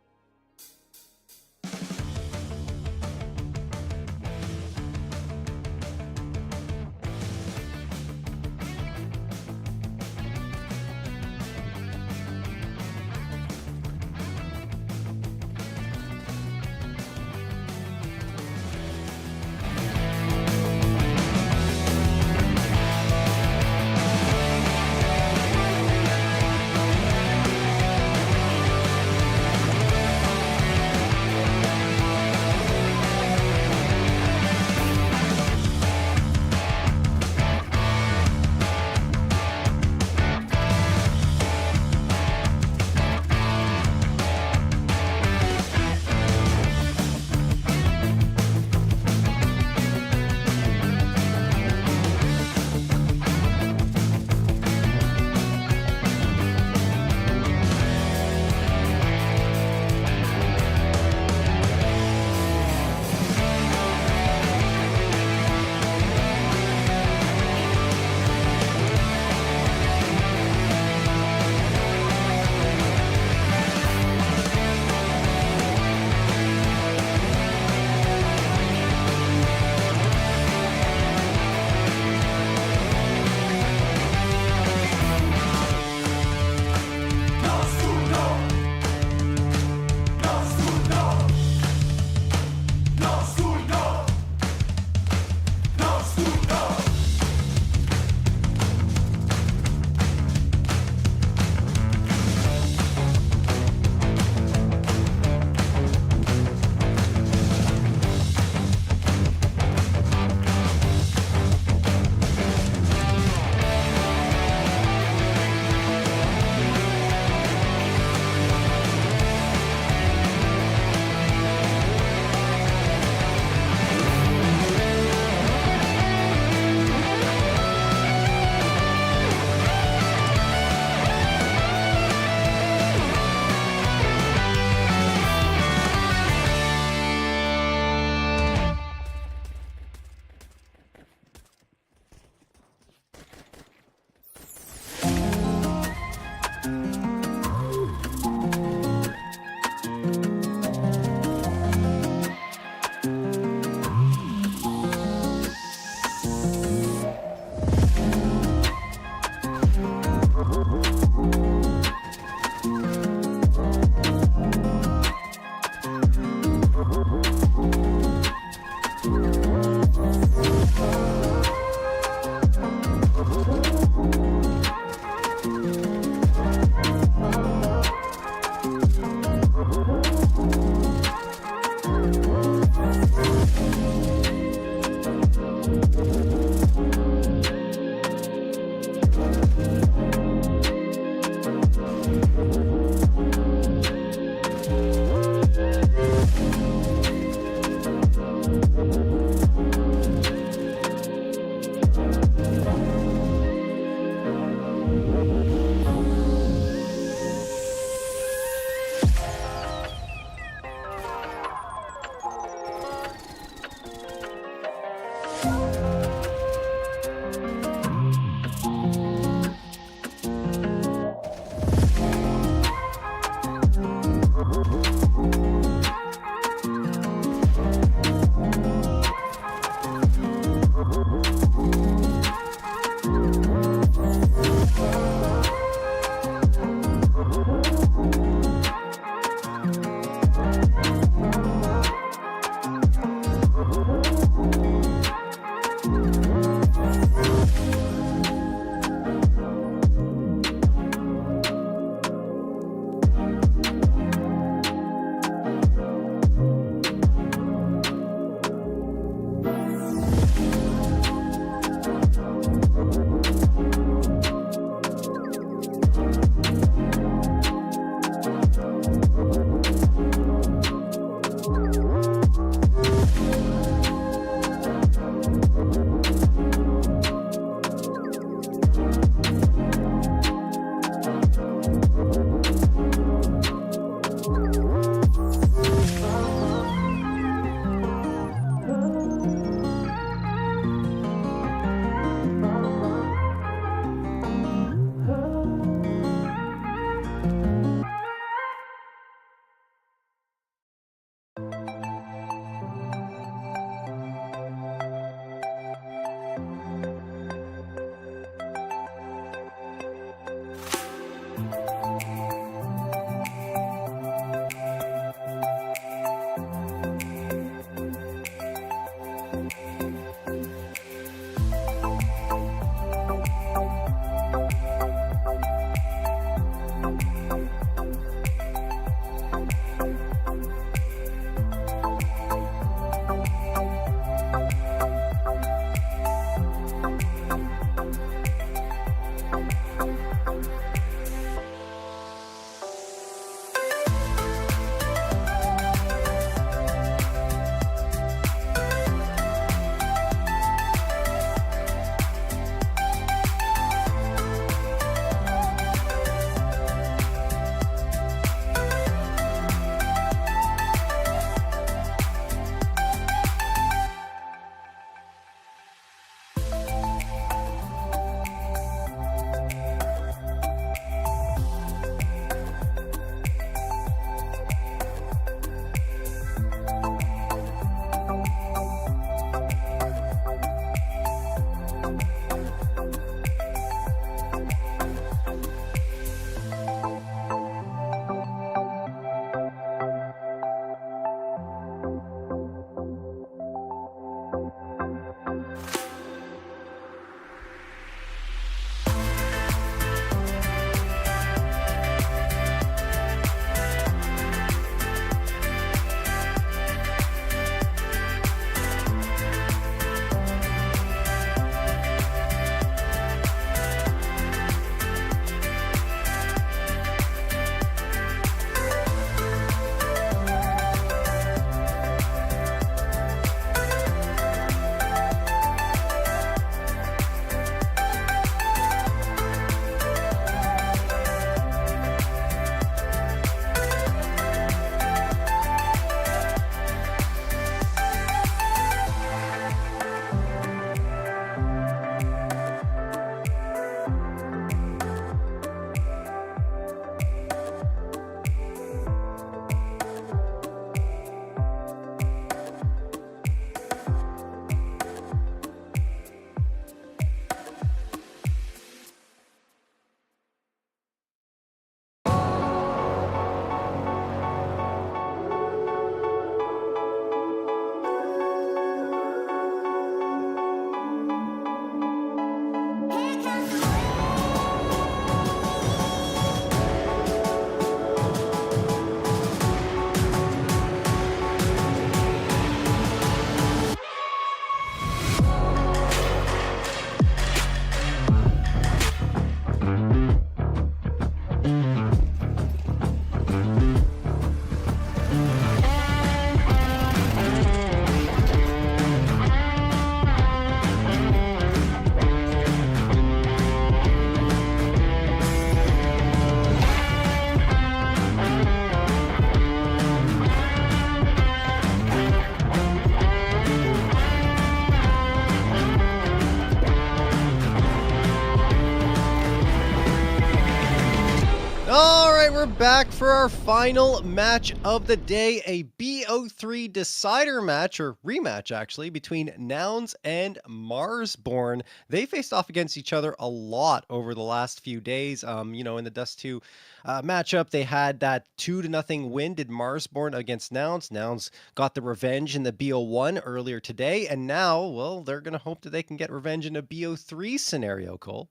All right, we're back for our final match of the day, a BO3 decider match, or rematch actually, between Nouns and Marsborne. They faced off against each other a lot over the last few days. In the Dust 2 matchup, they had that 2-0 win, did Marsborne against Nouns. Nouns got the revenge in the BO1 earlier today, and now, well, they're going to hope that they can get revenge in a BO3 scenario, Cole.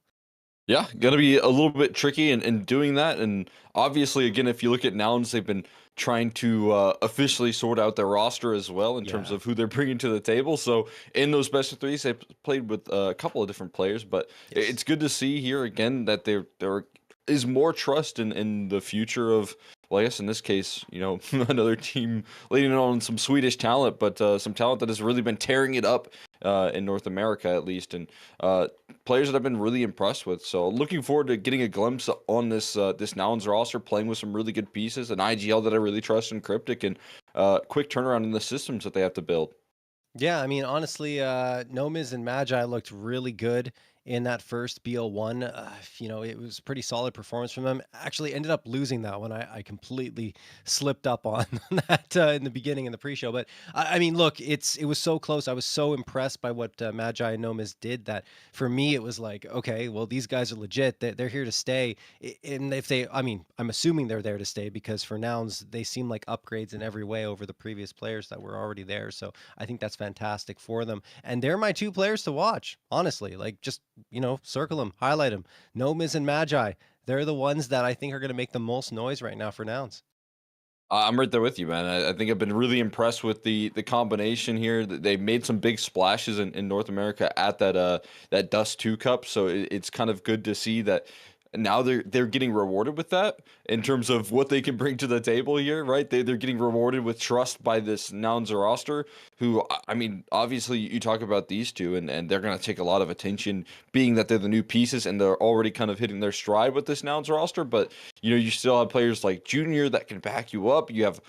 Yeah, gonna be a little bit tricky in doing that. And obviously, again, if you look at Nouns, they've been trying to officially sort out their roster as well in terms Yeah. of who they're bringing to the table. So in those best of threes, they played with a couple of different players, but Yes. it's good to see here again that there is more trust in the future of. Well, I guess in this case, another team leaning on some Swedish talent, but some talent that has really been tearing it up in North America, at least, and players that I've been really impressed with. So looking forward to getting a glimpse on this Nouns roster, playing with some really good pieces, an IGL that I really trust in Cryptic, and quick turnaround in the systems that they have to build. Yeah, I mean, honestly, Nomiz and Magi looked really good in that first BO1. It was pretty solid performance from them. Actually, ended up losing that one. I completely slipped up on that in the beginning in the pre-show. But I mean, look, it was so close. I was so impressed by what Magi and Nomiz did that for me, it was like, okay, well, these guys are legit. They're here to stay. And if they, I mean, I'm assuming they're there to stay because for Nouns, they seem like upgrades in every way over the previous players that were already there. So I think that's fantastic for them. And they're my two players to watch, honestly. Like, just, circle them, highlight them. Nomiz and Magi. They're the ones that I think are going to make the most noise right now for Nouns. I'm right there with you, man. I think I've been really impressed with the combination here. They made some big splashes in North America at that Dust 2 Cup, so it's kind of good to see that now they're getting rewarded with that in terms of what they can bring to the table here, right? They're getting rewarded with trust by this Nouns roster, who I mean, obviously you talk about these two, and they're gonna take a lot of attention, being that they're the new pieces and they're already kind of hitting their stride with this Nouns roster, but you still have players like Junior that can back you up. You have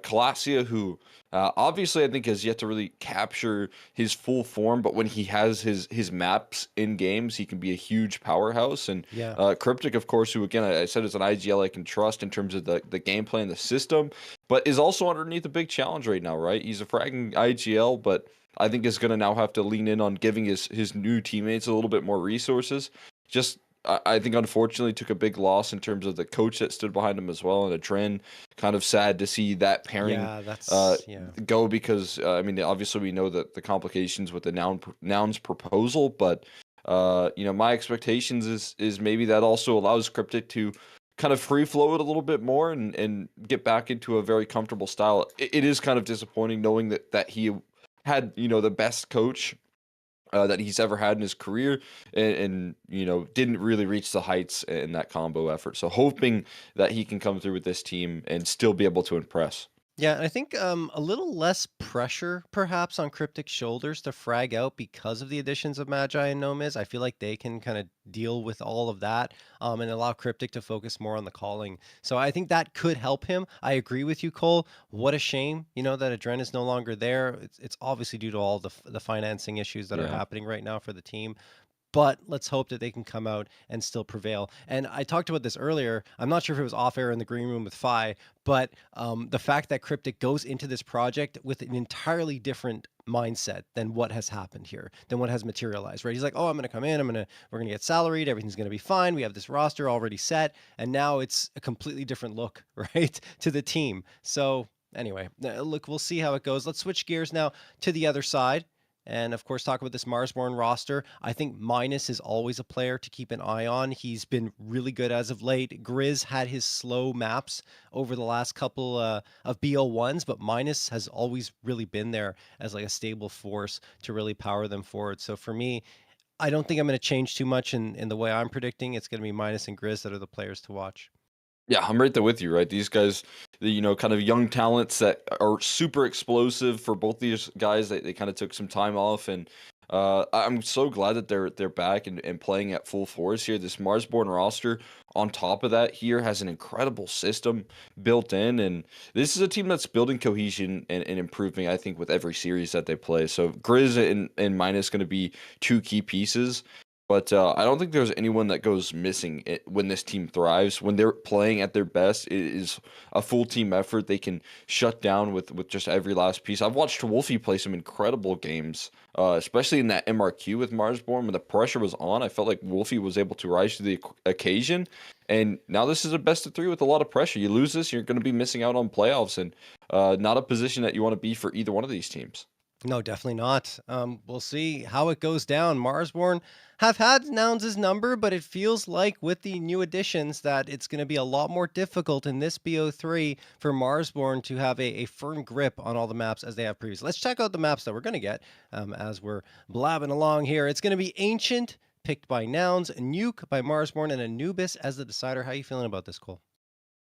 Calasia, who obviously I think has yet to really capture his full form, but when he has his maps in games, he can be a huge powerhouse. And Yeah. Cryptic, of course, who again I said is an IGL I can trust in terms of the gameplay and the system, but is also underneath a big challenge right now, right? He's a fragging IGL, but I think is going to now have to lean in on giving his new teammates a little bit more resources. Just I think unfortunately took a big loss in terms of the coach that stood behind him as well, and a trend. Kind of sad to see that pairing Yeah, uh, yeah. go because I mean obviously we know that the complications with the nouns proposal, but my expectations is maybe that also allows Cryptic to kind of free flow it a little bit more and get back into a very comfortable style. It is kind of disappointing knowing that he had the best coach that he's ever had in his career, and didn't really reach the heights in that combo effort. So hoping that he can come through with this team and still be able to impress. Yeah, and I think a little less pressure perhaps on Cryptic's shoulders to frag out because of the additions of Magi and Nomiz. I feel like they can kind of deal with all of that and allow Cryptic to focus more on the calling. So I think that could help him. I agree with you, Cole. What a shame, that Adren is no longer there. It's obviously due to all the financing issues that are Yeah. happening right now for the team. But let's hope that they can come out and still prevail. And I talked about this earlier. I'm not sure if it was off air in the green room with Phi, but the fact that Cryptic goes into this project with an entirely different mindset than what has happened here, than what has materialized, right? He's like, oh, I'm going to come in, we're going to get salaried, everything's going to be fine. We have this roster already set. And now it's a completely different look, right, to the team. So anyway, look, we'll see how it goes. Let's switch gears now to the other side. And of course, talk about this Marsborne roster. I think Minus is always a player to keep an eye on. He's been really good as of late. Grizz had his slow maps over the last couple of BO1s, but Minus has always really been there as like a stable force to really power them forward. So for me, I don't think I'm going to change too much in the way I'm predicting. It's going to be Minus and Grizz that are the players to watch. Yeah, I'm right there with you, right? These guys, kind of young talents that are super explosive for both these guys. They kind of took some time off, and I'm so glad that they're back and playing at full force here. This Marsborn roster, on top of that, here has an incredible system built in, and this is a team that's building cohesion and improving, I think, with every series that they play. So Grizz and Minus going to be two key pieces. But I don't think there's anyone that goes missing when this team thrives. When they're playing at their best, it is a full team effort. They can shut down with just every last piece. I've watched Wolfie play some incredible games, especially in that MRQ with Marsborne. When the pressure was on, I felt like Wolfie was able to rise to the occasion. And now this is a best of three with a lot of pressure. You lose this, you're going to be missing out on playoffs, and not a position that you want to be for either one of these teams. No, definitely not. We'll see how it goes down. Marsborne have had Nouns' number, but it feels like with the new additions that it's going to be a lot more difficult in this BO3 for Marsborne to have a firm grip on all the maps as they have previously. Let's check out the maps that we're going to get as we're blabbing along here. It's going to be Ancient, picked by Nouns, Nuke by Marsborne, and Anubis as the decider. How are you feeling about this, Cole?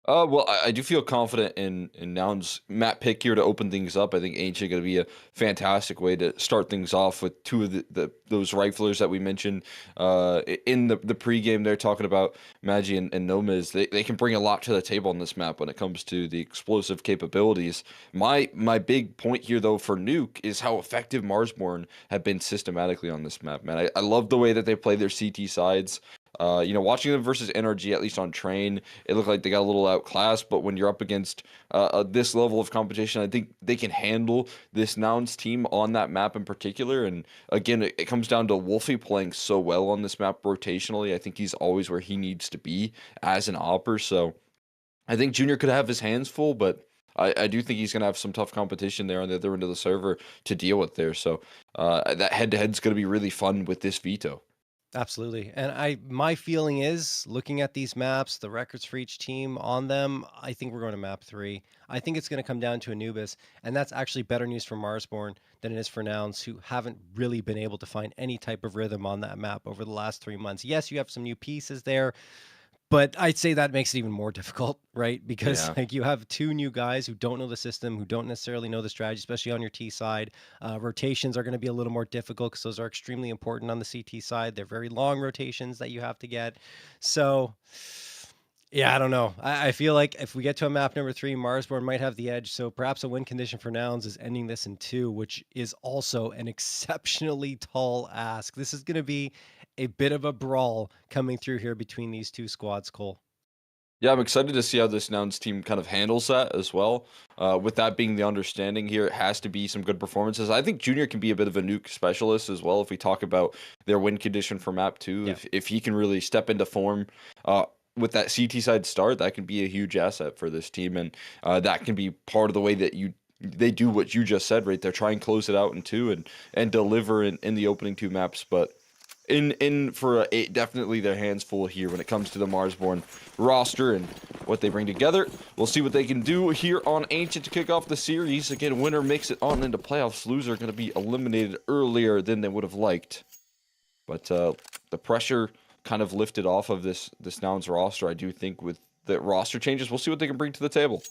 Well, I do feel confident in Noun's map pick here to open things up. I think Ancient going to be a fantastic way to start things off with two of those riflers that we mentioned in the pregame. They're talking about Magi and Nomis. They can bring a lot to the table on this map when it comes to the explosive capabilities. My big point here though for Nuke is how effective Marsborne have been systematically on this map. Man, I love the way that they play their CT sides. Watching them versus NRG, at least on train, it looked like they got a little outclassed. But when you're up against this level of competition, I think they can handle this Nouns team on that map in particular. And again, it comes down to Wolfie playing so well on this map rotationally. I think he's always where he needs to be as an opper. So I think Junior could have his hands full, but I do think he's going to have some tough competition there on the other end of the server to deal with there. So that head-to-head is going to be really fun with this veto. Absolutely. And my feeling is looking at these maps, the records for each team on them, I think we're going to map 3. I think it's going to come down to Anubis, and that's actually better news for Marsborne than it is for Nouns, who haven't really been able to find any type of rhythm on that map over the last 3 months. Yes, you have some new pieces there, but I'd say that makes it even more difficult, right? Because Yeah. like you have 2 new guys who don't know the system, who don't necessarily know the strategy, especially on your T side. Rotations are going to be a little more difficult because those are extremely important on the CT side. They're very long rotations that you have to get. So, yeah, I don't know. I feel like if we get to a map number 3, Marsborne might have the edge. So perhaps a win condition for Nouns is ending this in 2, which is also an exceptionally tall ask. This is going to be a bit of a brawl coming through here between these 2 squads, Cole. Yeah, I'm excited to see how this Nouns team kind of handles that as well. With that being the understanding here, it has to be some good performances. I think Junior can be a bit of a nuke specialist as well if we talk about their win condition for map 2. Yeah. If he can really step into form with that CT side start, that can be a huge asset for this team. And that can be part of the way that they do what you just said right there. Try and close it out in 2 and deliver in the opening 2 maps. But in for definitely their hands full here when it comes to the Marsborne roster and what they bring together. We'll see what they can do here on Ancient to kick off the series. Again, winner makes it on into playoffs. Loser going to be eliminated earlier than they would have liked. But the pressure kind of lifted off of this Nouns roster. I do think with the roster changes, we'll see what they can bring to the table.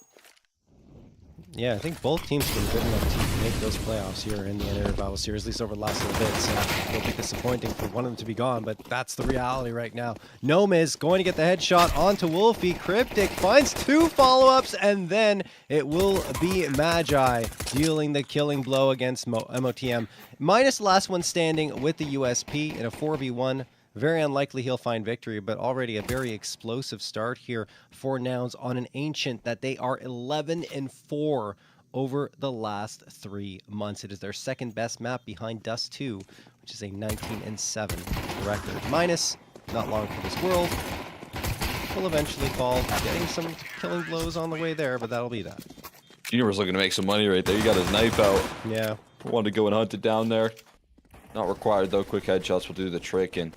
Yeah, I think both teams have been good enough to make those playoffs here in the Interval Series, at least over the last little bit. So it'll be disappointing for one of them to be gone, but that's the reality right now. Gnome going to get the headshot onto Wolfie. Cryptic finds 2 follow-ups, and then it will be Magi dealing the killing blow against MOTM. Minus last one standing with the USP in a 4v1. Very unlikely he'll find victory, but already a very explosive start here for Nouns on an Ancient that they are 11-4 over the last 3 months. It is their second best map behind Dust 2, which is a 19-7 record. Minus, not long for this world, will eventually fall, getting some killing blows on the way there, but that'll be that. Junior was looking to make some money right there. He got his knife out. Yeah. Wanted to go and hunt it down there. Not required though. Quick headshots will do the trick. And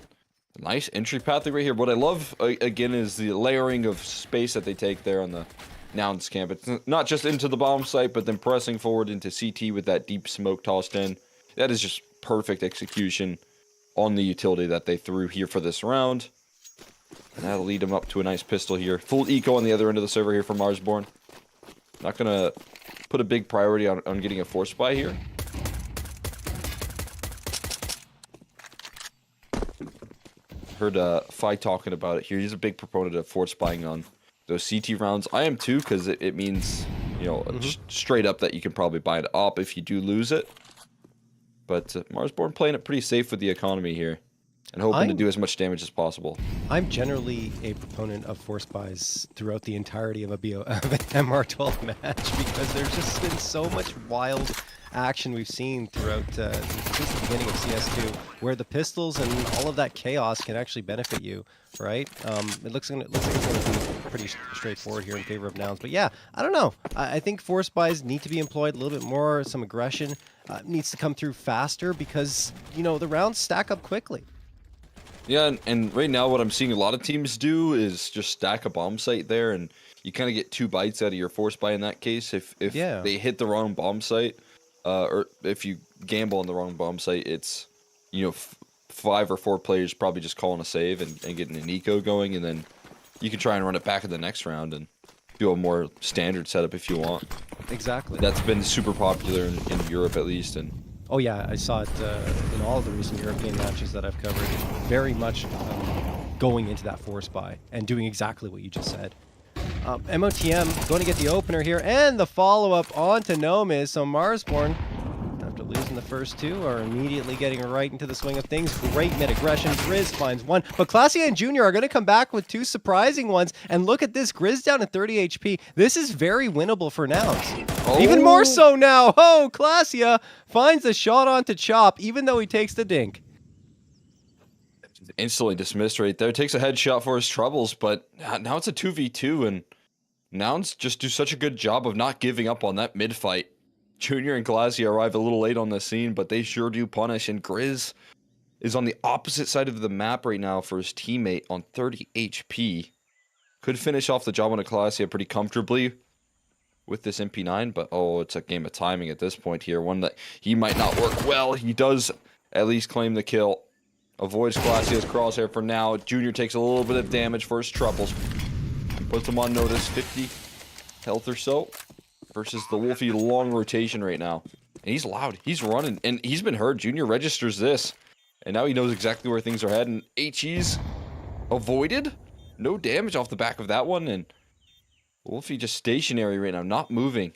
nice entry path right here. What I love, again, is the layering of space that they take there on the Nouns camp. It's not just into the bomb site, but then pressing forward into CT with that deep smoke tossed in. That is just perfect execution on the utility that they threw here for this round. And that'll lead them up to a nice pistol here. Full eco on the other end of the server here for Marsborne. Not going to put a big priority on getting a force buy here. Heard Fi talking about it here. He's a big proponent of force buying on those CT rounds. I am too, because it means, straight up that you can probably buy it up if you do lose it. But Marsborne playing it pretty safe with the economy here. and hoping to I'm do as much damage as possible. I'm generally a proponent of force buys throughout the entirety of of an MR12 match because there's just been so much wild action we've seen throughout since the beginning of CS2, where the pistols and all of that chaos can actually benefit you, right? It looks like it's going to be pretty straightforward here in favor of Nouns. But yeah, I don't know. I think force buys need to be employed a little bit more. Some aggression needs to come through faster because, you know, the rounds stack up quickly. Yeah, and right now what I'm seeing a lot of teams do is just stack a bomb site there, and you kind of get 2 bites out of your force buy in that case. If Yeah. they hit the wrong bomb site, or if you gamble on the wrong bomb site, it's, you know, 5 or 4 players probably just calling a save and getting an eco going, and then you can try and run it back in the next round and do a more standard setup if you want. Exactly. That's been super popular in Europe at least, and Oh yeah, I saw it in all of the recent European matches that I've covered. Very much going into that force buy and doing exactly what you just said. MOTM going to get the opener here and the follow-up onto Nomis. So Marsborne, after losing the first 2, are immediately getting right into the swing of things. Great mid-aggression. Grizz finds 1. But Clasia and Junior are going to come back with 2 surprising ones. And look at this. Grizz down to 30 HP. This is very winnable for Nouns. Even more so now. Oh, Clasia finds the shot onto Chop, even though he takes the dink. instantly dismissed right there. Takes a headshot for his troubles, but now it's a 2v2, and Nouns just do such a good job of not giving up on that mid fight. Junior and Glacia arrive a little late on the scene, but they sure do punish, and Grizz is on the opposite side of the map right now for his teammate on 30 HP. Could finish off the job on a Glacia pretty comfortably with this MP9, but oh, it's a game of timing at this point here. One that he might not work well. He does at least claim the kill. Avoids Glacia's crosshair for now. Junior takes a little bit of damage for his troubles. Puts him on notice, 50 health or so. Versus the Wolfie long rotation right now. And he's loud. He's running. And he's been hurt. Junior registers this. And now he knows exactly where things are heading. HE's avoided. No damage off the back of that one. And Wolfie just stationary right now, not moving.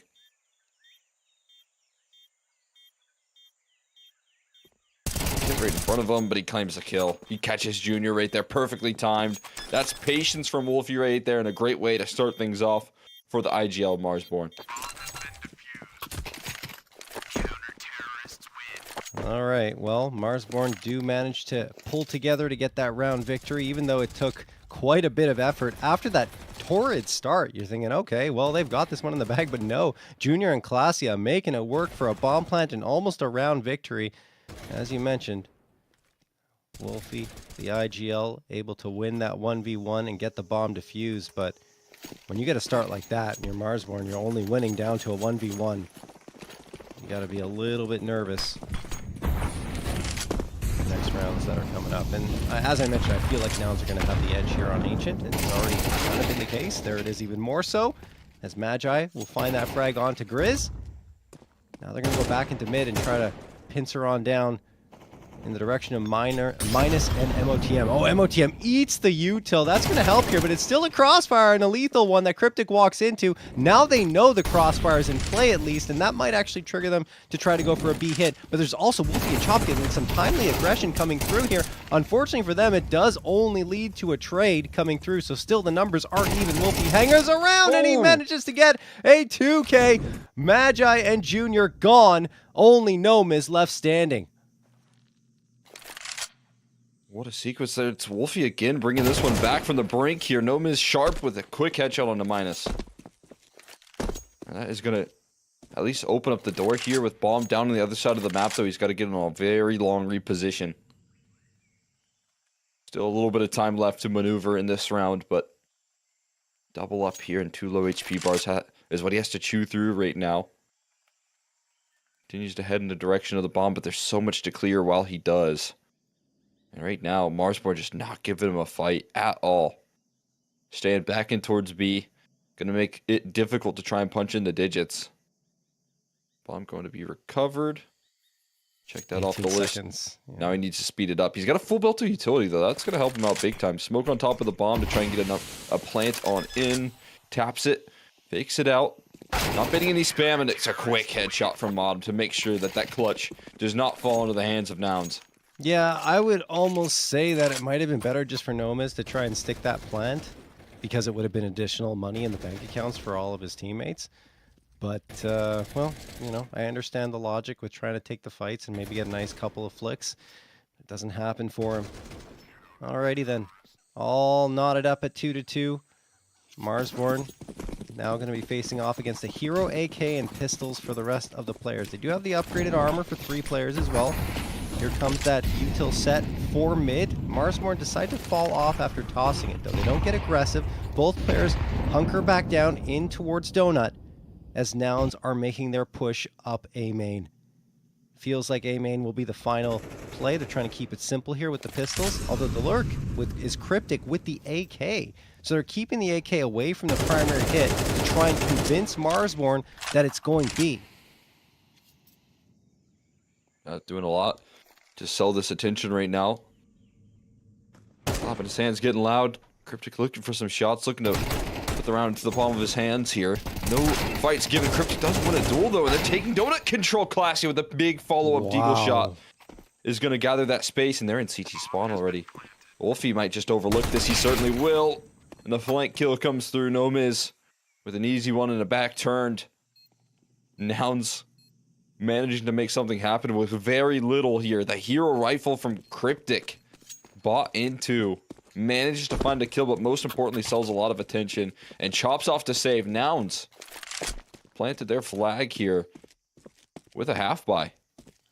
Right in front of him, but he claims a kill. He catches Junior right there, perfectly timed. That's patience from Wolfie right there, and a great way to start things off for the IGL Marsborne. All right, well, Marsborne do manage to pull together to get that round victory, even though it took quite a bit of effort. After that torrid start, you're thinking, okay, well, they've got this one in the bag, but no. Junior and Glacia making it work for a bomb plant and almost a round victory. As you mentioned, Wolfie, the IGL, able to win that 1v1 and get the bomb defused, but when you get a start like that and you're Marsborne, you're only winning down to a 1v1. You got to be a little bit nervous next rounds that are coming up. And as I mentioned, I feel like Nouns are going to have the edge here on Ancient, and it's already kind of been the case. There it is even more so, as Magi will find that frag onto Grizz. Now they're going to go back into mid and try to pincer on down in the direction of Minus and MOTM. Oh, MOTM eats the util. That's going to help here, but it's still a crossfire and a lethal one that Cryptic walks into. Now they know the crossfire is in play at least, and that might actually trigger them to try to go for a B hit. But there's also Wolfie and Chop getting some timely aggression coming through here. Unfortunately for them, it does only lead to a trade coming through, so still the numbers aren't even. Wolfie hangers around, and he manages to get a 2K. Magi and Junior gone. Only Gnome is left standing. What a sequence there. It's Wolfie again bringing this one back from the brink here. No miss sharp with a quick headshot on the Minus. And that is going to at least open up the door here with Bomb down on the other side of the map, though. He's got to get in a very long reposition. Still a little bit of time left to maneuver in this round, but double up here and 2 low HP bars is what he has to chew through right now. Continues to head in the direction of the bomb, but there's so much to clear while he does. And right now, Marsborne just not giving him a fight at all. Staying back in towards B. Gonna make it difficult to try and punch in the digits. Bomb going to be recovered. Check that off the list. Yeah. Now he needs to speed it up. He's got a full belt of utility, though. That's gonna help him out big time. Smoke on top of the bomb to try and get a plant on in. Taps it. Fakes it out. Not bidding any spam, and it's a quick headshot from Mob to make sure that that clutch does not fall into the hands of Nouns. Yeah, I would almost say that it might have been better just for Nomas to try and stick that plant because it would have been additional money in the bank accounts for all of his teammates. But, well, I understand the logic with trying to take the fights and maybe get a nice couple of flicks. It doesn't happen for him. Alrighty then. All knotted up at 2-2. Marsborne now going to be facing off against a hero AK and pistols for the rest of the players. They do have the upgraded armor for 3 players as well. Here comes that util set for mid. Marsborne decide to fall off after tossing it, though. They don't get aggressive. Both players hunker back down in towards Donut as Nouns are making their push up A main. Feels like A main will be the final play. They're trying to keep it simple here with the pistols, although the lurk is cryptic with the AK. So they're keeping the AK away from the primary hit to try and convince Marsborne that it's going B. Doing a lot to sell this attention right now. Popping his hands, getting loud. Cryptic looking for some shots, looking to put the round to the palm of his hands here. No fights given. Cryptic doesn't win a duel though, and then taking Donut control. Classy with a big follow-up deagle shot. Is going to gather that space, and they're in CT spawn already. Wolfie might just overlook this. He certainly will. And the flank kill comes through. No miss with an easy one and a back turned. Nouns managing to make something happen with very little here. The hero rifle from Cryptic bought into. Manages to find a kill, but most importantly sells a lot of attention and chops off to save. Nouns planted their flag here with a half buy.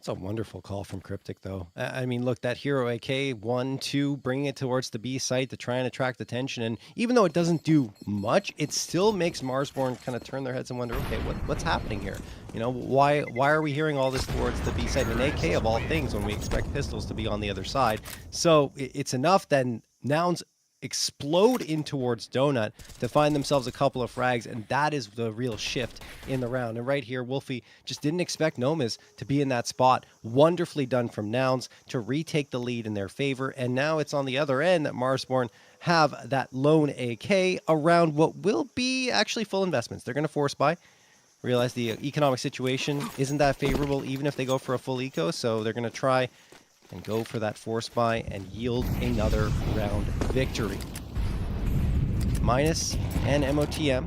It's a wonderful call from Cryptic, though. I mean, look, that hero AK 1-2, bringing it towards the B site to try and attract attention. And even though it doesn't do much, it still makes Marsborne kind of turn their heads and wonder, okay, what's happening here? Why are we hearing all this towards the B site? An AK of all things when we expect pistols to be on the other side. So it's enough then Nouns explode in towards Donut to find themselves a couple of frags, and that is the real shift in the round. And right here, Wolfie just didn't expect Nomas to be in that spot. Wonderfully done from Nouns to retake the lead in their favor, and now it's on the other end that Marsborne have that lone AK around what will be actually full investments. They're going to force buy. Realize the economic situation isn't that favorable even if they go for a full eco, so they're going to try and go for that force buy and yield another round victory. Minus and MOTM.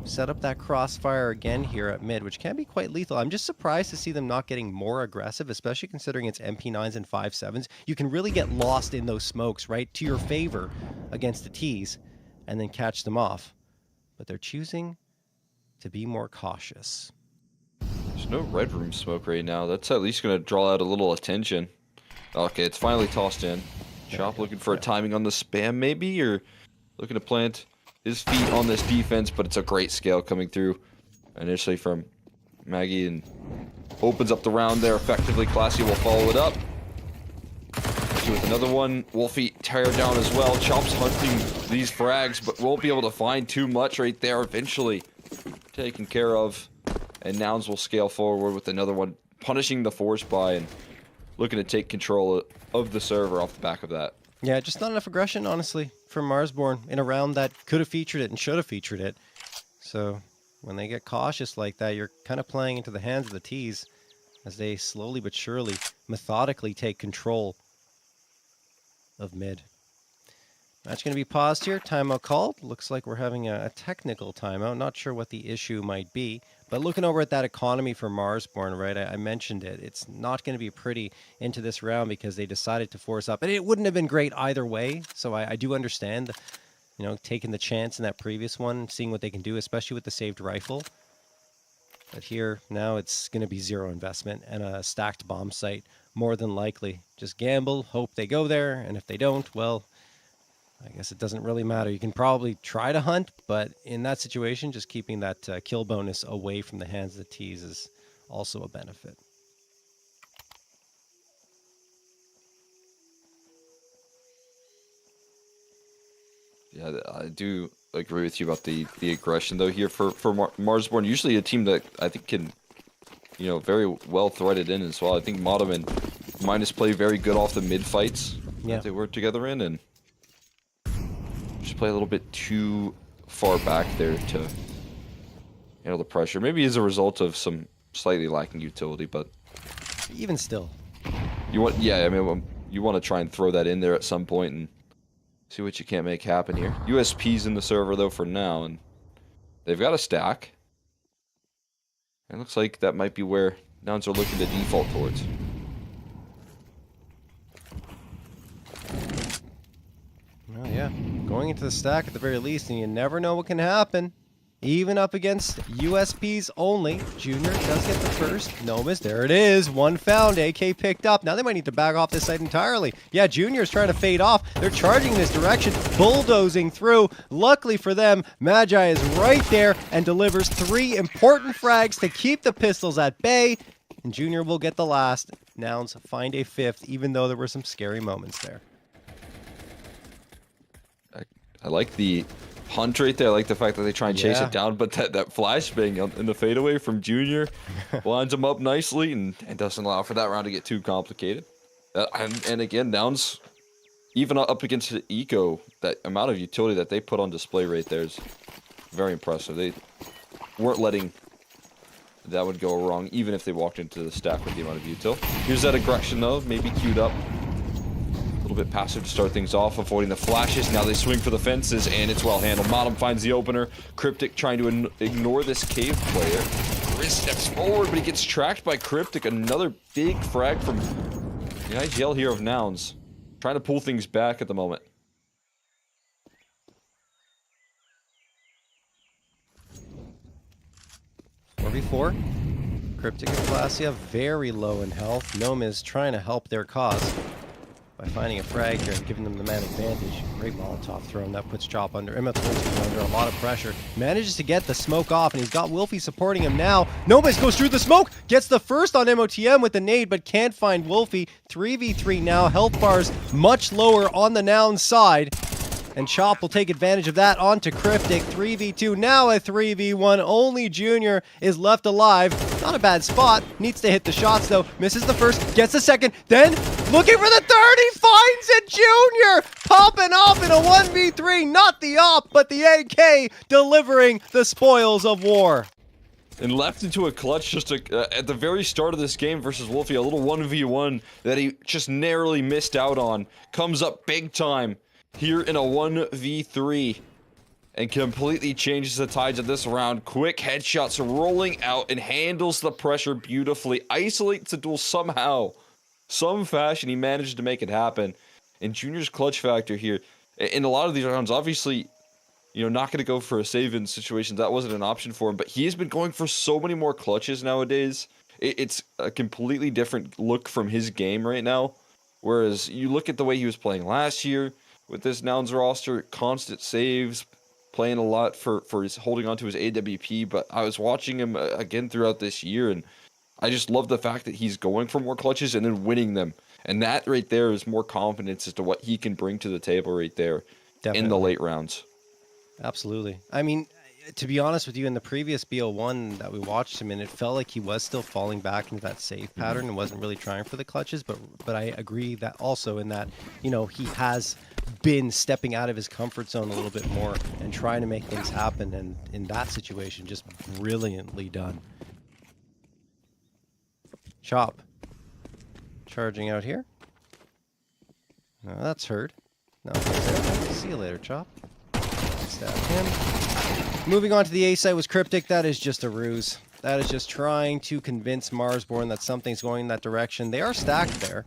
Set up that crossfire again here at mid, which can be quite lethal. I'm just surprised to see them not getting more aggressive, especially considering it's MP9s and 5.7s. You can really get lost in those smokes, right, to your favor against the Ts and then catch them off. But they're choosing to be more cautious. There's no red room smoke right now. That's at least going to draw out a little attention. Okay, it's finally tossed in. Chop looking for a timing on the spam maybe, or looking to plant his feet on this defense, but it's a great scale coming through initially from Maggie and opens up the round there effectively. Classy will follow it up. With another one. Wolfie tear down as well. Chop's hunting these frags, but won't be able to find too much right there eventually. Taken care of. And Nouns will scale forward with another one, punishing the force buy and looking to take control of the server off the back of that. Yeah, just not enough aggression, honestly, from Marsborne in a round that could have featured it and should have featured it. So when they get cautious like that, you're kind of playing into the hands of the Ts as they slowly but surely, methodically take control of mid. Match going to be paused here. Timeout called. Looks like we're having a technical timeout. Not sure what the issue might be. But looking over at that economy for Marsborne, right, I mentioned it. It's not going to be pretty into this round because they decided to force up. And it wouldn't have been great either way. So I do understand, taking the chance in that previous one, seeing what they can do, especially with the saved rifle. But here, now it's going to be zero investment and a stacked bomb site, more than likely. Just gamble, hope they go there, and if they don't, well, I guess it doesn't really matter. You can probably try to hunt, but in that situation, just keeping that kill bonus away from the hands of the Ts is also a benefit. Yeah, I do agree with you about the aggression though here for Marsborne. Usually a team that I think can, very well thread it in as well. I think Modem and Minus play very good off the mid fights that they work together in, and just play a little bit too far back there to handle the pressure. Maybe as a result of some slightly lacking utility, but even still, You want, yeah, I mean, you want to try and throw that in there at some point and see what you can't make happen here. USP's in the server though for now, and they've got a stack. It looks like that might be where Nouns are looking to default towards. Oh yeah, going into the stack at the very least, and you never know what can happen. Even up against USPs only, Junior does get the first. No miss. There it is. One found. AK picked up. Now they might need to back off this site entirely. Yeah, Junior's trying to fade off. They're charging in this direction, bulldozing through. Luckily for them, Magi is right there and delivers 3 important frags to keep the pistols at bay. And Junior will get the last. Nouns find a 5th, even though there were some scary moments there. I like the hunt right there. I like the fact that they try and chase it down, but that flashbang in the fadeaway from Junior lines him up nicely and doesn't allow for that round to get too complicated. And again, Nouns, even up against the Eco, that amount of utility that they put on display right there is very impressive. They weren't letting that would go wrong, even if they walked into the stack with the amount of util. Here's that aggression though, maybe queued up. A little bit passive to start things off, avoiding the flashes. Now they swing for the fences, and it's well handled. Modem finds the opener. Cryptic trying to ignore this cave player. Chris steps forward, but he gets tracked by Cryptic. Another big frag from the IGL here of Nouns. Trying to pull things back at the moment. Before Cryptic and Glacia very low in health. Gnome is trying to help their cause by finding a frag here and giving them the man advantage. Great Molotov thrown that puts Chop under, under a lot of pressure. Manages to get the smoke off, and he's got Wolfie supporting him now. Nobis goes through the smoke, gets the first on MOTM with the nade, but can't find Wolfie. 3v3 now, health bars much lower on the Nouns side. And Chop will take advantage of that onto Cryptic. 3v2, now a 3v1. Only Junior is left alive. Not a bad spot. Needs to hit the shots, though. Misses the first, gets the second. Then, looking for the third, he finds it! Junior popping off in a 1v3. Not the op, but the AK delivering the spoils of war. And left into a clutch just at the very start of this game versus Wolfie. A little 1v1 that he just narrowly missed out on. Comes up big time here in a 1v3 and completely changes the tides of this round. Quick headshots rolling out and handles the pressure beautifully. Isolates the duel somehow. Some fashion, he managed to make it happen. And Junior's clutch factor here, in a lot of these rounds, obviously, you know, not going to go for a save in situations. That wasn't an option for him, but he has been going for so many more clutches nowadays. It's a completely different look from his game right now. Whereas you look at the way he was playing last year, with this Nouns roster, constant saves, playing a lot for his holding on to his AWP, but I was watching him again throughout this year, and I just love the fact that he's going for more clutches and then winning them. And that right there is more confidence as to what he can bring to the table right there. Definitely. In the late rounds. Absolutely. I mean, to be honest with you, in the previous BO1 that we watched him in, it felt like he was still falling back into that save pattern and wasn't really trying for the clutches, but I agree that also in that, you know, he has been stepping out of his comfort zone a little bit more and trying to make things happen, and in that situation, just brilliantly done. Chop. Charging out here. No, that's heard. No, see you later, Chop. Stab him. Moving on to the A site was Cryptic. That is just a ruse. That is just trying to convince Marsborne that something's going in that direction. They are stacked there.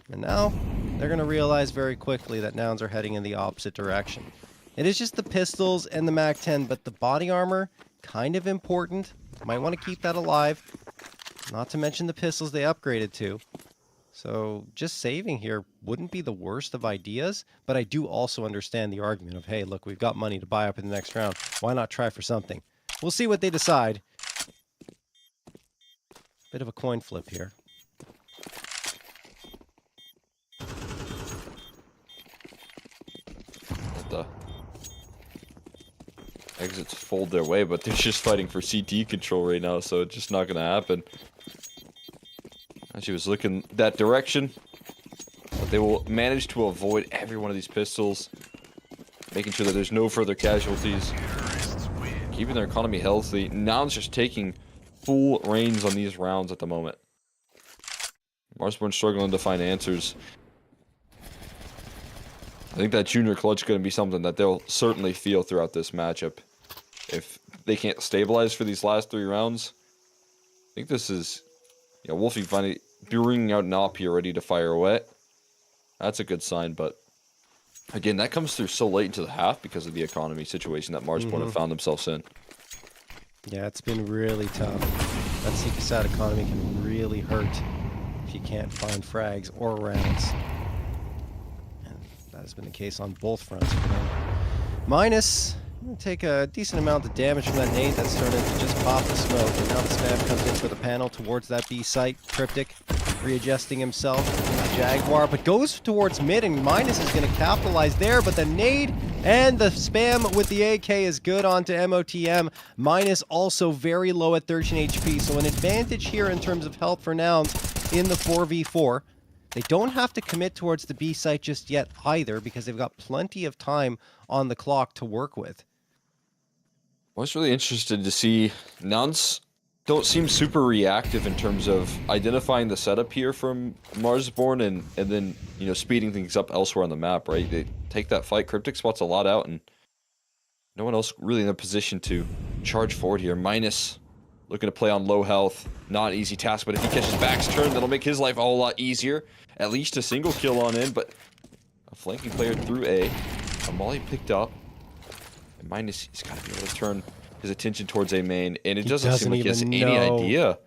And now they're going to realize very quickly that Nouns are heading in the opposite direction. It is just the pistols and the MAC-10, but the body armor, kind of important. Might want to keep that alive. Not to mention the pistols they upgraded to. So just saving here wouldn't be the worst of ideas, but I do also understand the argument of, hey, look, we've got money to buy up in the next round. Why not try for something? We'll see what they decide. Bit of a coin flip here. The exits fold their way, but they're just fighting for CT control right now, so it's just not going to happen. She was looking that direction, but they will manage to avoid every one of these pistols, making sure that there's no further casualties, keeping their economy healthy. Nouns just taking full reins on these rounds at the moment. Marsborne struggling to find answers. I think that junior clutch is going to be something that they'll certainly feel throughout this matchup. If they can't stabilize for these last 3 rounds, I think this is, Wolfie finally bringing out an op here ready to fire away. That's a good sign, but again, that comes through so late into the half because of the economy situation that Marsborne have found themselves in. Yeah, it's been really tough. That Seekasat economy can really hurt if you can't find frags or rounds. And that has been the case on both fronts for them. Minus, take a decent amount of damage from that nade that's starting to just pop the smoke. And now the spam comes in for the panel towards that B site. Cryptic readjusting himself in the Jaguar, but goes towards mid, and Minus is going to capitalize there, but the nade and the spam with the AK is good onto MOTM. Minus also very low at 13 HP, so an advantage here in terms of help for Nouns in the 4v4. They don't have to commit towards the B site just yet either, because they've got plenty of time on the clock to work with. I was really interested to see Nouns don't seem super reactive in terms of identifying the setup here from Marsborne and then, speeding things up elsewhere on the map, right? They take that fight. Cryptic spots a lot out, and no one else really in a position to charge forward here. Minus looking to play on low health. Not an easy task, but if he catches back's turn, that'll make his life a whole lot easier. At least a single kill on in, but a flanking player through A. A molly picked up. And Minus, he's got to be able to turn his attention towards A main, and it doesn't seem like he has any idea.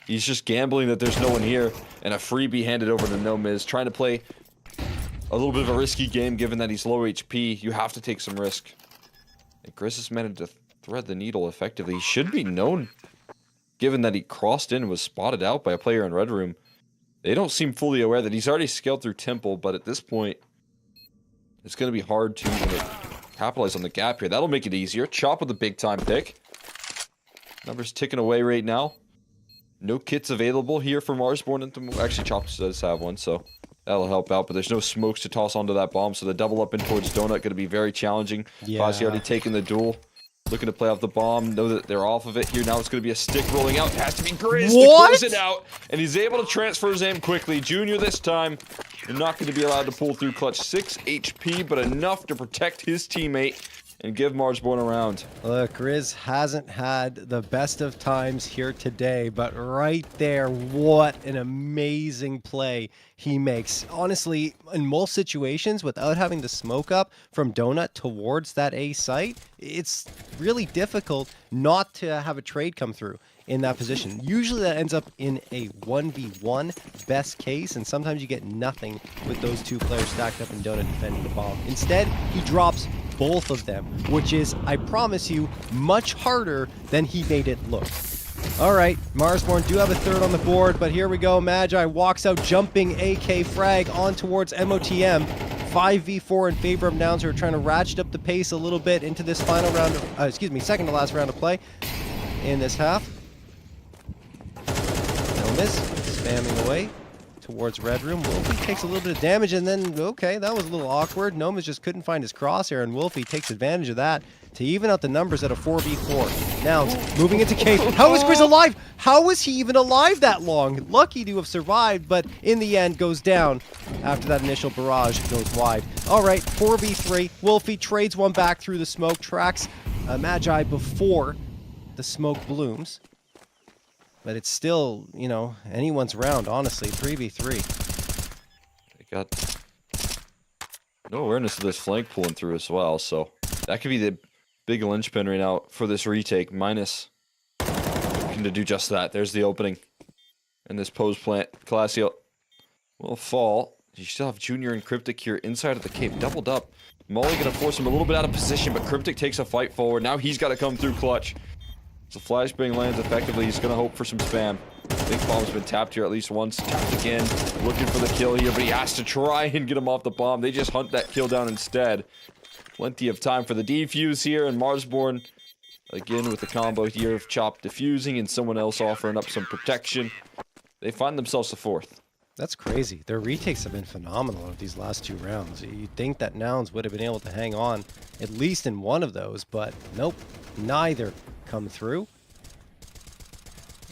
He's just gambling that there's no one here, and a freebie handed over to No Miz, trying to play a little bit of a risky game given that he's low HP. You have to take some risk. And Grizz has managed to thread the needle effectively. He should be known, given that he crossed in and was spotted out by a player in Red Room. They don't seem fully aware that he's already scaled through Temple, but at this point, it's going to be hard to capitalize on the gap here. That'll make it easier. Chop with a big time pick. Numbers ticking away right now. No kits available here for Marsborne. Actually, Chop does have one, so that'll help out. But there's no smokes to toss onto that bomb, so the double up in towards Donut going to be very challenging. Yeah. Posse already taking the duel. Looking to play off the bomb. Know that they're off of it here. Now it's going to be a stick rolling out. It has to be Grizz to close it out. And he's able to transfer his aim quickly. Junior this time. You're not going to be allowed to pull through clutch. 6 HP, but enough to protect his teammate and give Marsborne a round. Look, Grizz hasn't had the best of times here today, but right there, what an amazing play he makes. Honestly, in most situations, without having to smoke up from Donut towards that A site, it's really difficult not to have a trade come through in that position. Usually that ends up in a 1v1 best case, and sometimes you get nothing with those two players stacked up and Donut defending the bomb. Instead, he drops both of them, which is, I promise you, much harder than he made it look. All right, Marsborne do have a third on the board, but here we go. Magi walks out, jumping AK frag on towards MOTM. 5v4 in favor of Nouns, who are trying to ratchet up the pace a little bit into this final round of, second to last round of play in this half. No miss, spamming away towards Red Room. Wolfie takes a little bit of damage, and then, okay, that was a little awkward. Nomas just couldn't find his crosshair, and Wolfie takes advantage of that to even out the numbers at a 4v4. Nouns moving into cave. How is Grizz alive? How was he even alive that long? Lucky to have survived, but in the end goes down after that initial barrage goes wide. All right, 4v3. Wolfie trades one back through the smoke, tracks Magi before the smoke blooms. But it's still, anyone's round, honestly. 3v3. They got no awareness of this flank pulling through as well, so that could be the big linchpin right now for this retake. Minus looking to do just that. There's the opening. And this pose plant. Classio will fall. You still have Junior and Cryptic here inside of the cave, doubled up. Molly going to force him a little bit out of position, but Cryptic takes a fight forward. Now he's got to come through clutch. So flashbang lands effectively. He's going to hope for some spam. Big bomb's been tapped here at least once. Tapped again. Looking for the kill here, but he has to try and get him off the bomb. They just hunt that kill down instead. Plenty of time for the defuse here, and Marsborne again with the combo here of Chop defusing and someone else offering up some protection. They find themselves the fourth. That's crazy. Their retakes have been phenomenal of these last 2 rounds. You'd think that Nouns would have been able to hang on at least in one of those, but nope, neither come through.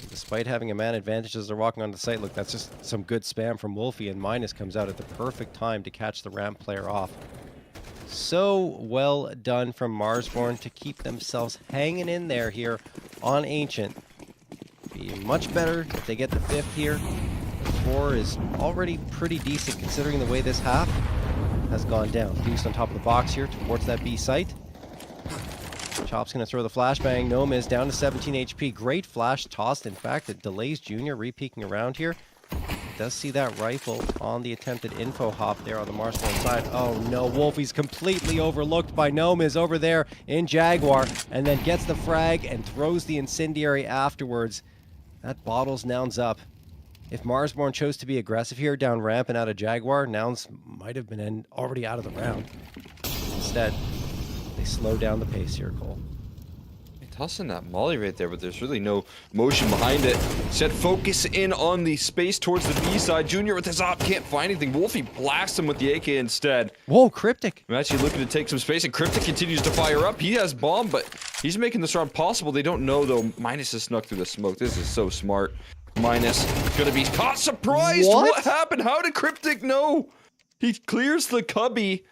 The despite having a man advantage as they're walking onto the site. Look, that's just some good spam from Wolfie, and Minus comes out at the perfect time to catch the ramp player off. So well done from Marsborne to keep themselves hanging in there here on Ancient. Be much better if they get the 5th here. The 4 is already pretty decent considering the way this half has gone down. Boost on top of the box here towards that B site. Chop's going to throw the flashbang. No miss, down to 17 HP. Great flash tossed. In fact, it delays Junior re-peeking around here. Does see that rifle on the attempted info hop there on the Marsborne side. Oh no, Wolfie's completely overlooked by Gnome is over there in Jaguar, and then gets the frag and throws the incendiary afterwards. That bottles Nouns up. If Marsborne chose to be aggressive here down ramp and out of Jaguar, Nouns might have been already out of the round. Instead, they slow down the pace here, Cole. Tossing that molly right there, but there's really no motion behind it. Set focus in on the space towards the B side. Junior with his op can't find anything. Wolfie blasts him with the AK instead. Whoa, Cryptic. I'm actually looking to take some space, and Cryptic continues to fire up. He has bomb, but he's making this round possible. They don't know, though. Minus is snuck through the smoke. This is so smart. Minus gonna be caught surprised. What happened? How did Cryptic know? He clears the cubby.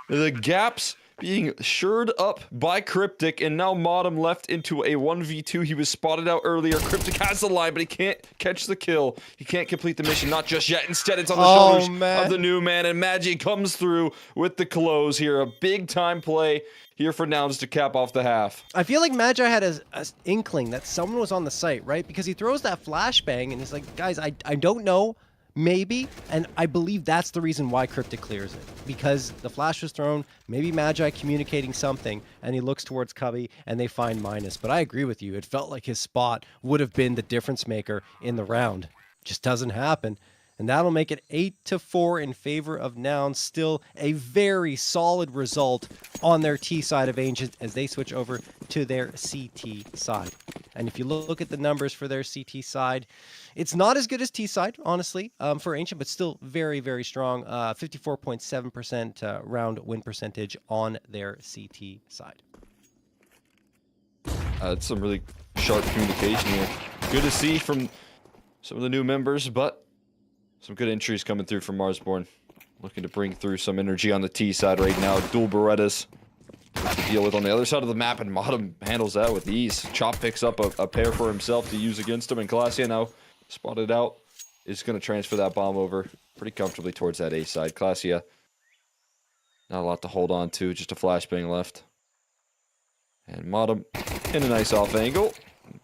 The gaps being shored up by Cryptic, and now Modem left into a 1v2. He was spotted out earlier. Cryptic has the line, but he can't catch the kill. He can't complete the mission, not just yet. Instead, it's on the shoulders of the new man, and Magi comes through with the close here. A big-time play here for Nouns to cap off the half. I feel like Magi had an inkling that someone was on the site, right? Because he throws that flashbang, and he's like, guys, I don't know. Maybe, and I believe that's the reason why Cryptic clears it. Because the flash was thrown, maybe Magi communicating something, and he looks towards Cubby, and they find Minus. But I agree with you, it felt like his spot would have been the difference maker in the round. Just doesn't happen. And that'll make it 8-4 in favor of Nouns. Still a very solid result on their T side of Ancient as they switch over to their CT side. And if you look at the numbers for their CT side, it's not as good as T side, honestly, for Ancient, but still very, very strong. 54.7% round win percentage on their CT side. That's some really sharp communication here. Good to see from some of the new members, but some good entries coming through from Marsborne. Looking to bring through some energy on the T side right now. Dual Berettas to deal with on the other side of the map, and Modem handles that with ease. Chop picks up a pair for himself to use against him, and Glacia now spotted out is going to transfer that bomb over pretty comfortably towards that A side. Glacia, not a lot to hold on to, just a flashbang left. And Modem in a nice off angle.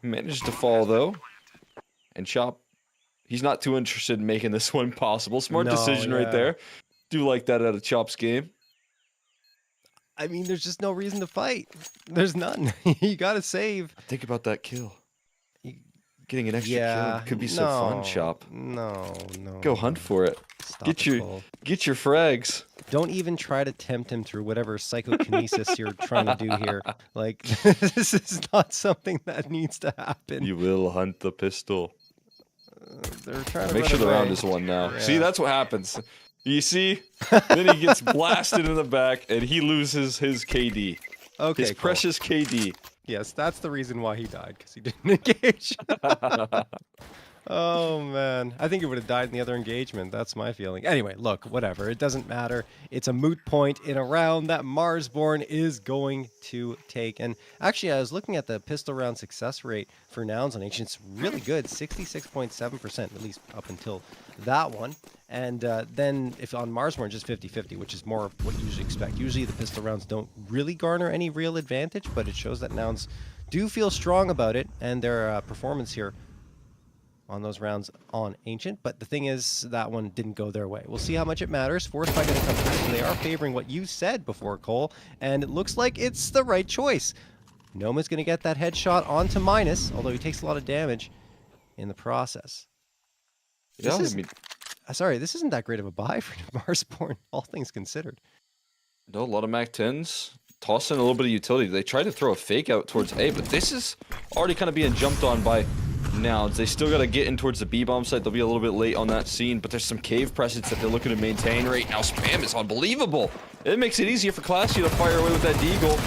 Manages to fall though. And Chop, he's not too interested in making this one possible. Smart decision right there. Do like that out of Chop's game. I mean, there's just no reason to fight. There's none. You gotta save. Think about that kill. Getting an extra kill could be so fun, Chop. No. Go hunt for it. Get your frags. Don't even try to tempt him through whatever psychokinesis you're trying to do here. Like, this is not something that needs to happen. You will hunt the pistol. They're trying to make sure the round is won now. Yeah. See, that's what happens. You see? Then he gets blasted in the back, and he loses his KD. Okay, his precious KD. Yes, that's the reason why he died, because he didn't engage. Oh, man. I think he would have died in the other engagement. That's my feeling. Anyway, look, whatever. It doesn't matter. It's a moot point in a round that Marsborne is going to take. And actually, I was looking at the pistol round success rate for Nouns on Ancient. It's really good, 66.7%, at least up until that one. And then if on Marsborne, just 50-50, which is more what you usually expect. Usually the pistol rounds don't really garner any real advantage, but it shows that Nouns do feel strong about it and their performance here on those rounds on Ancient. But the thing is, that one didn't go their way. We'll see how much it matters. Force fight going to come through. So they are favoring what you said before, Cole, and it looks like it's the right choice. Noma's going to get that headshot onto Minus, although he takes a lot of damage in the process. Yeah, Sorry, this isn't that great of a buy for Marsborne, all things considered. No, a lot of MAC-10s. Toss in a little bit of utility. They tried to throw a fake out towards A, but this is already kind of being jumped on by Nouns. They still got to get in towards the B-bomb site. They'll be a little bit late on that scene, but there's some cave presence that they're looking to maintain right now. Spam is unbelievable. It makes it easier for Glacia to fire away with that deagle.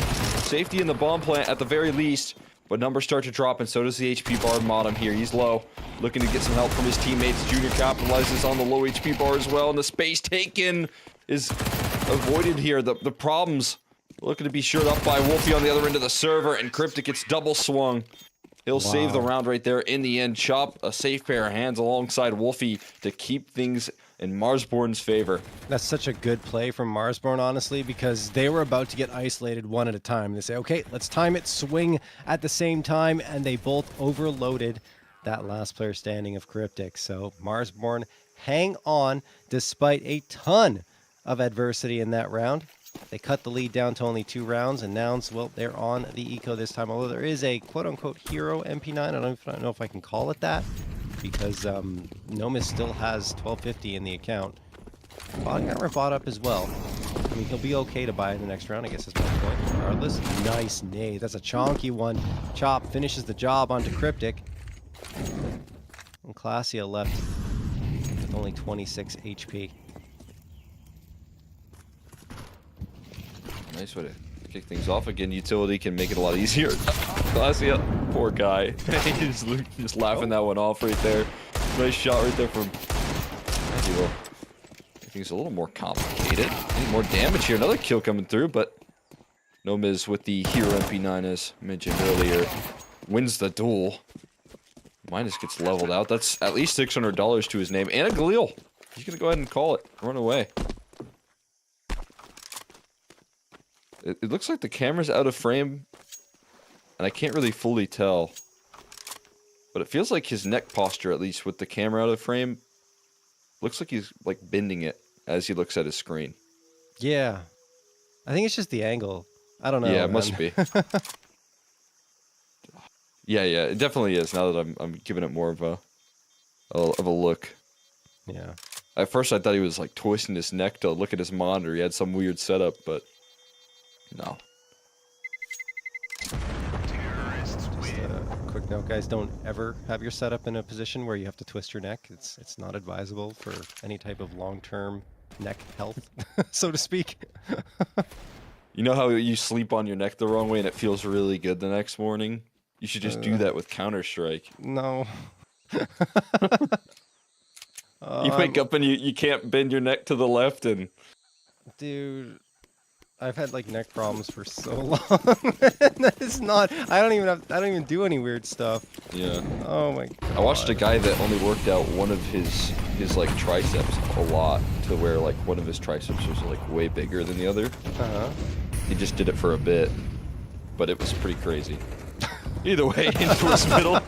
Safety in the bomb plant at the very least. but numbers start to drop, and so does the HP bar bottom here. He's low, looking to get some help from his teammates. Junior capitalizes on the low HP bar as well, and the space taken is avoided here. The problems looking to be shored up by Wolfie on the other end of the server, and Cryptic gets double swung. He'll save the round right there in the end. Chop a safe pair of hands alongside Wolfie to keep things in Marsborne's favor. That's such a good play from Marsborne, honestly, because they were about to get isolated one at a time. They say, okay, let's time it, swing at the same time, and they both overloaded that last player standing of Cryptic. So Marsborne hang on despite a ton of adversity in that round. They cut the lead down to only 2 rounds, and Nouns, well, they're on the eco this time, although there is a quote-unquote hero MP9. I don't know if I can call it that, because Nomis still has 1250 in the account. Botgammer bought up as well. I mean, he'll be okay to buy in the next round, I guess is my point. Regardless, nice nade. That's a chonky one. Chop finishes the job onto Cryptic. And Classia left with only 26 HP. Nice way to kick things off. Again, utility can make it a lot easier. Classia, poor guy. He's just laughing that one off right there. Nice shot right there from Zero. Things a little more complicated. Need more damage here. Another kill coming through, but Nomiz with the hero MP9, as mentioned earlier, wins the duel. Minus gets leveled out. That's at least $600 to his name. And a Galil. He's going to go ahead and call it. Run away. It looks like the camera's out of frame, and I can't really fully tell. But it feels like his neck posture, at least with the camera out of frame, looks like he's like bending it as he looks at his screen. Yeah. I think it's just the angle. I don't know. Yeah, it man. must be. Yeah, it definitely is. Now that I'm giving it more of a look. Yeah. At first, I thought he was like twisting his neck to look at his monitor. He had some weird setup, but no. Just a quick note, guys: don't ever have your setup in a position where you have to twist your neck. It's not advisable for any type of long-term neck health, so to speak. You know how you sleep on your neck the wrong way and it feels really good the next morning? You should just do that with Counter-Strike. No. You wake up and you can't bend your neck to the left, and dude, I've had like neck problems for so long. That is not. I don't even do any weird stuff. yeah. Oh my god. I watched a guy that only worked out one of his like triceps a lot, to where like one of his triceps was like way bigger than the other. He just did it for a bit, but it was pretty crazy. Either way, into his middle,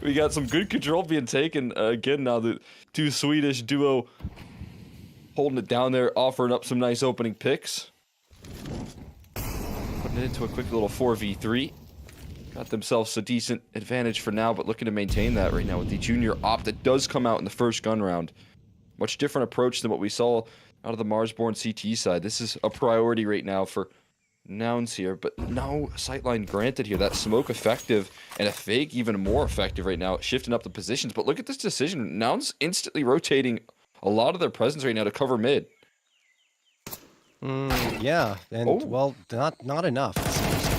we got some good control being taken again. Now the two Swedish duo holding it down there, offering up some nice opening picks, putting it into a quick little 4v3. Got themselves a decent advantage for now, but looking to maintain that right now with the junior op that does come out in the first gun round. Much different approach than what we saw out of the Marsborne CT side. This is a priority right now for Nouns here, but no sightline granted here. That smoke effective, and a fake even more effective right now, shifting up the positions. But look at this decision. Nouns instantly rotating a lot of their presence right now to cover mid. Yeah, and well, not enough.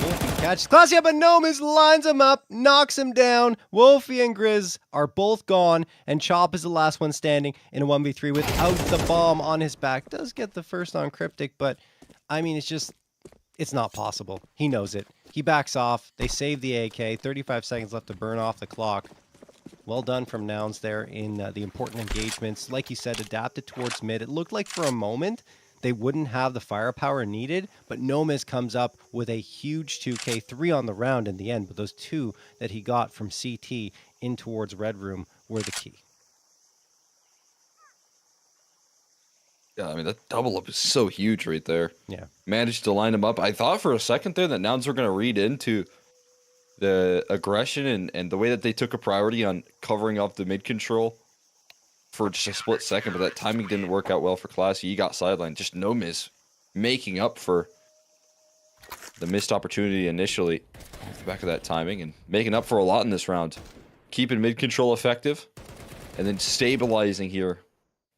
Wolfie catches Classia, but Nomis lines him up, knocks him down. Wolfie and Grizz are both gone, and Chop is the last one standing in a 1v3 without the bomb on his back. Does get the first on Cryptic, but I mean, it's not possible. He knows it. He backs off. They save the AK. 35 seconds left to burn off the clock. Well done from Nouns there in the important engagements. Like you said, adapted towards mid. It looked like for a moment they wouldn't have the firepower needed, but Nomis comes up with a huge 2K, 3 on the round in the end, but those 2 that he got from CT in towards Red Room were the key. Yeah, I mean, that double up is so huge right there. Yeah. Managed to line him up. I thought for a second there that Nouns were going to read into the aggression and the way that they took a priority on covering up the mid control for just a split second, but that timing didn't work out well for Classy. He got sidelined. Just no miss, making up for the missed opportunity initially off the back of that timing, and making up for a lot in this round. Keeping mid control effective, and then stabilizing here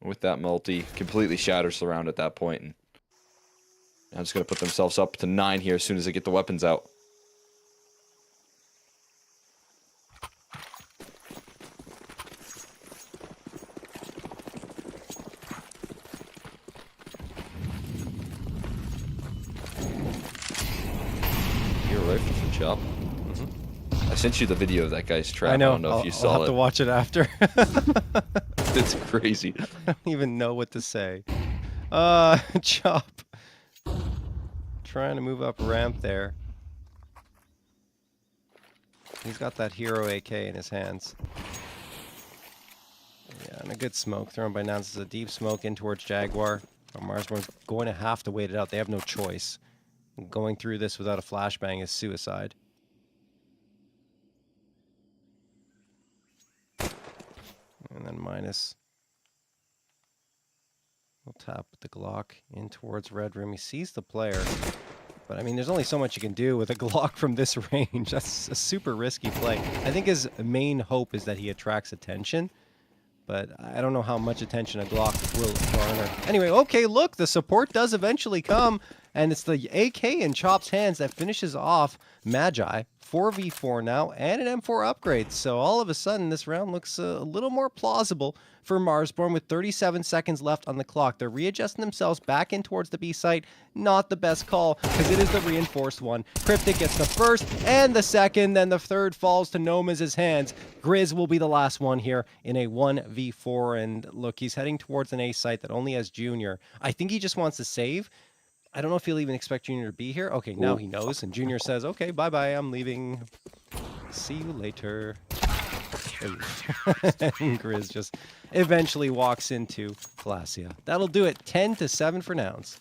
with that multi. Completely shatters the round at that point, and now just going to put themselves up to 9 here as soon as they get the weapons out. rifle from Chop. I sent you the video of that guy's trap. I know. don't know if you I'll saw have it. to watch it after. It's crazy. I don't even know what to say. Chop. Trying to move up ramp there. He's got that hero AK in his hands. Yeah, and a good smoke thrown by Nouns. It's a deep smoke in towards Jaguar. Marsborne's going to have to wait it out. They have no choice. Going through this without a flashbang is suicide. And then minus. We'll tap the Glock in towards red room. He sees the player. But, I mean, there's only so much you can do with a Glock from this range. That's a super risky play. I think his main hope is that he attracts attention. But I don't know how much attention a Glock will garner. Anyway, okay, look, the support does eventually come. And it's the AK in Chop's hands that finishes off Magi. 4v4 now, and an M4 upgrade. So all of a sudden, this round looks a little more plausible for Marsborne with 37 seconds left on the clock. They're readjusting themselves back in towards the B site. Not the best call, because it is the reinforced one. Cryptic gets the first and the second, then the third falls to Nomaz's hands. Grizz will be the last one here in a 1v4, and look, he's heading towards an A site that only has Junior. I think he just wants to save. I don't know if he'll even expect Junior to be here. Okay, now he knows, and Junior says, okay, bye-bye, I'm leaving. See you later. And Grizz just eventually walks into Glacia. That'll do it, 10-7 for Nouns.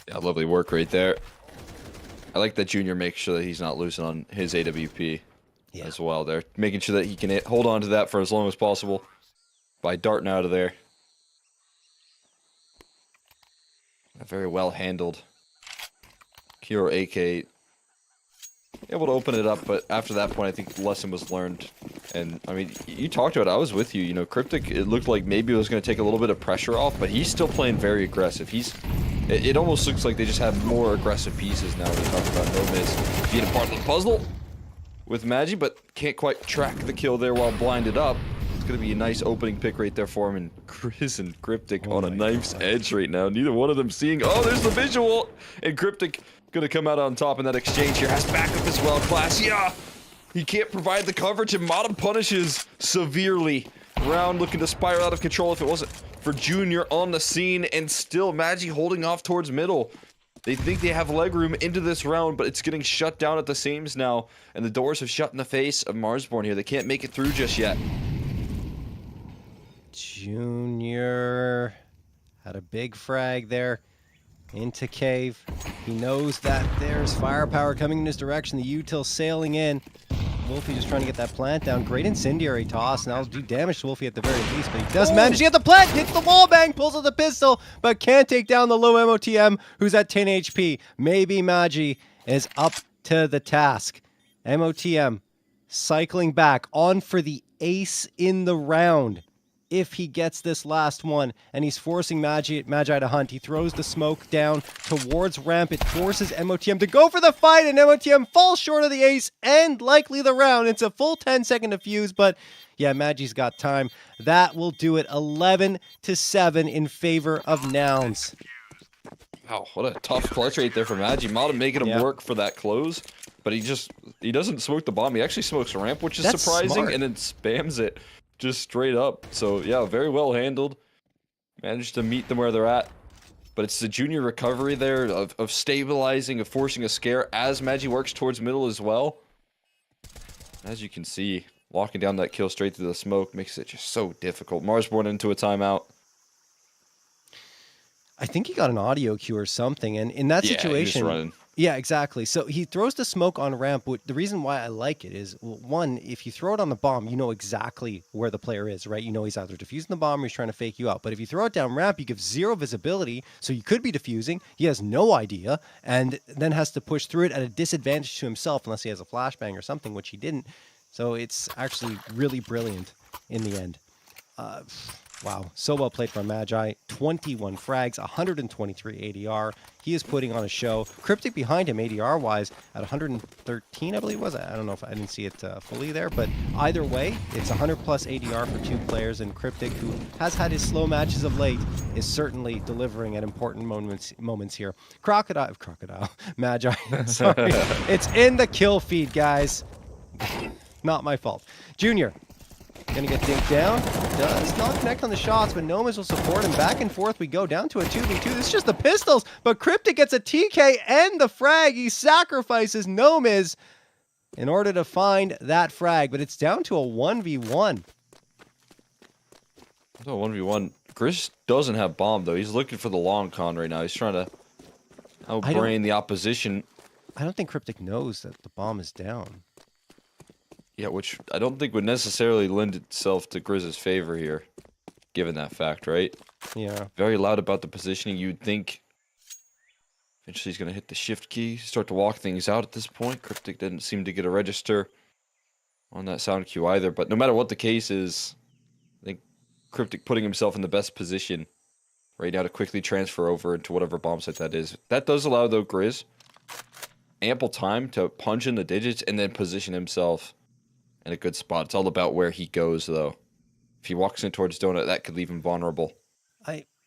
Yeah, lovely work right there. I like that Junior makes sure that he's not losing on his AWP as well there. Making sure that he can hold on to that for as long as possible by darting out of there. A very well handled Hero AK. Able to open it up, but after that point, I think the lesson was learned. And, I mean, you talked about it. I was with you. You know, Cryptic, it looked like maybe it was going to take a little bit of pressure off, but he's still playing very aggressive. It almost looks like they just have more aggressive pieces now when you talk about Nomaz being a part of the puzzle with Magi, but can't quite track the kill there while blinded up. It's going to be a nice opening pick right there for him, and Grizz and Cryptic on a knife's edge right now. Neither one of them seeing, oh, there's the visual, and Cryptic going to come out on top in that exchange here. Has backup as well. Glacia, he can't provide the coverage, and Modem punishes severely. Round looking to spiral out of control if it wasn't for Junior on the scene, and still Magi holding off towards middle. They think they have leg room into this round, but it's getting shut down at the seams now, and the doors have shut in the face of Marsborne here. They can't make it through just yet. Junior had a big frag there into cave. He knows that there's firepower coming in his direction. The util sailing in. Wolfie just trying to get that plant down. Great incendiary toss, and that'll do damage to Wolfie at the very least, but he does manage to get the plant, hits the wall bang, pulls out the pistol, but can't take down the low MOTM, who's at 10 HP. Maybe Magi is up to the task. MOTM cycling back on for the ace in the round. If he gets this last one, and he's forcing Magi to hunt. He throws the smoke down towards ramp. It forces MOTM to go for the fight, and MOTM falls short of the ace and likely the round. It's a full 10-second defuse, but yeah, Magi's got time. That will do it, 11-7 in favor of Nouns. Wow, what a tough clutch right there for Magi. Modem making him work for that close, but he doesn't smoke the bomb. He actually smokes ramp, which is surprising, smart. and then spams it. Just straight up. So, yeah, very well handled. Managed to meet them where they're at. But it's the Junior recovery there of stabilizing, of forcing a scare as Magi works towards middle as well. As you can see, walking down that kill straight through the smoke makes it just so difficult. Marsborne into a timeout. I think he got an audio cue or something, and in that situation... He was running. Yeah, exactly. So he throws the smoke on ramp. The reason why I like it is, well, one, if you throw it on the bomb, you know exactly where the player is, right? You know he's either defusing the bomb or he's trying to fake you out. But if you throw it down ramp, you give zero visibility, so you could be defusing. He has no idea, and then has to push through it at a disadvantage to himself, unless he has a flashbang or something, which he didn't. So it's actually really brilliant in the end. Wow, so well played from Magi. 21 frags, 123 ADR. He is putting on a show. Cryptic behind him ADR wise at 113, I believe it was. I don't know if I didn't see it fully there, but either way, it's 100 plus ADR for two players. And Cryptic, who has had his slow matches of late, is certainly delivering at important moments here. Crocodile, Magi. Sorry, it's in the kill feed, guys. Not my fault. Junior. Gonna get dinked down. Does not connect on the shots, but Nomas will support him. Back and forth we go down to a 2v2. This is just the pistols, but Cryptic gets a TK and the frag. He sacrifices Nomas in order to find that frag, but it's down to a 1v1. So 1v1. Grizz doesn't have bomb, though. He's looking for the long con right now. He's trying to outbrain the opposition. I don't think Cryptic knows that the bomb is down. Yeah, which I don't think would necessarily lend itself to Grizz's favor here, given that fact, right? Yeah. Very loud about the positioning. You'd think eventually he's going to hit the shift key, start to walk things out at this point. Cryptic didn't seem to get a register on that sound cue either. But no matter what the case is, I think Cryptic putting himself in the best position right now to quickly transfer over into whatever bomb site that is. That does allow, though, Grizz ample time to punch in the digits and then position himself in a good spot. It's all about where he goes, though. If he walks in towards Donut, that could leave him vulnerable.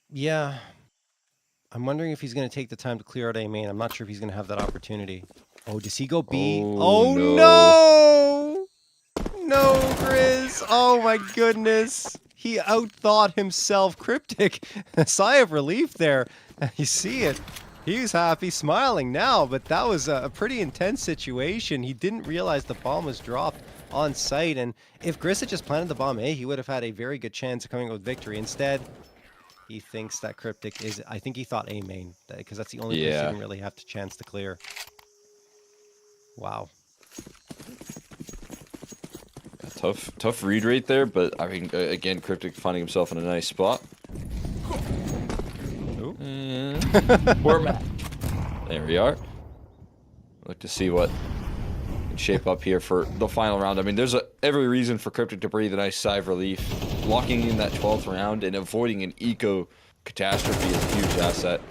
Yeah. I'm wondering if he's going to take the time to clear out A main. I'm not sure if he's going to have that opportunity. Oh, does he go B? Oh, no! No, Grizz. Oh, my goodness. He outthought himself. Cryptic. A sigh of relief there. You see it. He's happy, smiling now, but that was a pretty intense situation. He didn't realize the bomb was dropped on site, and if Grizz had just planted the bomb A, he would have had a very good chance of coming out with victory. Instead, he thinks that Cryptic is, I think he thought A main, because that's the only place he didn't really have the chance to clear. Wow. Tough read right there, but I mean, again, Cryptic finding himself in a nice spot. There we are. Look to see what can shape up here for the final round. I mean, there's every reason for Cryptic to breathe a nice sigh of relief. Locking in that 12th round and avoiding an eco catastrophe is a huge asset.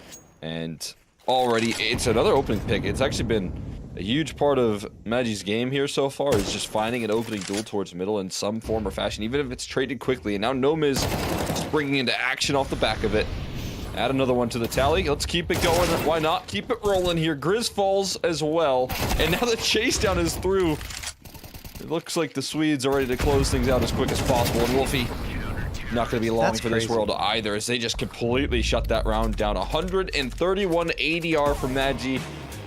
And already, it's another opening pick. It's actually been a huge part of Magi's game here so far is just finding an opening duel towards middle in some form or fashion, even if it's traded quickly. And now Nomiz springing into action off the back of it. Add another one to the tally. Let's keep it going. Why not? Keep it rolling here. Grizz falls as well. And now the chase down is through. It looks like the Swedes are ready to close things out as quick as possible. And Wolfie, not going to be long for this world either, as they just completely shut that round down. 131 ADR from Magi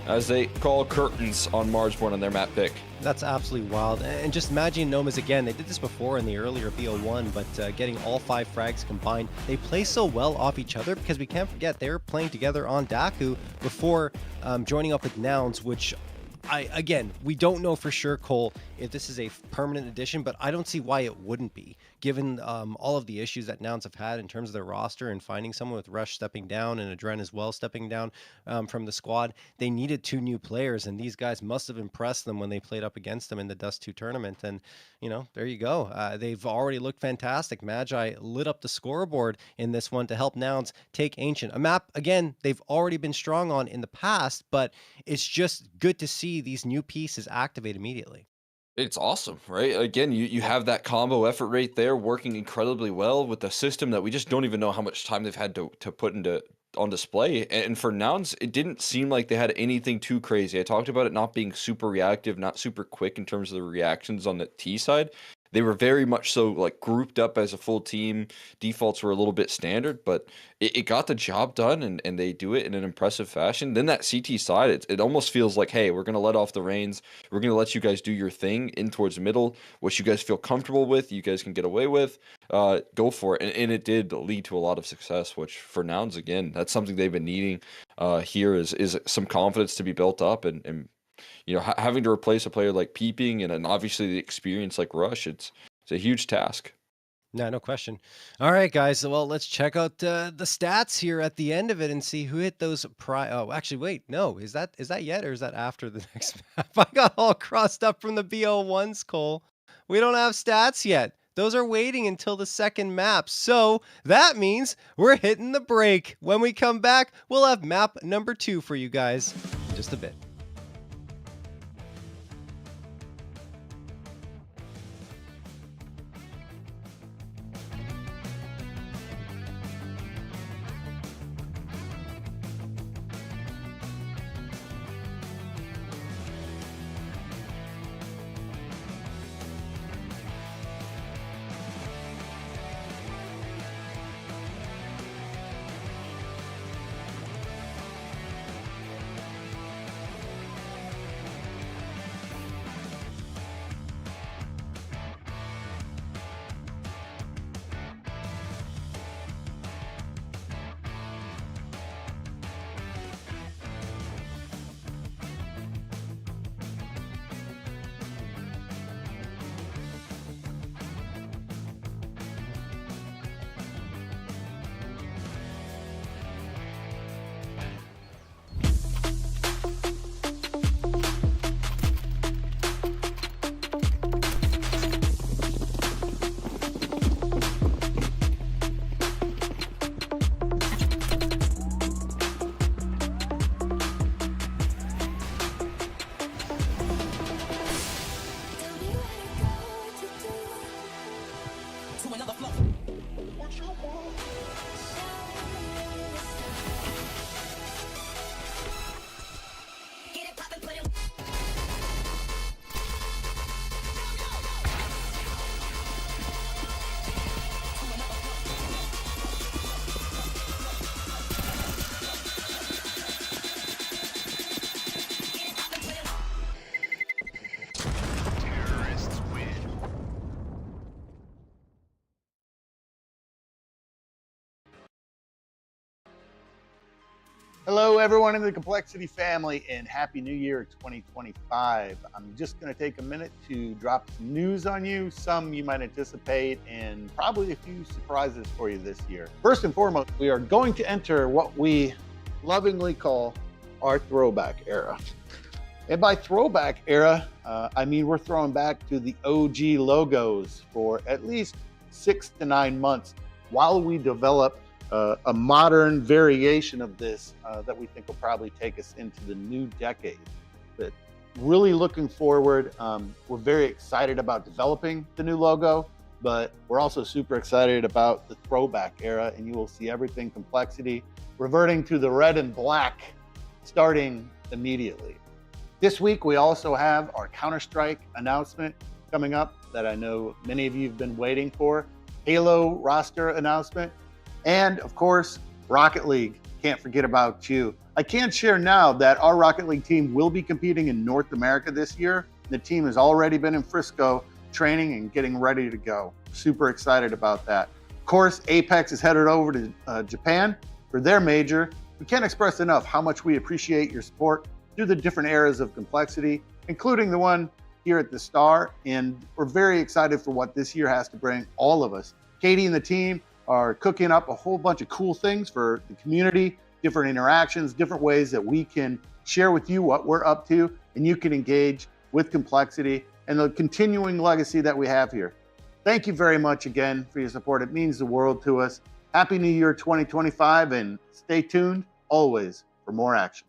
as they call curtains on Marsborne on their map pick. That's absolutely wild. And just imagine Nomas again. They did this before in the earlier BO1, but getting all 5 frags combined. They play so well off each other because we can't forget they were playing together on Daku before joining up with Nouns, which again, we don't know for sure, Cole, if this is a permanent addition, but I don't see why it wouldn't be, given all of the issues that Nouns have had in terms of their roster and finding someone with Rush stepping down and Adren as well stepping down from the squad. They needed 2 new players, and these guys must have impressed them when they played up against them in the Dust 2 tournament. And, you know, there you go. They've already looked fantastic. Magi lit up the scoreboard in this one to help Nouns take Ancient. A map, again, they've already been strong on in the past, but it's just good to see these new pieces activate immediately. It's awesome, right? Again, you have that combo effort right there working incredibly well with a system that we just don't even know how much time they've had to put into on display. And for Nouns, it didn't seem like they had anything too crazy. I talked about it not being super reactive, not super quick in terms of the reactions on the T side. They were very much so like grouped up as a full team. Defaults were a little bit standard, but it got the job done, and they do it in an impressive fashion. Then that CT side, it almost feels like, hey, we're going to let off the reins. We're going to let you guys do your thing in towards the middle, what you guys feel comfortable with, you guys can get away with. Go for it. And it did lead to a lot of success, which for Nouns, again, that's something they've been needing here is some confidence to be built up and you know, having to replace a player like Peeping and obviously the experience like Rush, it's a huge task. No question. All right, guys. Well, let's check out the stats here at the end of it and see who hit those Oh, actually, wait. No, is that yet or is that after the next map? I got all crossed up from the BO1s, Cole. We don't have stats yet. those are waiting until the second map. So that means we're hitting the break. When we come back, we'll have map number 2 for you guys in just a bit. Terrorists win. Hello, everyone in the Complexity family, and Happy New Year 2025. I'm just going to take a minute to drop some news on you, some you might anticipate, and probably a few surprises for you this year. First and foremost, we are going to enter what we lovingly call our throwback era. And by throwback era, I mean we're throwing back to the OG logos for at least 6 to 9 months while we develop a modern variation of this that we think will probably take us into the new decade. But really looking forward, we're very excited about developing the new logo, but we're also super excited about the throwback era, and you will see everything Complexity reverting to the red and black starting immediately. This week, we also have our Counter-Strike announcement coming up that I know many of you have been waiting for, Halo roster announcement, and of course, Rocket League. Can't forget about you. I can share now that our Rocket League team will be competing in North America this year. The team has already been in Frisco training and getting ready to go. Super excited about that. Of course, Apex is headed over to Japan for their major. We can't express enough how much we appreciate your support through the different eras of Complexity, including the one here at the Star. And we're very excited for what this year has to bring all of us. Katie and the team are cooking up a whole bunch of cool things for the community, different interactions, different ways that we can share with you what we're up to, and you can engage with Complexity and the continuing legacy that we have here. Thank you very much again for your support. It means the world to us. Happy New Year 2025, and stay tuned always for more action.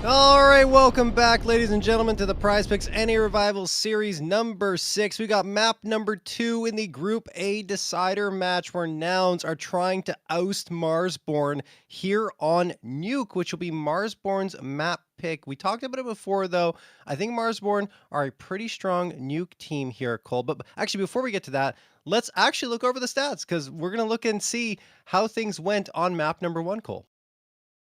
All right, welcome back, ladies and gentlemen, to the Prizepicks NA Revival Series number 6. We got map number 2 in the Group A decider match where Nouns are trying to oust Marsborne here on Nuke, which will be Marsborne's map pick. We talked about it before, though. I think Marsborne are a pretty strong Nuke team here, Cole. But actually, before we get to that, let's actually look over the stats because we're going to look and see how things went on map number 1, Cole.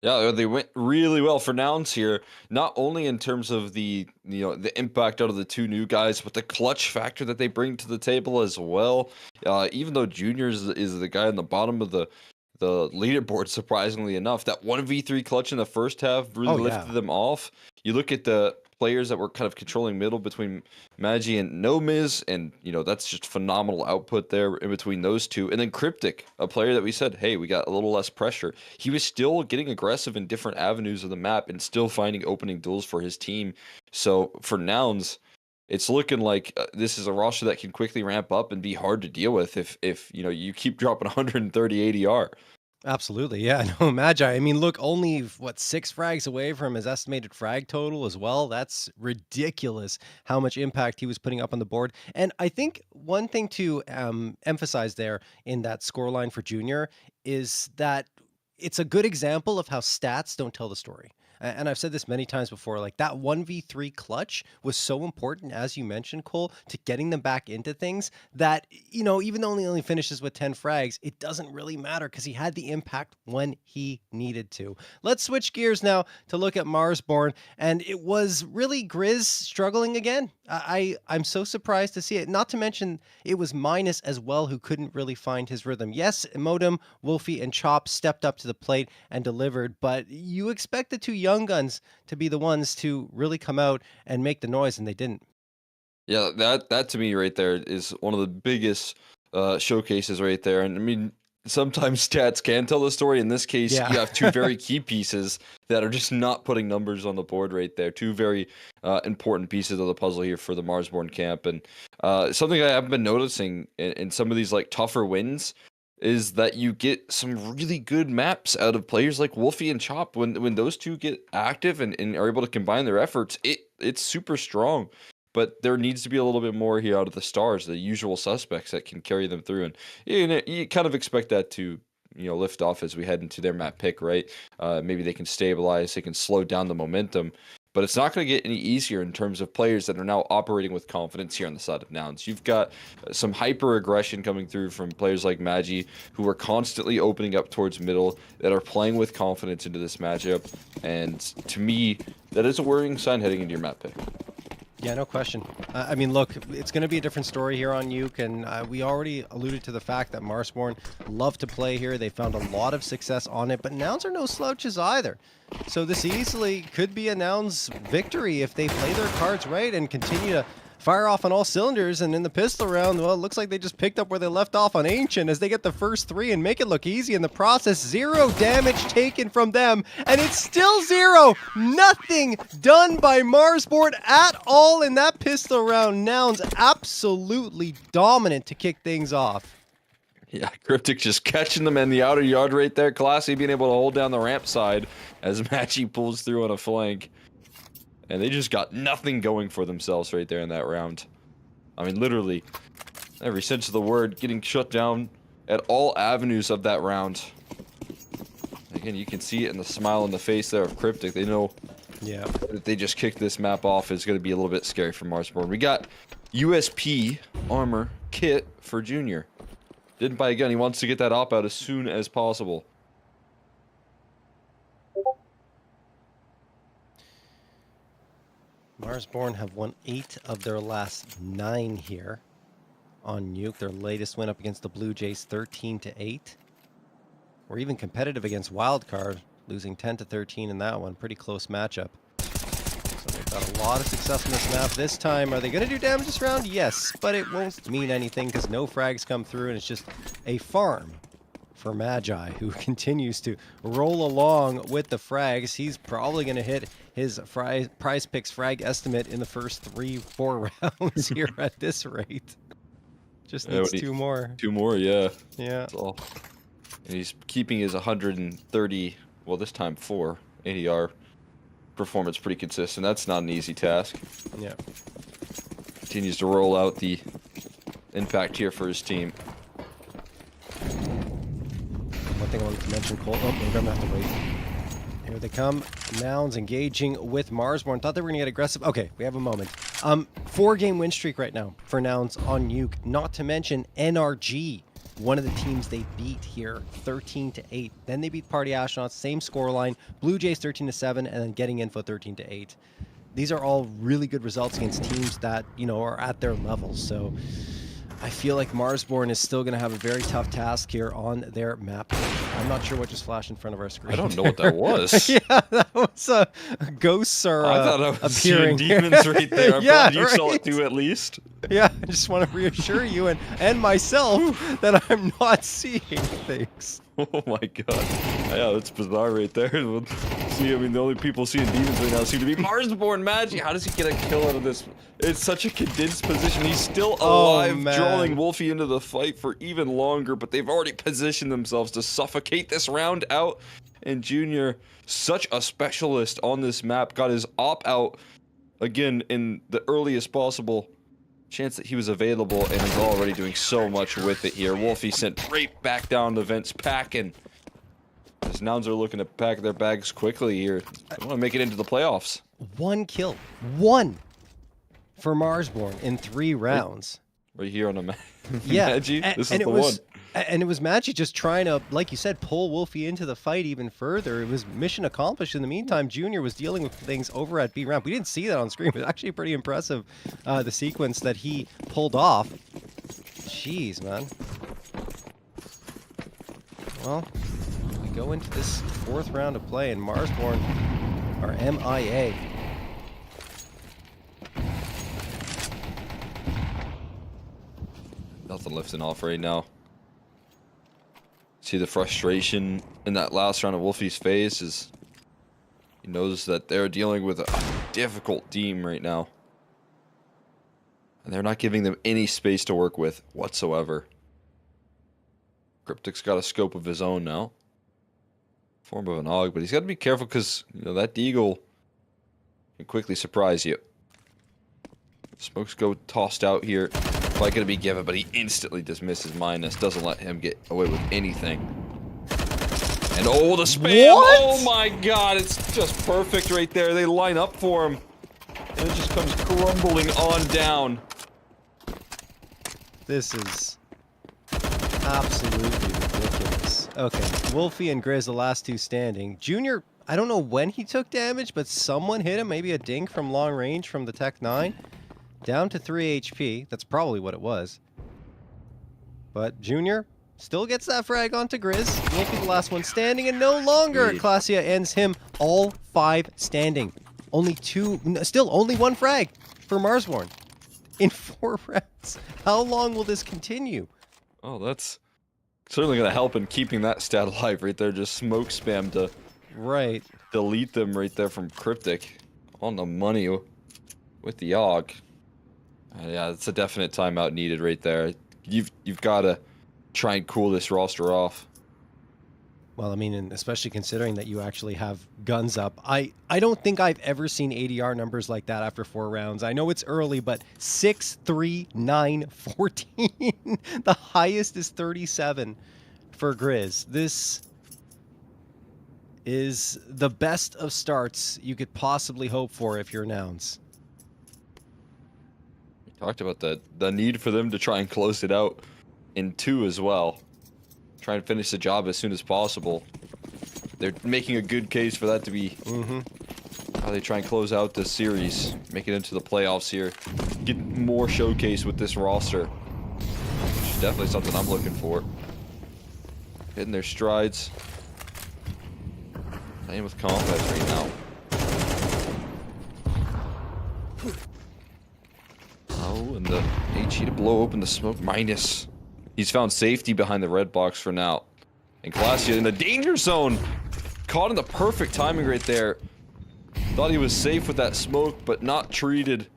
Yeah, they went really well for Nouns here, not only in terms of the the impact out of the two new guys, but the clutch factor that they bring to the table as well. Even though Junior is the guy on the bottom of the leaderboard, surprisingly enough, that 1v3 clutch in the first half really lifted them off. You look at the players that were kind of controlling middle between Magi and Nomiz, and that's just phenomenal output there in between those two. And then Cryptic, a player that we said, hey, we got a little less pressure. He was still getting aggressive in different avenues of the map and still finding opening duels for his team. So for Nouns, it's looking like this is a roster that can quickly ramp up and be hard to deal with if you keep dropping 130 ADR. Absolutely, yeah. No, Magi. I mean, look, only 6 frags away from his estimated frag total as well. That's ridiculous how much impact he was putting up on the board. And I think one thing to emphasize there in that scoreline for Junior is that it's a good example of how stats don't tell the story. And I've said this many times before, like that 1v3 clutch was so important, as you mentioned, Cole, to getting them back into things that, even though he only finishes with 10 frags, it doesn't really matter because he had the impact when he needed to. Let's switch gears now to look at Marsborne. And it was really Grizz struggling again. I'm so surprised to see it. Not to mention, it was Minus as well who couldn't really find his rhythm. Yes, Modem, Wolfie, and Chop stepped up to the plate and delivered, but you expect the two young guns to be the ones to really come out and make the noise, and they didn't. Yeah, that to me right there is one of the biggest showcases right there. And I mean, sometimes stats can tell the story. In this case, Yeah. you have two very key pieces that are just not putting numbers on the board right there. Two very important pieces of the puzzle here for the Marsborne camp. And something I have been noticing in some of these like tougher wins is that you get some really good maps out of players like Wolfie and Chop. When those two get active and are able to combine their efforts, it's super strong. But there needs to be a little bit more here out of the stars, the usual suspects that can carry them through. And you kind of expect that to lift off as we head into their map pick, right? Maybe they can stabilize, they can slow down the momentum. but it's not going to get any easier in terms of players that are now operating with confidence here on the side of Nouns. You've got some hyper aggression coming through from players like Magi, who are constantly opening up towards middle, that are playing with confidence into this matchup. And to me, that is a worrying sign heading into your map pick. Yeah, no question. I mean, look, it's going to be a different story here on Uke, and we already alluded to the fact that Marsborne love to play here. They found a lot of success on it, but Nouns are no slouches either. So this easily could be a Nouns victory if they play their cards right and continue to fire off on all cylinders. And in the pistol round, well, it looks like they just picked up where they left off on Ancient as they get the first 3 and make it look easy in the process. 0 damage taken from them, and it's still 0. Nothing done by Marsborne at all in that pistol round. Nouns absolutely dominant to kick things off. Yeah, Cryptic just catching them in the outer yard right there. Classy being able to hold down the ramp side as Matchy pulls through on a flank. And they just got nothing going for themselves right there in that round. I mean, literally, every sense of the word, getting shut down at all avenues of that round. Again, you can see it in the smile on the face there of Cryptic. They know that they just kicked this map off is going to be a little bit scary for Marsborne. We got USP armor kit for Junior. Didn't buy a gun. He wants to get that op out as soon as possible. Marsborne have won 8 of their last 9 here on Nuke. Their latest win up against the Blue Jays, 13-8. We're even competitive against Wildcard, losing 10-13 in that one. Pretty close matchup. So they've got a lot of success on this map. This time, are they going to do damage this round? Yes, but it won't mean anything because no frags come through, and it's just a farm for Magi, who continues to roll along with the frags. He's probably going to hit his Prizepicks frag estimate in the first 3-4 rounds here at this rate. Just needs 2 more. 2 more, yeah. Yeah. That's all. And he's keeping his 130, well, this time 4 ADR performance pretty consistent. That's not an easy task. Yeah. Continues to roll out the impact here for his team. One thing I wanted to mention, Cole. Oh, we're going to have to wait. Here they come. Nouns engaging with Marsborne. Thought they were going to get aggressive. Okay, we have a moment. 4-game win streak right now for Nouns on Uke. Not to mention NRG, one of the teams they beat here, 13-8. Then they beat Party Astronauts, same scoreline. Blue Jays 13-7, and then Getting Info 13-8. These are all really good results against teams that, you know, are at their levels. So I feel like Marsborne is still going to have a very tough task here on their map. I'm not sure what just flashed in front of our screen. I don't know what that was. Yeah, that was ghosts are I thought I was appearing. seeing demons right there. I'm Yeah, glad you saw right. it too, at least. Yeah, I just want to reassure you and myself that I'm not seeing things. Oh my god. Yeah, that's bizarre right there. See, I mean, the only people seeing demons right now seem to be Marsborne Magi. How does he get a kill out of this? It's such a condensed position. He's still alive, drawing Wolfie into the fight for even longer, but they've already positioned themselves to suffocate this round out. And Junior, such a specialist on this map, got his op out again in the earliest possible chance that he was available, and is already doing so much with it here. Wolfie sent right back down the vents packing. As Nouns are looking to pack their bags quickly here. They want to make it into the playoffs. 1 kill. 1 for Marsborne in 3 rounds. Right here on the Yeah. Magi. This is the was, one. And it was Magi just trying to, like you said, pull Wolfie into the fight even further. It was mission accomplished. In the meantime, Junior was dealing with things over at B ramp. We didn't see that on screen, but actually pretty impressive, the sequence that he pulled off. Jeez, man. Well, we go into this 4th round of play, and Marsborne are MIA. Nothing lifting off right now. See the frustration in that last round of Wolfie's face as he knows that they're dealing with a difficult team right now. And they're not giving them any space to work with whatsoever. Cryptic's got a scope of his own now. Form of an AUG, but he's got to be careful because, you know, that Deagle can quickly surprise you. Smokes go tossed out here. Probably going to be given, but he instantly dismisses Minus. Doesn't let him get away with anything. And oh, the spam! What? Oh my god, it's just perfect right there. They line up for him. And it just comes crumbling on down. This is absolutely ridiculous. Okay, Wolfie and Grizz, the last two standing. Junior, I don't know when he took damage, but someone hit him. Maybe a dink from long range from the Tech 9. Down to 3 HP. That's probably what it was. But Junior still gets that frag onto Grizz. Wolfie the last one standing, and no longer. Sweet. Clasia ends him all 5 standing. Only 2, still only 1 frag for Marsborne in 4 rounds. How long will this continue? Oh, that's certainly going to help in keeping that stat alive right there. Just smoke spam to Right. delete them right there from Cryptic. On the money with the AUG. Yeah, it's a definite timeout needed right there. You've got to try and cool this roster off. Well, I mean, and especially considering that you actually have guns up. I don't think I've ever seen ADR numbers like that after 4 rounds. I know it's early, but 6, 3, 9, 14. The highest is 37 for Grizz. This is the best of starts you could possibly hope for if you're Nouns. We talked about the need for them to try and close it out in 2 as well. Try and finish the job as soon as possible. They're making a good case for that to be how they try and close out this series, make it into the playoffs here, get more showcase with this roster. Which is definitely something I'm looking for. Hitting their strides. Playing with confidence right now. Oh, and the HE to blow open the smoke minus. He's found safety behind the red box for now. And Clasia in the danger zone. Caught in the perfect timing right there. Thought he was safe with that smoke, but not treated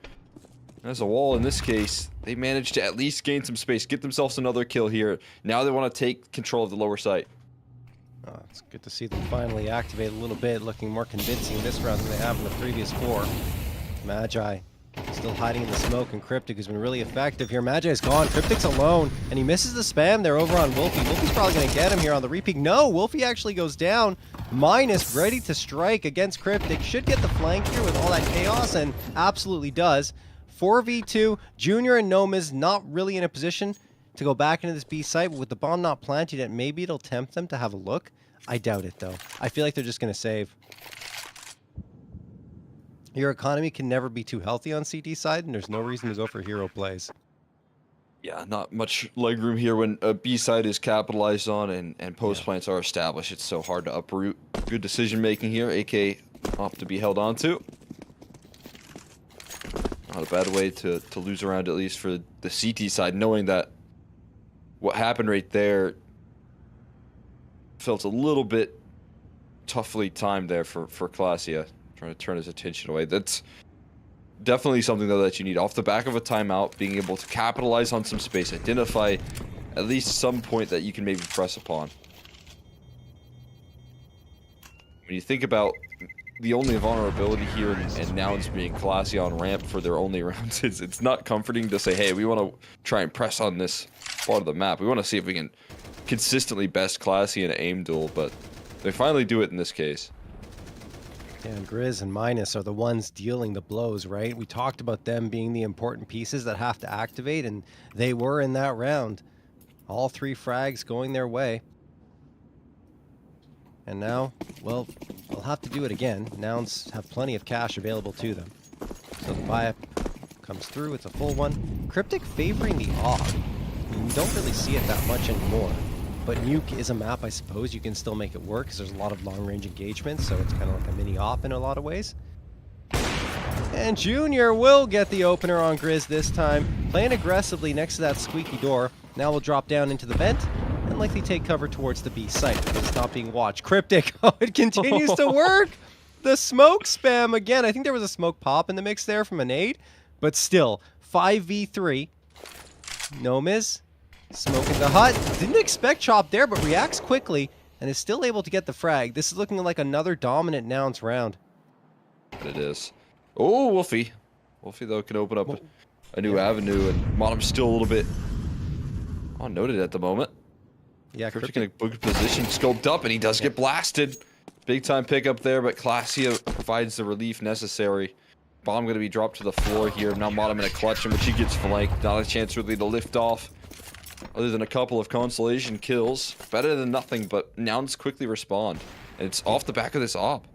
as a wall in this case. They managed to at least gain some space, get themselves another kill here. Now they want to take control of the lower site. Oh, it's good to see them finally activate a little bit, looking more convincing this round than they have in the previous 4. Magi still hiding in the smoke, and Cryptic has been really effective here. Magi's gone, Cryptic's alone, and he misses the spam there over on Wolfie. Wolfie's probably going to get him here on the repeat. No, Wolfie actually goes down. Minus ready to strike against Cryptic. Should get the flank here with all that chaos, and absolutely does. 4v2, Junior and Noma's not really in a position to go back into this B site, but with the bomb not planted yet, maybe it'll tempt them to have a look. I doubt it, though. I feel like they're just going to save. Your economy can never be too healthy on CT side, and there's no reason to go for hero plays. Yeah, not much legroom here when a B side is capitalized on and post plants are established. It's so hard to uproot. Good decision making here. AK off to be held on to. Not a bad way to lose around, at least for the CT side, knowing that what happened right there felt a little bit toughly timed there for Clasia, trying to turn his attention away. That's definitely something, though, that you need off the back of a timeout, being able to capitalize on some space, identify at least some point that you can maybe press upon. When you think about the only vulnerability here and Nouns being Clasia on ramp for their only rounds, it's not comforting to say, hey, we want to try and press on this part of the map. We want to see if we can consistently best Clasia in an aim duel, but they finally do it in this case. Yeah, and Grizz and Minus are the ones dealing the blows, right? We talked about them being the important pieces that have to activate, and they were in that round. All 3 frags going their way. And now, well, they'll have to do it again. Nouns have plenty of cash available to them. So the buy-up comes through. It's a full one. Cryptic favoring the AUG. You don't really see it that much anymore. But Nuke is a map, I suppose. You can still make it work because there's a lot of long-range engagements, so it's kind of like a mini-op in a lot of ways. And Junior will get the opener on Grizz this time. Playing aggressively next to that squeaky door. Now we'll drop down into the vent and likely take cover towards the B site because it's not being watched. Cryptic, oh, it continues to work! The smoke spam again. I think there was a smoke pop in the mix there from a nade, but still, 5v3. Nomiz smoking the hut. Didn't expect Chop there, but reacts quickly and is still able to get the frag. This is looking like another dominant Nouns round. It is. Oh, Wolfie. Wolfie, though, can open up a new avenue, and Monum's still a little bit unnoted at the moment. Yeah, Cryptic in a good position, scoped up, and he does get blasted. Big time pickup there, but Clasia provides the relief necessary. Bomb going to be dropped to the floor here. Now Modem in a clutch in which he gets flanked. Not a chance really to lift off. Other than a couple of consolation kills. Better than nothing, but Nouns quickly respond. And it's off the back of this op.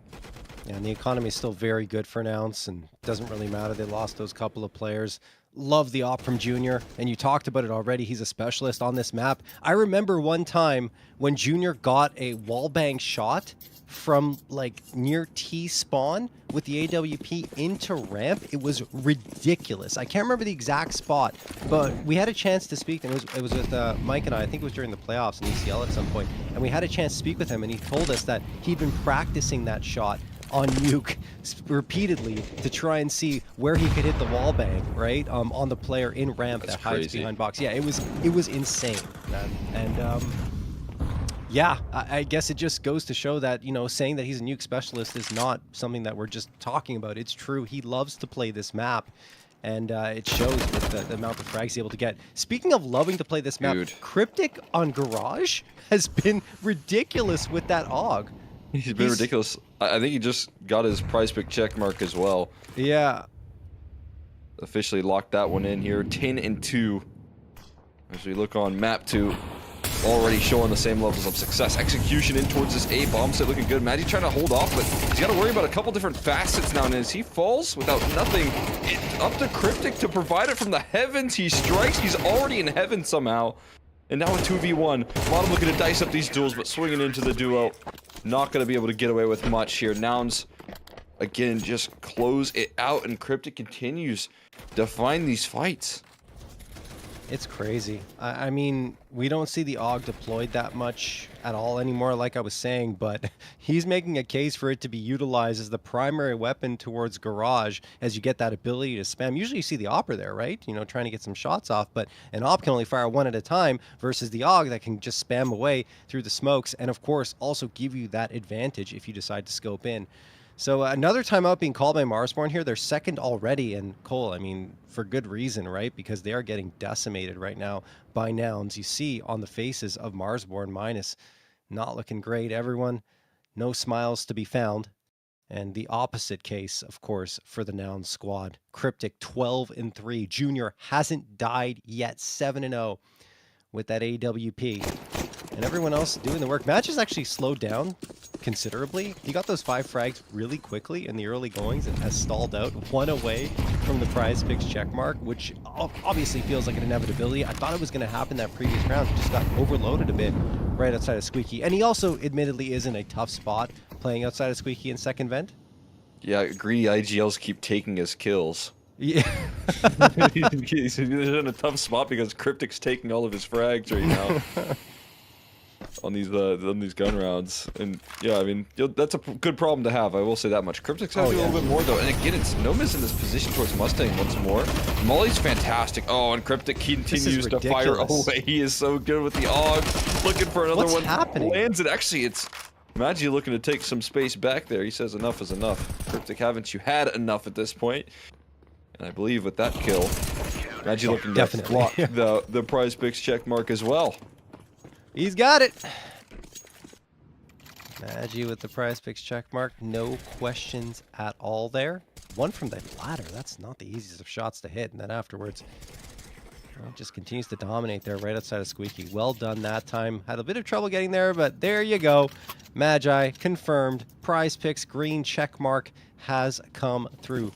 Yeah, and the economy is still very good for Nouns, and doesn't really matter. They lost those couple of players. Love the op from Junior, and you talked about it already. He's a specialist on this map. I remember one time when Junior got a wallbang shot from like near T spawn with the AWP into ramp. It was ridiculous. I can't remember the exact spot, but we had a chance to speak, and it was with Mike and I think it was during the playoffs in ECL at some point, and we had a chance to speak with him, and he told us that he'd been practicing that shot on Nuke repeatedly to try and see where he could hit the wall bang, right? On the player in ramp that hides behind box. Yeah, it was insane, man. And yeah, I guess it just goes to show that, you know, saying that he's a Nuke specialist is not something that we're just talking about. It's true. He loves to play this map, and it shows with the amount of frags he's able to get. Speaking of loving to play this map, Cryptic on Garage has been ridiculous with that AUG. He's been ridiculous. I think he just got his prize pick check mark as well. Yeah. Officially locked that one in here. 10-2. As we look on map 2, already showing the same levels of success. Execution in towards this A bomb site looking good. Maggi trying to hold off, but he's got to worry about a couple different facets now. And as he falls without nothing, up to Cryptic to provide it from the heavens. He strikes. He's already in heaven somehow. And now a 2v1. Modem looking to dice up these duels, but swinging into the duo. Not going to be able to get away with much here. Nouns, again, just close it out, and Cryptic continues to find these fights. It's crazy. I mean, we don't see the AUG deployed that much at all anymore, like I was saying, but he's making a case for it to be utilized as the primary weapon towards Garage as you get that ability to spam. Usually you see the Opera there, right? You know, trying to get some shots off, but an Op can only fire one at a time versus the AUG that can just spam away through the smokes and, of course, also give you that advantage if you decide to scope in. So another timeout being called by Marsborne here. They're second already, and Cole, I mean, for good reason, right? Because they are getting decimated right now by Nouns. You see on the faces of Marsborne minus, not looking great, everyone. No smiles to be found. And the opposite case, of course, for the Nouns squad. Cryptic 12-3. Junior hasn't died yet, 7-0 with that AWP. And everyone else doing the work. Match has actually slowed down considerably. He got those 5 frags really quickly in the early goings and has stalled out, one away from the Prizepicks checkmark, which obviously feels like an inevitability. I thought it was going to happen that previous round. He just got overloaded a bit right outside of Squeaky. And he also admittedly is in a tough spot playing outside of Squeaky in second vent. Yeah, greedy IGLs keep taking his kills. Yeah. He's in a tough spot because Cryptic's taking all of his frags right now. on these gun rounds, and yeah, I mean that's a good problem to have. I will say that much. Cryptic's got to do a little bit more though, and again, it's Nomis in this position towards Mustang once more. Molly's fantastic. Oh, and Cryptic continues to fire away. He is so good with the AUG, looking for another one. What's happening? Lands it. Actually, it's Maggi looking to take some space back there. He says enough is enough. Cryptic, haven't you had enough at this point? And I believe with that kill, Maggi looking to block the Prizepicks check mark as well. He's got it. Maggi with the Prizepicks check mark. No questions at all there. One from the ladder. That's not the easiest of shots to hit. And then afterwards, well, just continues to dominate there right outside of Squeaky. Well done that time. Had a bit of trouble getting there, but there you go. Magi confirmed. Prizepicks green check mark has come through.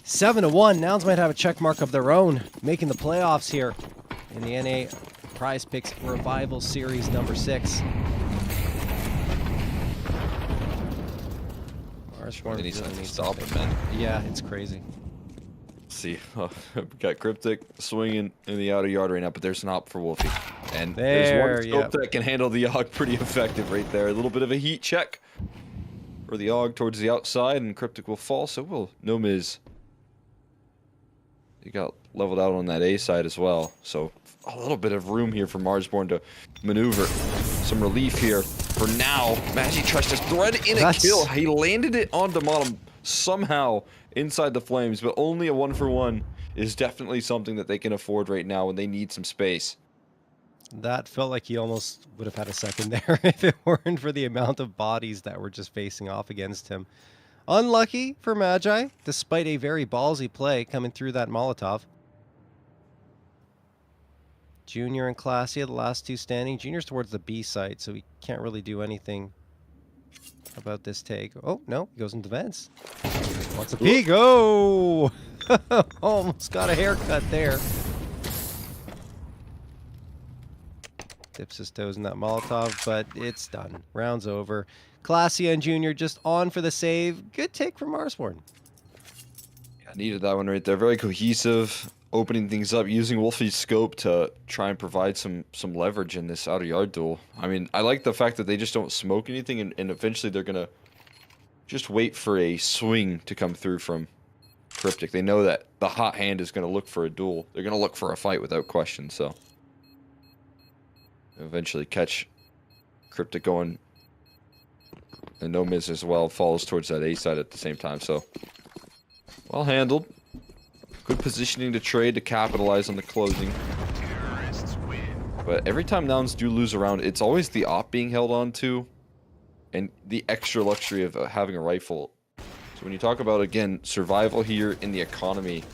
7-1. Nouns might have a check mark of their own, making the playoffs here in the NA Prizepicks Revival Series number 6. Marsborne needs to stop it, man. Yeah, it's crazy. Let's see, we got Cryptic swinging in the outer yard right now, but there's an op for Wolfie. And there's one scope that can handle the AUG pretty effective right there. A little bit of a heat check for the AUG towards the outside, and Cryptic will fall, so will no miss. He got leveled out on that A side as well, so a little bit of room here for Marsborne to maneuver. Some relief here for now. Maggi tries to thread in a kill. He landed it on Modem somehow inside the flames, but only a 1-for-1 is definitely something that they can afford right now when they need some space. That felt like he almost would have had a second there if it weren't for the amount of bodies that were just facing off against him. Unlucky for Magi, despite a very ballsy play coming through that Molotov. Junior and Classy are the last two standing. Junior's towards the B site, so he can't really do anything about this take. Oh, no, he goes into vents. Wants a peek. Oh! Almost got a haircut there. Dips his toes in that Molotov, but it's done. Round's over. Classy and Junior just on for the save. Good take from Marsborne. I needed that one right there. Very cohesive, opening things up, using Wolfie's scope to try and provide some leverage in this outer yard duel. I mean, I like the fact that they just don't smoke anything, and eventually they're going to just wait for a swing to come through from Cryptic. They know that the hot hand is going to look for a duel. They're going to look for a fight without question, so eventually catch Cryptic going, and No Miz as well falls towards that A side at the same time, so well handled. Good positioning to trade to capitalize on the closing. Terrorists win. But every time Nouns do lose a round, it's always the op being held on to and the extra luxury of having a rifle. So when you talk about, again, survival here in the economy,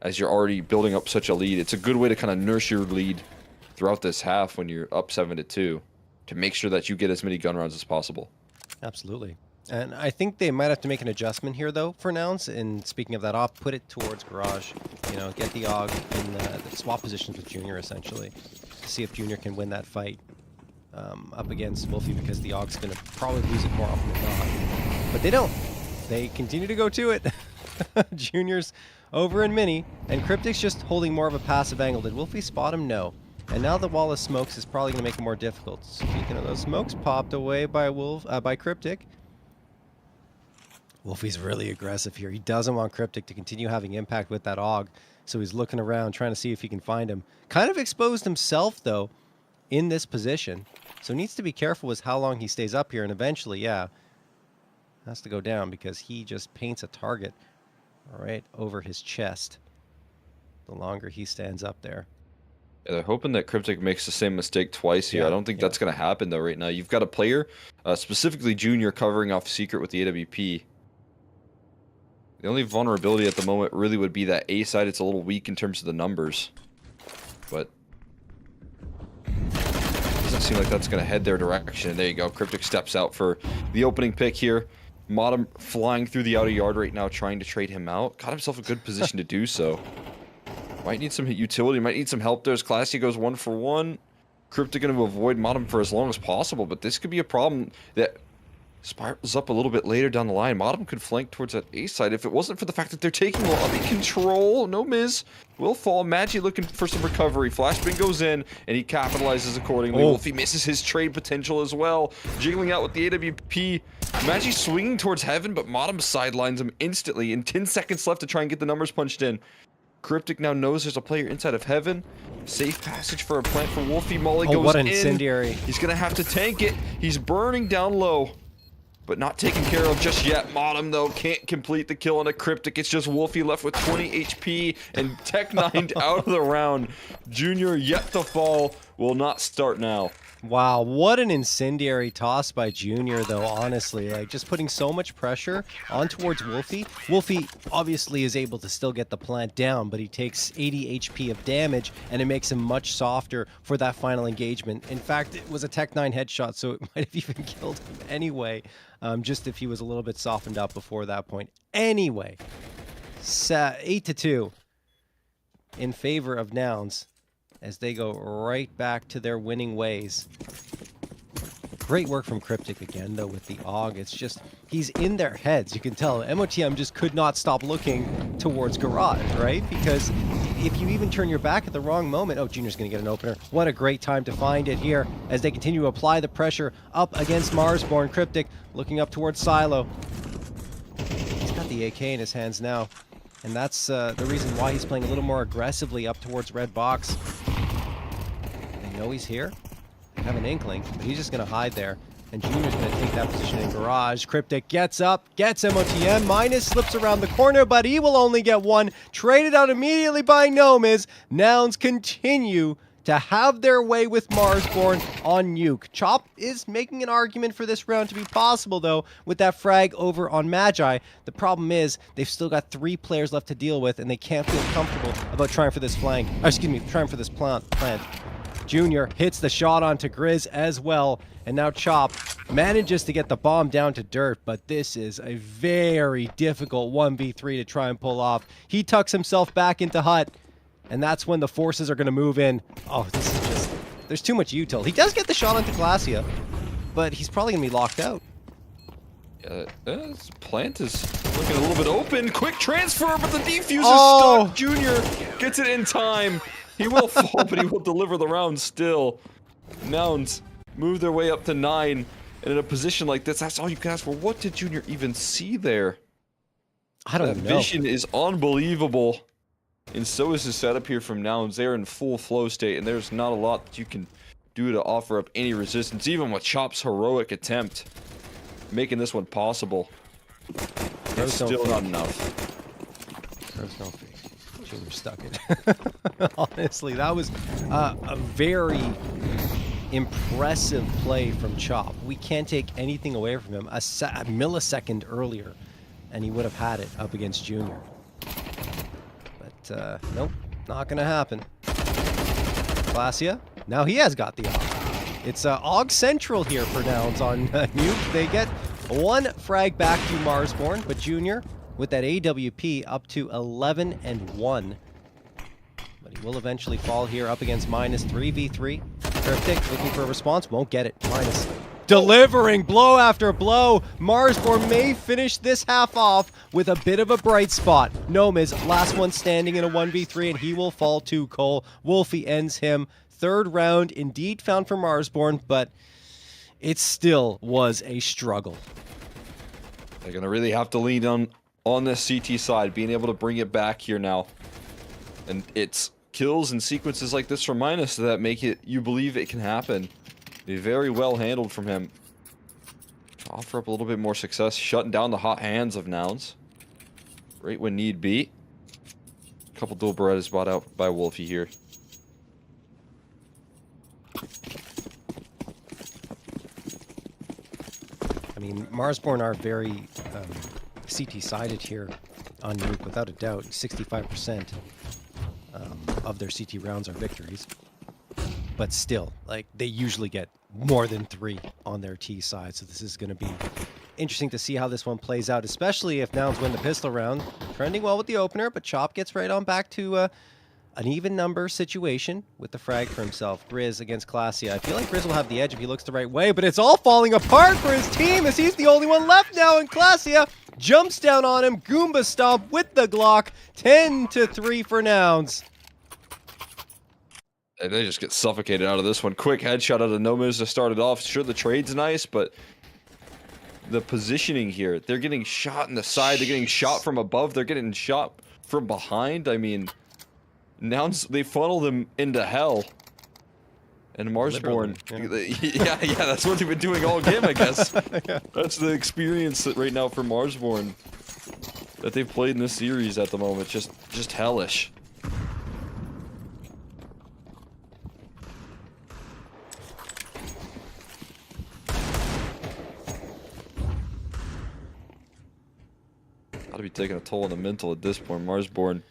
as you're already building up such a lead, it's a good way to kind of nurse your lead throughout this half when you're up 7-2 to make sure that you get as many gun rounds as possible. Absolutely. And I think they might have to make an adjustment here, though, for Nouns. And speaking of that off, put it towards Garage. You know, get the AUG in the swap positions with Junior, essentially, to see if Junior can win that fight up against Wolfie, because the AUG's going to probably lose it more often than not. But they don't. They continue to go to it. Junior's over in Mini, and Cryptic's just holding more of a passive angle. Did Wolfie spot him? No. And now the wall of smokes is probably going to make it more difficult. Speaking of those smokes, popped away by by Cryptic. Wolfie's really aggressive here. He doesn't want Cryptic to continue having impact with that AUG, so he's looking around, trying to see if he can find him. Kind of exposed himself, though, in this position, so needs to be careful with how long he stays up here, and eventually, yeah, has to go down because he just paints a target right over his chest the longer he stands up there. Yeah, they're hoping that Cryptic makes the same mistake twice here. Yeah, I don't think that's going to happen, though, right now. You've got a player, specifically Junior, covering off Secret with the AWP. The only vulnerability at the moment really would be that A side. It's a little weak in terms of the numbers. But doesn't seem like that's going to head their direction. And there you go. Cryptic steps out for the opening pick here. Modem flying through the outer yard right now, trying to trade him out. Got himself a good position to do so. Might need some utility. Might need some help there as Classy goes 1-for-1. Cryptic going to avoid Modem for as long as possible. But this could be a problem that spirals up a little bit later down the line. Modem could flank towards that A side if it wasn't for the fact that they're taking lobby control. No Miz will fall. Magi looking for some recovery. Flashbang goes in, and he capitalizes accordingly. Oh. Wolfie misses his trade potential as well. Jiggling out with the AWP. Magi swinging towards heaven, but Modem sidelines him instantly. In 10 seconds left to try and get the numbers punched in. Cryptic now knows there's a player inside of heaven. Safe passage for a plant for Wolfie. Molly goes in. What an incendiary. He's going to have to tank it. He's burning down low, but not taken care of just yet. Modem, though, can't complete the kill on a Cryptic. It's just Wolfie left with 20 HP and Tech 9'd out of the round. Junior yet to fall. Will not start now. Wow, what an incendiary toss by Junior, though, honestly. Like, just putting so much pressure on towards Wolfie. Wolfie obviously is able to still get the plant down, but he takes 80 HP of damage, and it makes him much softer for that final engagement. In fact, it was a Tech 9 headshot, so it might have even killed him anyway, just if he was a little bit softened up before that point. Anyway, 8-2 in favor of Nouns, as they go right back to their winning ways. Great work from Cryptic again, though, with the AUG. It's just, he's in their heads. You can tell MOTM just could not stop looking towards Garage, right? Because if you even turn your back at the wrong moment, oh, Junior's going to get an opener. What a great time to find it here as they continue to apply the pressure up against Marsborne. Cryptic looking up towards Silo. He's got the AK in his hands now, and that's the reason why he's playing a little more aggressively up towards Red Box. They know he's here. They have an inkling, but he's just going to hide there. And Junior's going to take that position in Garage. Cryptic gets up, gets MOTM. Minus slips around the corner, but he will only get one. Traded out immediately by Nomiz. Nouns continue to have their way with Marsborne on Nuke. Chop is making an argument for this round to be possible, though, with that frag over on Magi. The problem is they've still got 3 players left to deal with, and they can't feel comfortable about trying for this flank. Trying for this plant. Junior hits the shot onto Grizz as well, and now Chop manages to get the bomb down to dirt, but this is a very difficult 1v3 to try and pull off. He tucks himself back into hut, and that's when the forces are going to move in. Oh, this is just... There's too much util. He does get the shot onto Glacia, but he's probably going to be locked out. Yeah, this plant is looking a little bit open. Quick transfer, but the defuse is stuck. Junior gets it in time. He will fall, but he will deliver the round still. Nouns move their way up to 9, and in a position like this, that's all you can ask for. What did Junior even see there? I don't know. That vision is unbelievable. And so is his setup here from Nouns. They're in full flow state, and there's not a lot that you can do to offer up any resistance, even with Chop's heroic attempt, making this one possible. It's still not enough. There's no fee. Junior stuck it. Honestly, that was a very impressive play from Chop. We can't take anything away from him. A millisecond earlier, and he would have had it up against Junior. But nope, not gonna happen. Glacia, now he has got the AUG. It's AUG Central here for Nouns on Nuke. They get 1 frag back to Marsborne, but Junior with that AWP up to 11-1. But he will eventually fall here up against minus 3v3. Cryptic looking for a response, won't get it. Minus. Delivering blow after blow. Marsborne may finish this half off with a bit of a bright spot. Gnome last one standing in a 1v3, and he will fall to Cole. Wolfie ends him. 3rd round indeed found for Marsborne, but it still was a struggle. They're going to really have to lean on this CT side, being able to bring it back here now. And it's kills and sequences like this from Minus that make it you believe it can happen. Be very well handled from him. To offer up a little bit more success, shutting down the hot hands of Nouns. Right when need be. A couple dual Berettas bought out by Wolfie here. I mean, Marsborne are very CT-sided here on Nuke, without a doubt. 65% of their CT rounds are victories. But still, like, they usually get more than 3 on their T side, so this is going to be interesting to see how this one plays out, especially if Nouns win the pistol round. Trending well with the opener, but Chop gets right on back to an even number situation with the frag for himself. Grizz against Glacia. I feel like Grizz will have the edge if he looks the right way, but it's all falling apart for his team as he's the only one left now, and Glacia jumps down on him. Goomba Stomp with the Glock. 10-3 for Nouns. And they just get suffocated out of this one. Quick headshot out of Nomis to start it off. Sure, the trade's nice, but the positioning here, they're getting shot in the side, they're getting shot from above, they're getting shot from behind. I mean, Nouns, they funnel them into hell. And Marsborne, yeah, that's what they've been doing all game, I guess. Yeah. That's the experience right now for Marsborne that they've played in this series at the moment. Just hellish. Gotta be taking a toll on the mental at this point. Marsborne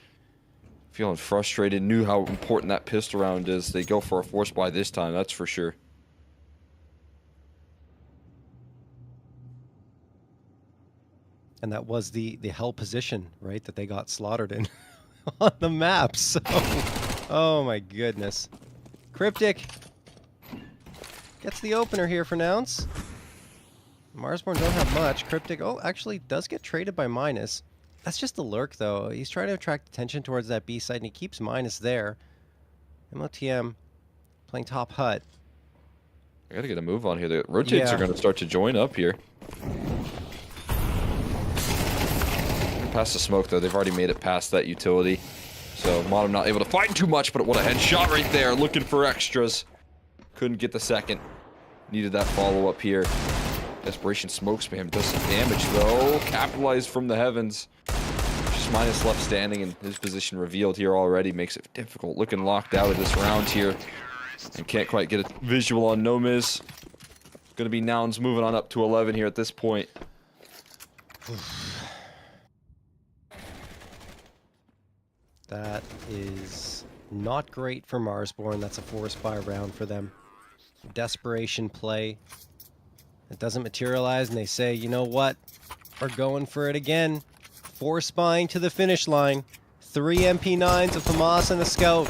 feeling frustrated, knew how important that pistol round is. They go for a force buy this time, that's for sure. And that was the hell position, right, that they got slaughtered in on the map. So, oh my goodness. Cryptic gets the opener here for Nouns. Marsborne don't have much. Cryptic, oh, actually does get traded by Minus. That's just the lurk, though. He's trying to attract attention towards that B side, and he keeps Minus there. MOTM playing top hut. I gotta get a move on here. The rotates are gonna start to join up here. Past the smoke, though. They've already made it past that utility. So, Modem not able to find too much, but what a headshot right there. Looking for extras. Couldn't get the second. Needed that follow-up here. Desperation smoke spam does some damage, though. Capitalized from the heavens. Just Minus left standing and his position revealed here already makes it difficult. Looking locked out of this round here. And can't quite get a visual on Nomiz. Gonna be Nouns moving on up to 11 here at this point. That is not great for Marsborne. That's a force buy round for them. Desperation play. It doesn't materialize, and they say, you know what? We're going for it again. Force buying to the finish line. 3 MP9s, a FAMAS, and a Scout.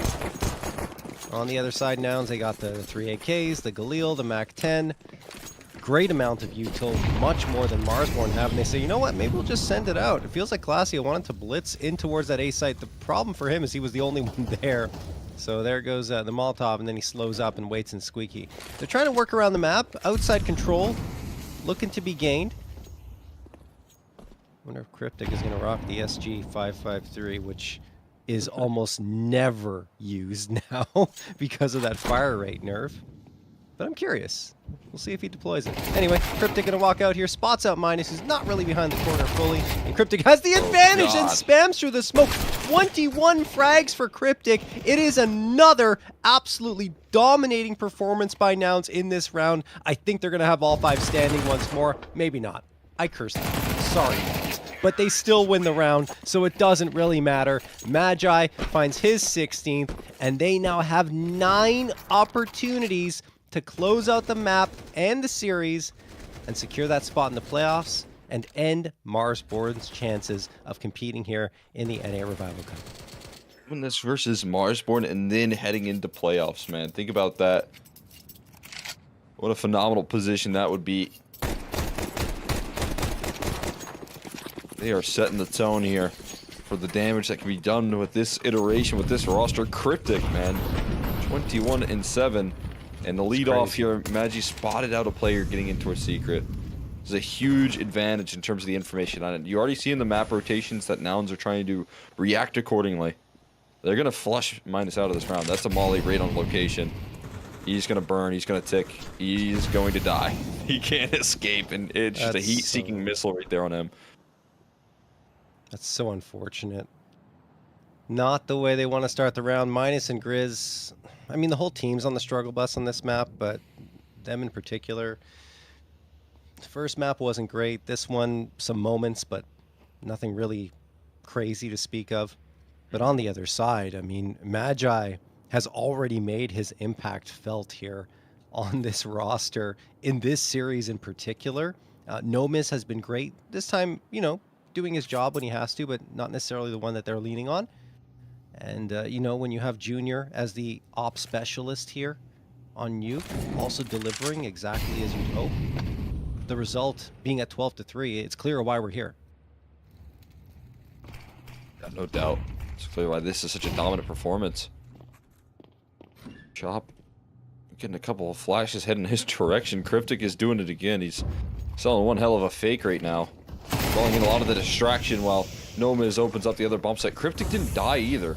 On the other side, Nouns, they got the 3 AKs, the Galil, the MAC-10. Great amount of util, much more than Marsborne have, and they say, you know what, maybe we'll just send it out. It feels like Glacia wanted to blitz in towards that A site. The problem for him is he was the only one there. So there goes the Molotov, and then he slows up and waits in Squeaky. They're trying to work around the map. Outside control, looking to be gained. Wonder if Cryptic is going to rock the SG-553, which is almost never used now because of that fire rate nerf. But I'm curious. We'll see if he deploys it. Anyway, Cryptic gonna walk out here, spots out Minus, who's not really behind the corner fully. And Cryptic has the advantage and spams through the smoke. 21 frags for Cryptic. It is another absolutely dominating performance by Nouns in this round. I think they're gonna have all 5 standing once more. Maybe not. I cursed them. Sorry, Nouns. But they still win the round, so it doesn't really matter. Magi finds his 16th, and they now have 9 opportunities to close out the map and the series and secure that spot in the playoffs and end Marsborne's chances of competing here in the NA Revival Cup. When this versus Marsborne and then heading into playoffs, man. Think about that. What a phenomenal position that would be. They are setting the tone here for the damage that can be done with this iteration, with this roster. Cryptic, man. 21-7. And the lead off here, Magi spotted out a player getting into a secret. There's a huge advantage in terms of the information on it. You already see in the map rotations that Nouns are trying to react accordingly. They're going to flush Minus out of this round. That's a molly right on location. He's going to burn. He's going to tick. He's going to die. He can't escape. And it's just a heat-seeking missile right there on him. That's so unfortunate. Not the way they want to start the round. Minus and Grizz, I mean, the whole team's on the struggle bus on this map, but them in particular. The first map wasn't great. This one, some moments, but nothing really crazy to speak of. But on the other side, I mean, Magi has already made his impact felt here on this roster in this series in particular. Nomiz has been great. This time, you know, doing his job when he has to, but not necessarily the one that they're leaning on. And, you know, when you have Junior as the ops specialist here on you, also delivering exactly as you'd hope, the result being at 12-3, it's clear why we're here. Yeah, no doubt. It's clear why this is such a dominant performance. Chop. Getting a couple of flashes heading his direction. Cryptic is doing it again. He's selling one hell of a fake right now. Rolling in a lot of the distraction while Nomiz opens up the other bump set. Cryptic didn't die either.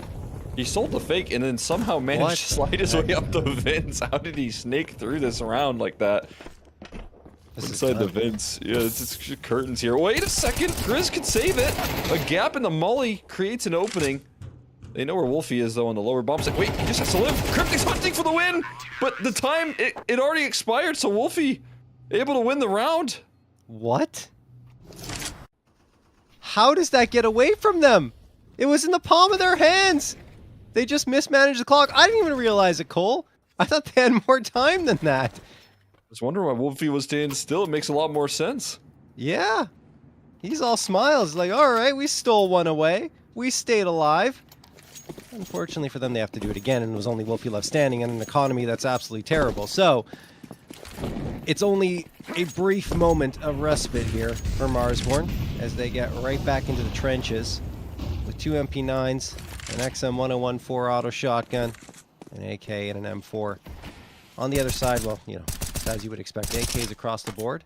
He sold the fake and then somehow managed to slide his way up the vents. How did he snake through this round like that? Inside the vents. Yeah, it's just curtains here. Wait a second. Grizz could save it. A gap in the molly creates an opening. They know where Wolfie is though on the lower bump set. Wait, he just has to live. Cryptic's hunting for the win. But the time, it already expired. So Wolfie able to win the round. What? How does that get away from them? It was in the palm of their hands. They just mismanaged the clock. I didn't even realize it, Cole. I thought they had more time than that. I was wondering why Wolfie was staying still. It makes a lot more sense. Yeah. He's all smiles. Like, all right, we stole one away. We stayed alive. Unfortunately for them, they have to do it again, and it was only Wolfie left standing in an economy that's absolutely terrible. So, it's only a brief moment of respite here for Marsborne as they get right back into the trenches with 2 MP9s, an XM1014 auto shotgun, an AK, and an M4. On the other side, well, you know, as you would expect, AKs across the board.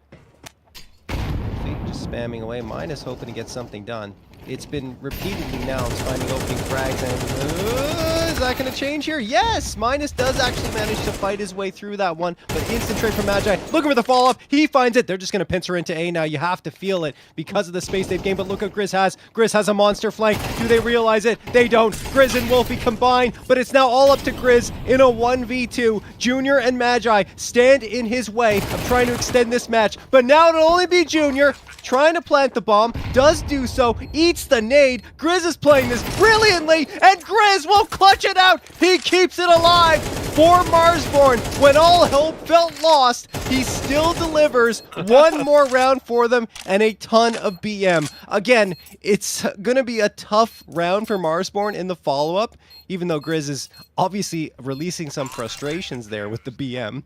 Just spamming away, Minus hoping to get something done. It's been repeatedly Nouns finding opening frags, and is that going to change here? Yes! Minus does actually manage to fight his way through that one, but instant trade from Magi. Looking for the follow-up. He finds it. They're just going to pincer into A now. You have to feel it because of the space they've gained, but look what Grizz has. Grizz has a monster flank. Do they realize it? They don't. Grizz and Wolfie combine, but it's now all up to Grizz in a 1v2. Junior and Magi stand in his way of trying to extend this match, but now it'll only be Junior trying to plant the bomb, does do so, eats the nade. Grizz is playing this brilliantly, and Grizz will clutch it out. He keeps it alive for Marsborne. When all hope felt lost, he still delivers one more round for them and a ton of BM. Again, it's going to be a tough round for Marsborne in the follow-up, even though Grizz is obviously releasing some frustrations there with the BM,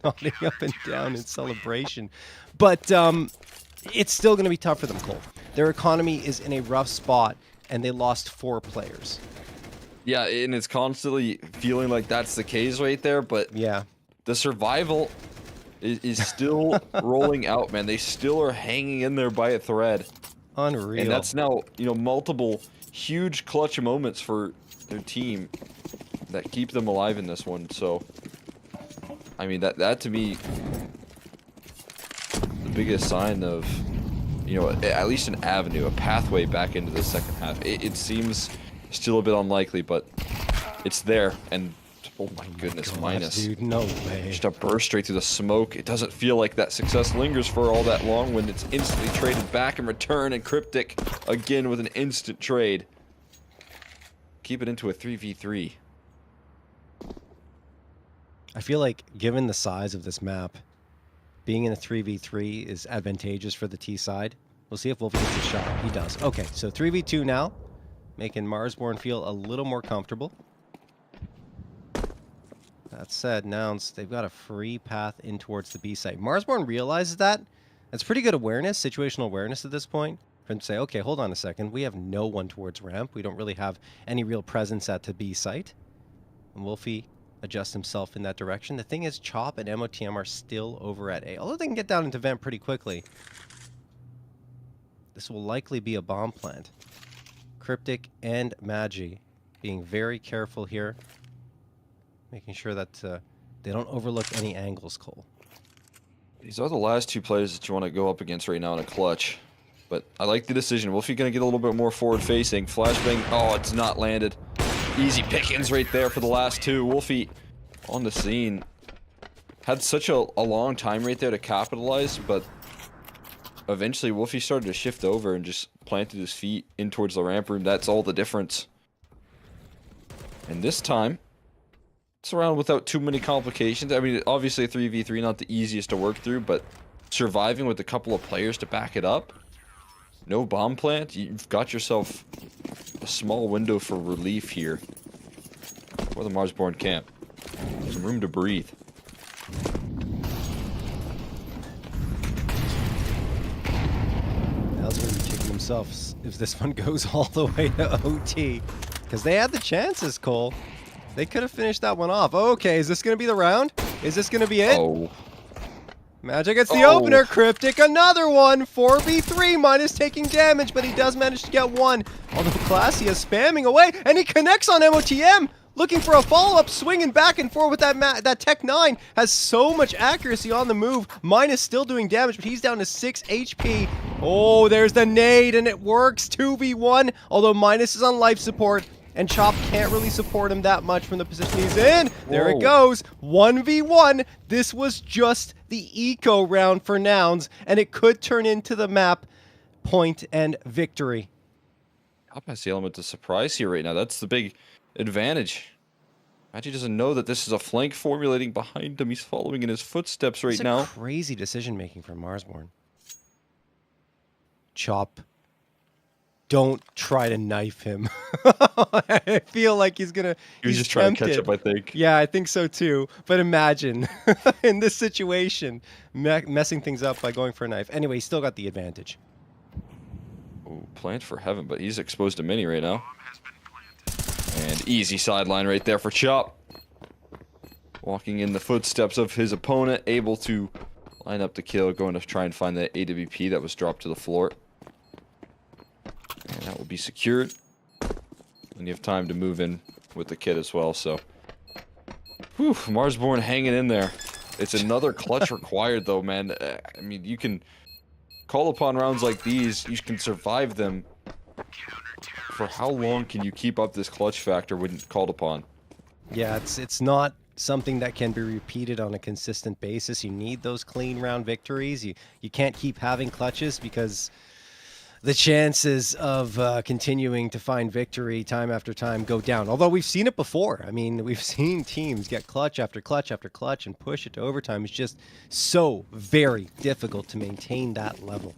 nodding up and down in celebration. But it's still going to be tough for them, Cole. Their economy is in a rough spot, and they lost 4 players. Yeah, and it's constantly feeling like that's the case right there, but yeah, the survival is still rolling out, man. They still are hanging in there by a thread. Unreal. And that's now, multiple huge clutch moments for their team that keep them alive in this one. So, I mean, that to me, the biggest sign of, at least an avenue, a pathway back into the second half. It seems still a bit unlikely, but it's there. And oh my goodness, gosh, Minus. dude, no way. Just a burst straight through the smoke. It doesn't feel like that success lingers for all that long when it's instantly traded back in return, and Cryptic again with an instant trade. Keep it into a 3v3. I feel like, given the size of this map, being in a 3v3 is advantageous for the T side. We'll see if Wolf gets a shot. He does. Okay, so 3v2 now, making Marsborne feel a little more comfortable. That said, Nouns, they've got a free path in towards the B site. Marsborne realizes that. That's pretty good awareness, situational awareness at this point. For them to say, okay, hold on a second. We have no one towards ramp. We don't really have any real presence at the B site. And Wolfie adjusts himself in that direction. The thing is, Chop and MOTM are still over at A. Although they can get down into vent pretty quickly. This will likely be a bomb plant. Cryptic and Magi being very careful here. Making sure that they don't overlook any angles, Cole. These are the last 2 players that you want to go up against right now in a clutch. But I like the decision. Wolfie going to get a little bit more forward-facing. Flashbang. Oh, it's not landed. Easy pickings right there for the last 2. Wolfie on the scene. Had such a long time right there to capitalize, but eventually Wolfie started to shift over and just planted his feet in towards the ramp room. That's all the difference. And this time, it's around without too many complications. I mean, obviously a 3v3 not the easiest to work through, but surviving with a couple of players to back it up. No bomb plant. You've got yourself a small window for relief here for the Marsborne camp. Some room to breathe. Al's going to be kicking himself if this one goes all the way to OT. Because they had the chances, Cole. They could have finished that one off. Okay, is this going to be the round? Is this going to be it? Oh. Magi gets the opener. Cryptic, another one. 4v3, Minus taking damage, but he does manage to get one. Although Classy is spamming away, and he connects on MOTM. Looking for a follow-up, swinging back and forth with that Tech 9. Has so much accuracy on the move. Minus still doing damage, but he's down to 6 HP. Oh, there's the nade, and it works. 2v1, although Minus is on life support. And Chop can't really support him that much from the position he's in. There it goes. 1v1. This was just the eco round for Nouns, and it could turn into the map point and victory. Chop has the element of surprise here right now. That's the big advantage. Magi doesn't know that this is a flank formulating behind him. He's following in his footsteps right now. Crazy decision-making from Marsborne. Chop. Don't try to knife him. I feel like he's gonna. He was just trying to catch up, I think. Yeah, I think so too. But imagine in this situation, messing things up by going for a knife. Anyway, he's still got the advantage. Ooh, plant for heaven, but he's exposed to mini right now. And easy sideline right there for Chop. Walking in the footsteps of his opponent, able to line up the kill, going to try and find that AWP that was dropped to the floor. And That will be secured. And you have time to move in with the kid as well, so. Whew, Marsborne hanging in there. It's another clutch required, though, man. I mean, you can call upon rounds like these. You can survive them. For how long can you keep up this clutch factor when called upon? Yeah, it's not something that can be repeated on a consistent basis. You need those clean round victories. You can't keep having clutches because the chances of continuing to find victory time after time go down. Although we've seen it before. I mean, we've seen teams get clutch after clutch after clutch and push it to overtime. It's just so very difficult to maintain that level.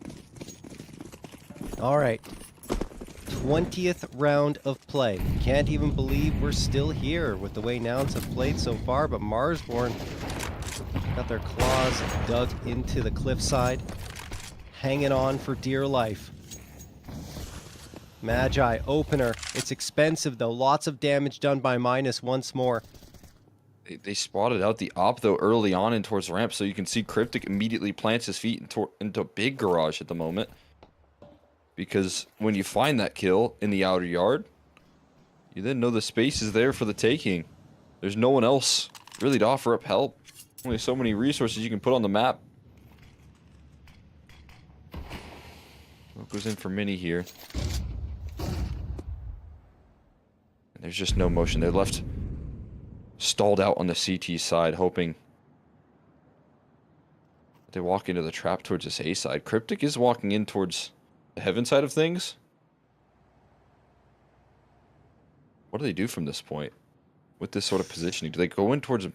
All right. 20th round of play. Can't even believe we're still here with the way Nouns have played so far, but Marsborne got their claws dug into the cliffside, hanging on for dear life. Magi, opener. It's expensive, though. Lots of damage done by minus once more. They spotted out the op, though, early on in towards ramp, so you can see Cryptic immediately plants his feet into big garage at the moment. Because when you find that kill in the outer yard, you then know the space is there for the taking. There's no one else really to offer up help. Only so many resources you can put on the map. What goes in for Mini here? And there's just no motion. They're left stalled out on the CT side, hoping they walk into the trap towards this A side. Cryptic is walking in towards the heaven side of things. What do they do from this point with this sort of positioning? Do they go in towards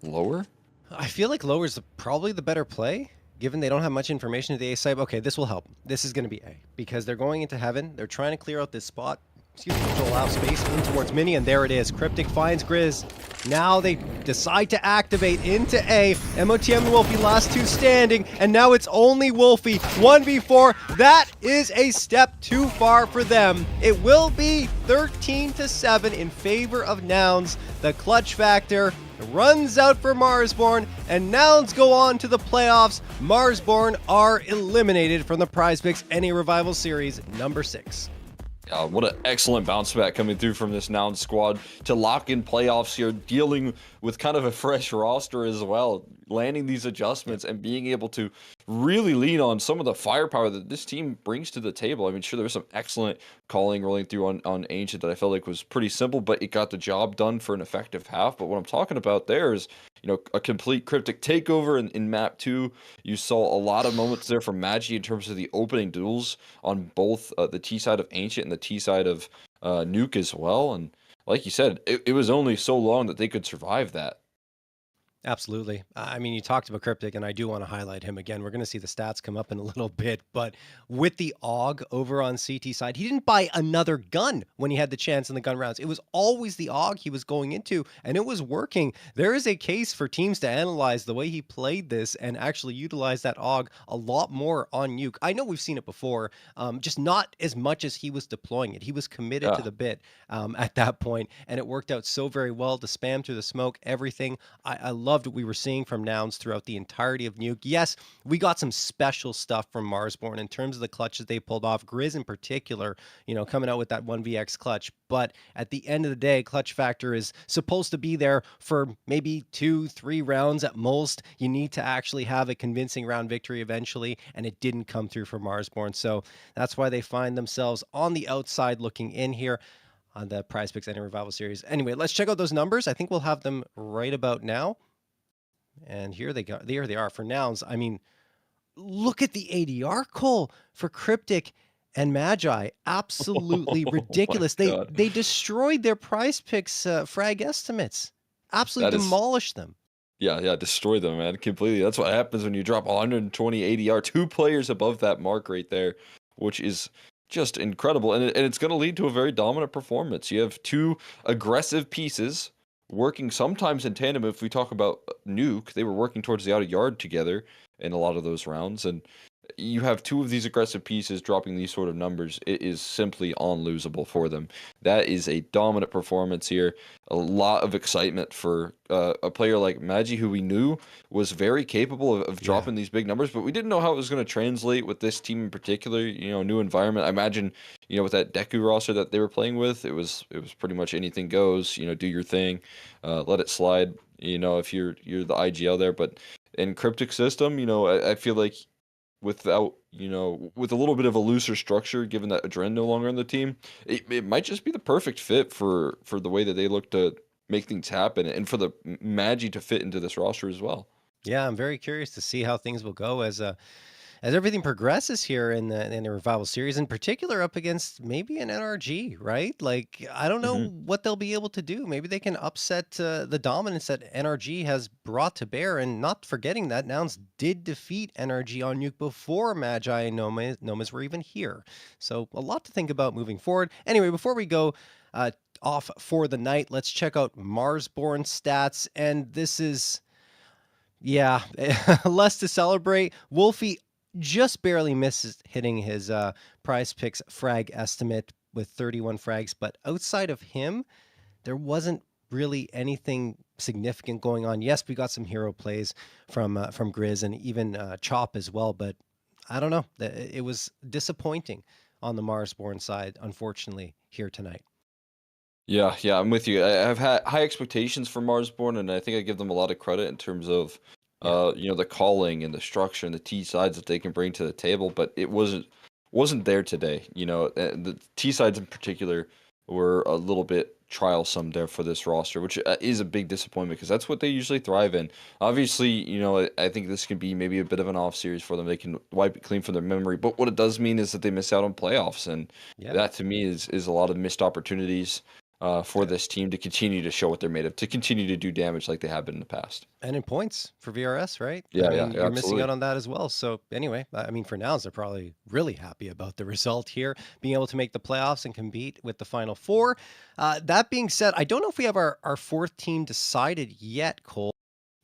lower? I feel like lower is probably the better play, given they don't have much information at the A side. Okay, this will help. This is going to be A, because they're going into heaven. They're trying to clear out this spot. Excuse me, to allow space in towards Mini, and there it is. Cryptic finds Grizz. Now they decide to activate into A. MOTM and Wolfie last two standing, and now it's only Wolfie. 1v4. That is a step too far for them. It will be 13-7 in favor of Nouns. The clutch factor runs out for Marsborne, and Nouns go on to the playoffs. Marsborne are eliminated from the Prizepicks NA Revival Series number 6. What an excellent bounce back coming through from this Nouns squad to lock in playoffs here, dealing with kind of a fresh roster as well, landing these adjustments and being able to really lean on some of the firepower that this team brings to the table. I mean, sure, there was some excellent calling rolling through on Ancient that I felt like was pretty simple, but it got the job done for an effective half. But what I'm talking about there is, you know, a complete Cryptic takeover in map 2. You saw a lot of moments there from Magi in terms of the opening duels on both the T side of Ancient and the T side of Nuke as well. And like you said, it was only so long that they could survive that. Absolutely. I mean, you talked about Cryptic, and I do want to highlight him again. We're going to see the stats come up in a little bit, but with the AUG over on CT side, he didn't buy another gun when he had the chance in the gun rounds. It was always the AUG he was going into, and it was working. There is a case for teams to analyze the way he played this and actually utilize that AUG a lot more on Nuke. I know we've seen it before, just not as much as he was deploying it. He was committed to the bit at that point, and it worked out so very well to spam through the smoke, everything. I loved what we were seeing from Nouns throughout the entirety of Nuke. Yes, we got some special stuff from Marsborne in terms of the clutches they pulled off. Grizz in particular, you know, coming out with that 1vx clutch. But at the end of the day, clutch factor is supposed to be there for maybe 2-3 rounds at most. You need to actually have a convincing round victory eventually, and it didn't come through for Marsborne. So that's why they find themselves on the outside looking in here on the Prizepicks NA Revival Series. Anyway, let's check out those numbers. I think we'll have them right about now. And here they go. There they are for Nouns. I mean, look at the ADR call for Cryptic and Magi. Absolutely ridiculous. They destroyed their Prizepicks frag estimates. Absolutely demolished them. Yeah, destroy them, man, completely. That's what happens when you drop 120 ADR. 2 players above that mark right there, which is just incredible. And it's going to lead to a very dominant performance. You have 2 aggressive pieces working sometimes in tandem. If we talk about Nuke, they were working towards the outer yard together in a lot of those rounds, and you have two of these aggressive pieces dropping these sort of numbers, it is simply unlosable for them. That is a dominant performance here. A lot of excitement for a player like Magi, who we knew was very capable of Yeah. dropping these big numbers, but we didn't know how it was going to translate with this team in particular. New environment. I imagine, with that Deku roster that they were playing with, it was pretty much anything goes. Do your thing, let it slide. If you're the IGL there, but in Cryptic system, I feel like without, with a little bit of a looser structure, given that Adren no longer on the team, it might just be the perfect fit for the way that they look to make things happen and for the Magi to fit into this roster as well. Yeah, I'm very curious to see how things will go as everything progresses here in the revival series, in particular up against maybe an NRG, right? Like, I don't know Hmm. what they'll be able to do. Maybe they can upset the dominance that NRG has brought to bear, and not forgetting that Nouns did defeat NRG on Nuke before Magi and Nomas were even here. So a lot to think about moving forward. Anyway, before we go uh, off for the night, let's check out Marsborne stats, and this is. Yeah, less to celebrate. Wolfie just barely misses hitting his prize picks frag estimate with 31 frags, but outside of him, there wasn't really anything significant going on. Yes, we got some hero plays from Grizz and even Chop as well, but I don't know. It was disappointing on the Marsborn side, unfortunately, here tonight. Yeah, I'm with you. I've had high expectations for Marsborn, and I think I give them a lot of credit in terms of, Yeah. the calling and the structure and the T sides that they can bring to the table. But it wasn't there today. The T sides in particular were a little bit trialsome there for this roster, which is a big disappointment because that's what they usually thrive in. Obviously, I think this can be maybe a bit of an off series for them. They can wipe it clean from their memory, but what it does mean is that they miss out on playoffs, and Yeah. that to me is a lot of missed opportunities for this team to continue to show what they're made of, to continue to do damage like they have been in the past. And in points for VRS, right? I Yeah, mean, yeah, you're missing out absolutely. on that as well. So anyway, I mean, for Nouns, they're probably really happy about the result here, being able to make the playoffs and compete with the Final Four. That being said, I don't know if we have our fourth team decided yet, Cole.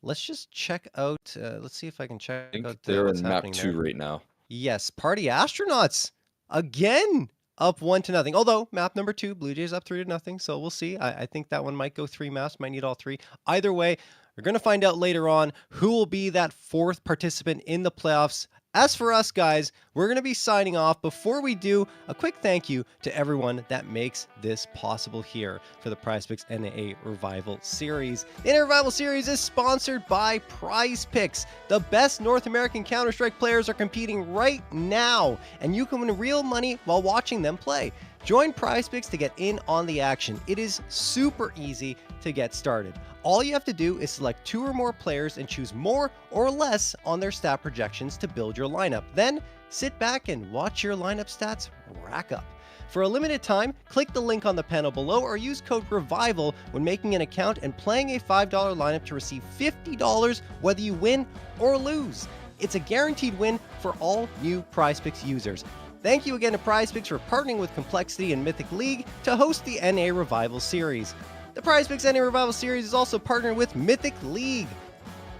Let's just check out. Let's see if I can I check think out they're what's in map happening there. 2 right now. Yes, Party Astronauts again up 1-0. Although map number 2, Blue Jays up 3-0. So we'll see. I think that one might go 3 maps, might need all 3. Either way, we're going to find out later on who will be that fourth participant in the playoffs. As for us, guys, we're going to be signing off. Before we do, a quick thank you to everyone that makes this possible here for the Prizepicks NA Revival Series. The NA Revival Series is sponsored by Prizepicks. The best North American Counter-Strike players are competing right now, and you can win real money while watching them play. Join Prizepicks to get in on the action. It is super easy to get started. All you have to do is select 2 or more players and choose more or less on their stat projections to build your lineup. Then sit back and watch your lineup stats rack up. For a limited time, click the link on the panel below or use code REVIVAL when making an account and playing a $5 lineup to receive $50 whether you win or lose. It's a guaranteed win for all new Prizepicks users. Thank you again to Prizepicks for partnering with Complexity and Mythic League to host the NA Revival Series. The Prizepicks NA Revival Series is also partnered with Mythic League.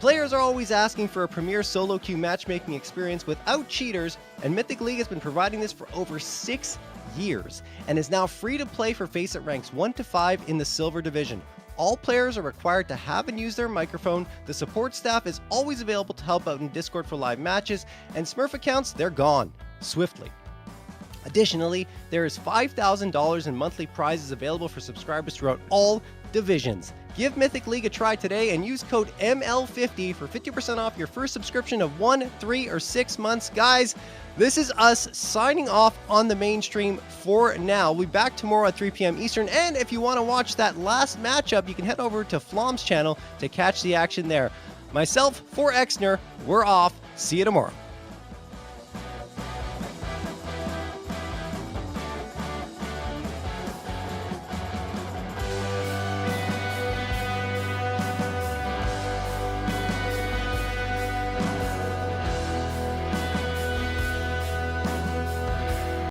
Players are always asking for a premier solo queue matchmaking experience without cheaters, and Mythic League has been providing this for over 6 years, and is now free to play for FACEIT ranks 1 to 5 in the Silver Division. All players are required to have and use their microphone. The support staff is always available to help out in Discord for live matches, and Smurf accounts, they're gone swiftly. Additionally, there is $5,000 in monthly prizes available for subscribers throughout all divisions. Give Mythic League a try today and use code ML50 for 50% off your first subscription of 1, 3, or 6 months. Guys, this is us signing off on the mainstream for now. We'll be back tomorrow at 3 p.m. Eastern, and if you want to watch that last matchup, you can head over to Flom's channel to catch the action there. Myself, for Exner, we're off. See you tomorrow.